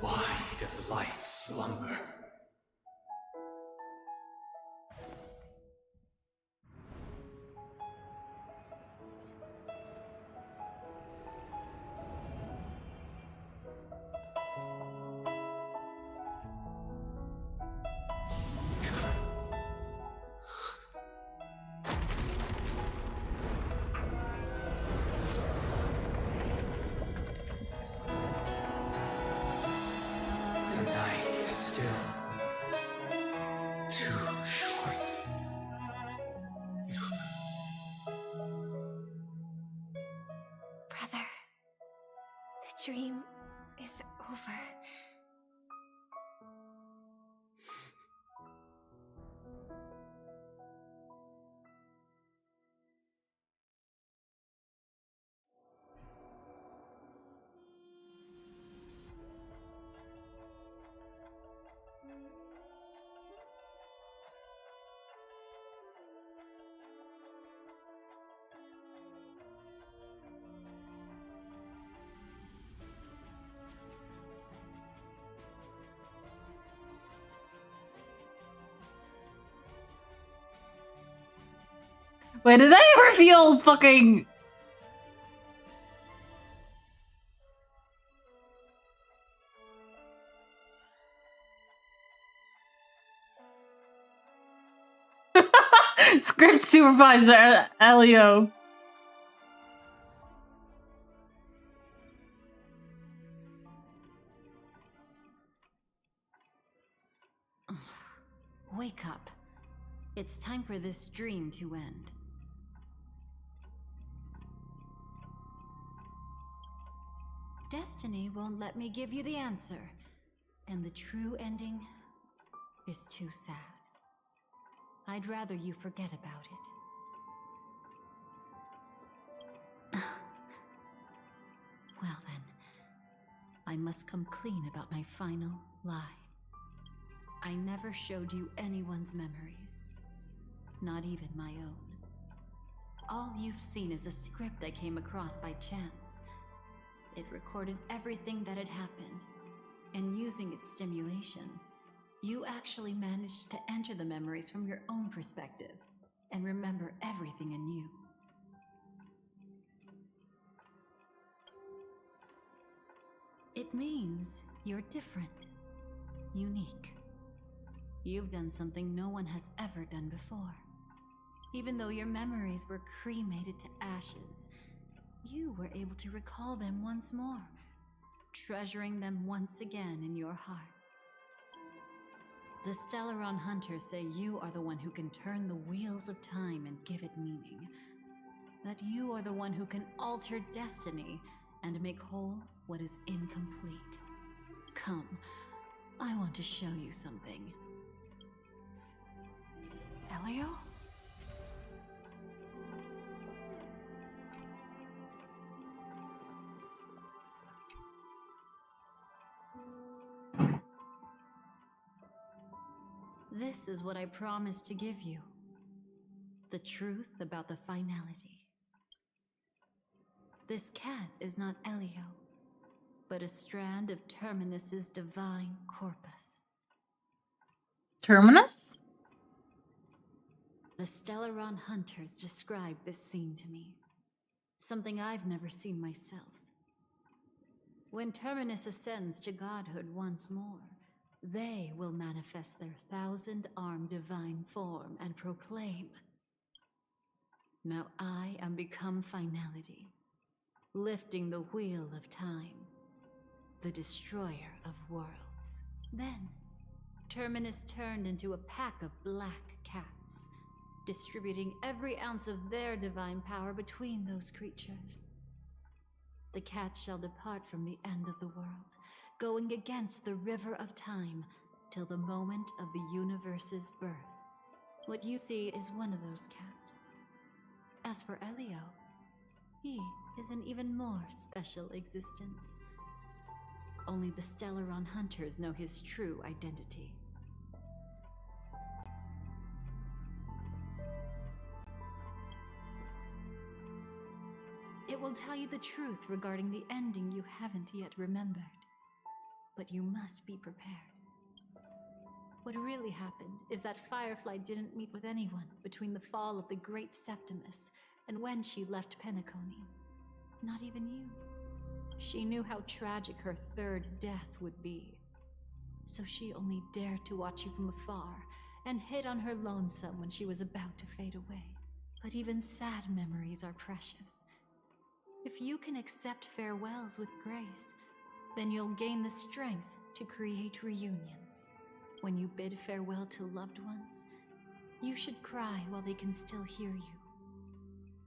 why does life slumber? The night is still too short. Brother, the dream is over. Wait, did I ever feel fucking... Script supervisor, Elio. Wake up. It's time for this dream to end. Destiny won't let me give you the answer, and the true ending is too sad. I'd rather you forget about it. Well then, I must come clean about my final lie. I never showed you anyone's memories, not even my own. All you've seen is a script I came across by chance. It recorded everything that had happened, and using its stimulation, you actually managed to enter the memories from your own perspective and remember everything anew. It means you're different, unique. You've done something no one has ever done before. Even though your memories were cremated to ashes, you were able to recall them once more, treasuring them once again in your heart. The Stellaron Hunters say you are the one who can turn the wheels of time and give it meaning. That you are the one who can alter destiny and make whole what is incomplete. Come, I want to show you something. Elio? This is what I promised to give you. The truth about the finality. This cat is not Elio, but a strand of Terminus's divine corpus. Terminus? The Stellaron hunters described this scene to me. Something I've never seen myself. When Terminus ascends to godhood once more, they will manifest their 1,000-armed divine form and proclaim, "Now I am become finality, lifting the wheel of time, the destroyer of worlds." Then, Terminus turned into a pack of black cats, distributing every ounce of their divine power between those creatures. The cats shall depart from the end of the world, going against the river of time till the moment of the universe's birth. What you see is one of those cats. As for Elio, he is an even more special existence. Only the Stellaron hunters know his true identity. It will tell you the truth regarding the ending you haven't yet remembered. But you must be prepared. What really happened is that Firefly didn't meet with anyone between the fall of the Great Septimus and when she left Penacony. Not even you. She knew how tragic her third death would be. So she only dared to watch you from afar and hid on her lonesome when she was about to fade away. But even sad memories are precious. If you can accept farewells with grace, then you'll gain the strength to create reunions. When you bid farewell to loved ones, you should cry while they can still hear you.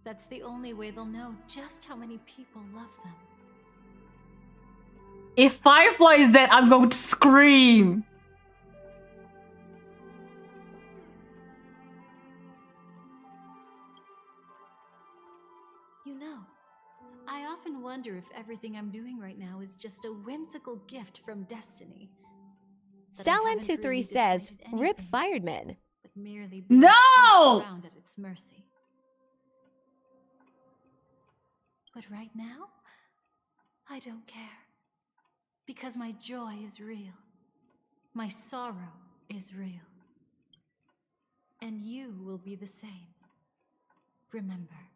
That's the only way they'll know just how many people love them. If Firefly is dead, I'm going to scream. You know, I often wonder if everything I'm doing right now is just a whimsical gift from destiny. That I haven't Salen23 really says, decided "Rip anything, Firedman." but merely being tossed around at its mercy. But right now, I don't care. Because my joy is real. My sorrow is real. And you will be the same. Remember,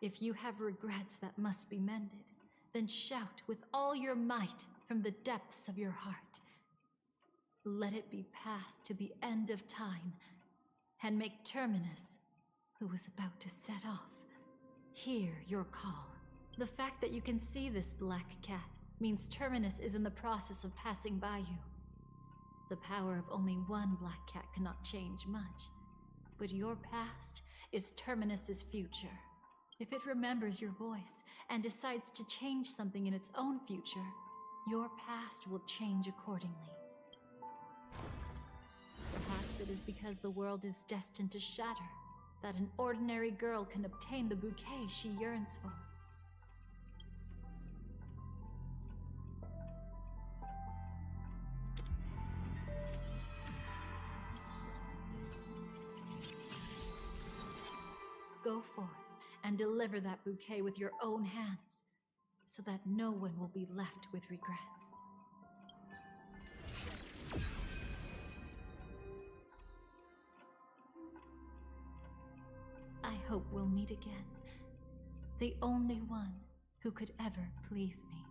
if you have regrets that must be mended, then shout with all your might from the depths of your heart. Let it be passed to the end of time, and make Terminus, who is about to set off, hear your call. The fact that you can see this black cat means Terminus is in the process of passing by you. The power of only one black cat cannot change much, but your past is Terminus's future. If it remembers your voice and decides to change something in its own future, your past will change accordingly. Perhaps it is because the world is destined to shatter that an ordinary girl can obtain the bouquet she yearns for. Go forth and deliver that bouquet with your own hands, so that no one will be left with regrets. I hope we'll meet again. The only one who could ever please me.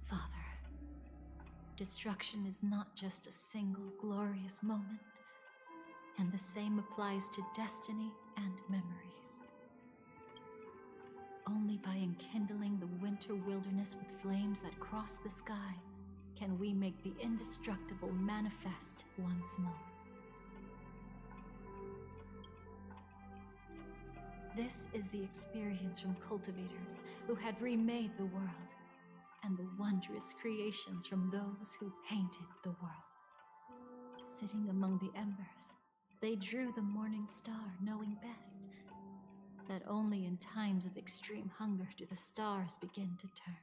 Father, destruction is not just a single glorious moment, and the same applies to destiny and memories. Only by enkindling the winter wilderness with flames that cross the sky can we make the indestructible manifest once more. This is the experience from cultivators who had remade the world, and the wondrous creations from those who painted the world. Sitting among the embers, they drew the morning star, knowing best that only in times of extreme hunger do the stars begin to turn.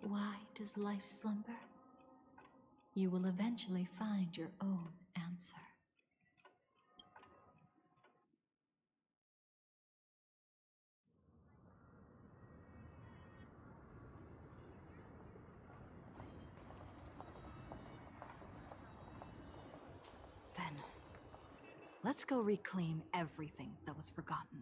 Why does life slumber? You will eventually find your own answer. Let's go reclaim everything that was forgotten.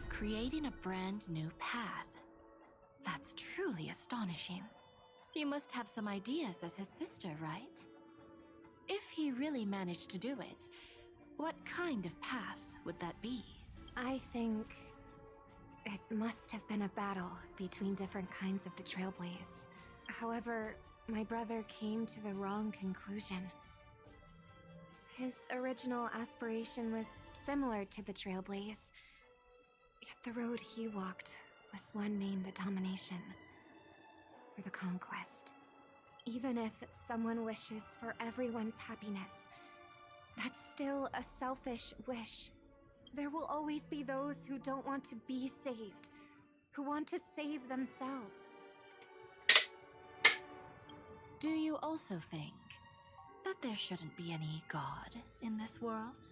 Creating a brand new path. That's truly astonishing. You must have some ideas as his sister, right? If he really managed to do it, what kind of path would that be? I think it must have been a battle between different kinds of the Trailblaze. However, my brother came to the wrong conclusion. His original aspiration was similar to the Trailblaze, yet the road he walked was one named the Domination, or the Conquest. Even if someone wishes for everyone's happiness, that's still a selfish wish. There will always be those who don't want to be saved, who want to save themselves. Do you also think that there shouldn't be any God in this world?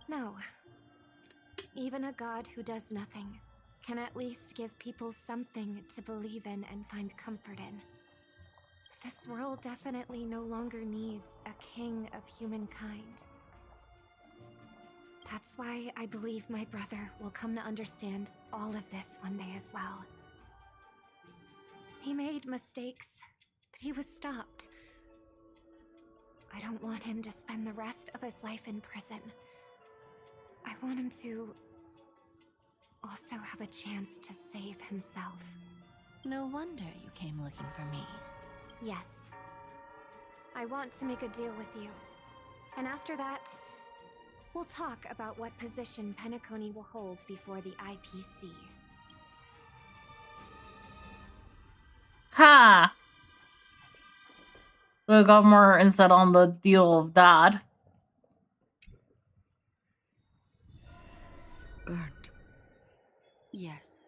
No. Even a god who does nothing can at least give people something to believe in and find comfort in. This world definitely no longer needs a king of humankind. That's why I believe my brother will come to understand all of this one day as well. He made mistakes, but he was stopped. I don't want him to spend the rest of his life in prison. I want him to also have a chance to save himself. No wonder you came looking for me. Yes. I want to make a deal with you. And after that, we'll talk about what position Penacony will hold before the IPC. Ha! We got more insight on the deal of that. Burnt. Yes.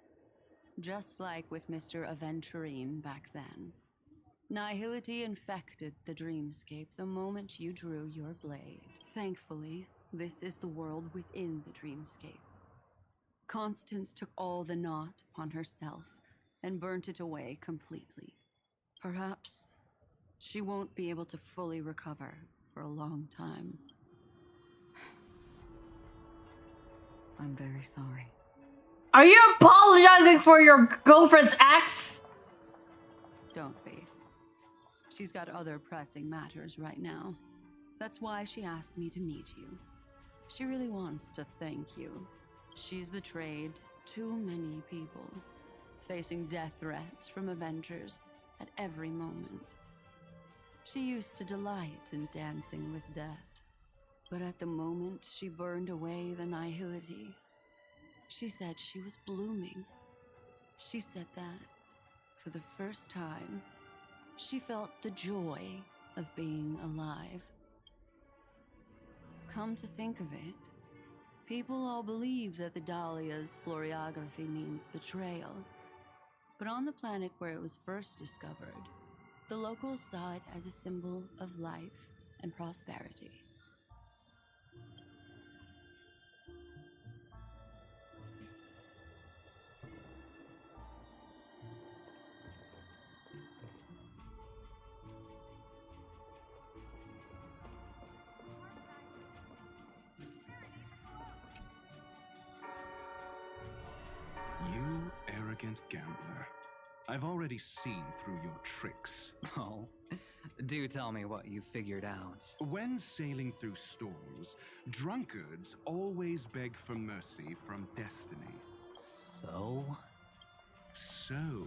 Just like with Mr. Aventurine back then. Nihility infected the dreamscape the moment you drew your blade. Thankfully, this is the world within the dreamscape. Constance took all the knot upon herself and burnt it away completely. Perhaps she won't be able to fully recover for a long time. I'm very sorry. Are you apologizing for your girlfriend's ex? Don't be. She's got other pressing matters right now. That's why she asked me to meet you. She really wants to thank you. She's betrayed too many people, facing death threats from Avengers at every moment. She used to delight in dancing with death, but at the moment she burned away the nihility, she said she was blooming. She said that, for the first time, she felt the joy of being alive. Come to think of it, people all believe that the Dahlia's floriography means betrayal. But on the planet where it was first discovered, the locals saw it as a symbol of life and prosperity. You arrogant gambler. I've already seen through your tricks. Oh, do tell me what you figured out. When sailing through storms, drunkards always beg for mercy from destiny. So? So,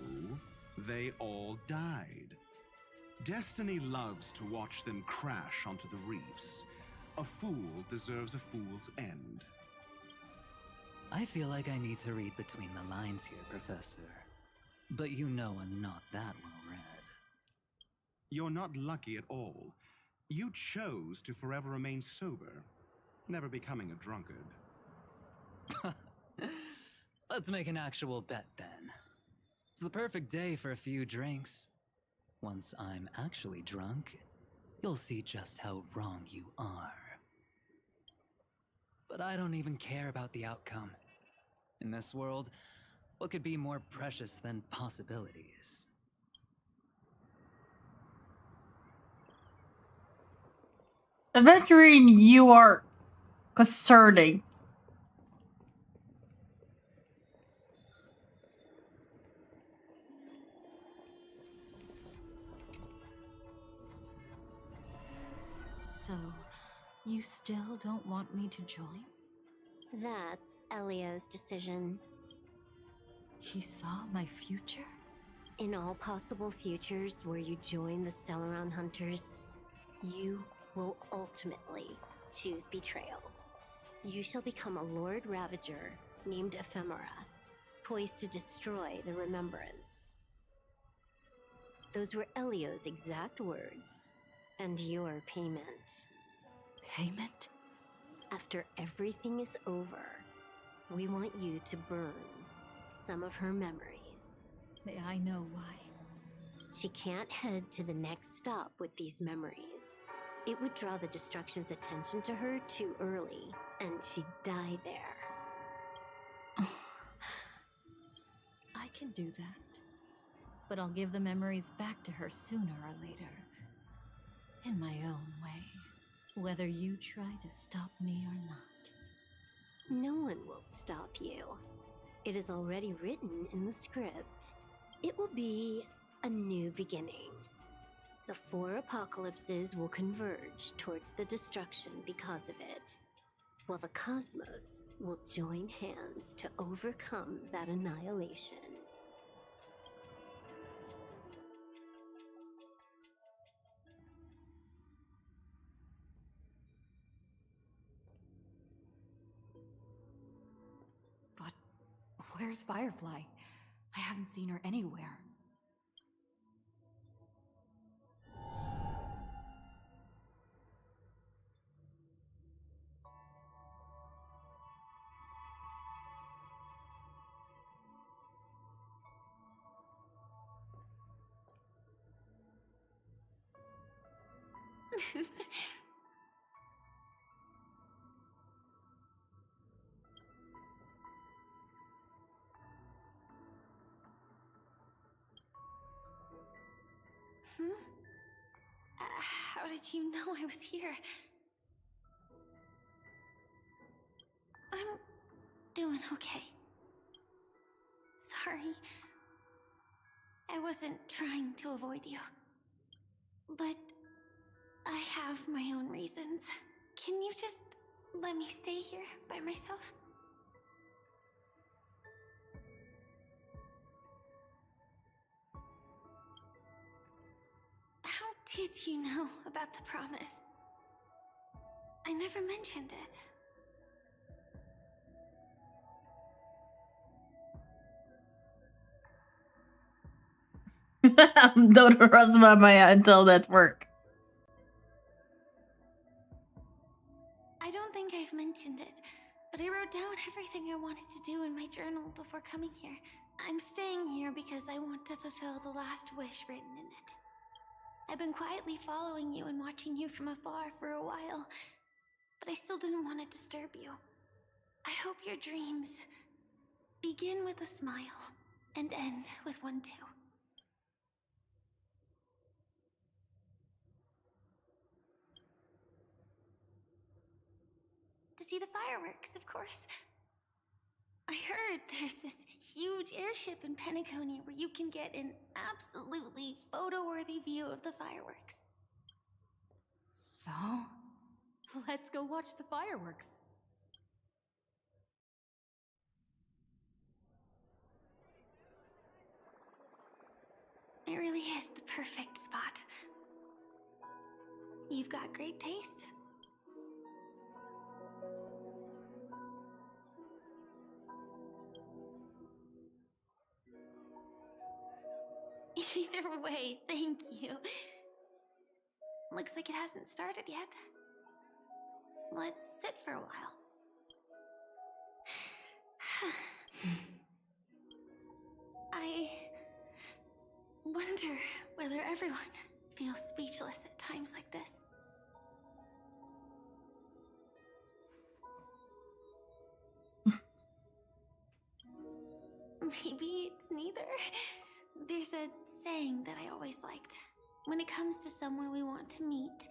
they all died. Destiny loves to watch them crash onto the reefs. A fool deserves a fool's end. I feel like I need to read between the lines here, Professor. But you know I'm not that well read. You're not lucky at all. You chose to forever remain sober, never becoming a drunkard. Let's make an actual bet then. It's the perfect day for a few drinks. Once I'm actually drunk, you'll see just how wrong you are. But I don't even care about the outcome. In this world, What could be more precious than possibilities? Aventurine, you are concerning. So, you still don't want me to join? That's Elio's decision. He saw my future? In all possible futures where you join the Stellaron Hunters, you will ultimately choose betrayal. You shall become a Lord Ravager named Ephemera, poised to destroy the Remembrance. Those were Elio's exact words, and your payment. Payment? After everything is over, we want you to burn some of her memories. May I know why? She can't head to the next stop with these memories. It would draw the Destruction's attention to her too early, and she'd die there. I can do that. But I'll give the memories back to her sooner or later. In my own way. Whether you try to stop me or not. No one will stop you. It is already written in the script. It will be a new beginning. The 4 apocalypses will converge towards the destruction because of it, while the cosmos will join hands to overcome that annihilation. But where's Firefly? I haven't seen her anywhere. How did you know I was here? I'm doing okay. Sorry. I wasn't trying to avoid you. But I have my own reasons. Can you just let me stay here by myself? How did you know about the promise? I never mentioned it. Don't rust my until that work. I don't think I've mentioned it, but I wrote down everything I wanted to do in my journal before coming here. I'm staying here because I want to fulfill the last wish written in it. I've been quietly following you and watching you from afar for a while, but I still didn't want to disturb you. I hope your dreams begin with a smile and end with one too. To see the fireworks, of course. I heard there's this huge airship in Penacony where you can get an absolutely photo-worthy view of the fireworks. So, let's go watch the fireworks. It really is the perfect spot. You've got great taste. Either way, thank you. Looks like it hasn't started yet. Let's sit for a while. I wonder whether everyone feels speechless at times like this. maybe it's neither. There's a saying that I always liked. When it comes to someone we want to meet,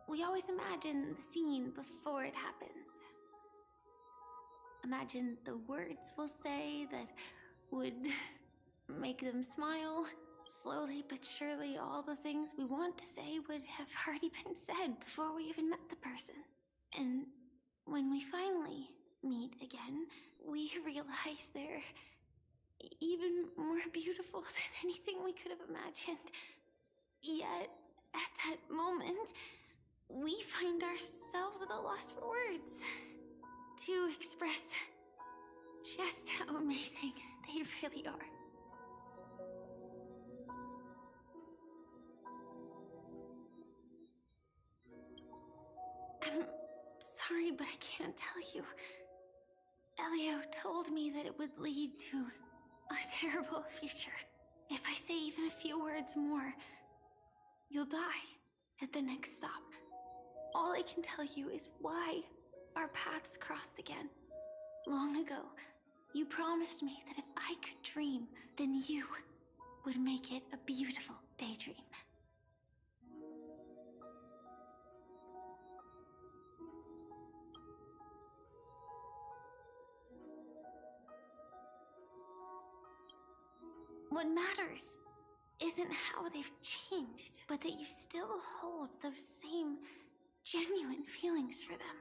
we always imagine the scene before it happens. Imagine the words we'll say that would make them smile. Slowly but surely, all the things we want to say would have already been said before we even met the person. And when we finally meet again, we realize they're even more beautiful than anything we could have imagined. Yet, at that moment, we find ourselves at a loss for words to express just how amazing they really are. I'm sorry, but I can't tell you. Elio told me that it would lead to a terrible future. If I say even a few words more, you'll die at the next stop. All I can tell you is why our paths crossed again. Long ago, you promised me that if I could dream, then you would make it a beautiful daydream. What matters isn't how they've changed, but that you still hold those same genuine feelings for them.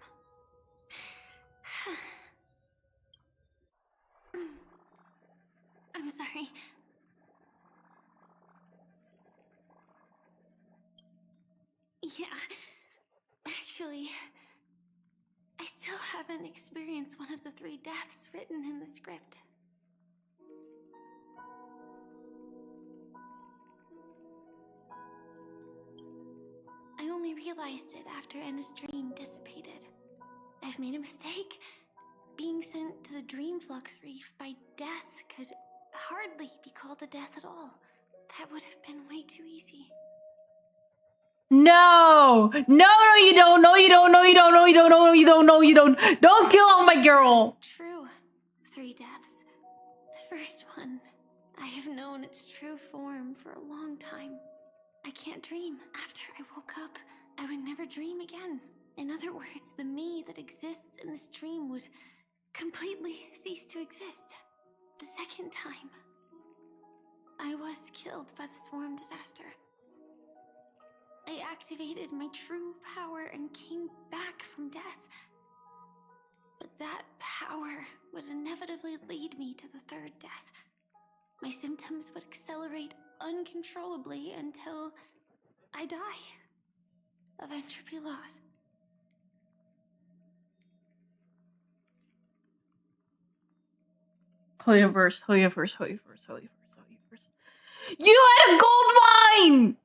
I'm sorry. Yeah, actually, I still haven't experienced one of the 3 deaths written in the script. I only realized it after Anna's dream dissipated. I've made a mistake. Being sent to the Dreamflux Reef by death could hardly be called a death at all. That would have been way too easy. No! No, no, you don't. No, you don't. No, you don't. No, you don't. No, you don't. No, you don't. Don't kill all my girl. True. 3 deaths. The first one, I have known its true form for a long time. I can't dream. After I woke up, I would never dream again. In other words, the me that exists in this dream would completely cease to exist. The second time, I was killed by the swarm disaster. I activated my true power and came back from death. But that power would inevitably lead me to the 3rd death. My symptoms would accelerate uncontrollably until I die of entropy loss. Hoyoverse, Hoyoverse, Hoyoverse, Hoyoverse, Hoyoverse. You had a gold mine!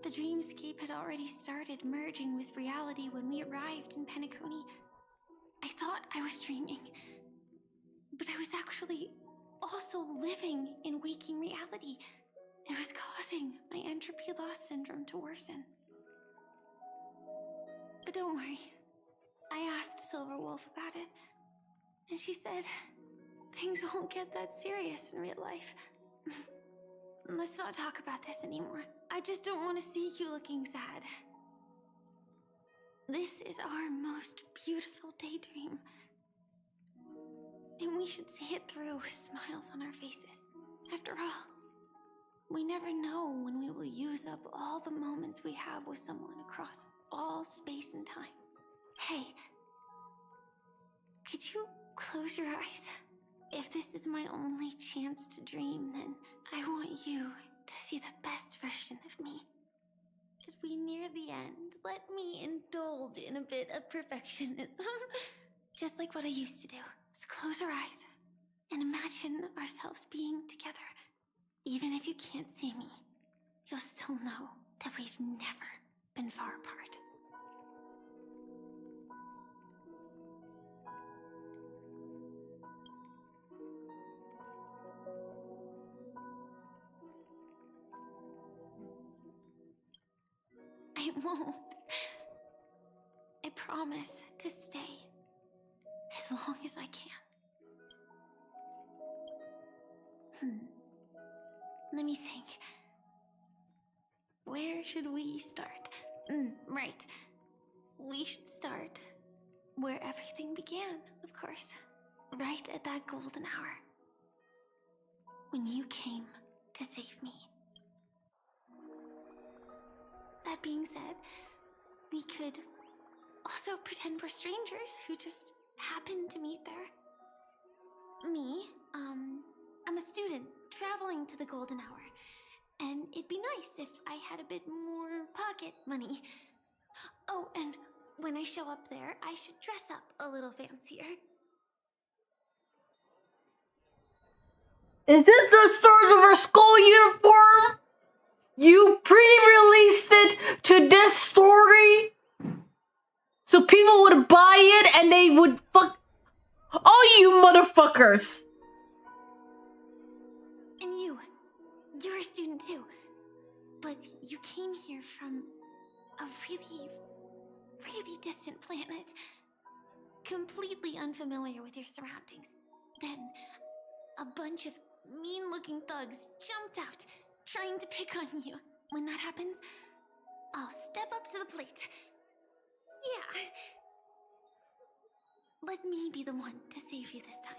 The dreamscape had already started merging with reality when we arrived in Penacony. I thought I was dreaming, but I was actually also living in waking reality. It was causing my entropy loss syndrome to worsen. But don't worry. I asked Silver Wolf about it, and she said things won't get that serious in real life. Let's not talk about this anymore. I just don't want to see you looking sad. This is our most beautiful daydream, and we should see it through with smiles on our faces. After all, we never know when we will use up all the moments we have with someone across all space and time. Hey, could you close your eyes? If this is my only chance to dream, then I want you to see the best version of me. As we near the end, let me indulge in a bit of perfectionism. Just like what I used to do. Let's close our eyes and imagine ourselves being together. Even if you can't see me, you'll still know that we've never been far apart. I won't. promise to stay as long as I can. Let me think. Where should we start? Right. We should start where everything began, of course. Right at that golden hour. When you came to save me. That being said, we could also pretend we're strangers who just happened to meet there. Me, I'm a student traveling to the golden hour. And it'd be nice if I had a bit more pocket money. Oh, and when I show up there, I should dress up a little fancier. Is this the Stars of Our Skull uniform? You pre-released it to this story? So people would buy it and they would fuck... Oh, you motherfuckers! And you're a student too. But you came here from a really, really distant planet. Completely unfamiliar with your surroundings. Then, a bunch of mean-looking thugs jumped out, trying to pick on you. When that happens, I'll step up to the plate. Yeah. Let me be the one to save you this time.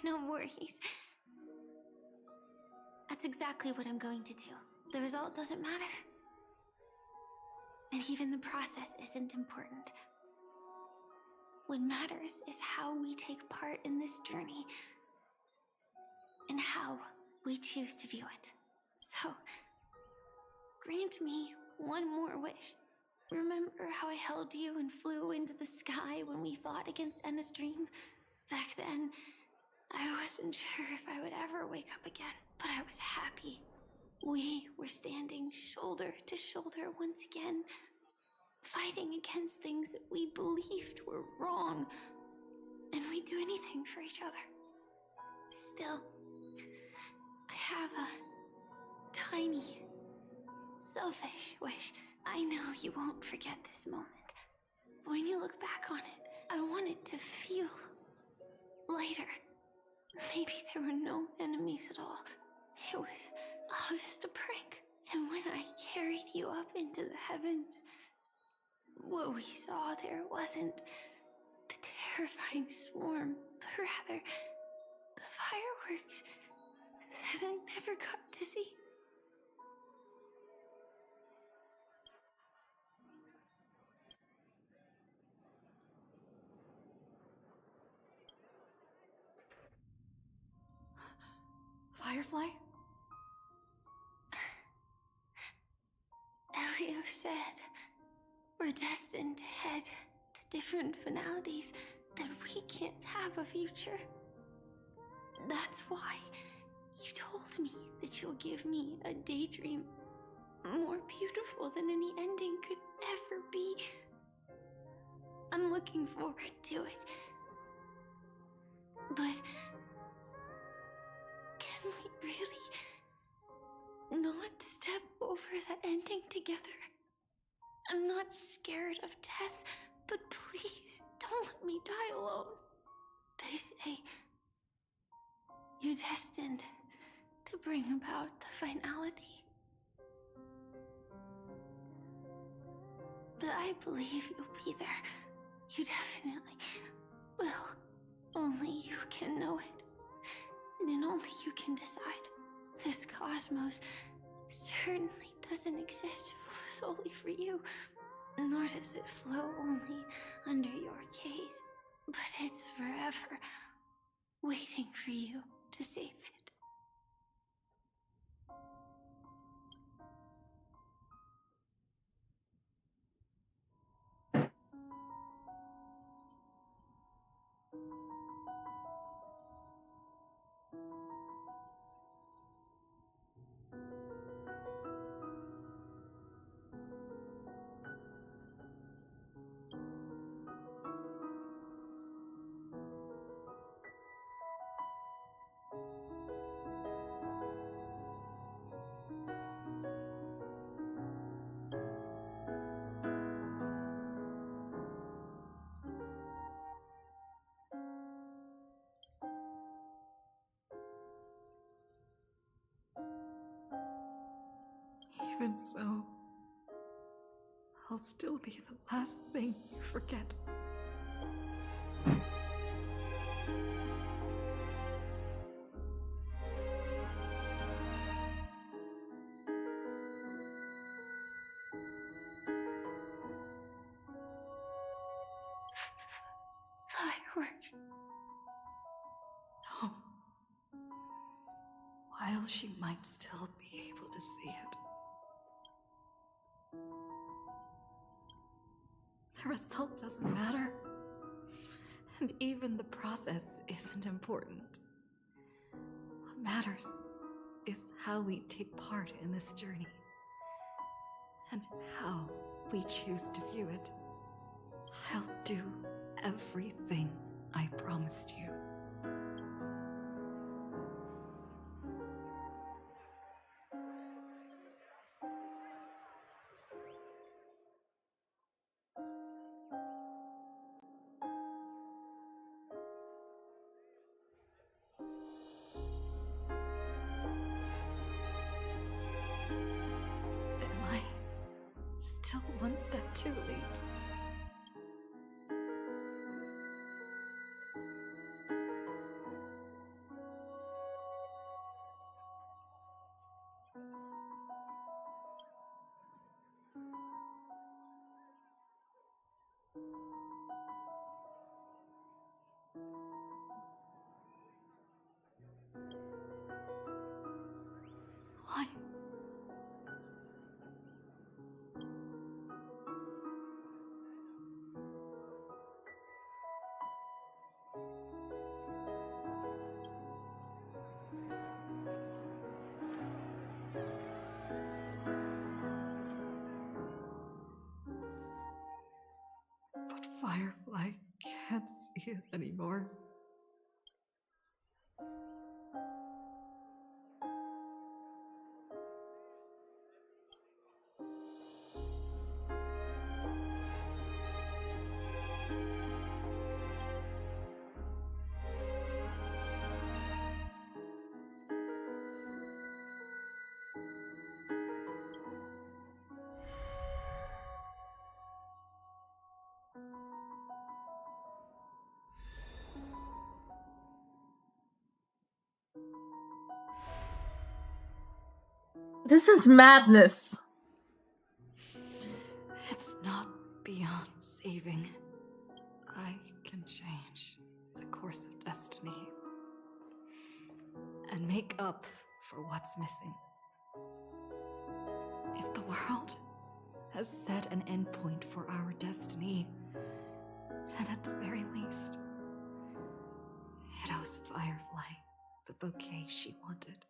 No worries. That's exactly what I'm going to do. The result doesn't matter. And even the process isn't important. What matters is how we take part in this journey. And how we choose to view it. So, grant me one more wish. Remember how I held you and flew into the sky when we fought against Enna's dream? Back then, I wasn't sure if I would ever wake up again, but I was happy. We were standing shoulder to shoulder once again, fighting against things that we believed were wrong, and we'd do anything for each other. Still, I have a tiny, selfish wish. I know you won't forget this moment. When you look back on it, I want it to feel lighter. Maybe there were no enemies at all. It was all just a prank. And when I carried you up into the heavens, what we saw there wasn't the terrifying swarm, but rather the fireworks that I never got to see. Firefly? Elio said we're destined to head to different finalities, that we can't have a future. That's why you told me that you'll give me a daydream more beautiful than any ending could ever be. I'm looking forward to it. But can we really not step over the ending together? I'm not scared of death, but please don't let me die alone. They say you're destined to bring about the finality. But I believe you'll be there. You definitely will. Only you can know it. And only you can decide. This cosmos certainly doesn't exist solely for you, nor does it flow only under your gaze, but it's forever waiting for you to save it. Even so, I'll still be the last thing you forget. Fireworks. No. While she might still be able to see it, the result doesn't matter. And even the process isn't important. What matters is how we take part in this journey. And how we choose to view it. I'll do everything I promised you. Am I still one step too late? Why? But Firefly can't see it anymore. This is madness. It's not beyond saving. I can change the course of destiny and make up for what's missing. If the world has set an endpoint for our destiny, then at the very least, it owes Firefly the bouquet she wanted.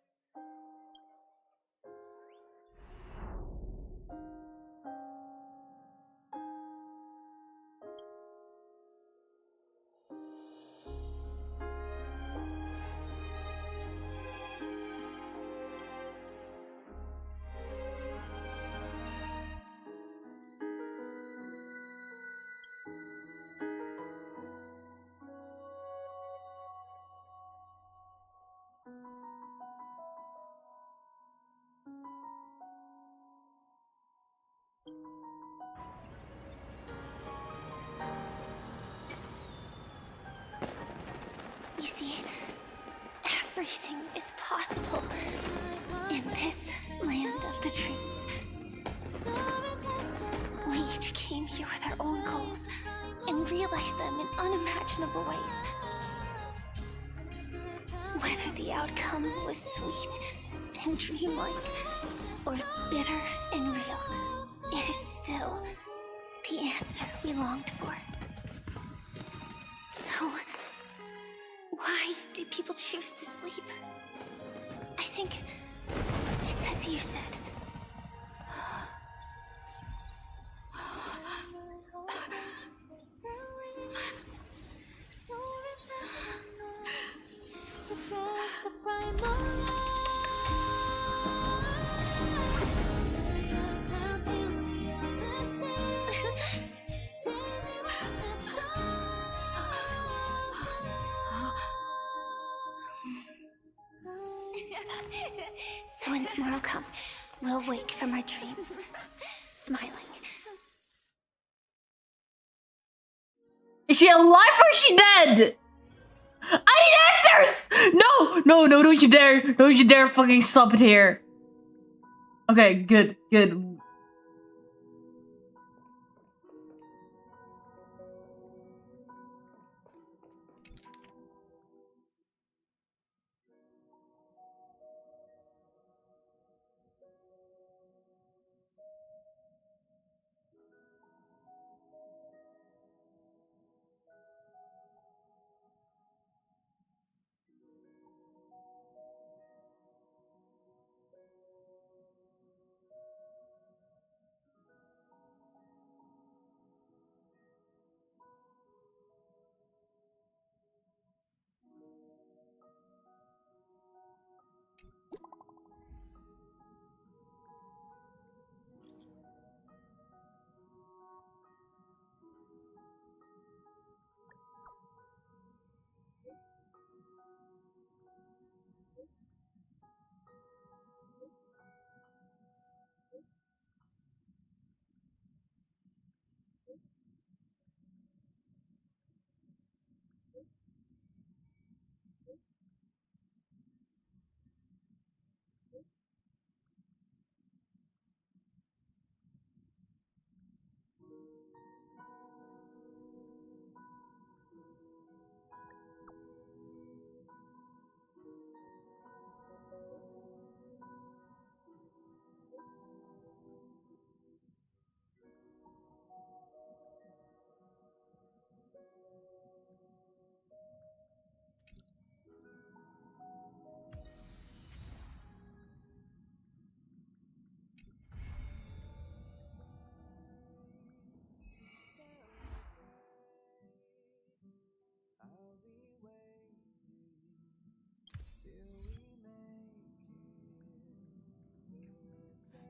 You see, everything is possible in this land of the dreams. We each came here with our own goals and realized them in unimaginable ways. Whether the outcome was sweet and dreamlike or bitter and real, it is still the answer we longed for. So, why do people choose to sleep? I think it's as you said. So when tomorrow comes, we'll wake from our dreams, smiling. Is she alive or is she dead? I need answers! No! No, no, don't you dare. Don't you dare fucking stop it here. Okay, good, good.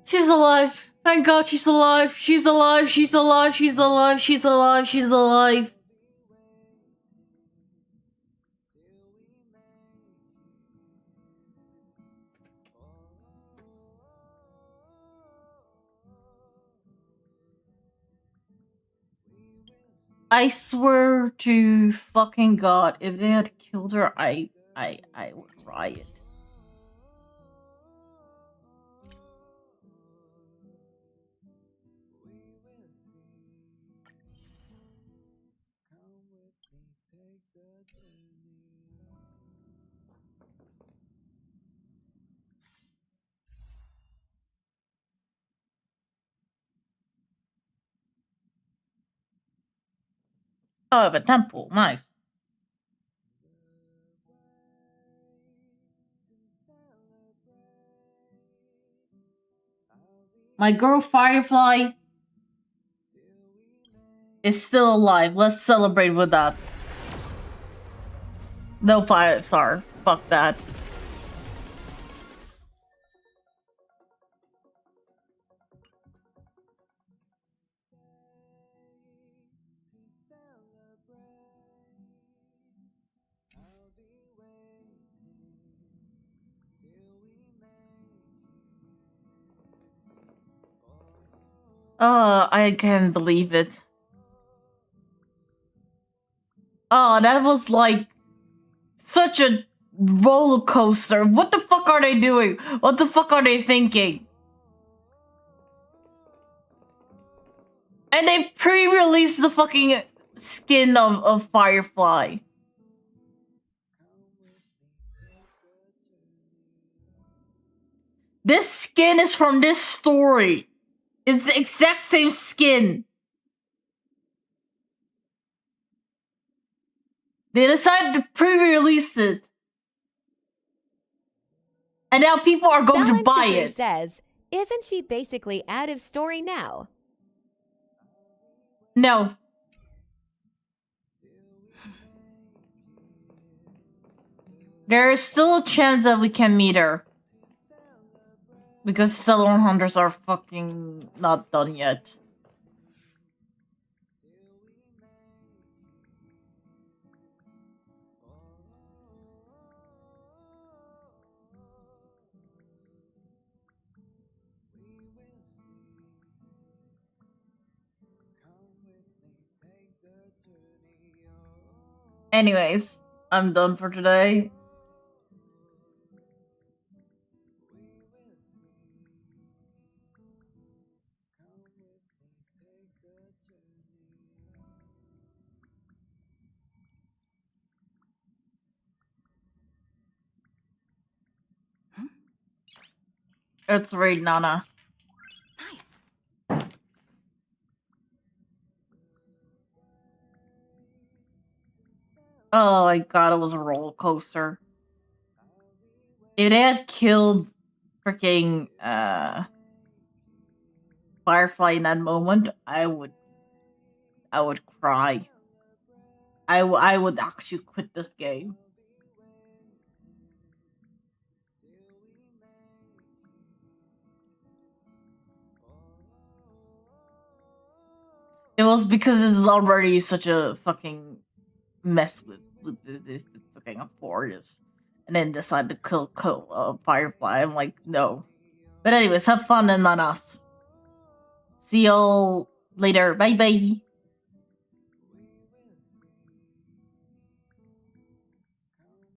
She's alive. Thank God she's alive. She's alive. She's alive. She's alive. She's alive. She's alive. I swear to fucking God, if they had killed her, I would riot. Oh, I have a temple. Nice. My girl Firefly is still alive. Let's celebrate with that. No 5-star. Fuck that. I can't believe it. Oh, that was like such a roller coaster. What the fuck are they doing? What the fuck are they thinking? And they pre-released the fucking skin of Firefly. This skin is from this story. It's the exact same skin. They decided to pre-release it. And now people are going to buy it. Says, isn't she basically out of story now? No. There is still a chance that we can meet her. Because Stellar Hunters are fucking not done yet. Anyways, I'm done for today. Let's read Nana. Oh my god, it was a roller coaster. If they had killed freaking Firefly in that moment, I would cry. I would actually quit this game. It was because it's already such a fucking mess with fucking Aphorius, and then decide to kill Firefly. I'm like, no. But anyways, have fun and not us. See y'all later. Bye bye.